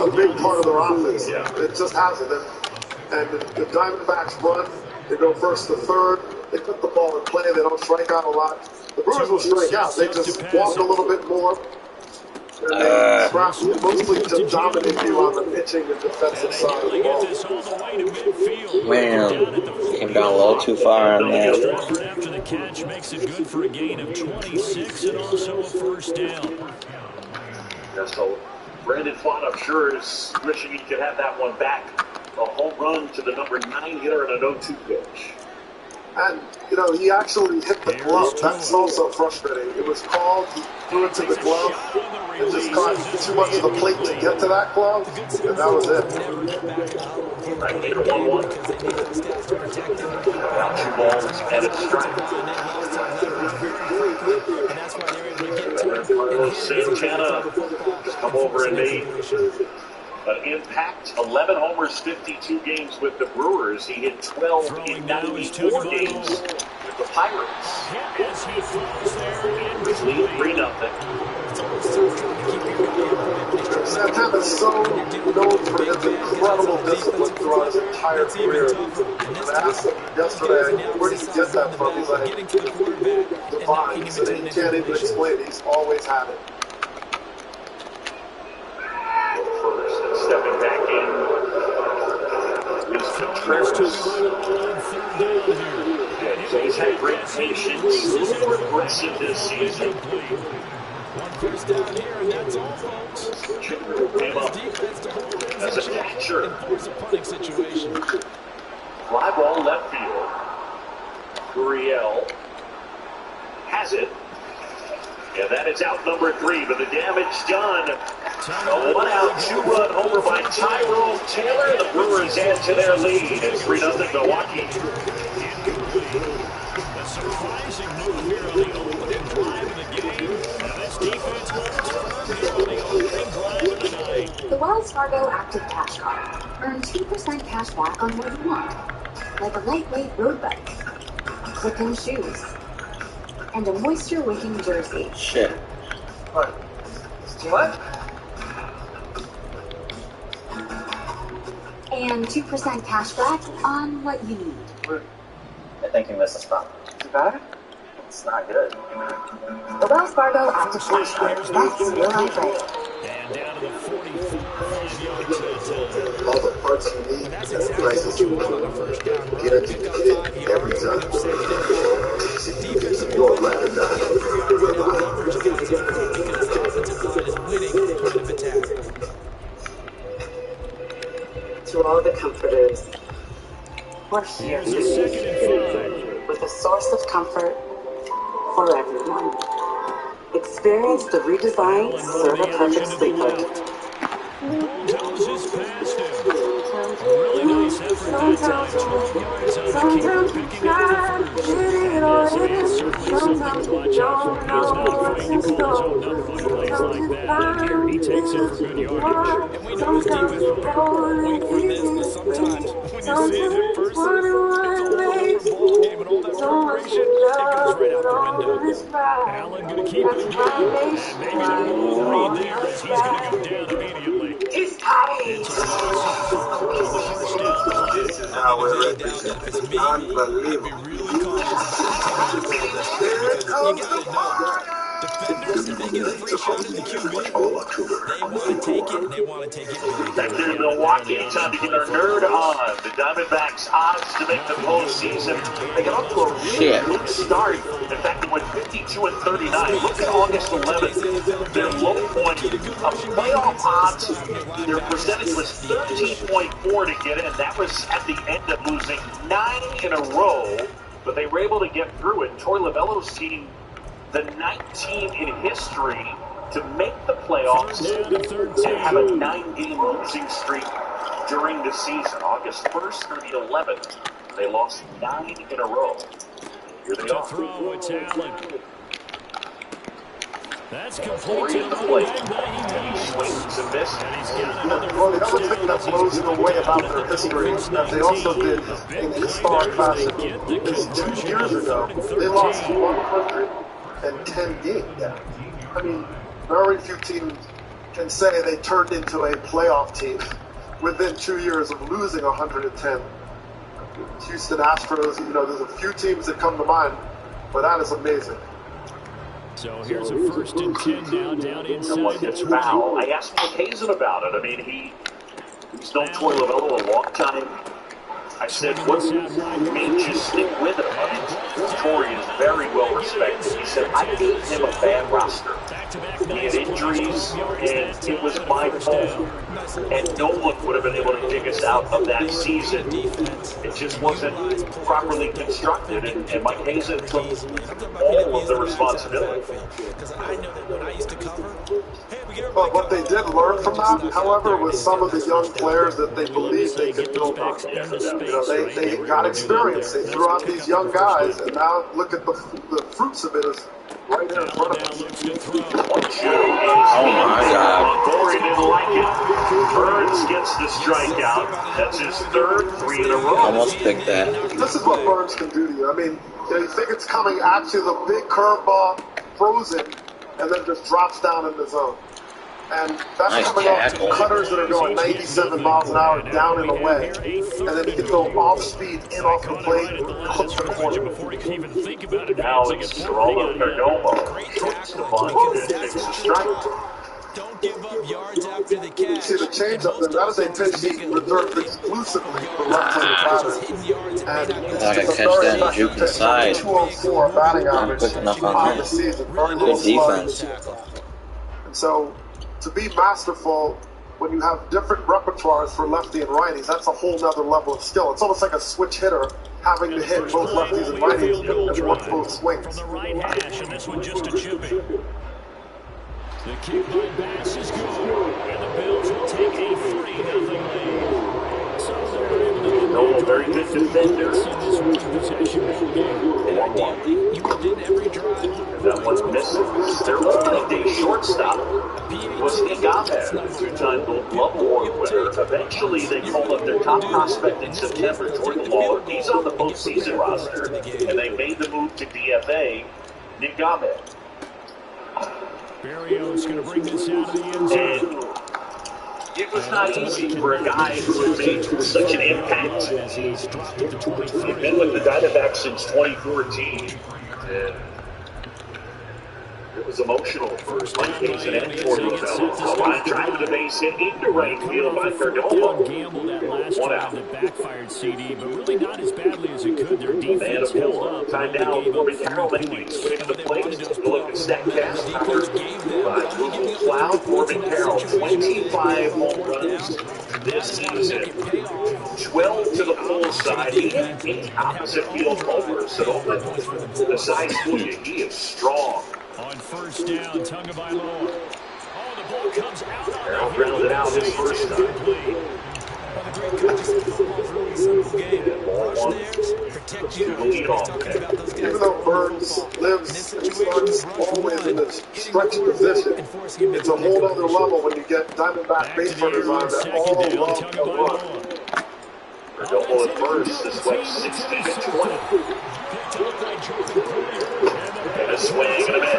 a big part of their offense. It just hasn't. And the Diamondbacks run, they go first to third, they put the ball in play, they don't strike out a lot. The Brewers will strike out, they just walk a little bit more. And they scrap mostly to dominate you on the pitching and defensive side of the ball. Man, came down a little too far on that. After the catch makes it good for a gain of 26 and also a first down. Yeah, so Brandon Pfaadt, I'm sure, is wishing he could have that one back. A home run to the number 9 hitter and an 0-2 pitch. And, you know, he actually hit the glove. That's also frustrating. It was called, he threw it to the glove. It just caught too much of the plate to get to that glove, and that was it. Right, later 1-1. Now 2 balls and a strike. Santana just come over and made an impact. 11 homers, 52 games with the Brewers. He hit 12 in 94 games with the Pirates. Brewers lead 3-0. Santana is so known for his incredible discipline throughout his entire career. And I asked him yesterday, where did you get that from? He's like, divine. He said he can't even explain it. He's always had it. First and stepping back in. Luis Contreras. So he's had great patience, a little more aggressive this season. One first down here, and that's all, folks. Came up as a catcher. Enforce a punting situation. Fly ball left field. Gurriel has it. And that is out number 3, but the damage done. A 1-out, 2-run homer by Tyrone Taylor. The Brewers add to their lead. It's 3-0 Milwaukee. A surprising move here on the opening drive of the game. And this defense holds firm on the opening drive of the night. The Wells Fargo Active Cash Card. Earn 2% cash back on what you want, like a lightweight road bike, click-in shoes, and a moisture-wicking jersey. Shit. What? What? And 2% cash back on what you need. I think you missed a spot. Is it bad? It's not good. The Wells Fargo Active Cash Card. That's your life right. And down to the 45-yard touchdown. All the parts you need at the prices you want. Guaranteed to get it every time. Your Madden. To all the comforters, we're here Here's a 2nd and 5. with a source of comfort for everyone. Experience the redesigned Serta Perfect Sleeper. Bulldoze is past him. Really nice effort that time. 12 yards on the keeper, picking up the first. It's certainly something to watch out for. He's not afraid to call his own number on plays like that. And here he takes it for good yardage. And we know his defense will wait for this, but sometimes when you see it in person, it's a whole other ball game, and all that preparation, it goes right out the window. Allen going to keep it again. And maybe that won't read there as he's going to go down immediately. He's tight. It's a first down. This is how we're represented. Unbelievable. Be really cautious about taking advantage of this. You got to know, defenders, they It's a much more October. They want to take it, and they want to take it big. Back to Milwaukee, time to get our nerd on. The Diamondbacks' odds to make the postseason. They got off to a really good start. In fact, they went 52-39. Look at August 11th. Their low point of playoff odds, their percentage was 13.4 to get in. That was at the end of losing 9 in a row, but they were able to get through it. Troy Lavello's team, the ninth team in history to make the playoffs and have a 9-game losing streak during the season. August 1st through the 11th, they lost 9 in a row. Here they are. Throw, it's Allen. That's complete at the plate. He swings and misses. Well, the other thing that blows them away about their history, that they also did in historic fashion, is 2 years ago, they lost 110 games. I mean, very few teams can say they turned into a playoff team within 2 years of losing 110. Houston Astros, there's a few teams that come to mind, but that is amazing. So here's a 1st and 10 now, down inside the 20. Foul. I asked Mike Hazen about it. I mean, he's known Troy Lavello a long time. I said, what made you stick with him? I mean, Troy is very well respected. He said, I gave him a bad roster. He had injuries, and it was my fault. And no one would have been able to dig us out of that season. It just wasn't properly constructed, and Mike Hazen took all of the responsibility. But what they did learn from that, however, was some of the young players that they believed they could build on. They got experience. They threw out these young guys, and now look at the fruits of it is right there in front of us. Oh my God. Corey didn't like it. Burns gets the strikeout. That's his 3rd 3 in a row. Almost picked that. This is what Burns can do to you. I mean, you think it's coming at you, the big curveball, frozen, and then just drops down in the zone. And that's coming off cutters that are going 97 miles an hour down and away. And then he can go off speed in off the plate, hook to the corner. Now it's Geraldo Perdomo. Shorts the bunt and takes a strike. Don't give up yards after the catch. See the change up there, that is a pitch he reserved exclusively for left-handed batters. And Gotta catch that and juke inside. 204 batting average Quick enough on on the that. season. Good defense. And so, to be masterful, when you have different repertoires for lefty and righties, that's a whole nother level of skill. It's almost like a switch hitter having to hit both lefties and righties and work both swings. From the right hash, and this one just a chipping. The kick by Bass is good, and the Bills will take a 3-0 lead. So they're able to No, very good defender. in this one possession ball game. And ideally, you would end every drive. That one's missing. Their opening day shortstop was Igame, the 2-time Gold Glove Award winner. Eventually, they called up their top prospect in September, Jordan Lawler. He's on the postseason roster, and they made the move to DFA, Igame. Barrio's going to bring this out of the end zone. It was not easy for a guy who had made such an impact. He's been with the Diamondbacks since 2014. And it was emotional for Mike Hazen and Troy Lavello. A line drive to the base hit into right field by Perdomo. Gamble that last drive that backfired CD, but really not as badly as it could. Their defense held up. Time now, Corbin Carroll making his way to the plate. Look at StatCast powered by Google Cloud. Corbin Carroll, 25 home runs this season. 12 to the full side. He had 8 opposite field homers. So don't let the size fool you. He is strong. On 1st down, Tagovailoa. Oh, the ball comes out on Carroll grounded out his first time. Even though Burns lives and starts always in this stretch position, it's a whole other level when you get Diamondback base runners on that all love the run. Perdomo at first, this way 16-20. And a swing and a miss.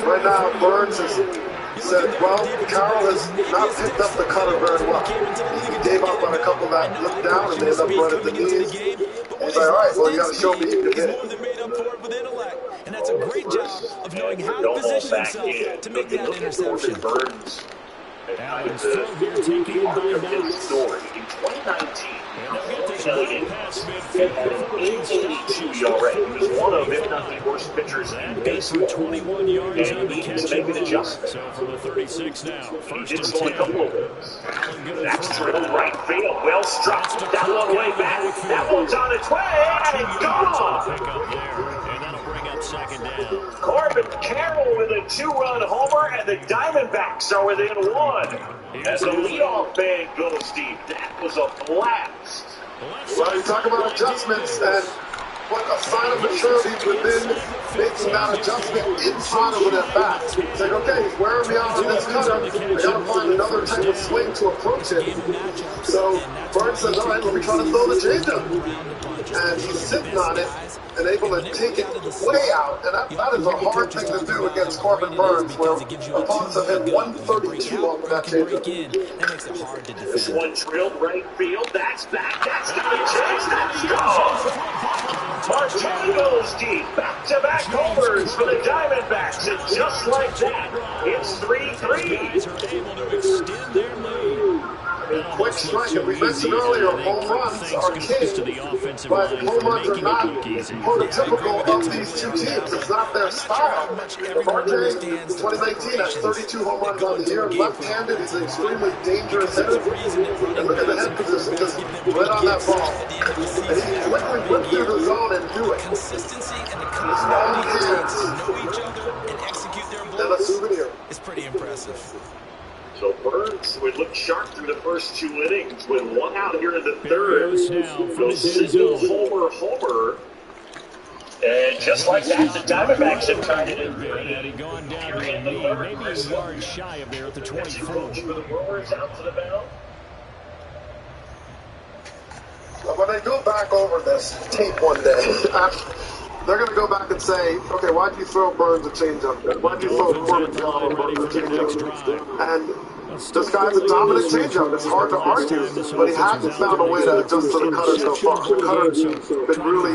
Right now, Burns has said, well, Carroll has not picked up the cutter very well. He gave up on a couple that looked down and they ended up running the knees. And he's like, all right, well, you got to show me you can hit it. And that's a great job of knowing back in. to make that Look at interception. Corbin Burns. Allen's throw here taken in by Knox. Story in 2019. And they'll get this well past midfield Had an before being stopped 8.82 just at ERA. He was one of, if not the 45. worst pitchers in That goes for 21 yards and on the he needs catch to make and an run. adjustment. So from the 36 now, first He and did only a 10. couple of those. Allen good That's throw. drilled right field. Well struck. That one way back. That one's on its way. And it's gone. Pick up there. And that'll bring up second down. Corbin Carroll with a 2-run homer, and the Diamondbacks are within one. As the leadoff man goes deep, that was a blast. Well, you talk about adjustments and what a sign of maturity within making that adjustment inside of an at-bat. It's like, okay, he's wearing me out on this cutter. I got to find another type of swing to approach it. So Burns says, all right, let me try to throw the changeup. And he's sitting on it and able to take it way out. And that is a hard thing to do against Corbin Burns, where opponents have hit 132 off of that changeup. That makes it hard to defend. This one drilled right field. That's back. That's got a chance. That's gone. Martin goes deep. Back-to-back homers for the Diamondbacks. And just like that, it's 3-3. Quick strike, and we mentioned earlier, home runs are king, but home runs are not prototypical of these two teams. It's not their style. RJ, 2019, has 32 home runs on the year. Left-handed, he's an extremely dangerous hitter. And look at the head position, just right on that ball. And he can quickly whip through the zone and do it. Consistency and the Strong hands. know each other and execute their And a souvenir. It's pretty impressive. So Burns would look sharp through the first 2 innings with 1 out here in the third. Goes single homer. And just like that, the Diamondbacks have tied it in. Had he gone down to a knee, maybe a yard shy of there at the 24. For the Brewers out to the mound. When they go back over this tape one day, they're going to go back and say, okay, why'd you throw Burns a changeup? Why'd you throw Corbin Carroll a changeup? And this guy's a dominant changeup. It's hard to argue, but he hasn't found a way to adjust to the cutter so far. The cutter's been really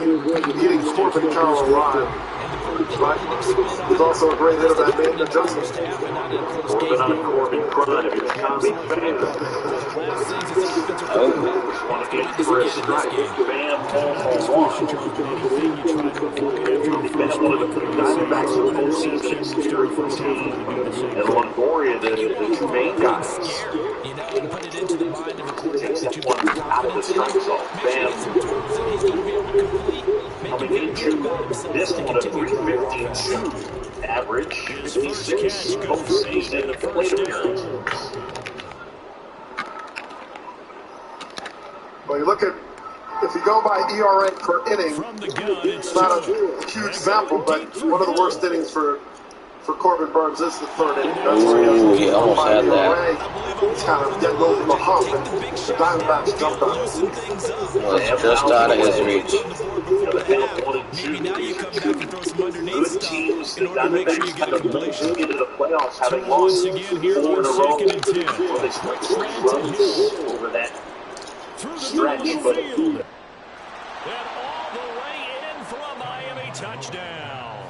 eating Corbin Carroll alive. But he's also a great hitter that made an adjustment. Corbin on Corbin crime. It's Tommy Pham. Want to get for a strike. Pham home run. Been one of the Diamondbacks in the postseason exterior. And Longoria, the 2 main guys. Takes that one out of the strike zone. Pham coming into this one of 352 average. 56 postseason plate appearances. Well, you look at, if you go by ERA per inning, it's not a huge sample, but one of the worst innings for Corbin Burns is the third inning. That's where he almost had that. He's kind of getting over the hump, and the Diamondbacks jumped on it. Well, it's just out of his reach. Maybe now you come back and throw some underneath Good teams, the Diamondbacks kind of moving into the playoffs, having lost 4 in a row. Well, they scored 3 runs over that stretch, but And all the way in for a Miami touchdown.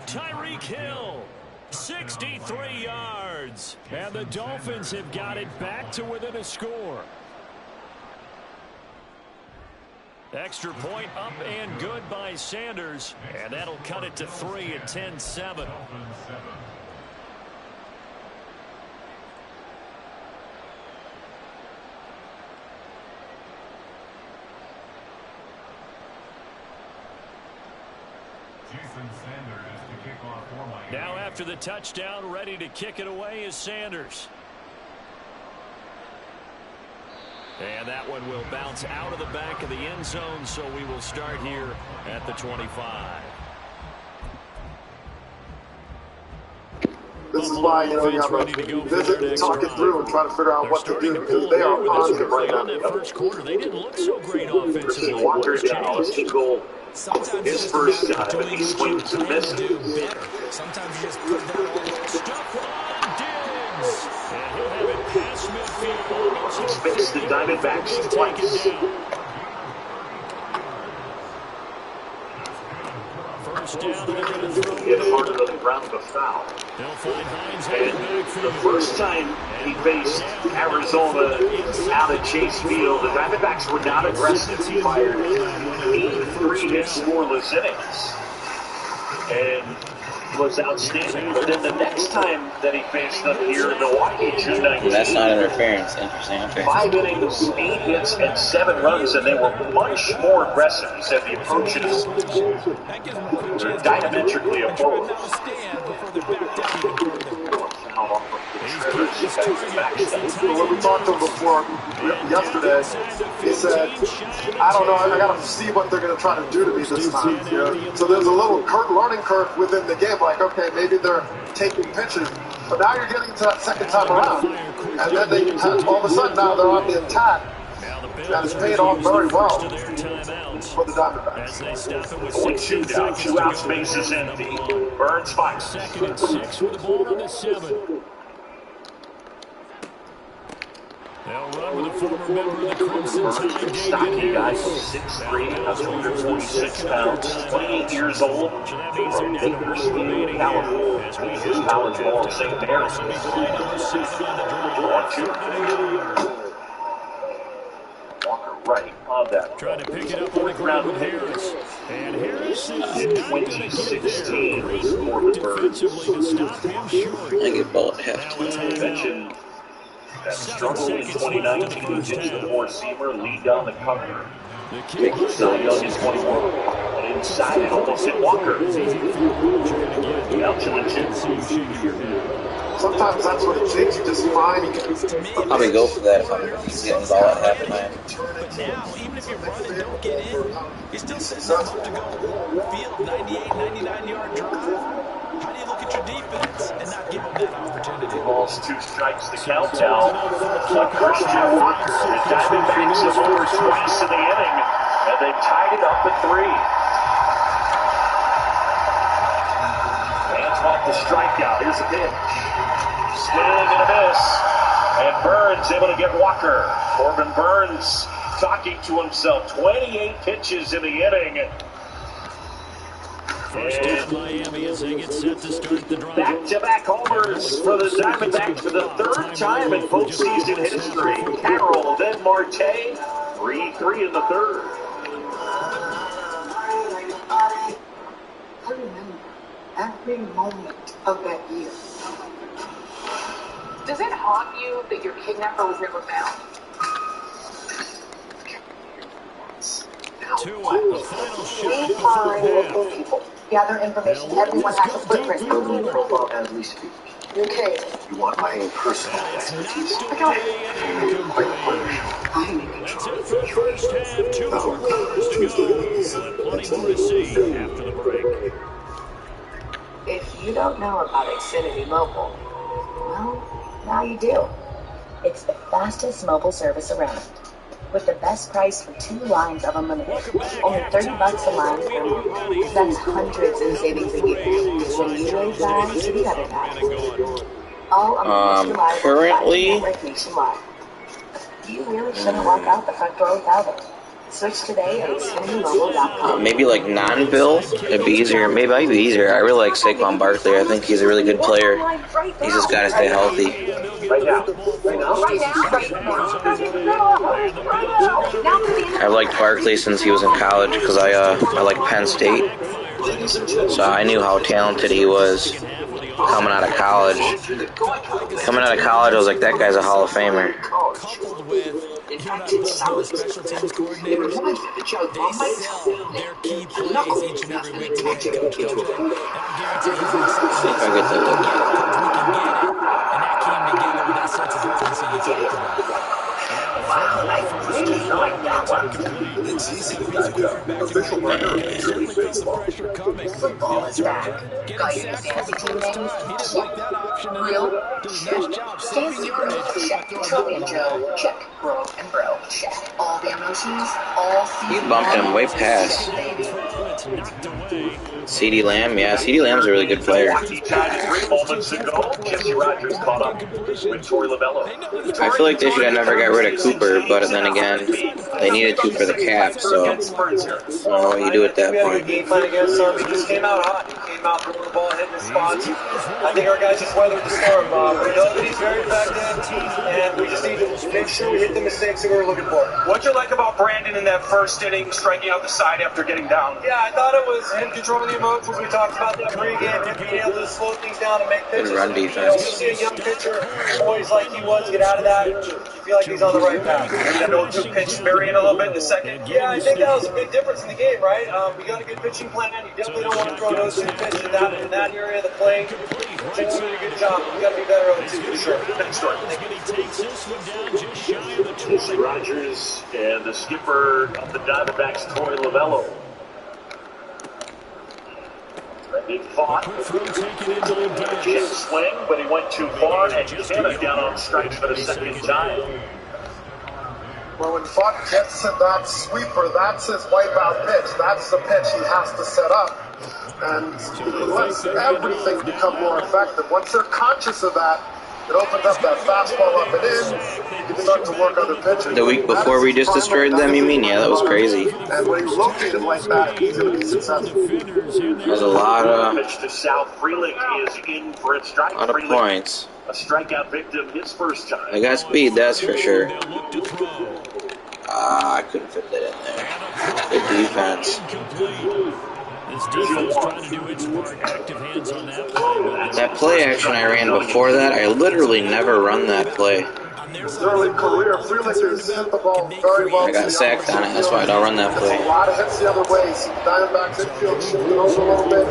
Tyreek Hill, 63 yards. And the Dolphins have got it back to within a score. Extra point up and good by Sanders. And that'll cut it to 3 at 10-7. Now after the touchdown, ready to kick it away is Sanders. And that one will bounce out of the back of the end zone, so we will start here at the 25. This is why, you have to visit, talk it through, and try to figure out what to do, because they are on it right now. That first quarter, they didn't look so great offensively. Walker's got a single. His first time, but he swings and misses. Sometimes you just put that all stuff on Diggs. And he'll have it past midfield. He's faced the Diamondbacks twice. First down, and they're going to throw Get it harder to the ground of foul. They'll find Hines in And the backfield. the first time he faced Arizona out at Chase Field, the Diamondbacks were not aggressive. He fired 83 hit scoreless innings and was outstanding. But then the next time that he faced them here in Milwaukee, 2-19. That's not interference. Interesting. Okay. 5 innings, 8 hits, and 7 runs, and they were much more aggressive. He said the approaches were diametrically opposed. When we talked to him before yesterday, he said, I don't know, I got to see what they're going to try to do to me this time. You know? So there's a little learning curve within the game, like, okay, maybe they're taking pitches, but now you're getting to that second time around. And then they all of a sudden now they're on the attack. And it's paid off very well for the Diamondbacks. Only 2 down, 2 outs, bases empty. Burns fires. 2nd and 6 with the ball on the 7. They'll run with a former member of the Crimson Tide, stocky guy, 6'3", 246 pounds, 28 years old, from Bakersfield, California. His college ball in St. Mary's. 1-2. Walker right on that. Trying to pick it up on the ground with Harris. And Harris in 2016 he scored with Burns. Defensively to stop him short. I get ball at halftime. Mentioned that struggle in 2019 against the four-seamer, lead down the cover. So Young is 21. And inside it almost hit Walker. Now 2-2. Sometimes that's what it takes. You just find. I'll probably go for that if I'm getting ball at halftime. But now, even if you run and don't get in, you're still sitting up to go field 98, 99-yard drive. How do you look at your defense and not give them that opportunity? Balls 2 strikes the countdown. But Christian Walker, the Diamondbacks have scored twice in the inning, and they tied it up at 3. Fans want the strikeout. Here's a pitch. Swing and a miss. And Burns able to get Walker. Corbin Burns talking to himself. 28 pitches in the inning. First down Miami as they get set to start the drive. Back-to-back homers for the Diamondbacks for the 3rd time in postseason history. Carroll, then Marte. 3-3 in the 3rd. I remember every moment of that year. Does it haunt you that your kidnapper was never found? The final shot We find local people, gather information, everyone has a footprint. Profile as we speak. Okay. You want my personal expertise? I am in That's control. it for the first half. 2 more quarters to go. Plenty more to see after the break. If you don't know about Xfinity Mobile, well, now you do. It's the fastest mobile service around. With the best price for 2 lines of unlimited. Only $30 a line per month. That's hundreds in savings a year. When you really fly to the other guy. All unlimited currently nationwide. You really shouldn't walk out the front door without it. Switch today at XfinityMobile.com. maybe like non-Bill, it'd be easier. Maybe I'd be easier. I really like Saquon Barkley. I think he's a really good player. He's just got to stay healthy. I liked Barkley since he was in college because I liked Penn State. So I knew how talented he was coming out of college. I was like, that guy's a Hall of Famer. Coupled with impacted solid special teams coordinators, they sell their key plays each and every week to the coach. See if I get that. We can get it, and that came together with that sense of urgency you talked about. It's easy to back up. Official partner of Major League Baseball. Football is back. Got your fantasy team names? Check. Real? Check. Fancy Bro? Check. Truck and Joe? Check. Bro and Bro? Check. All the emotions? All season. You bumped him way past. Baby. CeeDee Lamb, yeah, CeeDee Lamb's a really good player. Milwaukee tied at 3 moments ago. Jesse Rogers caught up with Torrey Lovello. I feel like they should have never got rid of Cooper, but then again, they needed to for the cap, so I don't know what you do at that point. Game plan against him. He just came out hot. He came out throwing the ball, hitting his spots. I think our guys just weathered the storm. We know that he's very effective, and we just need to make sure we hit the mistakes that we were looking for. What'd you like about Brandon in that first inning, striking out the side after getting down? Yeah, I thought it was him controlling the emotions. We talked about that pregame, him being able to slow things down and make pitches. Good run defense. You know, you see a young pitcher, always like he was, get out of that. You feel like he's on the right path. Maybe that 0-2 pitch varying a little bit in the second. Yeah, I think that was a big difference in the game, right? We got a good pitching plan. You definitely don't want to throw an 0-2 pitch in that area of the plate. Jim's doing a good job. We got to be better 0-2 for sure. Next story. Jesse Rogers and the skipper of the Diamondbacks, Torrey Lovello. He fought. Jet swing, but he went too far, and Canna down on strikes for the second time. Well, when Fott gets to that sweeper, that's his wipeout pitch. That's the pitch he has to set up. And it lets everything become more effective. Once they're conscious of that, it opens up that fastball up and in. You can start to work other pitches. The week before we just destroyed them, you mean? Yeah, that was crazy. And when he's located like that, he's going to be successful. There's a lot of pitch to South. Freeling is in for a strike. Lot of points. A strikeout victim his first time. I got speed, that's for sure. I couldn't fit that in there. Good defense. That play action I ran before that, I literally never run that play. His early career, Freeling has hit the ball very well. I got sacked on it, that's why I don't run that play. A lot of hits the other way. See Diamondbacks infield shifting over a little bit.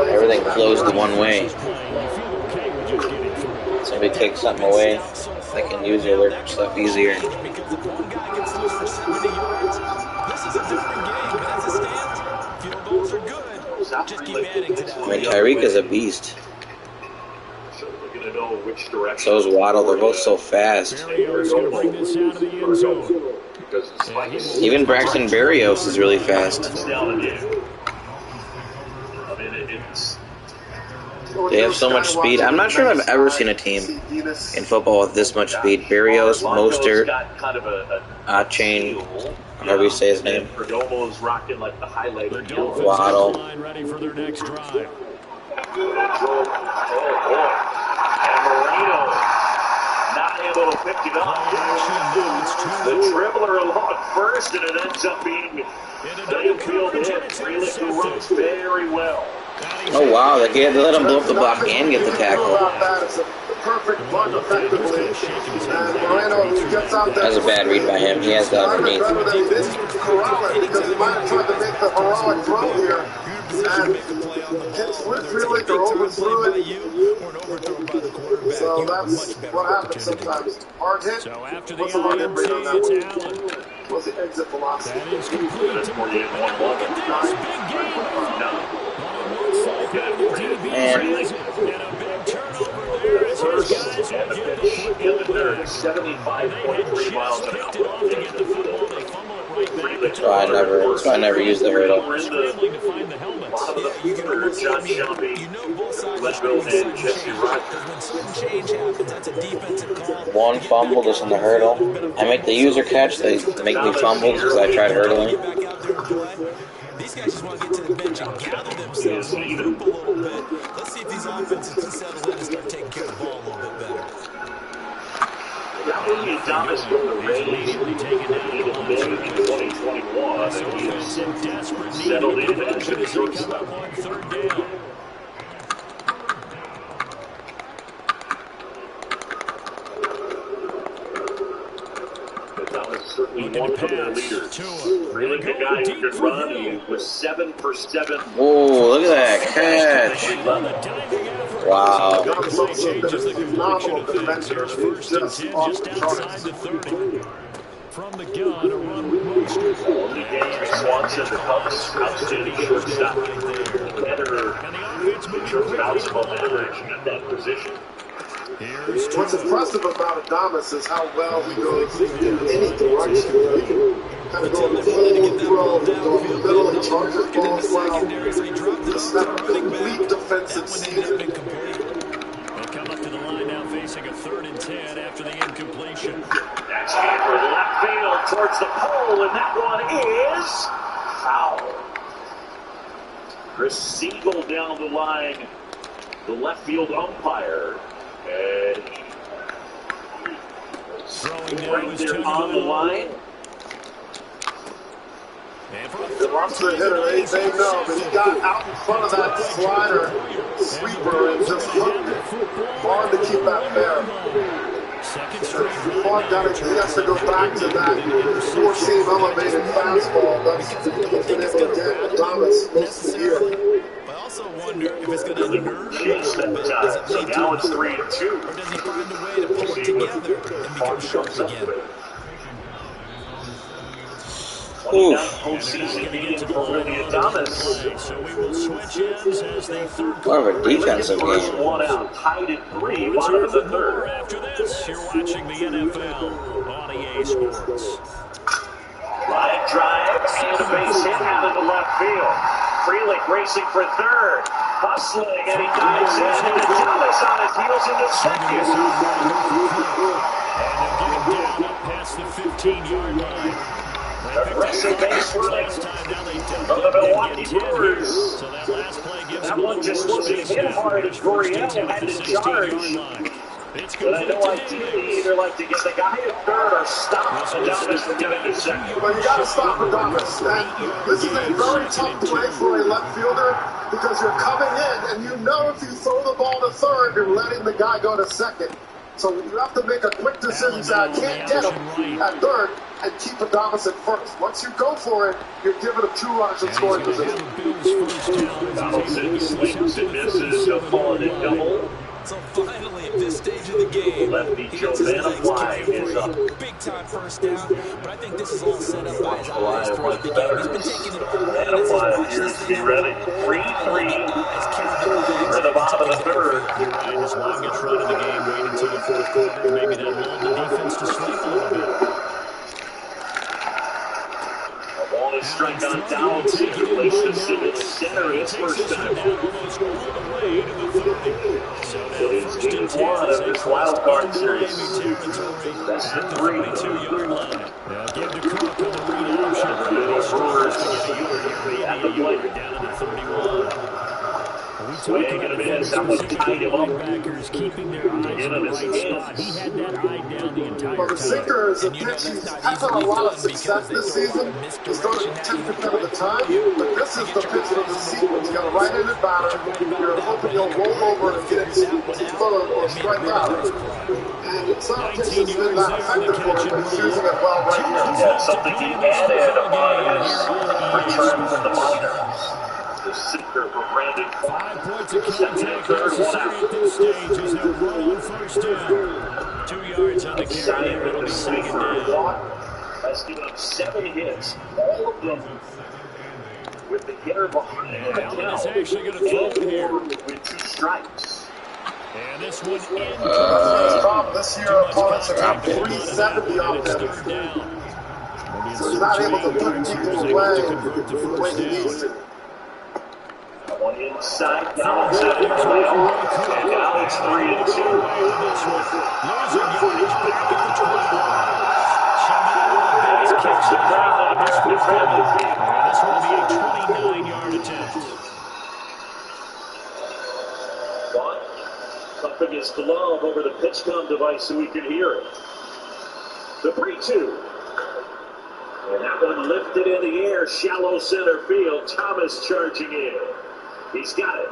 Everything flows the one way. Somebody take something away, I can use their stuff easier. I mean, Tyreek is a beast. So is Waddle. They're both so fast. Even Braxton Berrios is really fast. They have so much speed. I'm not sure if I've ever seen a team in football with this much speed. Berrios, Mostert, Chain, however you say his name. Perdomo's rocking like the highlighter. Waddle. Ready for their next drive. And Moreno not able to pick it up. The dribbler along first, and it ends up being a field hit. Freeling who runs very well. Oh wow, they let him blow up the block and get the tackle. That's a bad read by him. He has that underneath. Because he might have tried to make the heroic throw here. And hits Freeling or overthrew it. So that's what happens sometimes. Hard hit. What's the hard hit rate on that one? What's the exit velocity? And First and the pitch in the third, 75.3 miles an hour. that's why I never use the hurdle. Bottom of the third, John Shelby, Leadville, and Jesse Rogers. One fumble just on the hurdle. I make the user catch, they make me fumble because I tried hurdling. These guys just want to get to the bench and gather themselves and group a little bit. Let's see if these offenses can settle in and start taking care of the ball a little bit better. Thomas from the Rays in May 2021, and he is settled in as a shortstop. Certainly one of their leaders. Really good guy who could run. He was 7 for 7. Oh, look at that catch. Wow. From the gun, a run with Mostert. Swanson, the Cubs, outstanding shortstop. Together, in terms of outside average at that position. What's impressive about Adames is how well he goes in any direction. kind of going full throw, going the middle of Chargers ball as well. Just had a complete defensive season. They come up to the line now facing a 3rd and 10 after the incompletion. That's Hammered left field towards the pole, and that one is foul. Chris Siegel down the line, the left field umpire. And right there on the line. The monster hitter, they know that he got out in front of that slider sweeper and just looked hard to keep that fair. He has to go back to that 4-seam elevated fastball that's been able to get Adames most of the year. I also wonder if it's going to nerve him a little bit. So now it's 3-2. Or does he find a way to pull it together and become sharp again? 29th postseason game for Willie Adames. So we will switch ends as the third More of a defensive game. One out, tied at 3, bottom of the 3rd. After this, you're watching the NFL on EA Sports. Line drive and a base hit out into left field. Freelick racing for 3rd, hustling, and he dives in, and Adames on his heels into 2nd. And they'll get him down up past the 15-yard line. Aggressive base running from the Milwaukee Brewers. So that last play gives that one just wasn't hit hard as Gurriel had to charge. But I know ideally either like to get the guy at 3rd or stop Adames from getting to 2nd. But you got to stop Adames. And this is a very tough play for a left fielder because you're coming in and you know if you throw the ball to 3rd, you're letting the guy go to 2nd. So you have to make a quick decision that I can't get him at 3rd and keep Adames at 1st. Once you go for it, you're giving him 2 runners in scoring position. Donaldson swings and misses, a fallen and double. So finally, at this stage of the game, lefty Joe Manafly is up. Big time first down, but I think this is all set up by his eyes throughout the game. He's been taking it all in as he's watched this be ready. 3-3. We're in the bottom of the 3rd. His longest run of the game, waiting until the 4th quarter. Maybe that lulled the defense to sleep a little bit. Ball is strike on Donaldson, who placed this in the center his first time. It is game 1 of this wild card series. That's the 3-2-yard line. Give to Cook on the read option. At the plate. Down to the 31. Swing and a miss. That one tied him up. Keeping their eyes in the right spot. He had that eye down the entire Well, the sinker is a pitch he's had a lot of success this season. He's thrown it 10% of the time, but this is the pitch of the sequence. You got a right-handed batter. You're hoping you'll roll over and get it to 3rd or strike out. And it's not a pitch that's been that effective for him, but he's using it well right here. That's something he added on his return from the minors. The sinker for Brandon. 5 points of contact necessary at this stage as they'll run on first down. 2 yards on the carry. It'll be 2nd down. Has given up 7 hits, all of them with the hitter behind him. Allen is actually going to throw it here with 2 strikes. And this one in. This year, opponents have got 370 on them. So he's not able to put people away the way he needs to. One inside, Donaldson in the middle, and now it's 3-2. Losing yardage back at the 20. Kicks it down. This will be a 29-yard attempt. Vaughn cupping his glove over the pitch-com device so we can hear it. The 3-2. And that one lifted in the air, shallow center field. Thomas charging in. He's got it.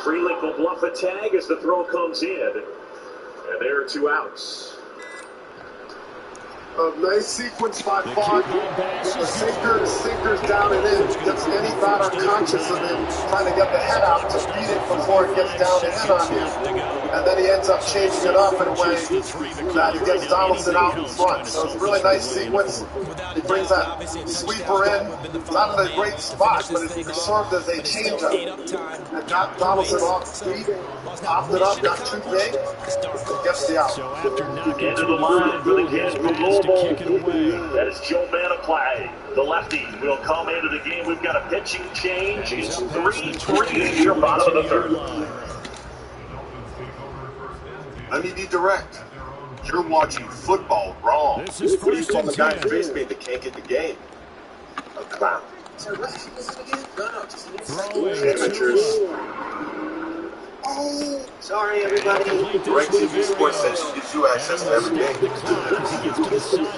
Freelick will bluff a tag as the throw comes in. And there are 2 outs. A nice sequence by Vaughn. The sinker's down and in. Gets any batter conscious of him, trying to get the head out to beat it before it gets down and in on him. And then he ends up changing it up in a way that he gets Donaldson out in front. So it's a really nice sequence. He brings that sweeper in. Not in a great spot, but it served as a changeup. And got Donaldson off speed. Popped it up, got too big. Gets the out. Into the line for the kid from Louisville. That is Joe Manafly. play. The lefty will come into the game. We've got a pitching change. It's 3-3 here, bottom of the third. Let me be direct. You're watching football wrong. This is What do you first call and the guy in 10. face paint that can't get the game? A clown. Amateurs. Oh, sorry everybody. Right TV Sports Center gives you access to every game.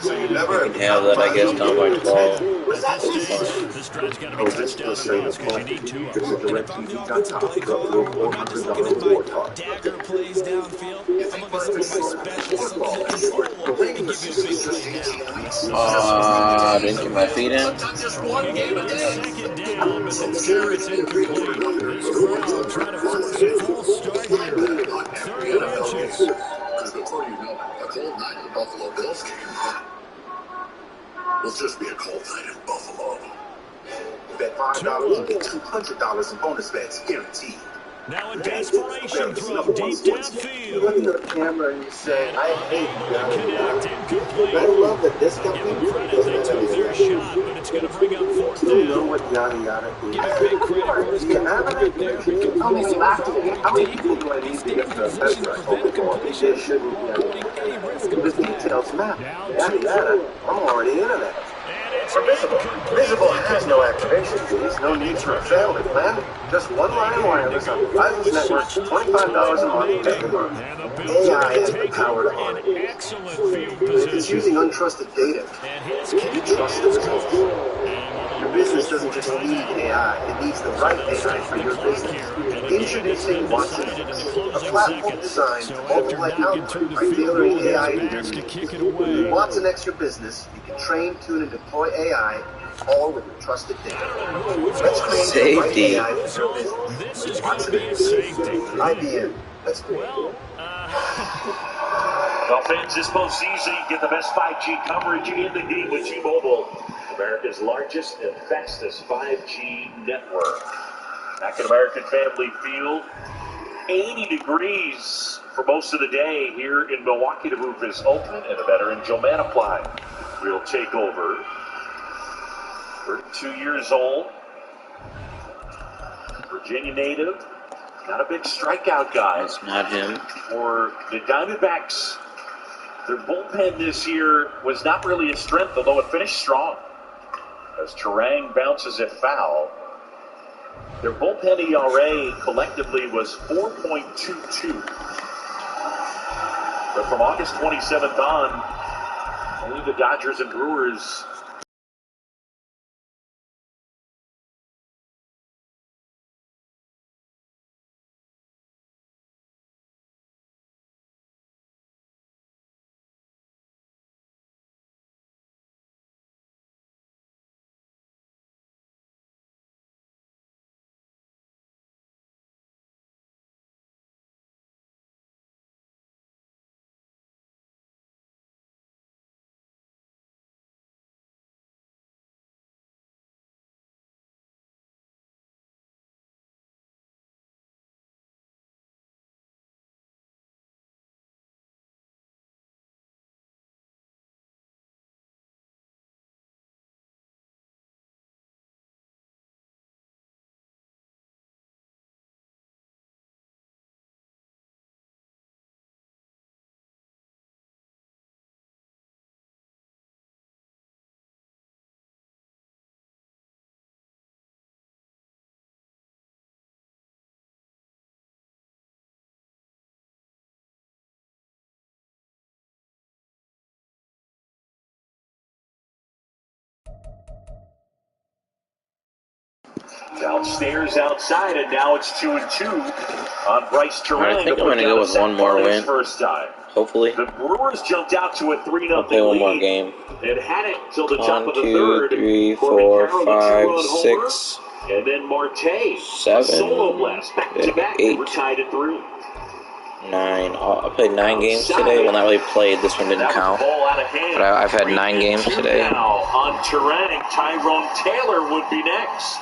So you never You can have that, I guess, down by 12. This drive's got to be touchdown or bust because you need two of them. And if I'm the offensive play caller, I'm not just looking at my dagger plays downfield. I'm looking at some of my specials, some of the control that can give you a big touchdown. Didn't get my feet in. Second down, but the target's incomplete. This crowd trying to force a false start here. 30 inches. Because before you know it, a cold night at the Buffalo Bills game will just be a cold night in Buffalo. Bet $5 and get $200 in bonus bets guaranteed. Now a desperation throw deep downfield. You look into the camera and you say, I hate Connect incomplete. I love that this company Give them credit, they took their shot, but it's going to bring up fourth You know down. what yada yada is. Give it big credit. How many people do I need to get the best right over? It shouldn't be. The details matter. Yada yada. I'm already into that. For Visible. Visible has no activation fees, no need for a family plan. Just one line wireless on Verizon's network, $25 a month every month. AI has the power to automate. Excellent field But if it's position. using untrusted data, can you trust the results? Your business doesn't just need AI, it needs the right AI for your business. Introducing Watson X, a platform designed to multiply output by tailoring AI to your needs. Watson X your business, you can train, tune, and deploy AI, all with your trusted data. Let's create the right AI for your business. This is going to be a safety. IBM. Let's create. Well, fans, this postseason, get the best 5G coverage in the game with T-Mobile, America's largest and fastest 5G network. Back at American Family Field, 80 degrees for most of the day here in Milwaukee. The roof is open, and the veteran Joe Manaply will take over. 32 years old, Virginia native, not a big strikeout guy. That's not him. For the Diamondbacks, their bullpen this year was not really a strength, although it finished strong. As Terang bounces it foul. Their bullpen ERA collectively was 4.22. But from August 27th on, only the Dodgers and Brewers downstairs outside, and now it's 2-2 on Bryce Terang. I think I'm going to go with one more win. First time. Hopefully. The Brewers jumped out to a 3-0 I'll play one more lead. game. It had it till the top 1, of the 2, third. 3, Corbin 4, Carroll, 5, the 2-run 6, homer, and then Marte, 7, solo blast, back to back. 8, We're tied at 3. 9. I played 9 games today. Well, not really played. This one didn't count. But I've had 9 games today. Now on Terang, Tyrone Taylor would be next.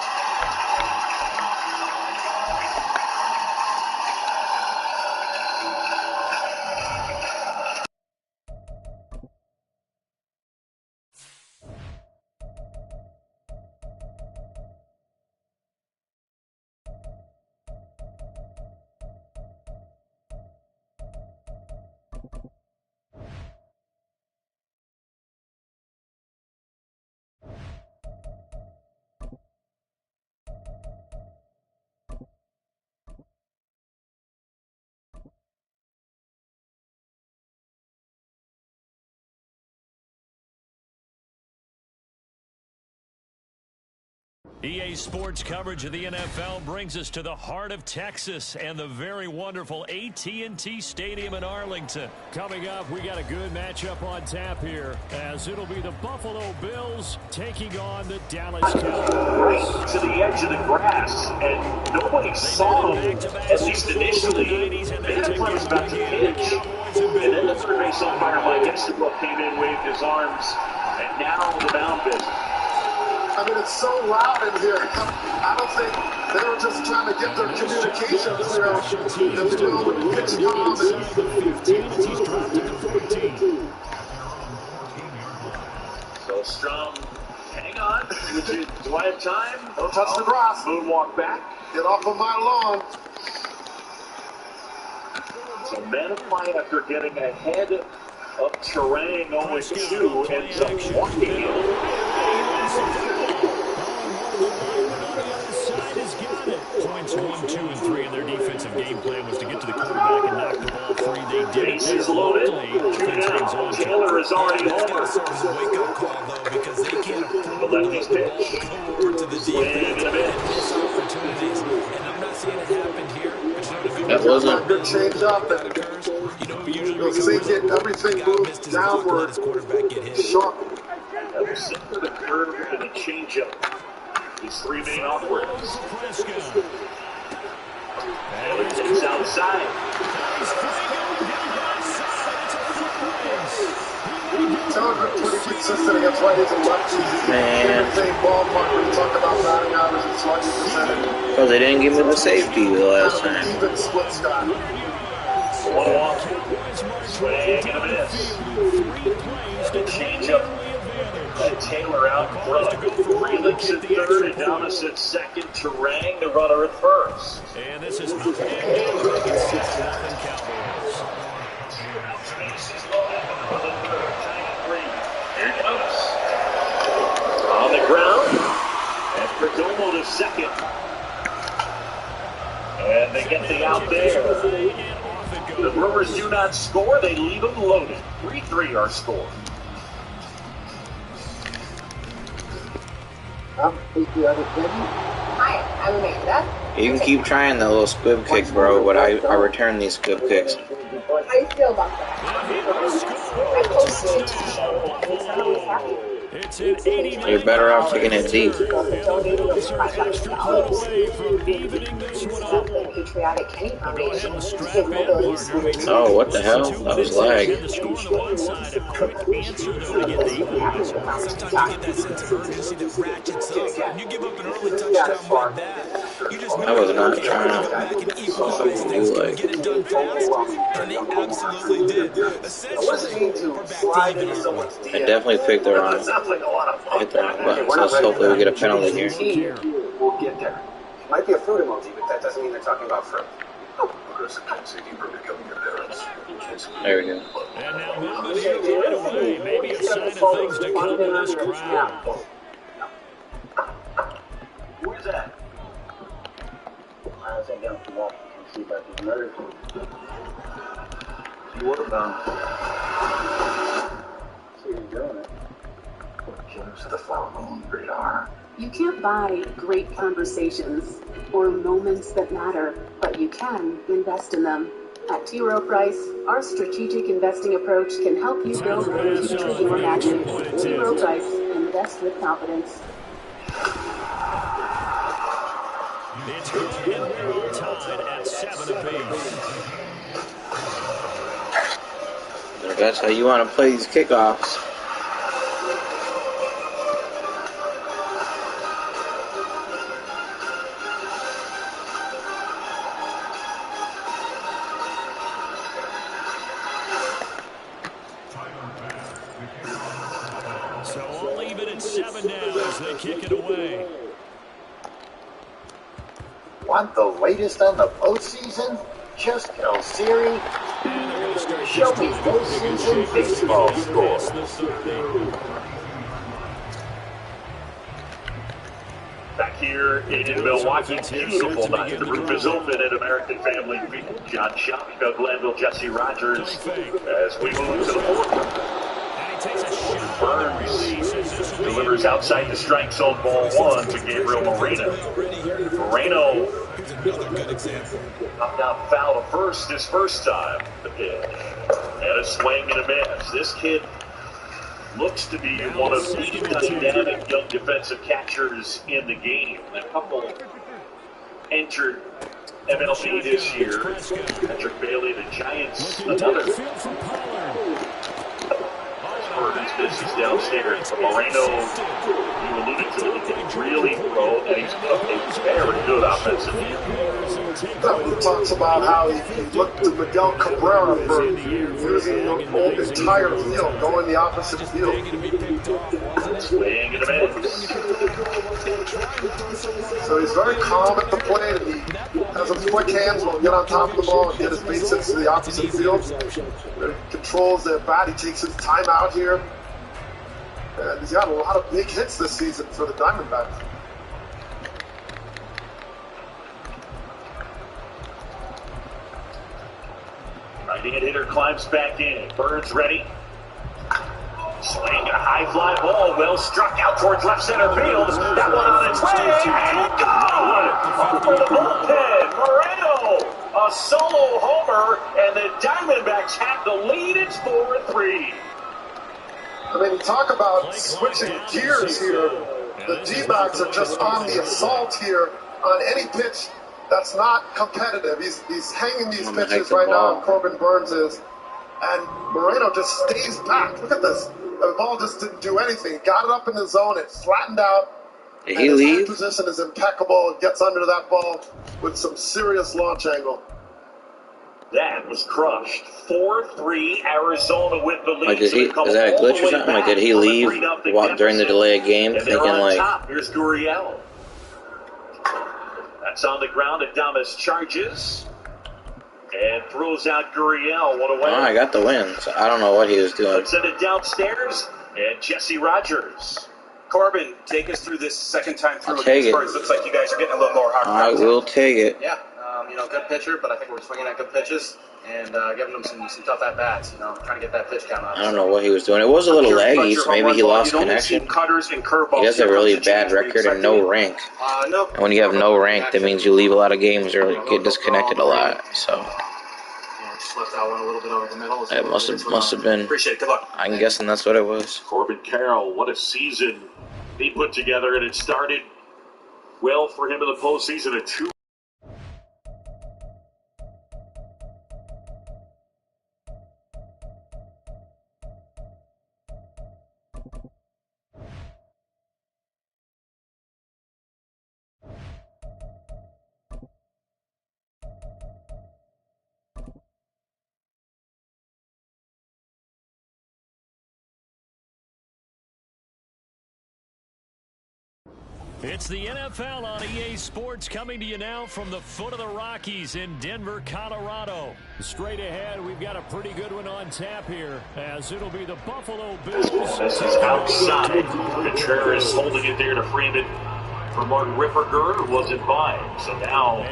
EA Sports coverage of the NFL brings us to the heart of Texas and the very wonderful AT&T Stadium in Arlington. Coming up, we got a good matchup on tap here, as it'll be the Buffalo Bills taking on the Dallas Cowboys. Right to the edge of the grass, and nobody saw him, at least initially. That play was about to pitch, and then the third base umpire, Mike Estabrook, came in, waved his arms, and now the mound visit. I mean, it's so loud in here. I don't think they were just trying to get their communication clear. And the Bill would pitch So Strom, hang on. Do I have time? Don't touch the grass. Moonwalk back. Get off of my lawn. So Manify, after getting ahead of Terang 0-2, ends up walking in. Points 1, 2, and 3 in their defensive game plan was to get to the quarterback and knock the ball free. They did it. Bases loaded. Taylor is already over. Serves a wake-up call, though, because they can't afford the lefty's pitch. To the defense and miss opportunities. And I'm not seeing it happen here. That wasn't a good change up. You'll see it, everything moves downward. Sharp. That was set for the curve and the changeup. These three main offwords. Taylor takes outside. Taylor's pretty consistent against righties and lefties. Man. Same ballpark when you talk about batting average and slugging percentage. Because they didn't give me the safety the last time. Even split Scott. One off. Swing and a miss. The changeup. Taylor out in front. Freeland's at third, and Thomas at second. Terang, the runner at first. And this is nothing Cowboys. Here it comes. On the ground. And Perdomo to second. And they get the out there. The Brewers do not score. They leave them loaded. 3-3 our score. Hi, I'm Amanda. You can keep trying the little squib kick, bro, but I return these squib kicks. How do you feel about that? I posted it to the show, and it's not always happy. You're better off taking it deep. Oh, what the hell? That was lag. I was not trying to do like. And they absolutely did. I definitely picked the wrong. Hit the wrong button, so let's hopefully we get a penalty here. We'll get there. Might be a fruit emoji, but that doesn't mean they're talking about fruit. There we go. And now moving here right away. Maybe a sign of things to come to this crowd. Where's that? I was down to walk and see about these nerves. What about? See you doing it. Killers of the flower moon radar. You can't buy great conversations or moments that matter, but you can invest in them. At T. Rowe Price, our strategic investing approach can help you build the future you imagine. T. Rowe Price, invest with confidence. It's good, and we're all tied at 7 apiece. If that's how you want to play these kickoffs. So I'll leave it at 7 now as they kick it away. Want the latest on the postseason? Just tell Siri. Show me postseason baseball scores. Back here in Milwaukee, beautiful night. The roof is open at American Family Field. John Schaub, Doug Glanville, Jesse Rogers, as we move to the fourth. And he takes a Burns delivers outside the strike zone, ball one to Gabriel Moreno. Moreno popped out foul to first his first time. And a swing and a miss. This kid looks to be one of the dynamic young defensive catchers in the game. A couple entered MLB this year. Patrick Bailey, the Giants, another. Burns misses downstairs. But Moreno, you alluded to it, he can really throw, and he's a very good offensive fielder. He talks about how he looked to Miguel Cabrera for using the whole entire field, going the opposite field. Swing and a miss. So he's very calm at the plate, and he has some quick hands, will get on top of the ball and get his base hits to the opposite field. He controls their bat, he takes his time out here. And he's got a lot of big hits this season for the Diamondbacks. Right-hand hitter climbs back in. Burns ready. Swing a high fly ball, well struck out towards left center field. That one on its way and gone! Over the bullpen, Moreno, a solo homer, and the Diamondbacks have the lead. It's 4-3. I mean, talk about switching gears here. The D-backs are just on the assault here on any pitch that's not competitive. He's hanging these pitches right now, Corbin Burns is. And Moreno just stays back. Look at this. The ball just didn't do anything. Got it up in the zone. It flattened out. Did he leave? His position is impeccable. It gets under that ball with some serious launch angle. That was crushed. 4-3, Arizona with the lead. Like, is that a glitch or something? Like, did he leave during the delay of game, thinking like... Top. Here's Gurriel. That's on the ground. Adames charges and throws out Gurriel. What a win. Oh, I got the win. So I don't know what he was doing. Let's send it downstairs. And Jesse Rogers. Corbin, take us through this second time through. I'll take it. Looks like you guys are getting a little more hard. I will take it. Yeah, good pitcher, but I think we're swinging at good pitches and giving them some tough at-bats, trying to get that pitch count up. I don't know what he was doing. It was a little laggy, so maybe he lost connection. He has a really bad record and no rank. No. And when you have no rank, that means you leave a lot of games or get disconnected a lot. So just left that one a little bit over the middle. It must have been. Appreciate it. Good luck. I'm guessing that's what it was. Corbin Carroll, what a season he put together, and it started well for him in the postseason. A 2. It's the NFL on EA Sports, coming to you now from the foot of the Rockies in Denver, Colorado. Straight ahead, we've got a pretty good one on tap here, as it'll be the Buffalo Bills. This is outside. Contreras holding it there to Freeman for Mark Ripperger, who wasn't by. So now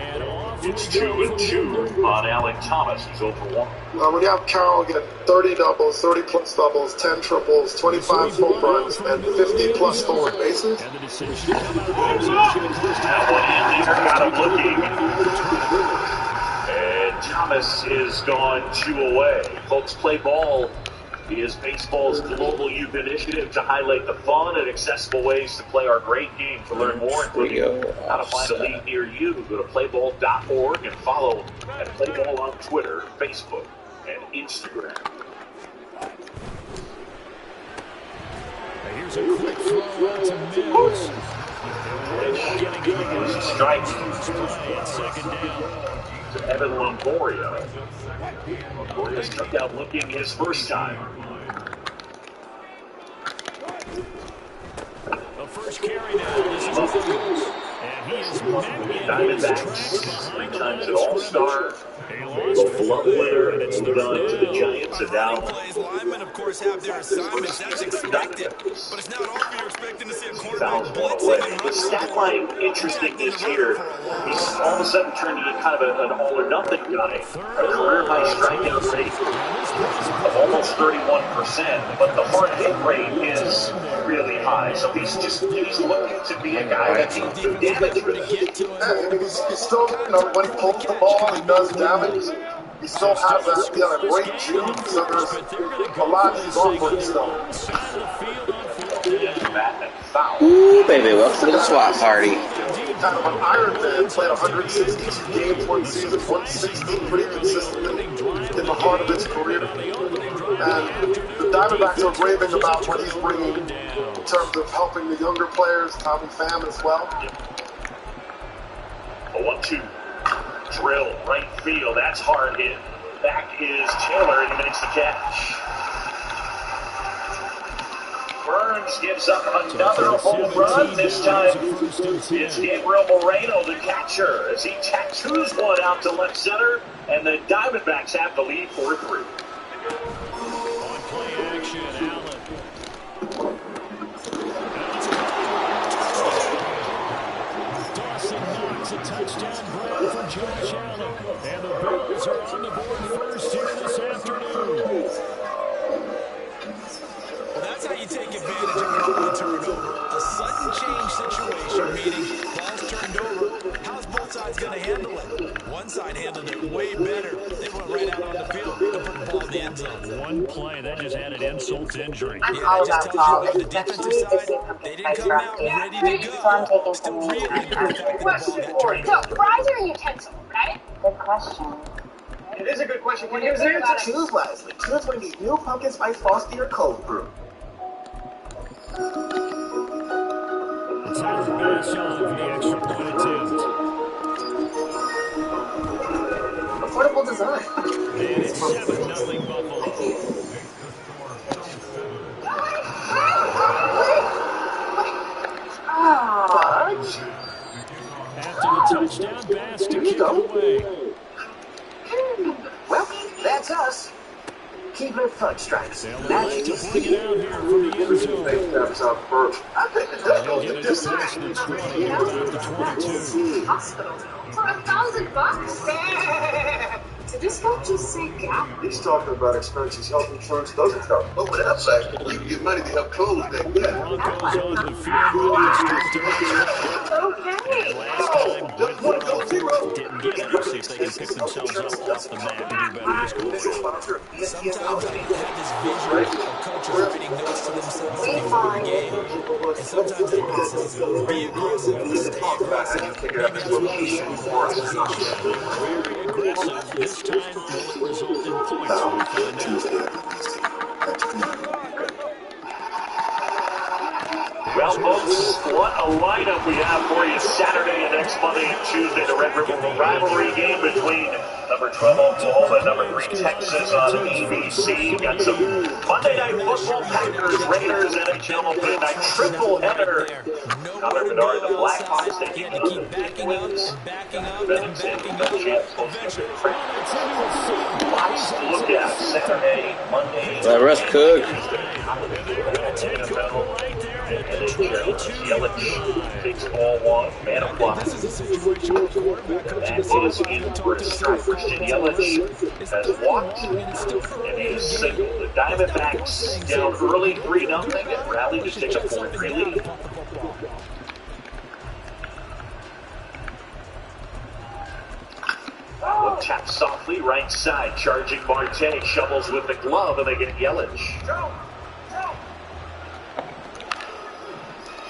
it's 2-2 on Alec Thomas. He's 0-for-1. When you have Carroll get 30 doubles, 30-plus doubles, 10 triples, 25 home runs, and 50-plus stolen bases. That one in there, got him looking. And Thomas is gone 2 away. Folks, play ball is baseball's global youth initiative to highlight the fun and accessible ways to play our great game. To learn more, including how to find a league near you, go to playball.org and follow at Playball on Twitter, Facebook, and Instagram. Here's a quick throw out to Mills. Strike. Second down. To Evan Longoria. Longoria struck out looking his first time. The first carry now. This is Mills. And he is Diamondbacks. 3 times an All-Star. They lost glove winner moved on to the Giants, and now linemen, of course, have their assignments. That's expected. But it's not often you're expecting to see a quarterback blitzing and the stat line interesting this year. He's all of a sudden turned into kind of an all-or-nothing guy. A career-high strikeout rate of almost 31%, but the hard hit rate is really high. So he's looking to be a guy that can do damage with it. Yeah, he's still, when he pulls the ball, he does damage. He still has a great June, so there's a lot going for him still. Ooh, baby, welcome to the swap party. Kind of an Iron Man, played 162 games one season, 116 pretty consistently in the heart of his career. And the Diamondbacks are raving about what he's bringing in terms of helping the younger players, Tommy Pham as well. A 1-2 drill, right field. That's hard hit. Back is Taylor, and he makes the catch. Burns gives up another home run. This time it's Gabriel Moreno, the catcher, as he tattoos one out to left center, and the Diamondbacks have the lead 4-3. On play action, Allen. Dawson knocks a touchdown grab for Josh Allen. And the Bills are on the board first here this afternoon. Well, that's how you take advantage of an early turnover. A sudden change situation, meaning balls turned over. How's both sides going to handle it? One side handled it way better. They went right out on the field and put the ball in the end zone. One play, that just added insult to injury. I'm all about ball, especially if they come to fight around me. So I'm taking some meat. Question for you. So, fries are a utensil, right? Good question. It is a good question. When you're there to choose wisely, choose one of these new pumpkin spice frosty or cold brew. It's Tyler Bass on for the extra point attempt. Affordable design. And it's 7-0 Buffalo. After the touchdown, Bass to kick it away. Well, that's us. Keebler fudge stripes. Magic to bring it out here from the end zone. I think the duck goes to this side. That's 20, back to 22. Hospital for $1,000? Did this guy just say gap? He's talking about expenses health insurance doesn't cover. But with that fact, you can get money to help close that gap. Broncos on the field, ready to start their Okay. last time, didn't get it. See if they can pick themselves up off the mat and do better this go. Sometimes I have this vision of coaches writing notes to themselves before the game. And sometimes it says, be aggressive, stay aggressive. Maybe it's location for us. Very aggressive. This time, will it result in points? We'll find out. Well, folks, what a lineup we have for you Saturday and next Monday and Tuesday. The Red River rivalry game between number 12 Oklahoma and number 3 Texas on ABC. Got some Monday Night Football, Packers, Raiders, NHL opening night triple header. Connor Bedard, the Blackhawks, they keep backing up and backing up and backing up. Lots to look at Saturday, Monday. Let Russ cook. Yelich takes ball one, man of block. That is in for a strike. Christian Yelich has walked and he is single. The Diamondbacks down early 3-0 and rally to take a 4-3 lead. One tap softly, right side, charging Marte, shovels with the glove, and they get Yelich.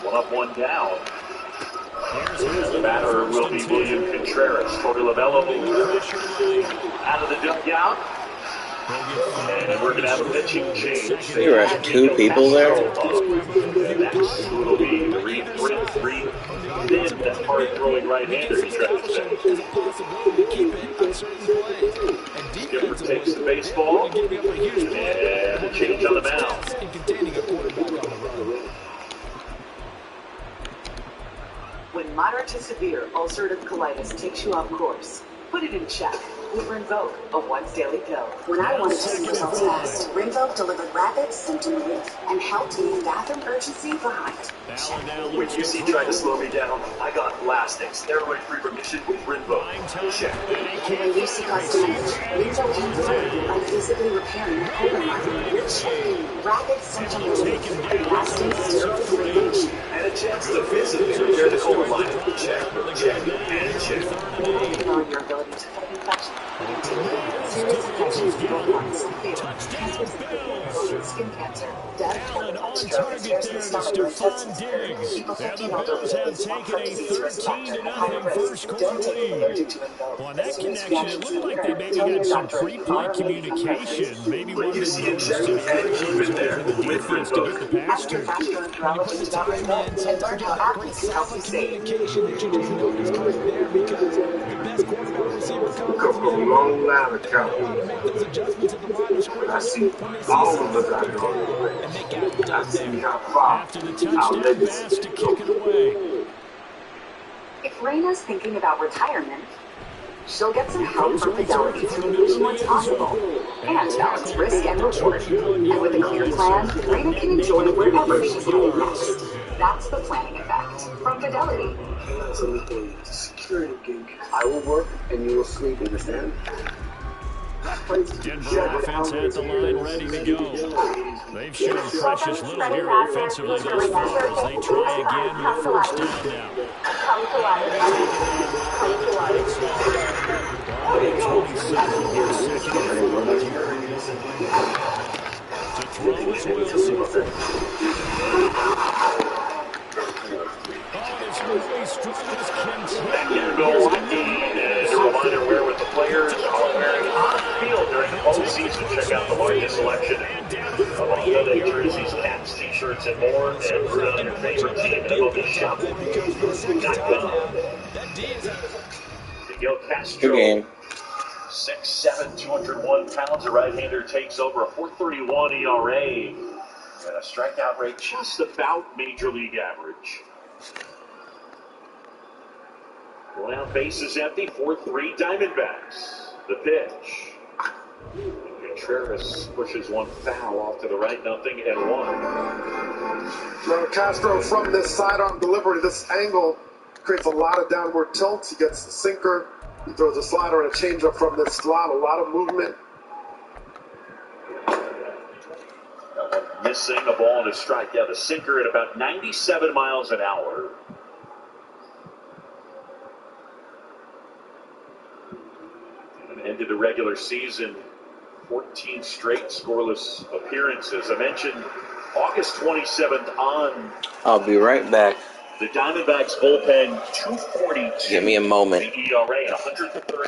One up, one down. The batter will be William Contreras. Torey Lovullo out of the dugout. And we're going to have a pitching change. There are 2 people there. Next will be Reed Thin, that hard throwing right-hander he's trying to say. Skipper takes the baseball. And a change on the mound. When moderate to severe ulcerative colitis takes you off course, put it in check with Rinvoq, a once-daily pill. When I wanted to see results fast, Rinvoq delivered rapid symptom relief and helped leave bathroom urgency behind. When UC tried to slow me down, I got lasting steroid-free remission with Rinvoq. Check. And when UC caused damage, Rinvoq came through by physically repairing the coping line. Check. Rapid symptom relief and lasting steroid-free remission. And a chance to visibly repair the colon line. Check, check, and check. Depending on your ability to fight infection, we continue serious infections in both lungs, fatal, cancers including colon, skin cancer, death, heart attack, stroke, and tears in the stomach or intestines. People 15 older with at least one heart disease risk factor at higher risk. Don't take it allergic to Rinvoq. As soon as reactions appear, tell your doctor if you are allergic to Rinvoq. When you see a check and keep it there with Rinvoq. Ask your gastroenterologist about Rinvoq and learn how athletes can help you save. Come from a long line of Cowboys. I see all of the dynamics. I see how far our legacy goes. If Raina's thinking about retirement, she'll get some help from Fidelity to envision what's possible and balance risk and reward. And with a clear plan, Raina can enjoy wherever she's headed next. That's the planning effect from Fidelity. Security gig. I will work and you will sleep, understand? Denver offense at the line, ready to go. They've shown precious little here offensively thus far as they try again with first down now. 27 here, second and 4. To throw is Wilson. That can go and a reminder where with the players are wearing on field during the postseason. Check out the largest selection of all the jerseys, caps, t-shirts, and more. And root on your favorite team at MLBShop.com. Miguel Castro. Good game. 6'7", 201 pounds. A right-hander takes over a 4.31 ERA and a strikeout rate just about major league average. Well, base is empty. 4-3 Diamondbacks. The pitch. Contreras pushes one foul off to the right, 0-1. Now Castro from this sidearm delivery, this angle creates a lot of downward tilt. He gets the sinker. He throws a slider and a changeup from this slot. A lot of movement. Missing a ball and a strike. Yeah, the sinker at about 97 miles an hour. And ended the regular season, 14 straight scoreless appearances. I mentioned August 27th on. I'll be right back. The Diamondbacks bullpen, 242. Give me a moment. The ERA and 130.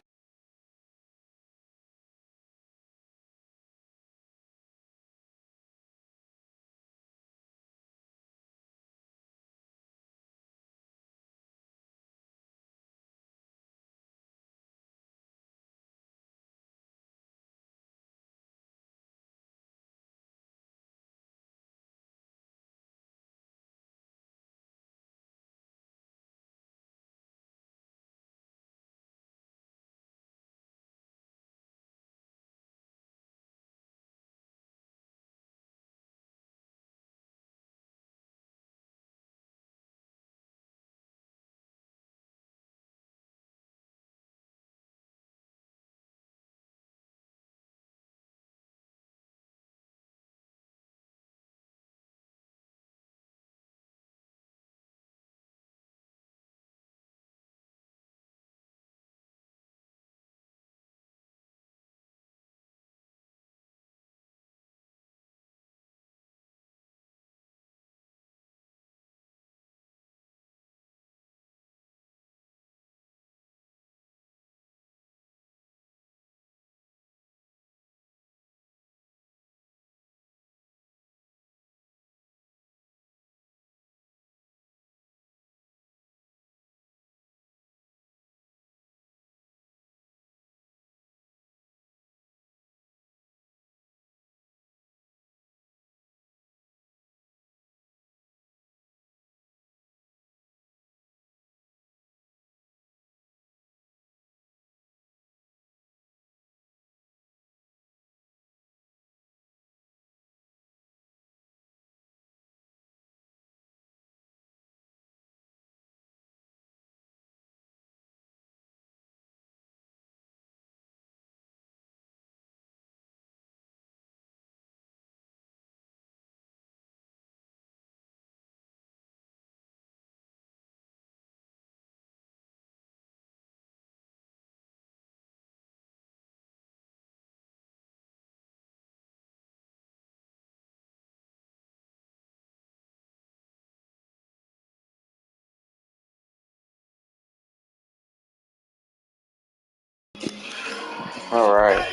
All right.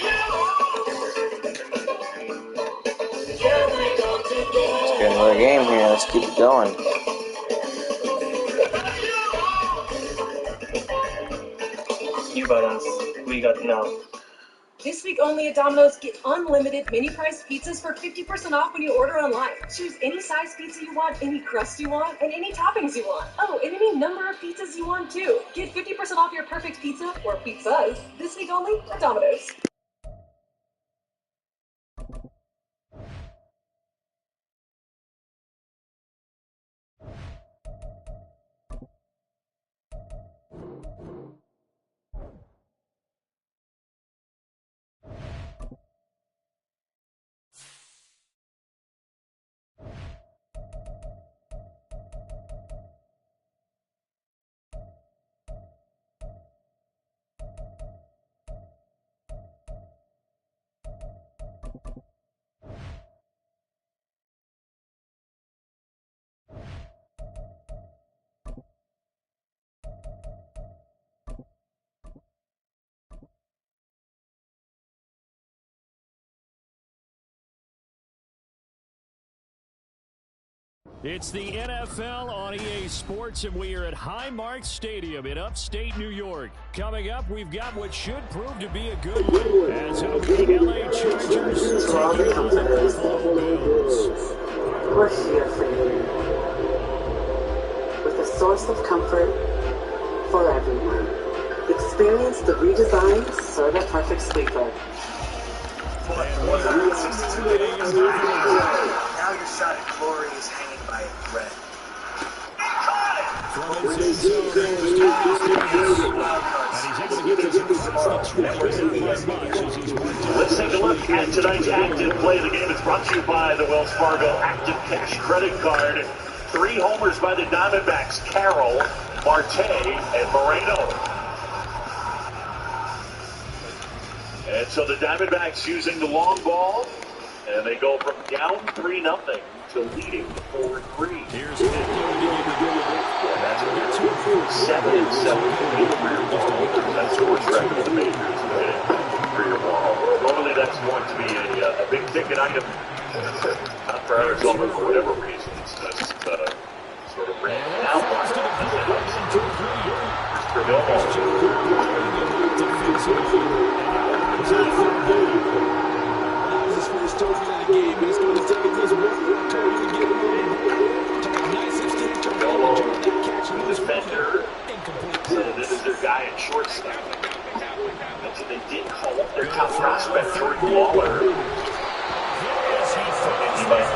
Let's get another game here. Let's keep it going. You about us. We got now. This week only at Domino's, get unlimited mini-priced pizzas for 50% off when you order online. Choose any size pizza you want, any crust you want, and any toppings you want. Oh, and any number of pizzas you want too. Get 50% off your perfect pizza, or pizzas, this week only at Domino's. It's the NFL on EA Sports, and we are at Highmark Stadium in upstate New York. Coming up, we've got what should prove to be a good one, as it'll be the LA Chargers taking on the Buffalo Bills. We're here for you, with a source of comfort for everyone. Experience the redesigned Serta Perfect Sleeper. Now your shot at glory is hanging by a thread. From his zone, there's Thomas Davis. And he's able to get this $25 as he's worked out. Let's take a look at tonight's active play. The game is brought to you by the Wells Fargo Active Cash Credit Card. 3 homers by the Diamondbacks, Carroll, Marte, and Moreno. And so the Diamondbacks using the long ball, and they go from down 3-0 to leading 4-3. Here's Hector to give the goal. That's a 7-7 that scores record of the majors for your ball. Normally that's going to be a big ticket item. Not for Arizona for whatever reason. It's just sort of ran out. His first trophy of the game, but it's going to take at least one trophy to get him over. Took a nice extended trophy on the jump that catch and lose defender. So this is their guy at shortstop. And so they did call up their top prospect, Jordan Waller. And he might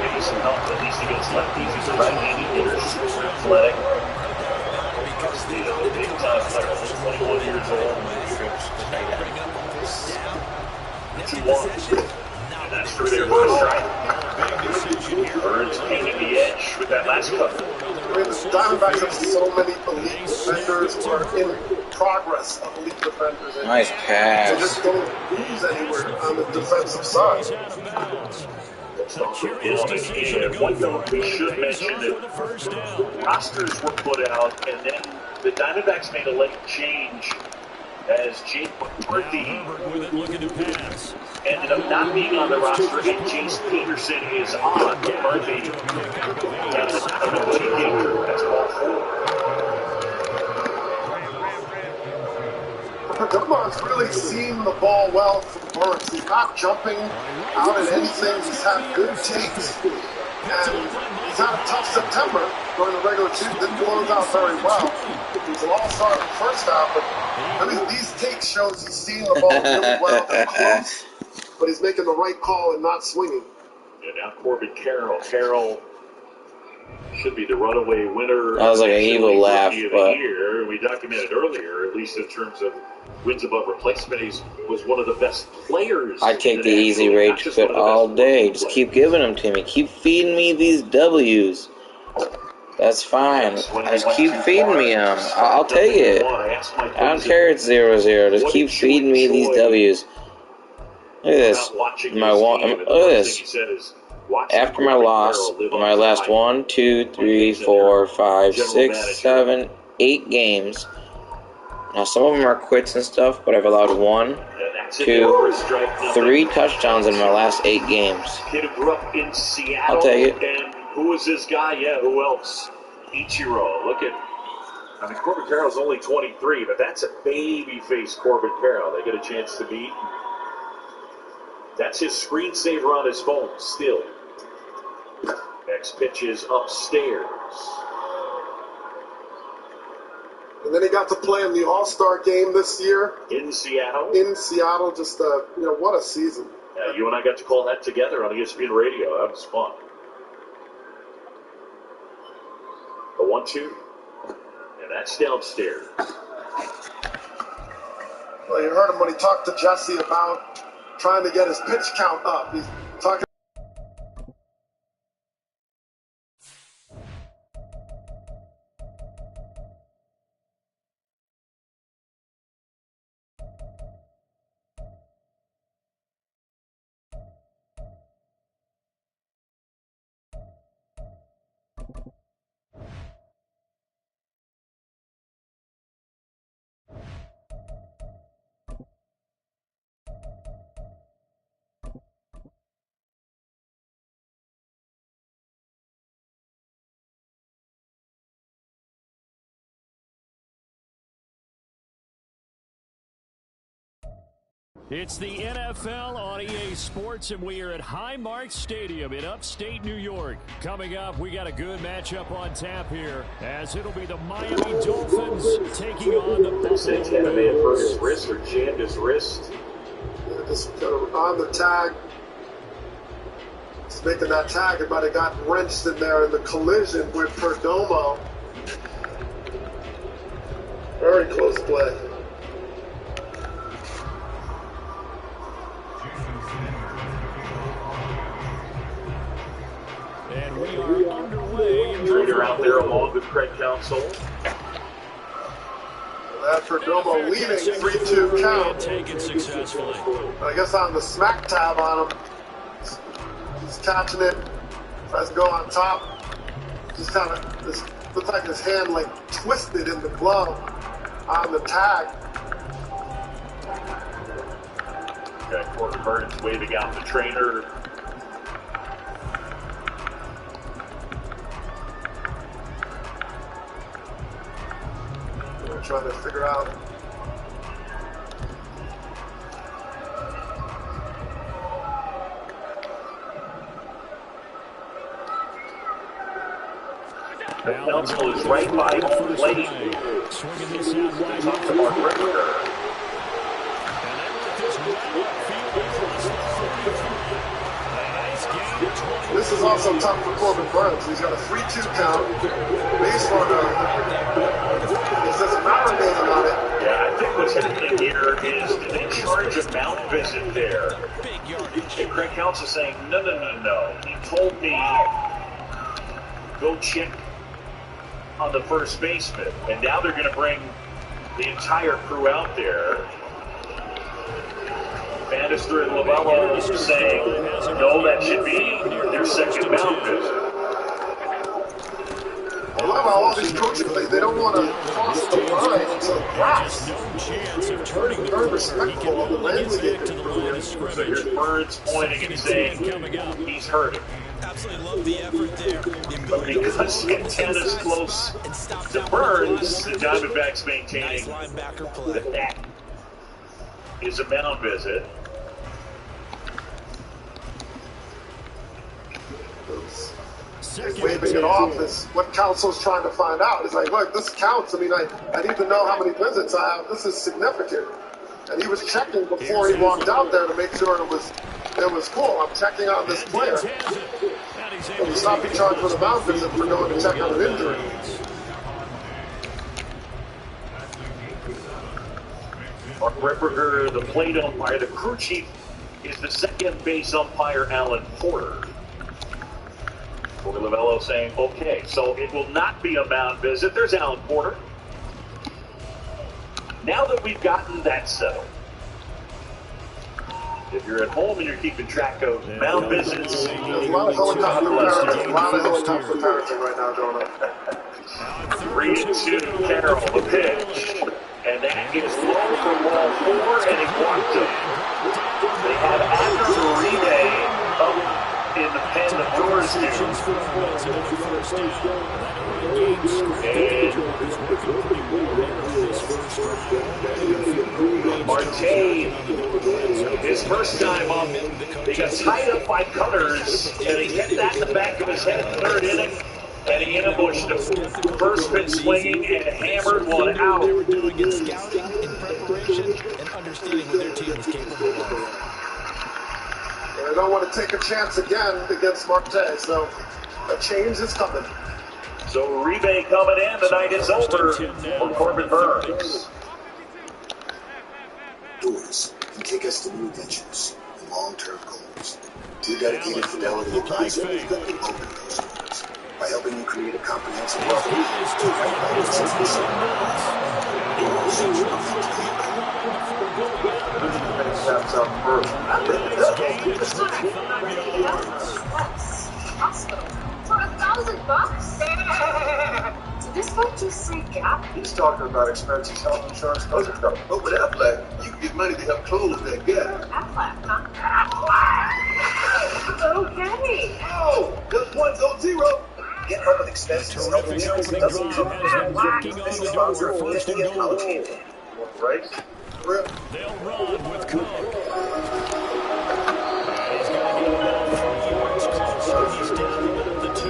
maybe some help, at least against lefties. He's a right-handed hitter, super athletic. The big time player, 21 years old. 2-1. And that's through their first strike. Burns painting the edge with that last cut. I mean, the Diamondbacks have so many elite defenders who are in progress of elite defenders. And nice pass. they just don't lose anywhere on the defensive side. One note we should mention that rosters were put out, and then the Diamondbacks made a late change as Jake McCarthy ended up not being on the roster, and Jace Peterson is on. McCarthy, I don't know what he did. That's ball 4. Gutmar's really seen the ball well from Burns. He's not jumping out at anything. He's had good takes. And he's had a tough September during the regular season. Didn't close out very well. He was an all-star in the first half, but I mean, these takes shows he's seen the ball really well and close, but he's making the right call and not swinging. And now Corbin Carroll. Carroll should be the runaway winner. That was like an evil laugh, but year. We documented earlier, at least in terms of wins above replacement, he was one of the best players. I take the easy rage quit all day. Just keep giving them to me. Keep feeding me these W's. That's fine. Just keep feeding me them. I'll take it. I don't care it's 0-0. Just keep feeding me these W's. Look at this. Look at this. After my loss, my last 1, 2, 3, 4, 5, 6, 7, 8 games, Now, some of them are quits and stuff, but I've allowed 1, 2, 3 touchdowns in my last 8 games. Kid who grew up in Seattle. I'll take it. And who was this guy? Yeah, who else? Ichiro. Look at, I mean, Corbin Carroll's only 23, but that's a baby-faced Corbin Carroll. They get a chance to meet. That's his screensaver on his phone still. Next pitch is upstairs. And then he got to play in the All-Star game this year. In Seattle? In Seattle, just, what a season. Yeah, you and I got to call that together on ESPN Radio. That was fun. The 1-2. And that's downstairs. Well, you heard him when he talked to Jesse about trying to get his pitch count up. He's talking. It's the NFL on EA Sports, and we are at Highmark Stadium in upstate New York. Coming up, we got a good matchup on tap here, as it'll be the Miami Dolphins taking on the Buffalo Bills. May have hurt his Bills. wrist or jammed his wrist. Just on the tag. Just making that tag. It might have gotten wrenched in there in the collision with Perdomo. Very close play. And we are underway. Trader out there along with Craig Counsell. That Perdomo leading 3-2 count. Taken successfully. I guess on the smack tab on him. He's catching it. Tries to go on top. Just kind of looks like his hand like twisted in the glove on the tag. Okay, Corbin Burns waving out the trainer. Trying to figure out. Counsell is right by home plate. Swinging this out wide. Talk to Mark Richter. And they let this right upfield across the 35. A nice gain of 20. This is also tough for Corbin Burns. He's got a 3-2 count. Base runner. He says marinating on it. Yeah, I think what's happening here is they charge a mound visit there. And Craig Counsell saying, no. He told me go check on the first baseman. And now they're going to bring the entire crew out there. Bannister and Lovello saying, no, that should be their second mound visit. I love how all these coaches, they don't want to cross the line until the grass. No chance of turning the Very respectful of the landscape. to the line of So scrimmage. here's Burns pointing and saying he's hurting. Absolutely love the effort there. But because Santana's close to Burns, the Diamondbacks maintaining that is a mound visit. He's waving it off is what Counsell's trying to find out. He's like, look, this counts. I mean, I need to know how many visits I have. This is significant. And he was checking before he walked out there to make sure it was cool. I'm checking on this player. And he's not be charged with a mound visit for going to check on an injury. Mark Ripperger, the plate umpire. The crew chief is the second base umpire, Alan Porter. Corey Lovello saying, okay, so it will not be a mound visit. There's Alan Porter. Now that we've gotten that settled, if you're at home and you're keeping track of mound visits, there's a lot of helicopter parenting. A lot of helicopter parenting right now going on. 3-2, Carroll, the pitch. And that is low for ball 4, and he walked him. They have Abner Uribe up in the pen of Doors here. And Marte, his first time up, he got tied up by Cutters, and he hit that in the back of his head in the 3rd inning, and he ambushed him. First pitch swinging and hammered one out. They were doing in scouting, in preparation, and understanding what their team was capable of. They don't want to take a chance again against Marte, so a change is coming. So Uribe coming in, the night is over for Corbin Burns. Doors can take us to new adventures and long-term goals. Through dedicated Fidelity Advisor, we've got to open those doors by helping you create a comprehensive wealth plan to right by what's in your soul. Doors are Hospital. For $1,000? Did this guy just say Gap? He's talking about expensive health insurance. Those are stuff. But with Aflac, you can get money to help close that gap. Aflac, huh? Okay. Oh, just 1 go 0. Get help with expenses. Health insurance doesn't come with official sponsor of ESPN College Game Day. Right? They'll run with Cook. He's down the middle of the 2.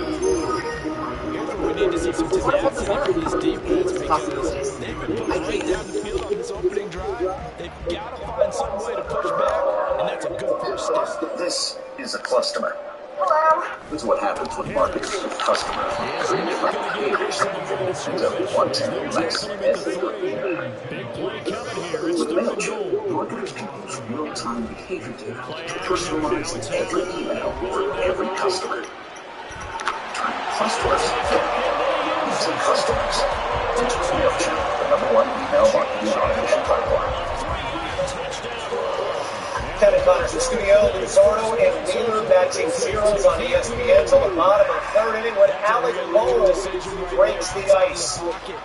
We need to see some tenacity from this defense because they've been putting right down the field on this opening drive. They've got to find some way to push back, and that's a good first step. This is a cluster. Hello. This is what happens when markets and customers create different behaviors. Ends up with one team less. Big play coming here. It's With 3rd and MailChimp, marketers can use real-time behavior data to personalize every email for every customer. Turn customers into customers. Enter MailChimp, the #1 email marketing automation platform. Kevin Connors in studio, Luzardo and Wheeler matching zeros on ESPN till the bottom of the 3rd inning when Alec Bowles breaks the ice.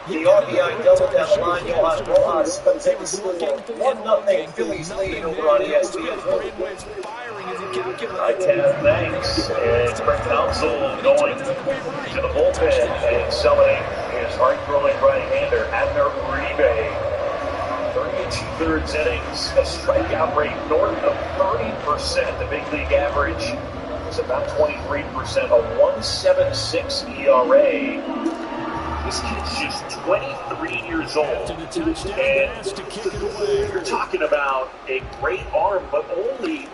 The RBI double down the line. Johan Rojas comes in to score 1-0 Phillies lead over on ESPN. Hi, Ted. Thanks. And Brent Council going to the bullpen and summoning his hard-throwing right-hander, Abner Uribe. 3 2/3 innings, a strikeout rate north of 30%. The big league average is about 23%. A 1.76 ERA. This kid's just 23 years old. And you're talking about a great arm, but only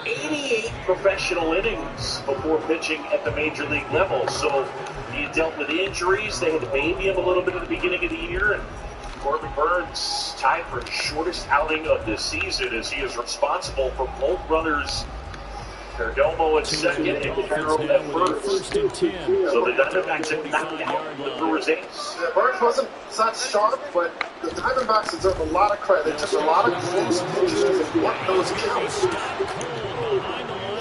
88 professional innings before pitching at the major league level. So he dealt with injuries. They had to baby him a little bit at the beginning of the year. And Corbin Burns tied for shortest outing of the season as he is responsible for both runners, Perdomo at second and Carroll at first. So the Diamondbacks have knocked out the Brewers' ace. Yeah, Burns wasn't that sharp, but the Diamondbacks deserve a lot of credit. They took a lot of close pitches and worked those counts.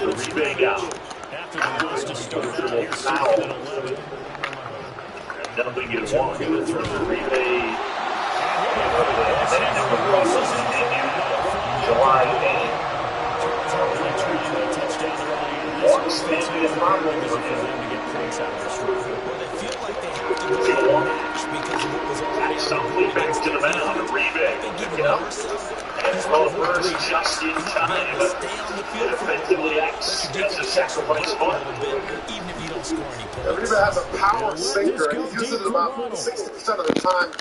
Uribe out. After the bus to start, here's foul. 2nd and 11. Nothing in one. Uribe. July 8th. Walks in the problem for him. Softly back to the mound. Uribe. And Burns just in time. Defensively acts as a sacrifice bunt. Uribe has a power sinker, and he uses it about 60% of the time.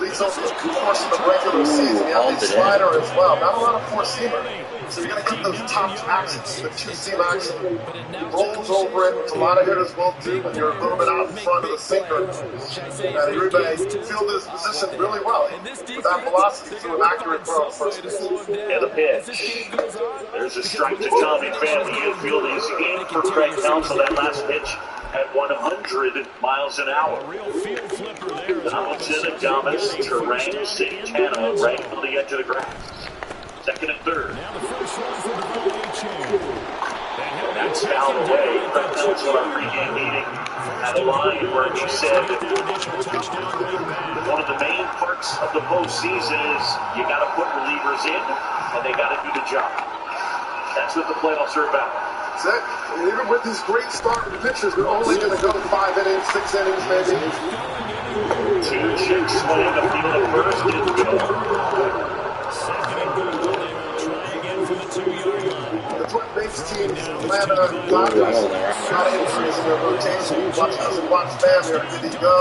Leads over the course of the regular season. He has a slider as well. Not a lot of four-seamer. So you're going to get those top actions, the two-seam action. He rolls over it, which a lot of hitters will do when you're a little bit out in front of the sinker. And Uribe fielded his position really well. With that velocity to an accurate throw at first base. And the pitch. There's a strike to Tommy Pham. The infield is in for Craig Counsell. That last pitch at 100 miles an hour. Donaldson, Adames, Terang, Santana right on the edge of the grass. Second and third. That's fouled away. Craig Counsell, our pregame meeting, had a line where he said that one of the main parts of the postseason is you got to put relievers in, and they got to do the job. That's what the playoffs are about. That's it. I mean, even with these great starting pitchers, they're only going to go 5 innings, 6 innings, maybe. 2 chicks swing a field of first, didn't go. That's what makes teams land on Dodgers. A lot of injuries in their rotation. Watch Bam here. Did he go?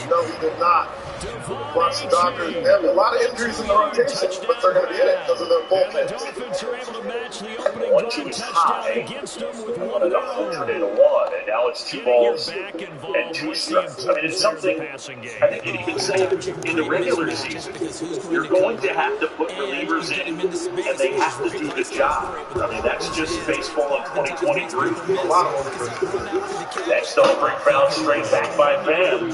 No, he did not. Watch the Dodgers. They have a lot of injuries in the rotation, but they're going to be in it because of their bullpen. 1-2 is high. One at 101, and now it's 2 balls and 2 strikes. I mean, it's something I think you'd even say in the regular season. You're going to have to put relievers in, and they have to do the job. I mean, that's just baseball in 2023. A lot of them. Next off, break foul straight back by Bam.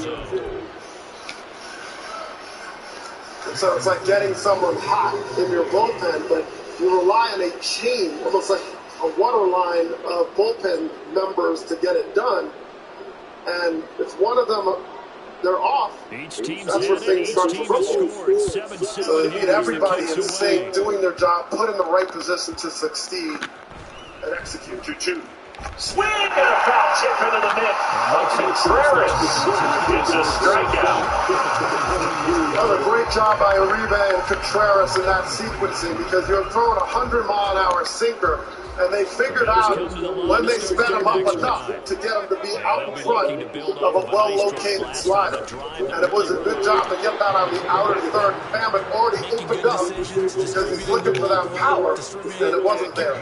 So it's like getting someone hot in your bullpen, but you rely on a chain, almost like a water line of bullpen members to get it done. And if one of them, they're off, that's where things start to rumble. So they need everybody in sync, doing their job, put in the right position to succeed, and execute. 2-2. Swing and a foul tip into the mitt. Contreras gets a strikeout. Another great job by Uribe and Contreras in that sequencing, because you're throwing a 100-mile-an-hour sinker, and they figured out when they sped him up enough to get him to be out in front of a well-located slider. And it was a good job to get that on the outer third. Bam had already opened up because he's looking for that power, and it wasn't there.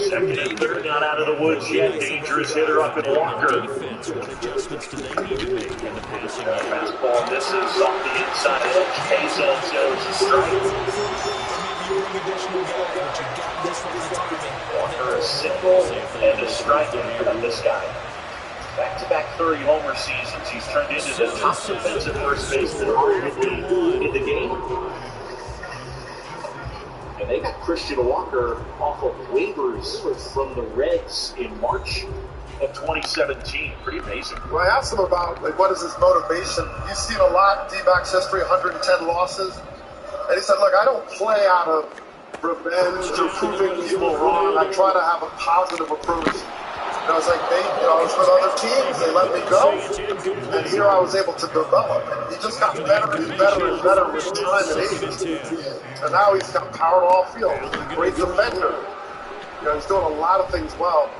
Second and third, not out of the woods yet. Dangerous hitter up in Walker. Fastball misses off the inside edge. Hazel shows a strike. Walker a single and a strikeout on this guy. Back-to-back 30-homer seasons. He's turned into the top defensive first baseman arguably in the game. And they got Christian Walker off of waivers from the Reds in March of 2017. Pretty amazing. Well, I asked him about, like, what is his motivation? You've seen a lot in D-backs history, 110 losses. And he said, look, I don't play out of revenge or proving people wrong. I try to have a positive approach. And I was like, I was with other teams. They let me go. And here I was able to develop. And he just got better and better and better with time and age. And now he's got power to all field. He's a great defender. He's doing a lot of things well.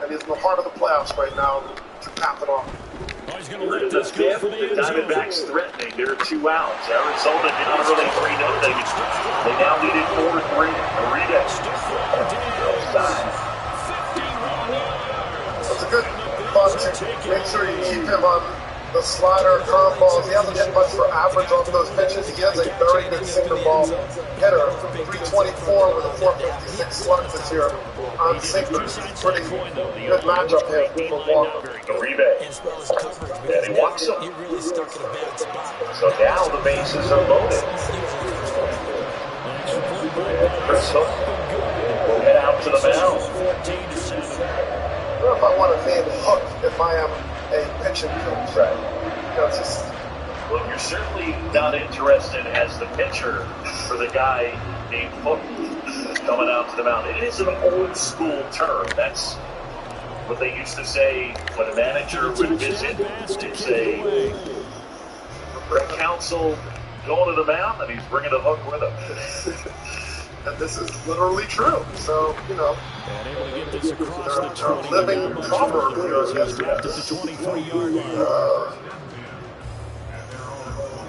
And he's in the heart of the playoffs right now to cap it off. We're in the fifth. The Diamondbacks threatening. There are 2 outs. Arizona down early 3-0. They now lead it 4-3. Uribe. It's a good bunch. Make sure you keep him on the slider, curveballs. He hasn't hit much for average on those pitches. He has a very good sinker ball hitter. 324 with a 456 slug this year on sinkers. Pretty good matchup here for Walker. Uribe. And he walks him. So now the bases are loaded. And Chris Hook will head out to the mound. I don't know if I want to name Hook if I am a pitching coach. Right. Just, well, you're certainly not interested as the pitcher for the guy named Hook coming out to the mound. It is an old school term. That's what they used to say when a manager would visit. They'd say, Craig Counsell going to the mound, and he's bringing a Hook with him. And this is literally true. So, and able to get this across the 20. Living proverb here.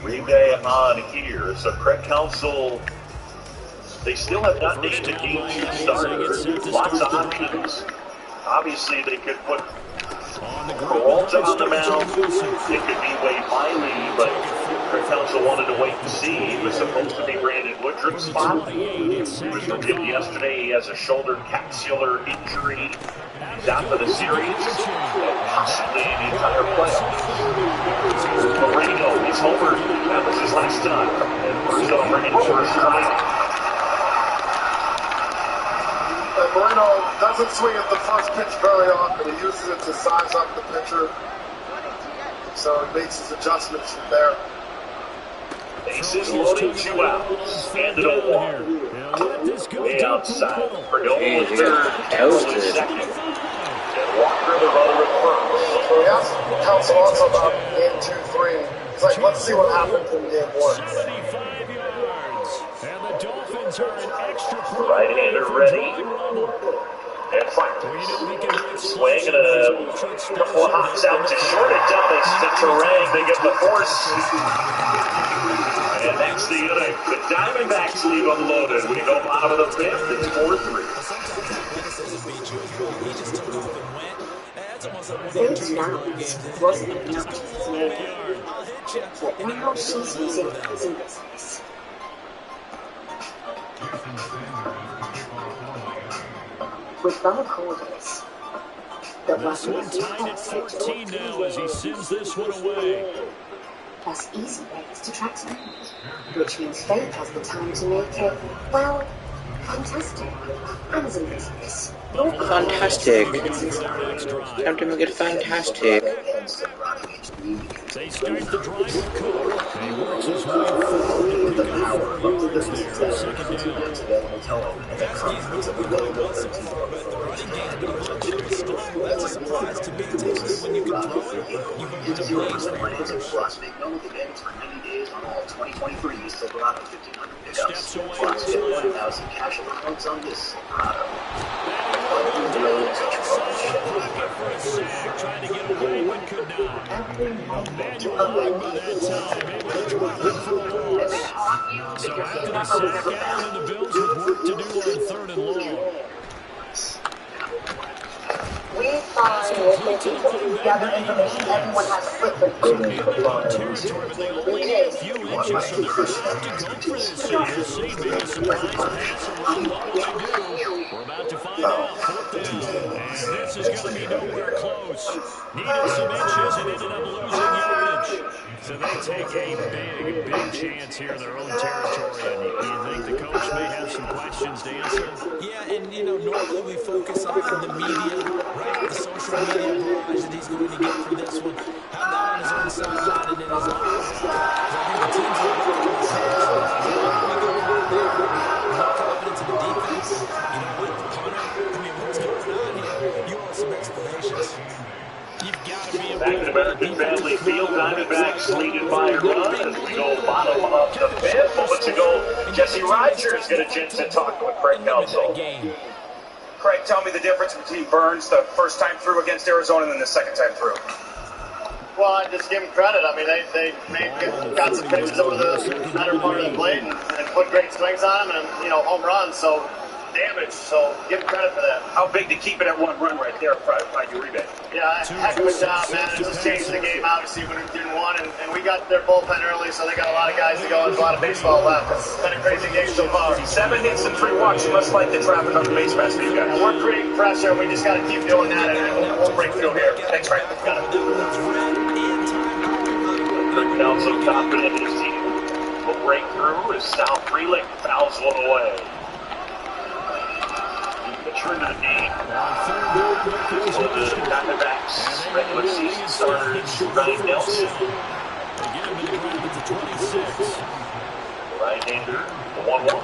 Uribe on here. So Craig Counsell, they still have not named a game 2 starter. Lots of options. Obviously, they could put Peralta on the mound. It could be Wade Miley, but Craig Counsell wanted to wait and see. He was supposed to be Brandon Woodruff's spot. He was revealed yesterday he has a shoulder capsular injury. He's out for the series and possibly the entire playoffs. Moreno, he's homered. That was his last time. And Rizzo bringing over a strike. doesn't swing at the first pitch very often. He uses it to size up the pitcher. So he makes his adjustments from there. Bases loaded, 2 outs. Handed 0-1. Way outside. Perdomo at third. Kimbrel at second. And Walker the runner at first. So he asked Counsel also about game 2-3. He's like, let's see what happens in game 1. 75 yards. And the Dolphins are an extra point. Right-hander ready. And fires. Swing and a couple of hops out to short it down to Terang. They get the force. And that's the inning. The Diamondbacks leave unloaded. We go bottom of the fifth. It's 4-3. Those nouns wasn't enough to throw but now she's using his business. With both holders, the this one tied at 14 now as he sends this one away. Plus easy ways to track speed, which means Faith has the time to make it, well, fantastic. Amazon business. Fantastic. Time to make it fantastic. They start the drive with Cook. He works his way forward with the power of yards there. Second down. That's a surprise to me. When you can throw it, you can get 0% financing plus. Make no payments for 90 days on all 2023 Silverado 1500 pickups. Plus, get 1,000 cash allowance on this Silverado. Trying to get away, but could not. Manuel Ogba that time, able to drop it for the loss. So after the sack, Allen and the Bills with work to do on 3rd and long. We find when people gather information, everyone has a footprint. Could be in their own territory, but they only need a few inches, so they're going to have to go for this. So we'll see, maybe a surprise pass around. What will they do? We're about to find out. 4th down. And this is going to be nowhere close. Needed some inches and ended up losing yardage. So they take a big chance here in their own territory. And you think the coach may have some questions to answer? Yeah, and normally we focus on the media, right? The social media barrage that he's going to get for this one. Have that on his own sideline and in his office. I think the team's going to go more confidence in the defense. You know what? The punter, what's going on here? You want some explanations. You've got to be able Back to American Family Field. Diamondbacks leading by a run as we go bottom of the fifth. Moments ago, Jesse Rogers got a chance to talk with Craig Counsell. Craig, tell me the difference between Burns the first time through against Arizona and then the second time through. Well, I just give them credit. I mean, they got some pitches over the better part of the plate and put great swings on them and, home runs. So, damage. So, give them credit for that. How big to keep it at 1 run right there by Uribe? Yeah, heck of a job, man. It just changed the game, obviously, when we didn't won. And we got their bullpen early, so they got a lot of guys to go. There's a lot of baseball left. It's been a crazy game so far. 7 hits and 3 walks. You must like the traffic on the base pass for you guys. Yeah, we're creating pressure. We just got to keep doing that, and we'll break through here. Thanks, Frank. Got it. Craig Counsell confident his team will break through as Sal Frelick fouls one away. Return to the game. So the Diamondbacks regular season starters Ryan Nelson. Again, in the ground at the 26. Right-hander, the 1-1.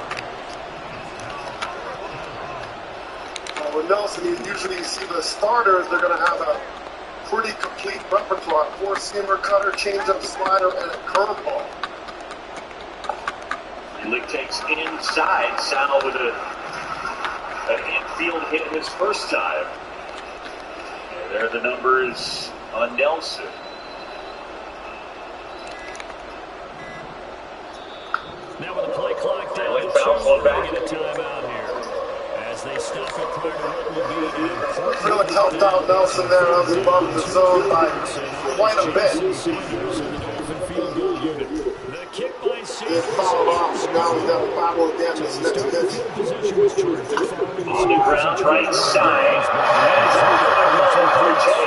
With Nelson, usually you see the starters, they're going to have a pretty complete repertoire. 4-seamer, cutter, changeup, slider, and a curveball. Frelick takes inside. Sal with an infield hit his first time. And there are the numbers on Nelson. Now with the play clock down, Frelick fouls one back. get a timeout here. As they stop it prior to what will be an important Frelick helped out Nelson there on the above the zone by quite a bit. The kick by He fouled off, and now he's got to foul again this next pitch. On the ground, right side.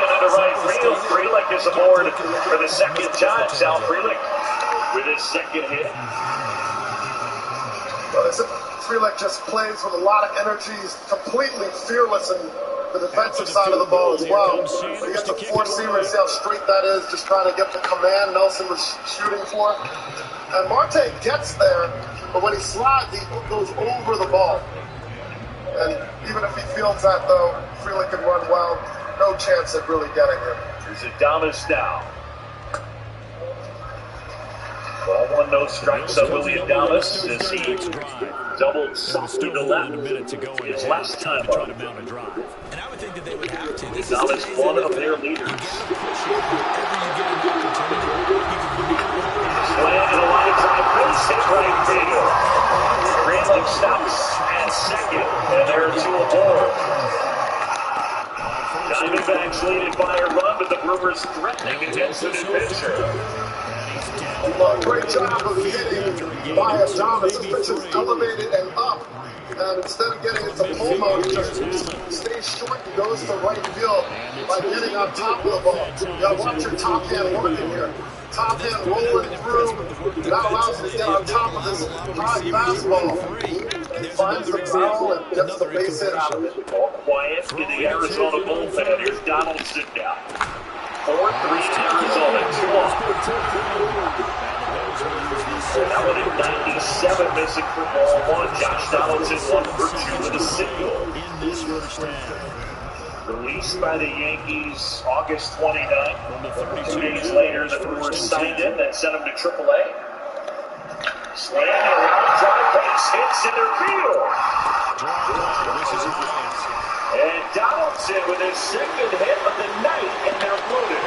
Into right field. Frelick is aboard for the second time. Sal Frelick with his second hit. Frelick just plays with a lot of energy. He's completely fearless in the defensive side of the ball as well. He gets a four-seamer, see how straight that is, just trying to get the command Nelson was shooting for. And Marte gets there, but when he slides, he goes over the ball. And even if he fields that, though, Frelick can run well. No chance at really getting him. Here's Adames now. Ball one, no strikes on Willie Adames as he doubled softly to left. His last time up. And I would think that they would have to. Adames, one of their leaders. Slam and a line drive base hit right field. Frelick stops at second, and there are two aboard. Diamondbacks leading by a run, but the Brewers threatening against an adventure. Great job of hitting by Adames. This pitch is elevated and up. And instead of getting into pull mode, he just stays short and goes to right field by getting on top of the ball. You gotta watch your top hand working here. Top hand rolling through. That allows him to get on top of this high fastball. He finds the barrel and gets the base hit out of it. All quiet in the Arizona bullpen. Here's Donaldson down. 4-3 Arizona, 2-off. That one at 97, missing for ball one. Josh Donaldson 1 for 2 with a single. Released by the Yankees August 29th. 2 days later, the Brewers signed him, then sent him to AAA. Slam and a line drive base hit center field. And Donaldson with his second hit of the night, and they're loaded.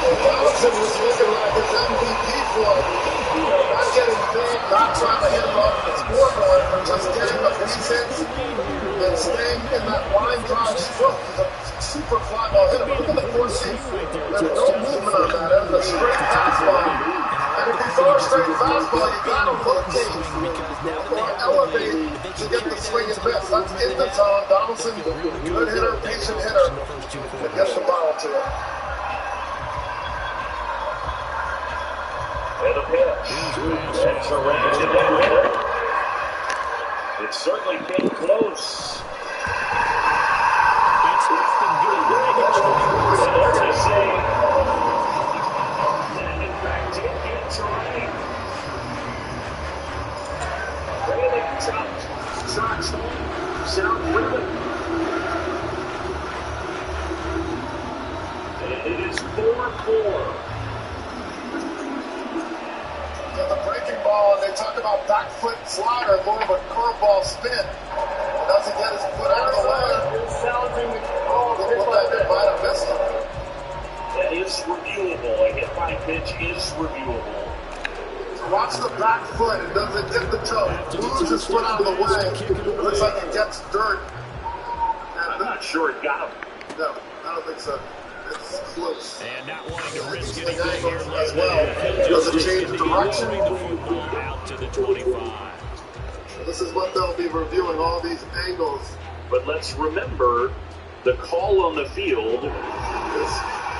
Donaldson was looking like his MVP for not getting big, not trying to hit it off the scoreboard, but just getting the base hits and staying in that line drive stroke. He's a super fly ball hitter. Look at the four seam. There's no movement on that. It's a straight fastball. And if you throw a straight fastball, you got to rotate or elevate to get the swing and miss. That's in the zone. Donaldson, good hitter, patient hitter, and gets the ball to him. And a pitch. That's a range and then hitter. It certainly came close. It's been good. There's a save. And in fact, it gets right. Frelick chopped, tracks home, sound Frelick. And it is 4-4. The breaking ball, and they talk about back foot slider, more of a curveball spin. Does he get his foot out of the way? Looked like they might have missed him. That is reviewable. A hit by pitch is reviewable. So watch the back foot. It doesn't get the toe. Moves his foot out of the way. It looks like it gets dirt. I'm not sure it got him. No, I don't think so. It's close. And not wanting to risk anything here as well. Does it change direction? Out to the 25. This is what they'll be reviewing, all these angles. But let's remember, the call on the field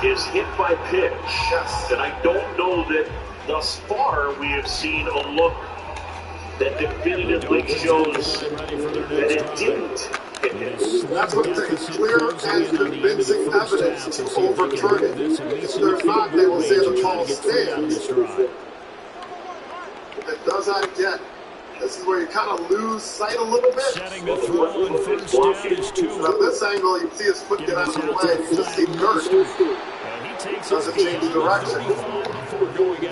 is hit by pitch. Yes. And I don't know that thus far we have seen a look that definitively shows that it didn't. That's what takes clear and convincing evidence to overturn it. If there's not, they will say the call stands. It does not get. This is where you kind of lose sight a little bit. Setting the throw on first down is 2. From this angle, you see his foot get out of the way. You just see dirt. Doesn't change direction.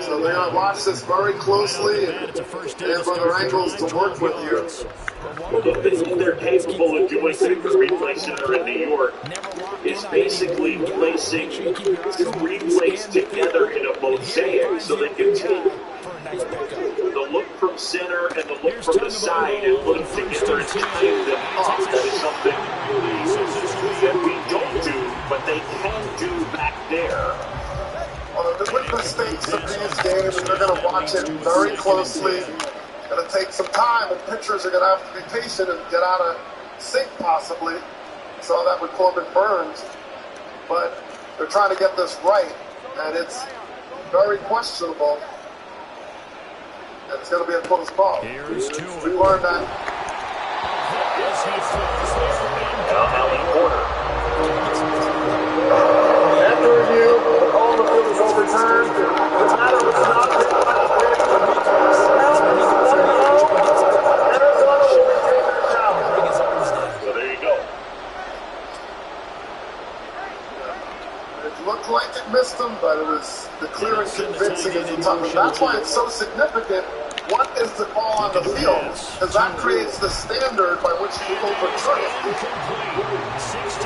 So they're going to watch this very closely, and they have other angles to work with here. If they're capable of doing the replay center in New York, is basically placing 2 replays together in a mosaic so they can take the look from center and the look from the side and put them together and time them up. That is something that we don't do, but they can do back there. With the stakes of these games, they're going to watch it very closely. It's going to take some time, and pitchers are going to have to be patient and get out of sync, possibly. Saw that with Corbin Burns. But they're trying to get this right, and it's very questionable. and it's going to be a close ball. We've learned that. Now Alan Porter. After review, the call on the field is overturned. The matter was not picked by the play. Arizona will retain their challenge. So there you go. It looked like it missed him, but it was the clear and convincing as he tough. And that's why it's so significant. What is the call on the field? Because that creates the standard by which you overturn it.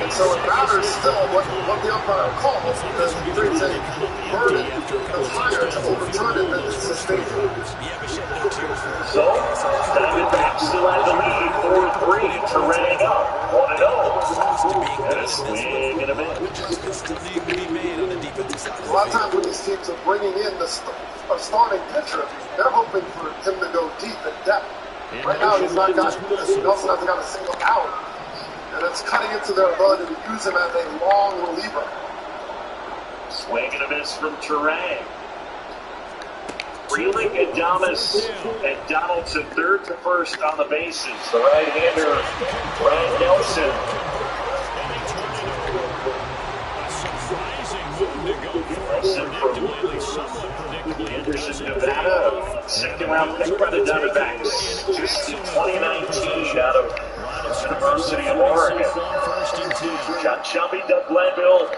And so it matters still what the umpire calls, because it creates a burden that's higher to overturn it than it's sustained. So, Diamondbacks still have the lead, 4-3, Terang up, 1-0. And a swing and a miss. A lot of times when these teams are bringing in a starting pitcher, they're hoping for him to go deep in depth. Right now, Nelson hasn't got a single out, and it's cutting into their ability to use him as a long reliever. Swing and a miss from Terang. Freeling, Adames, and Donaldson third to first on the bases. The right-hander, Ryan Nelson. Nelson from Henderson, Nevada, second-round pick by the Diamondbacks, just in 2019 out of University of Oregon. John Shelby, Doug Glanville,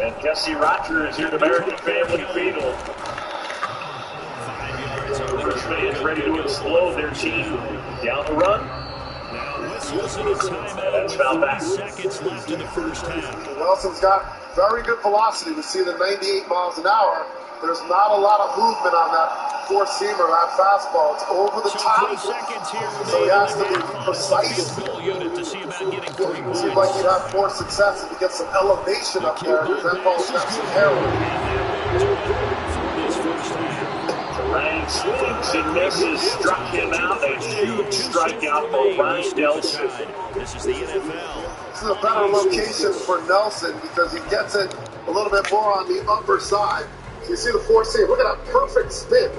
and Jesse Rogers here at American Family Field. First fans ready to explode their team down the run. That's foul back. Seconds left in the first half. Nelson's got very good velocity. We see the 98 miles an hour. There's not a lot of movement on that four-seamer, that fastball. It's over the top, so he has to be precise. It seems like he'd have more success if he gets some elevation up there, because that ball's got some heroin. Terang swings and misses, struck him out. A huge strikeout for Ryan Nelson. This is the NFL. This is a better location for Nelson because he gets it a little bit more on the upper side. So you see the four-seam. Look at that perfect spin.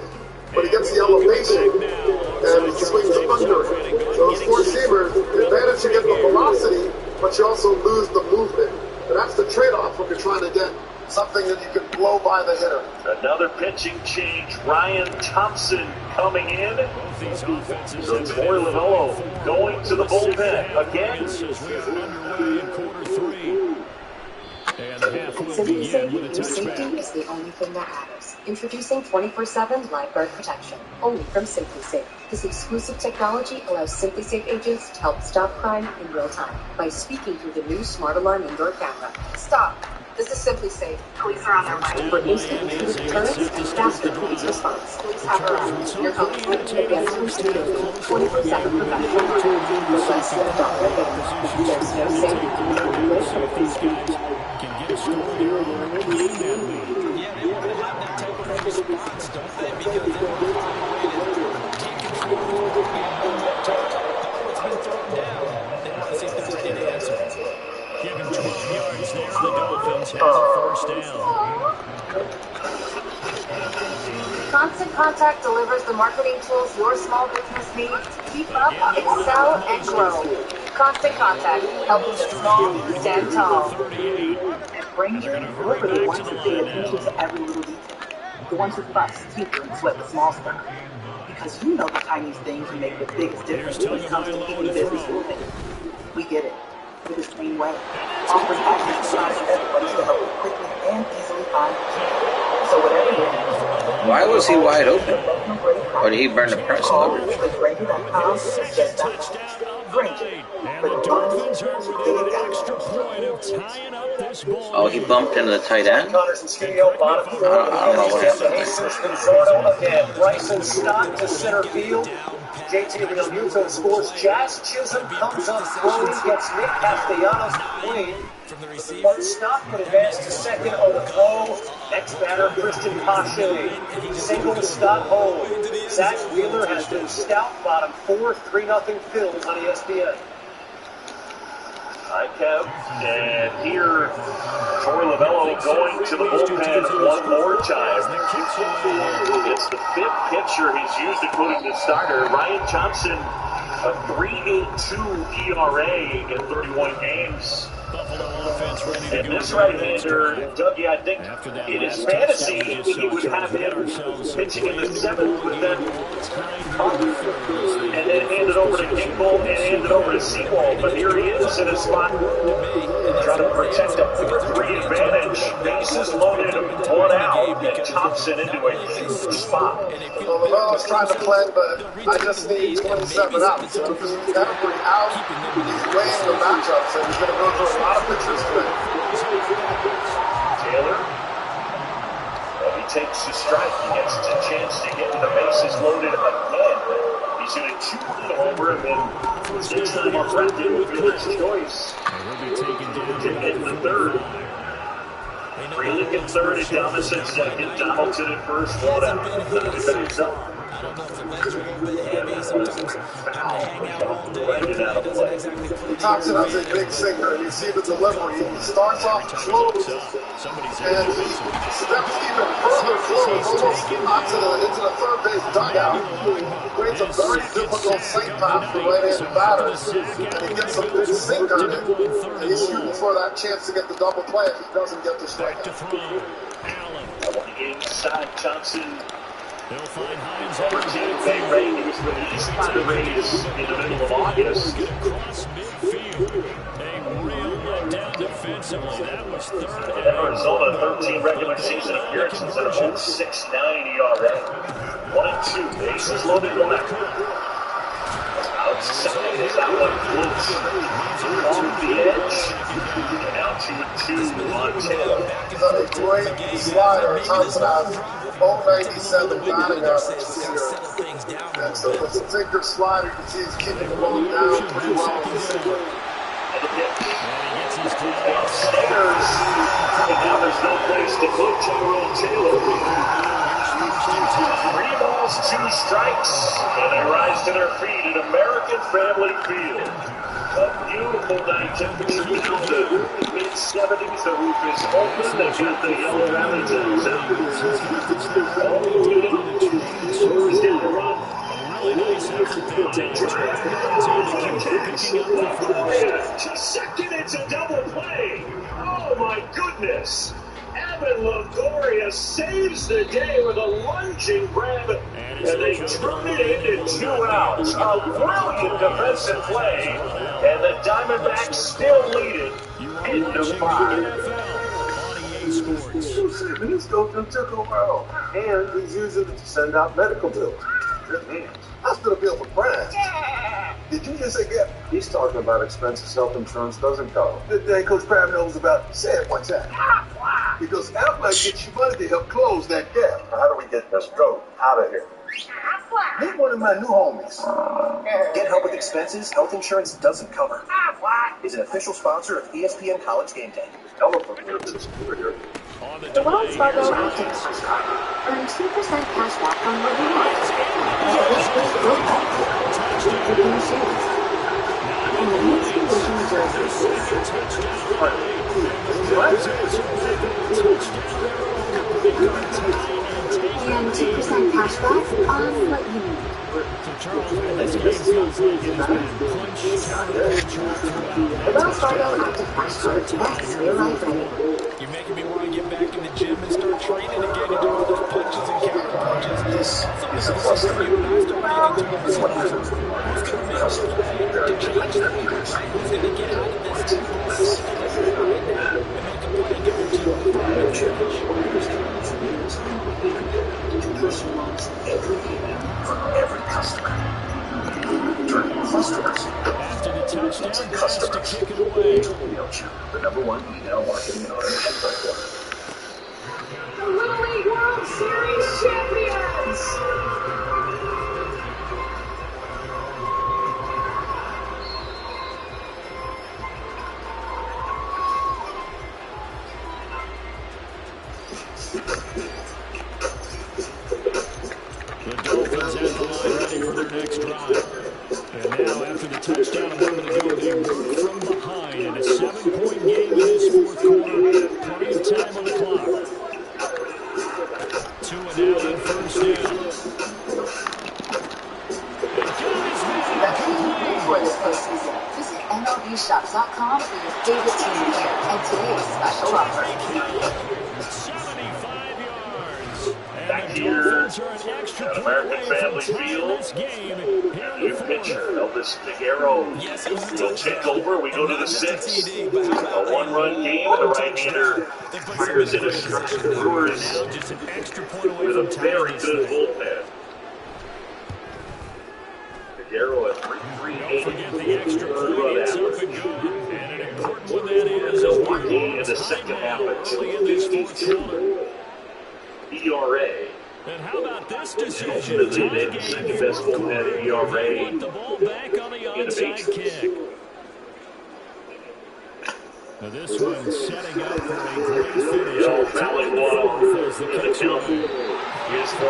But he gets the elevation and he swings under it. Those four-seamers, the advantage you get the velocity, but you also lose the movement. And that's the trade-off when you're trying to get something that you can blow by the hitter. Another pitching change. Ryan Thompson coming in. So it's Moylanolo going to the bullpen again. Simply Safe, your safety is the only thing that matters. Introducing 24/7 live bird protection, only from Simply Safe. This exclusive technology allows Simply Safe agents to help stop crime in real time by speaking through the new Smart Alarm indoor camera. Stop. This is Simply Safe. Police are on their way. For instant intrusive deterrence and faster police response. Police have arrived. Your comfort, advanced room security, 24/7 professional monitoring, for less than $1 a day. There's no safety Can get a score here or maintain that lead. Yeah, they want to have that type of response, don't they? Because they're going to find a way to take control of the game. What's been thrown down. They want to see if there's an answer. Given 12 yards there, the Dolphins have a first down. Constant Contact delivers the marketing tools your small business needs to keep up, excel, and grow. Constant Contact, helping the small stand tall. At Granger, we're for the ones who pay attention to every little detail. The ones who fuss, tinker, and sweat the small stuff. Because you know the tiniest things can make the biggest difference when it comes to keeping business moving. We get it. The same way, offering access to everybody to help you quickly and easily find. So whatever you do, Why was he wide open? Or did he burn the press coverage? Granger.com is just that. Granger. For the ones who get it done. Oh, he bumped into the tight end? I don't know what happened there. Bryson Stott to center field. JT Realmuto scores. Jazz Chisholm comes up throwing, gets Nick Castellanos clean. But Stott could advance to second on the throw. Next batter, Christian Pache. Single Stott home. Zach Wheeler has been stout. Bottom 4, 3-0 Phils on ESPN. Hi, Kev. And here, Troy Lavello going to the bullpen one more time. It's the 5th pitcher he's used, including the starter. Ryan Johnson, a 3.82 ERA in 31 games. And this right-hander, Doug, I think in his fantasy, he would have him pitching in the 7th, but then up and then hand it over to Kimball and hand it over to Seawald. But here he is in a spot trying to protect a 4-3 advantage. Bases loaded, 1 out, and Thompson into a huge spot. Well, Lavello's trying to play, but I just need 27 outs. So if he's every out, he's weighing the matchup, so he's going to go through a lot of pitchers today. Taylor, he takes the strike. He gets a chance to get the bases loaded again. He's going to 2-hit homer, and then this time up left in with his choice. To hit the 3rd. Freeling at 3rd, and Thomas at 2nd. Donaldson at 1st, 1 out. Thompson has a big sinker, and you see the delivery. He starts off close, and he steps even further close, almost into the 3rd base dugout. Creates a very difficult sink path for right-handed batters, and he gets a big sink on it, and he's shooting for that chance to get the double play if he doesn't get the strikeout. Inside Johnson. They'll find Hines over Tampa Bay Rays, released by the Rays in the middle of August. Across midfield. They real let down defensively. That was 3rd. Arizona, 13 regular season appearances at a 0.69 ERA. 1-2. Bases loaded left. Outside is that one close. On the edge. And now 2-2 on Taylor. He's on a great slider. Thompson has 0.97 batting average this year. And so with the sinker slider, you can see he's keeping the ball down pretty well with the sinker. Stairs. And now there's no place to put General Taylor. 3 balls, 2 strikes, and they rise to their feet at American Family Field. A beautiful night, temperature down to mid-70s. The roof is open. They've got the yellow valentines out. Scores down the run. Really nice effort there. To second, it's a double play. Oh, my goodness. Evan Longoria saves the day with a lunging grab, and they turn it into 2 outs. A brilliant defensive play, and the Diamondbacks still lead it into 5. He's going to took a while, and he's using it to send out medical bills. Hospital bill for Brian. Did you just say Gap? He's talking about expenses health insurance doesn't cover. That Coach Crab knows about. Say it one time. Because Aflac gets you money to help close that gap. How do we get this goat out of here? Meet one of my new homies. Get help with expenses health insurance doesn't cover. Is an official sponsor of ESPN College Game Day. Elephant here this year. The Wells Fargo Active Cash Card. Earn 2% cash back on what you want. Including shoes. And the next condition jerseys. And 2% cash back on what you need. The Wells Fargo Active Cash Card. That's real life ready. You're making me want to get back in the gym and start training again and do all those punches and counter punches. This is a cluster of you master meetings with this customers to change the meters. Who's going to get out of this and make a Personalize every email from every customer. Turning customers into customers. MailChimp, the #1 email marketing and automation platform. The Little League World Series champions! The Dolphins have the line ready for their next drive. And now, after the touchdown a moment ago, they work from behind, and it's for this postseason. Visit MLBShop.com for your favorite team gear and today's special offer. 75 yards. Back here at American Family Field, and the new pitcher, Elvis Figueroa, will take over. We go to the sixth. A one-run game, and the right-hander fires in a strike. Brewers with a very good bullpen. Figueroa at 3.38 run average. And an important one that is. Milwaukee in the second half at 2.52 ERA. And how about this decision? Ultimately, they the second best bullpen ERA the ball back on the onside kick. Now this one setting up for a great finish. Fouling one in the count is 1-2.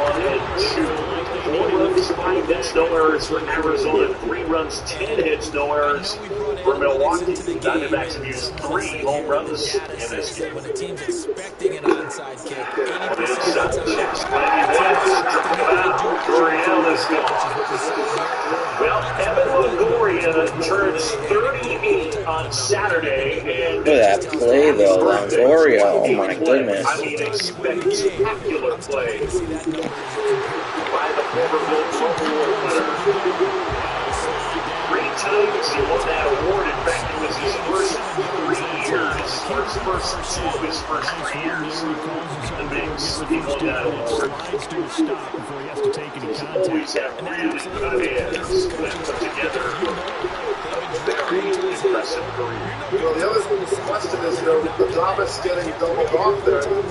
4 runs, 5 hits, no errors for Arizona. 3 runs, 10 hits, no errors for Milwaukee. Diamondbacks have used 3 home runs in this game. When the team's expecting an onside kick, 80% of the Well, Evan Longoria turns 38 on Saturday. And look at that play, though. Longoria. Oh, my goodness. I mean, a spectacular play by the former Gold winner. 3 times he won that award. In fact, it was his first 3 years, or his first 2 of his first 3 years. The Bigs, he won that award. He's always had really good hands when put together. Very impressive career. The other question is, Adames getting doubled off there. You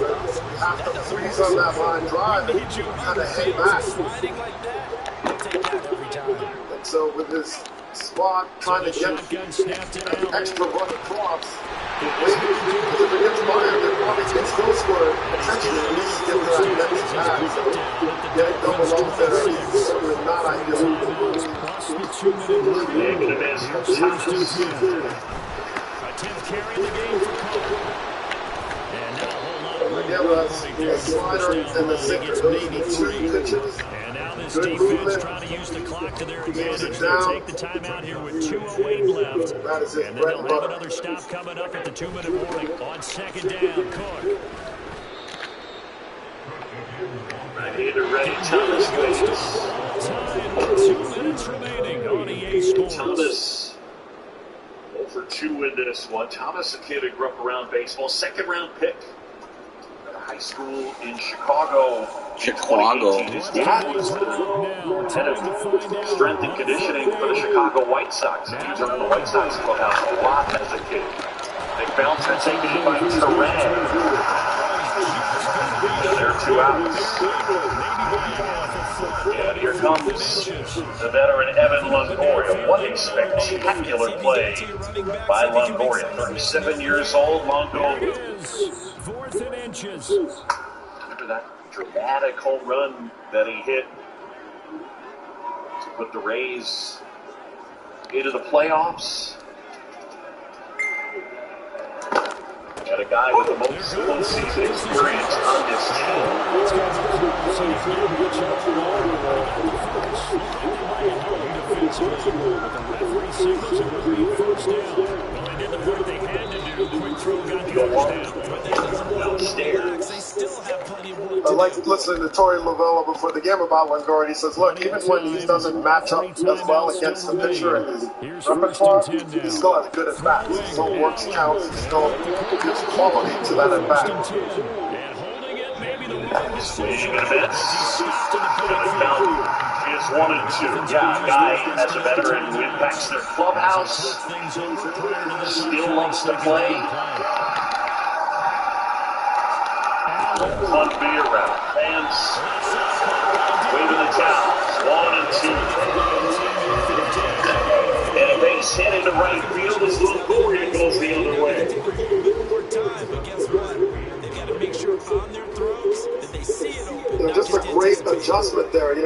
have to freeze on that line drive and kind of hang back. And so with his squad trying to get an extra run across, if it gets fired, then probably can still score potentially at least get to that next pad. So getting doubled off there is certainly not ideal. Negative answer. Again, the slider and the sinker, those are the 2 pitches. Good movement. Trying to use the clock to their advantage. They'll take the timeout here with 2:08 left. And then they'll have another stop coming up at the 2-minute warning. On second down, Cook. Right-hander ready. Thomas waits. Time, 2 minutes remaining on EA Sports. Thomas over 2 in this one. Thomas, a kid who grew up around baseball. 2nd-round pick. High school in Chicago. His dad was the head of strength and conditioning for the Chicago White Sox. He was in the White Sox clubhouse a lot as a kid. Big bouncer taken in by Turan. And there are 2 outs. And here comes the veteran Evan Longoria. What a spectacular play by Longoria. 37 years old, Longoria. 4th and inches. Remember that dramatic home run that he hit to put the Rays into the playoffs? And a guy with the most postseason experience on this I like listening to Torey Lovella before the game about Longoria. He says, look, even when he doesn't match up as well against the pitcher in his repertoire, he still has good at-bats. He still works counts. He still gives quality to that at-bat. Swinging and a miss. And the count is 1-2. Yeah, a guy as a veteran who impacts their clubhouse, still wants to play. Fun to be around. Fans waving the towels. 1-2. And a base hit into right field as Longoria goes the other way. Just a great adjustment there. He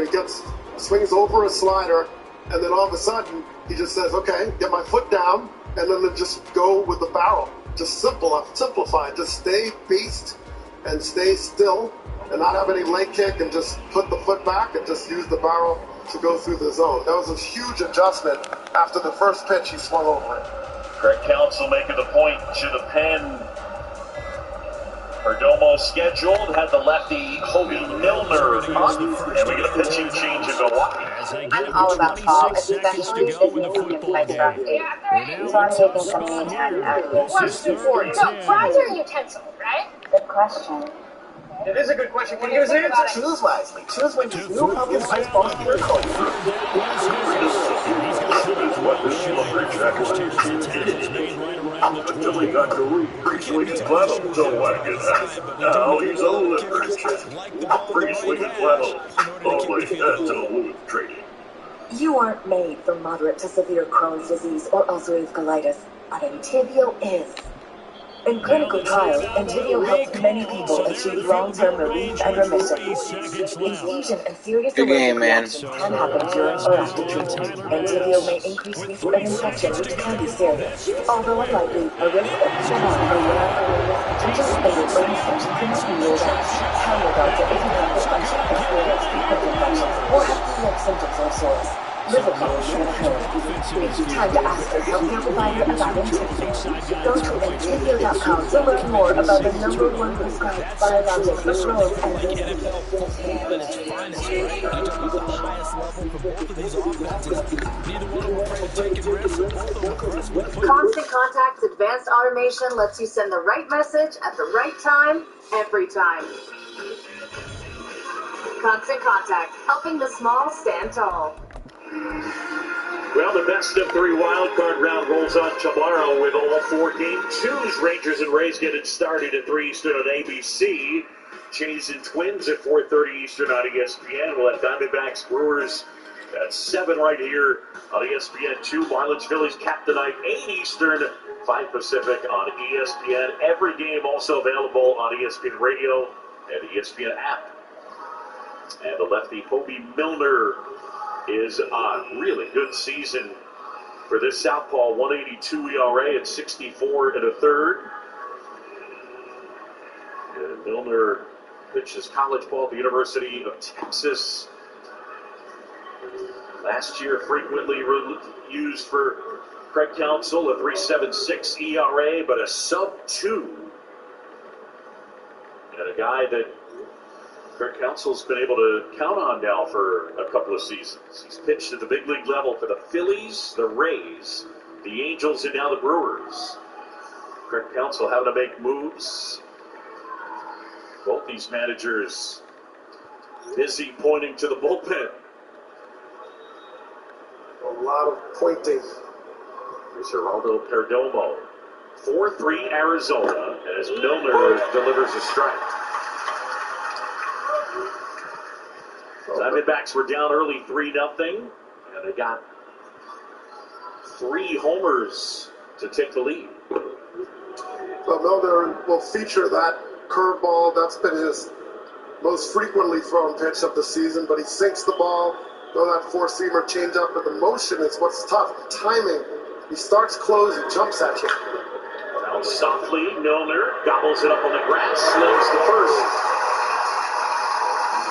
swings over a slider, and then all of a sudden he just says, "Okay, get my foot down," and then just go with the barrel. Just simplify. Just stay based and stay still, and not have any leg kick, and just put the foot back and just use the barrel to go through the zone. That was a huge adjustment after the first pitch he swung over it. Greg Counsell making the point to the pen. Perdomo scheduled, had the lefty Hobie Milner up, and we get a pitching change in Milwaukee. I'm all about fall, especially if you can get flights around here. So I'm taking some me time out here. What's important? So, fries are a utensil, right? Good question. It is a good question. Can you give us an answer? Choose wisely. Choose Wendy's new pumpkin spice balls pure coat. What this lumber jacket until he got to read pre-swinging flannel. Don't like it. Now he's a liver check. Pre-swinging flannel. Only at Duluth Trading. You aren't made for moderate to severe Crohn's disease or ulcerative colitis, but Entyvio is. In clinical trials, Entyvio helped many people achieve long-term relief and remission. Infusion and serious allergic reactions can happen during or after treatment. Entyvio may increase risk of infection, which can be serious. Although unlikely, a risk of severe or rare contagious or infection cannot be ruled out. Counter dogs if you have dysfunction, experience frequent infections, or have flu-like symptoms or sores. Liver problems can occur. It's time to ask your healthcare provider about Entyvio. Go to Entyvio.com to learn more about the #1 prescribed biologic for Crohn's and Constant Contact's advanced automation lets you send the right message at the right time, every time. Constant Contact, helping the small stand tall. Well, the best of 3 wildcard round rolls on tomorrow with all 4 game 2s. Rangers and Rays get it started at 3 Eastern on ABC. Jays and Twins at 4:30 Eastern on ESPN. We'll have Diamondbacks Brewers at 7 right here on ESPN2. Marlins Phillies cap tonight 8 Eastern, 5 Pacific on ESPN. Every game also available on ESPN Radio and the ESPN app. And the lefty Hobie Milner is a really good season for this southpaw. 182 ERA at 64 1/3. And Milner pitches college ball at the University of Texas. Last year, frequently used for Craig Counsell, a 3.76 ERA, but a sub-2. And a guy that Craig Counsell's been able to count on now for a couple of seasons. He's pitched at the big league level for the Phillies, the Rays, the Angels, and now the Brewers. Craig Counsell having to make moves. Both these managers busy pointing to the bullpen. A lot of pointing. Here's Geraldo Perdomo. 4-3 Arizona as Milner delivers a strike. Diamondbacks were down early 3-0, and they got 3 homers to take the lead. Well, Milner will feature that curveball. That's been his most frequently thrown pitch of the season, but he sinks the ball. Though that 4-seamer changeup, but the motion is what's tough. Timing. He starts close, he jumps at you. Now softly, Milner gobbles it up on the grass, slows the first.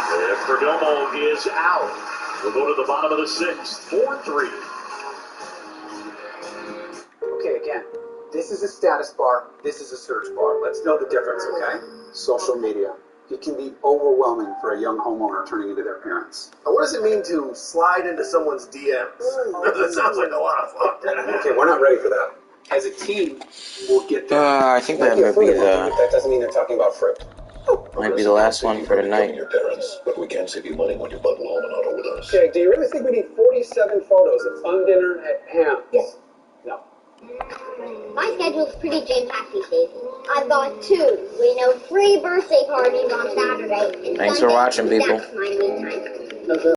And Perdomo is out. We'll go to the bottom of the 6th. 4-3. Okay, again, this is a status bar, this is a search bar. Let's know the difference, okay? Social media. It can be overwhelming for a young homeowner turning into their parents. Now, what does it mean to slide into someone's DMs? That sounds like a lot of fun. Okay, we're not ready for that. As a team, we'll get there. I think that might be That doesn't mean they're talking about fruit. might be the last one for tonight. Your parents, but we can't save you money when you bundle home and auto with us. Okay, do you really think we need 47 photos of fun dinner at Ham? Yes. No. My schedule's pretty jam-packed these days. I've got 3 birthday parties on Saturday. And Thanks for watching, people. That's my me time.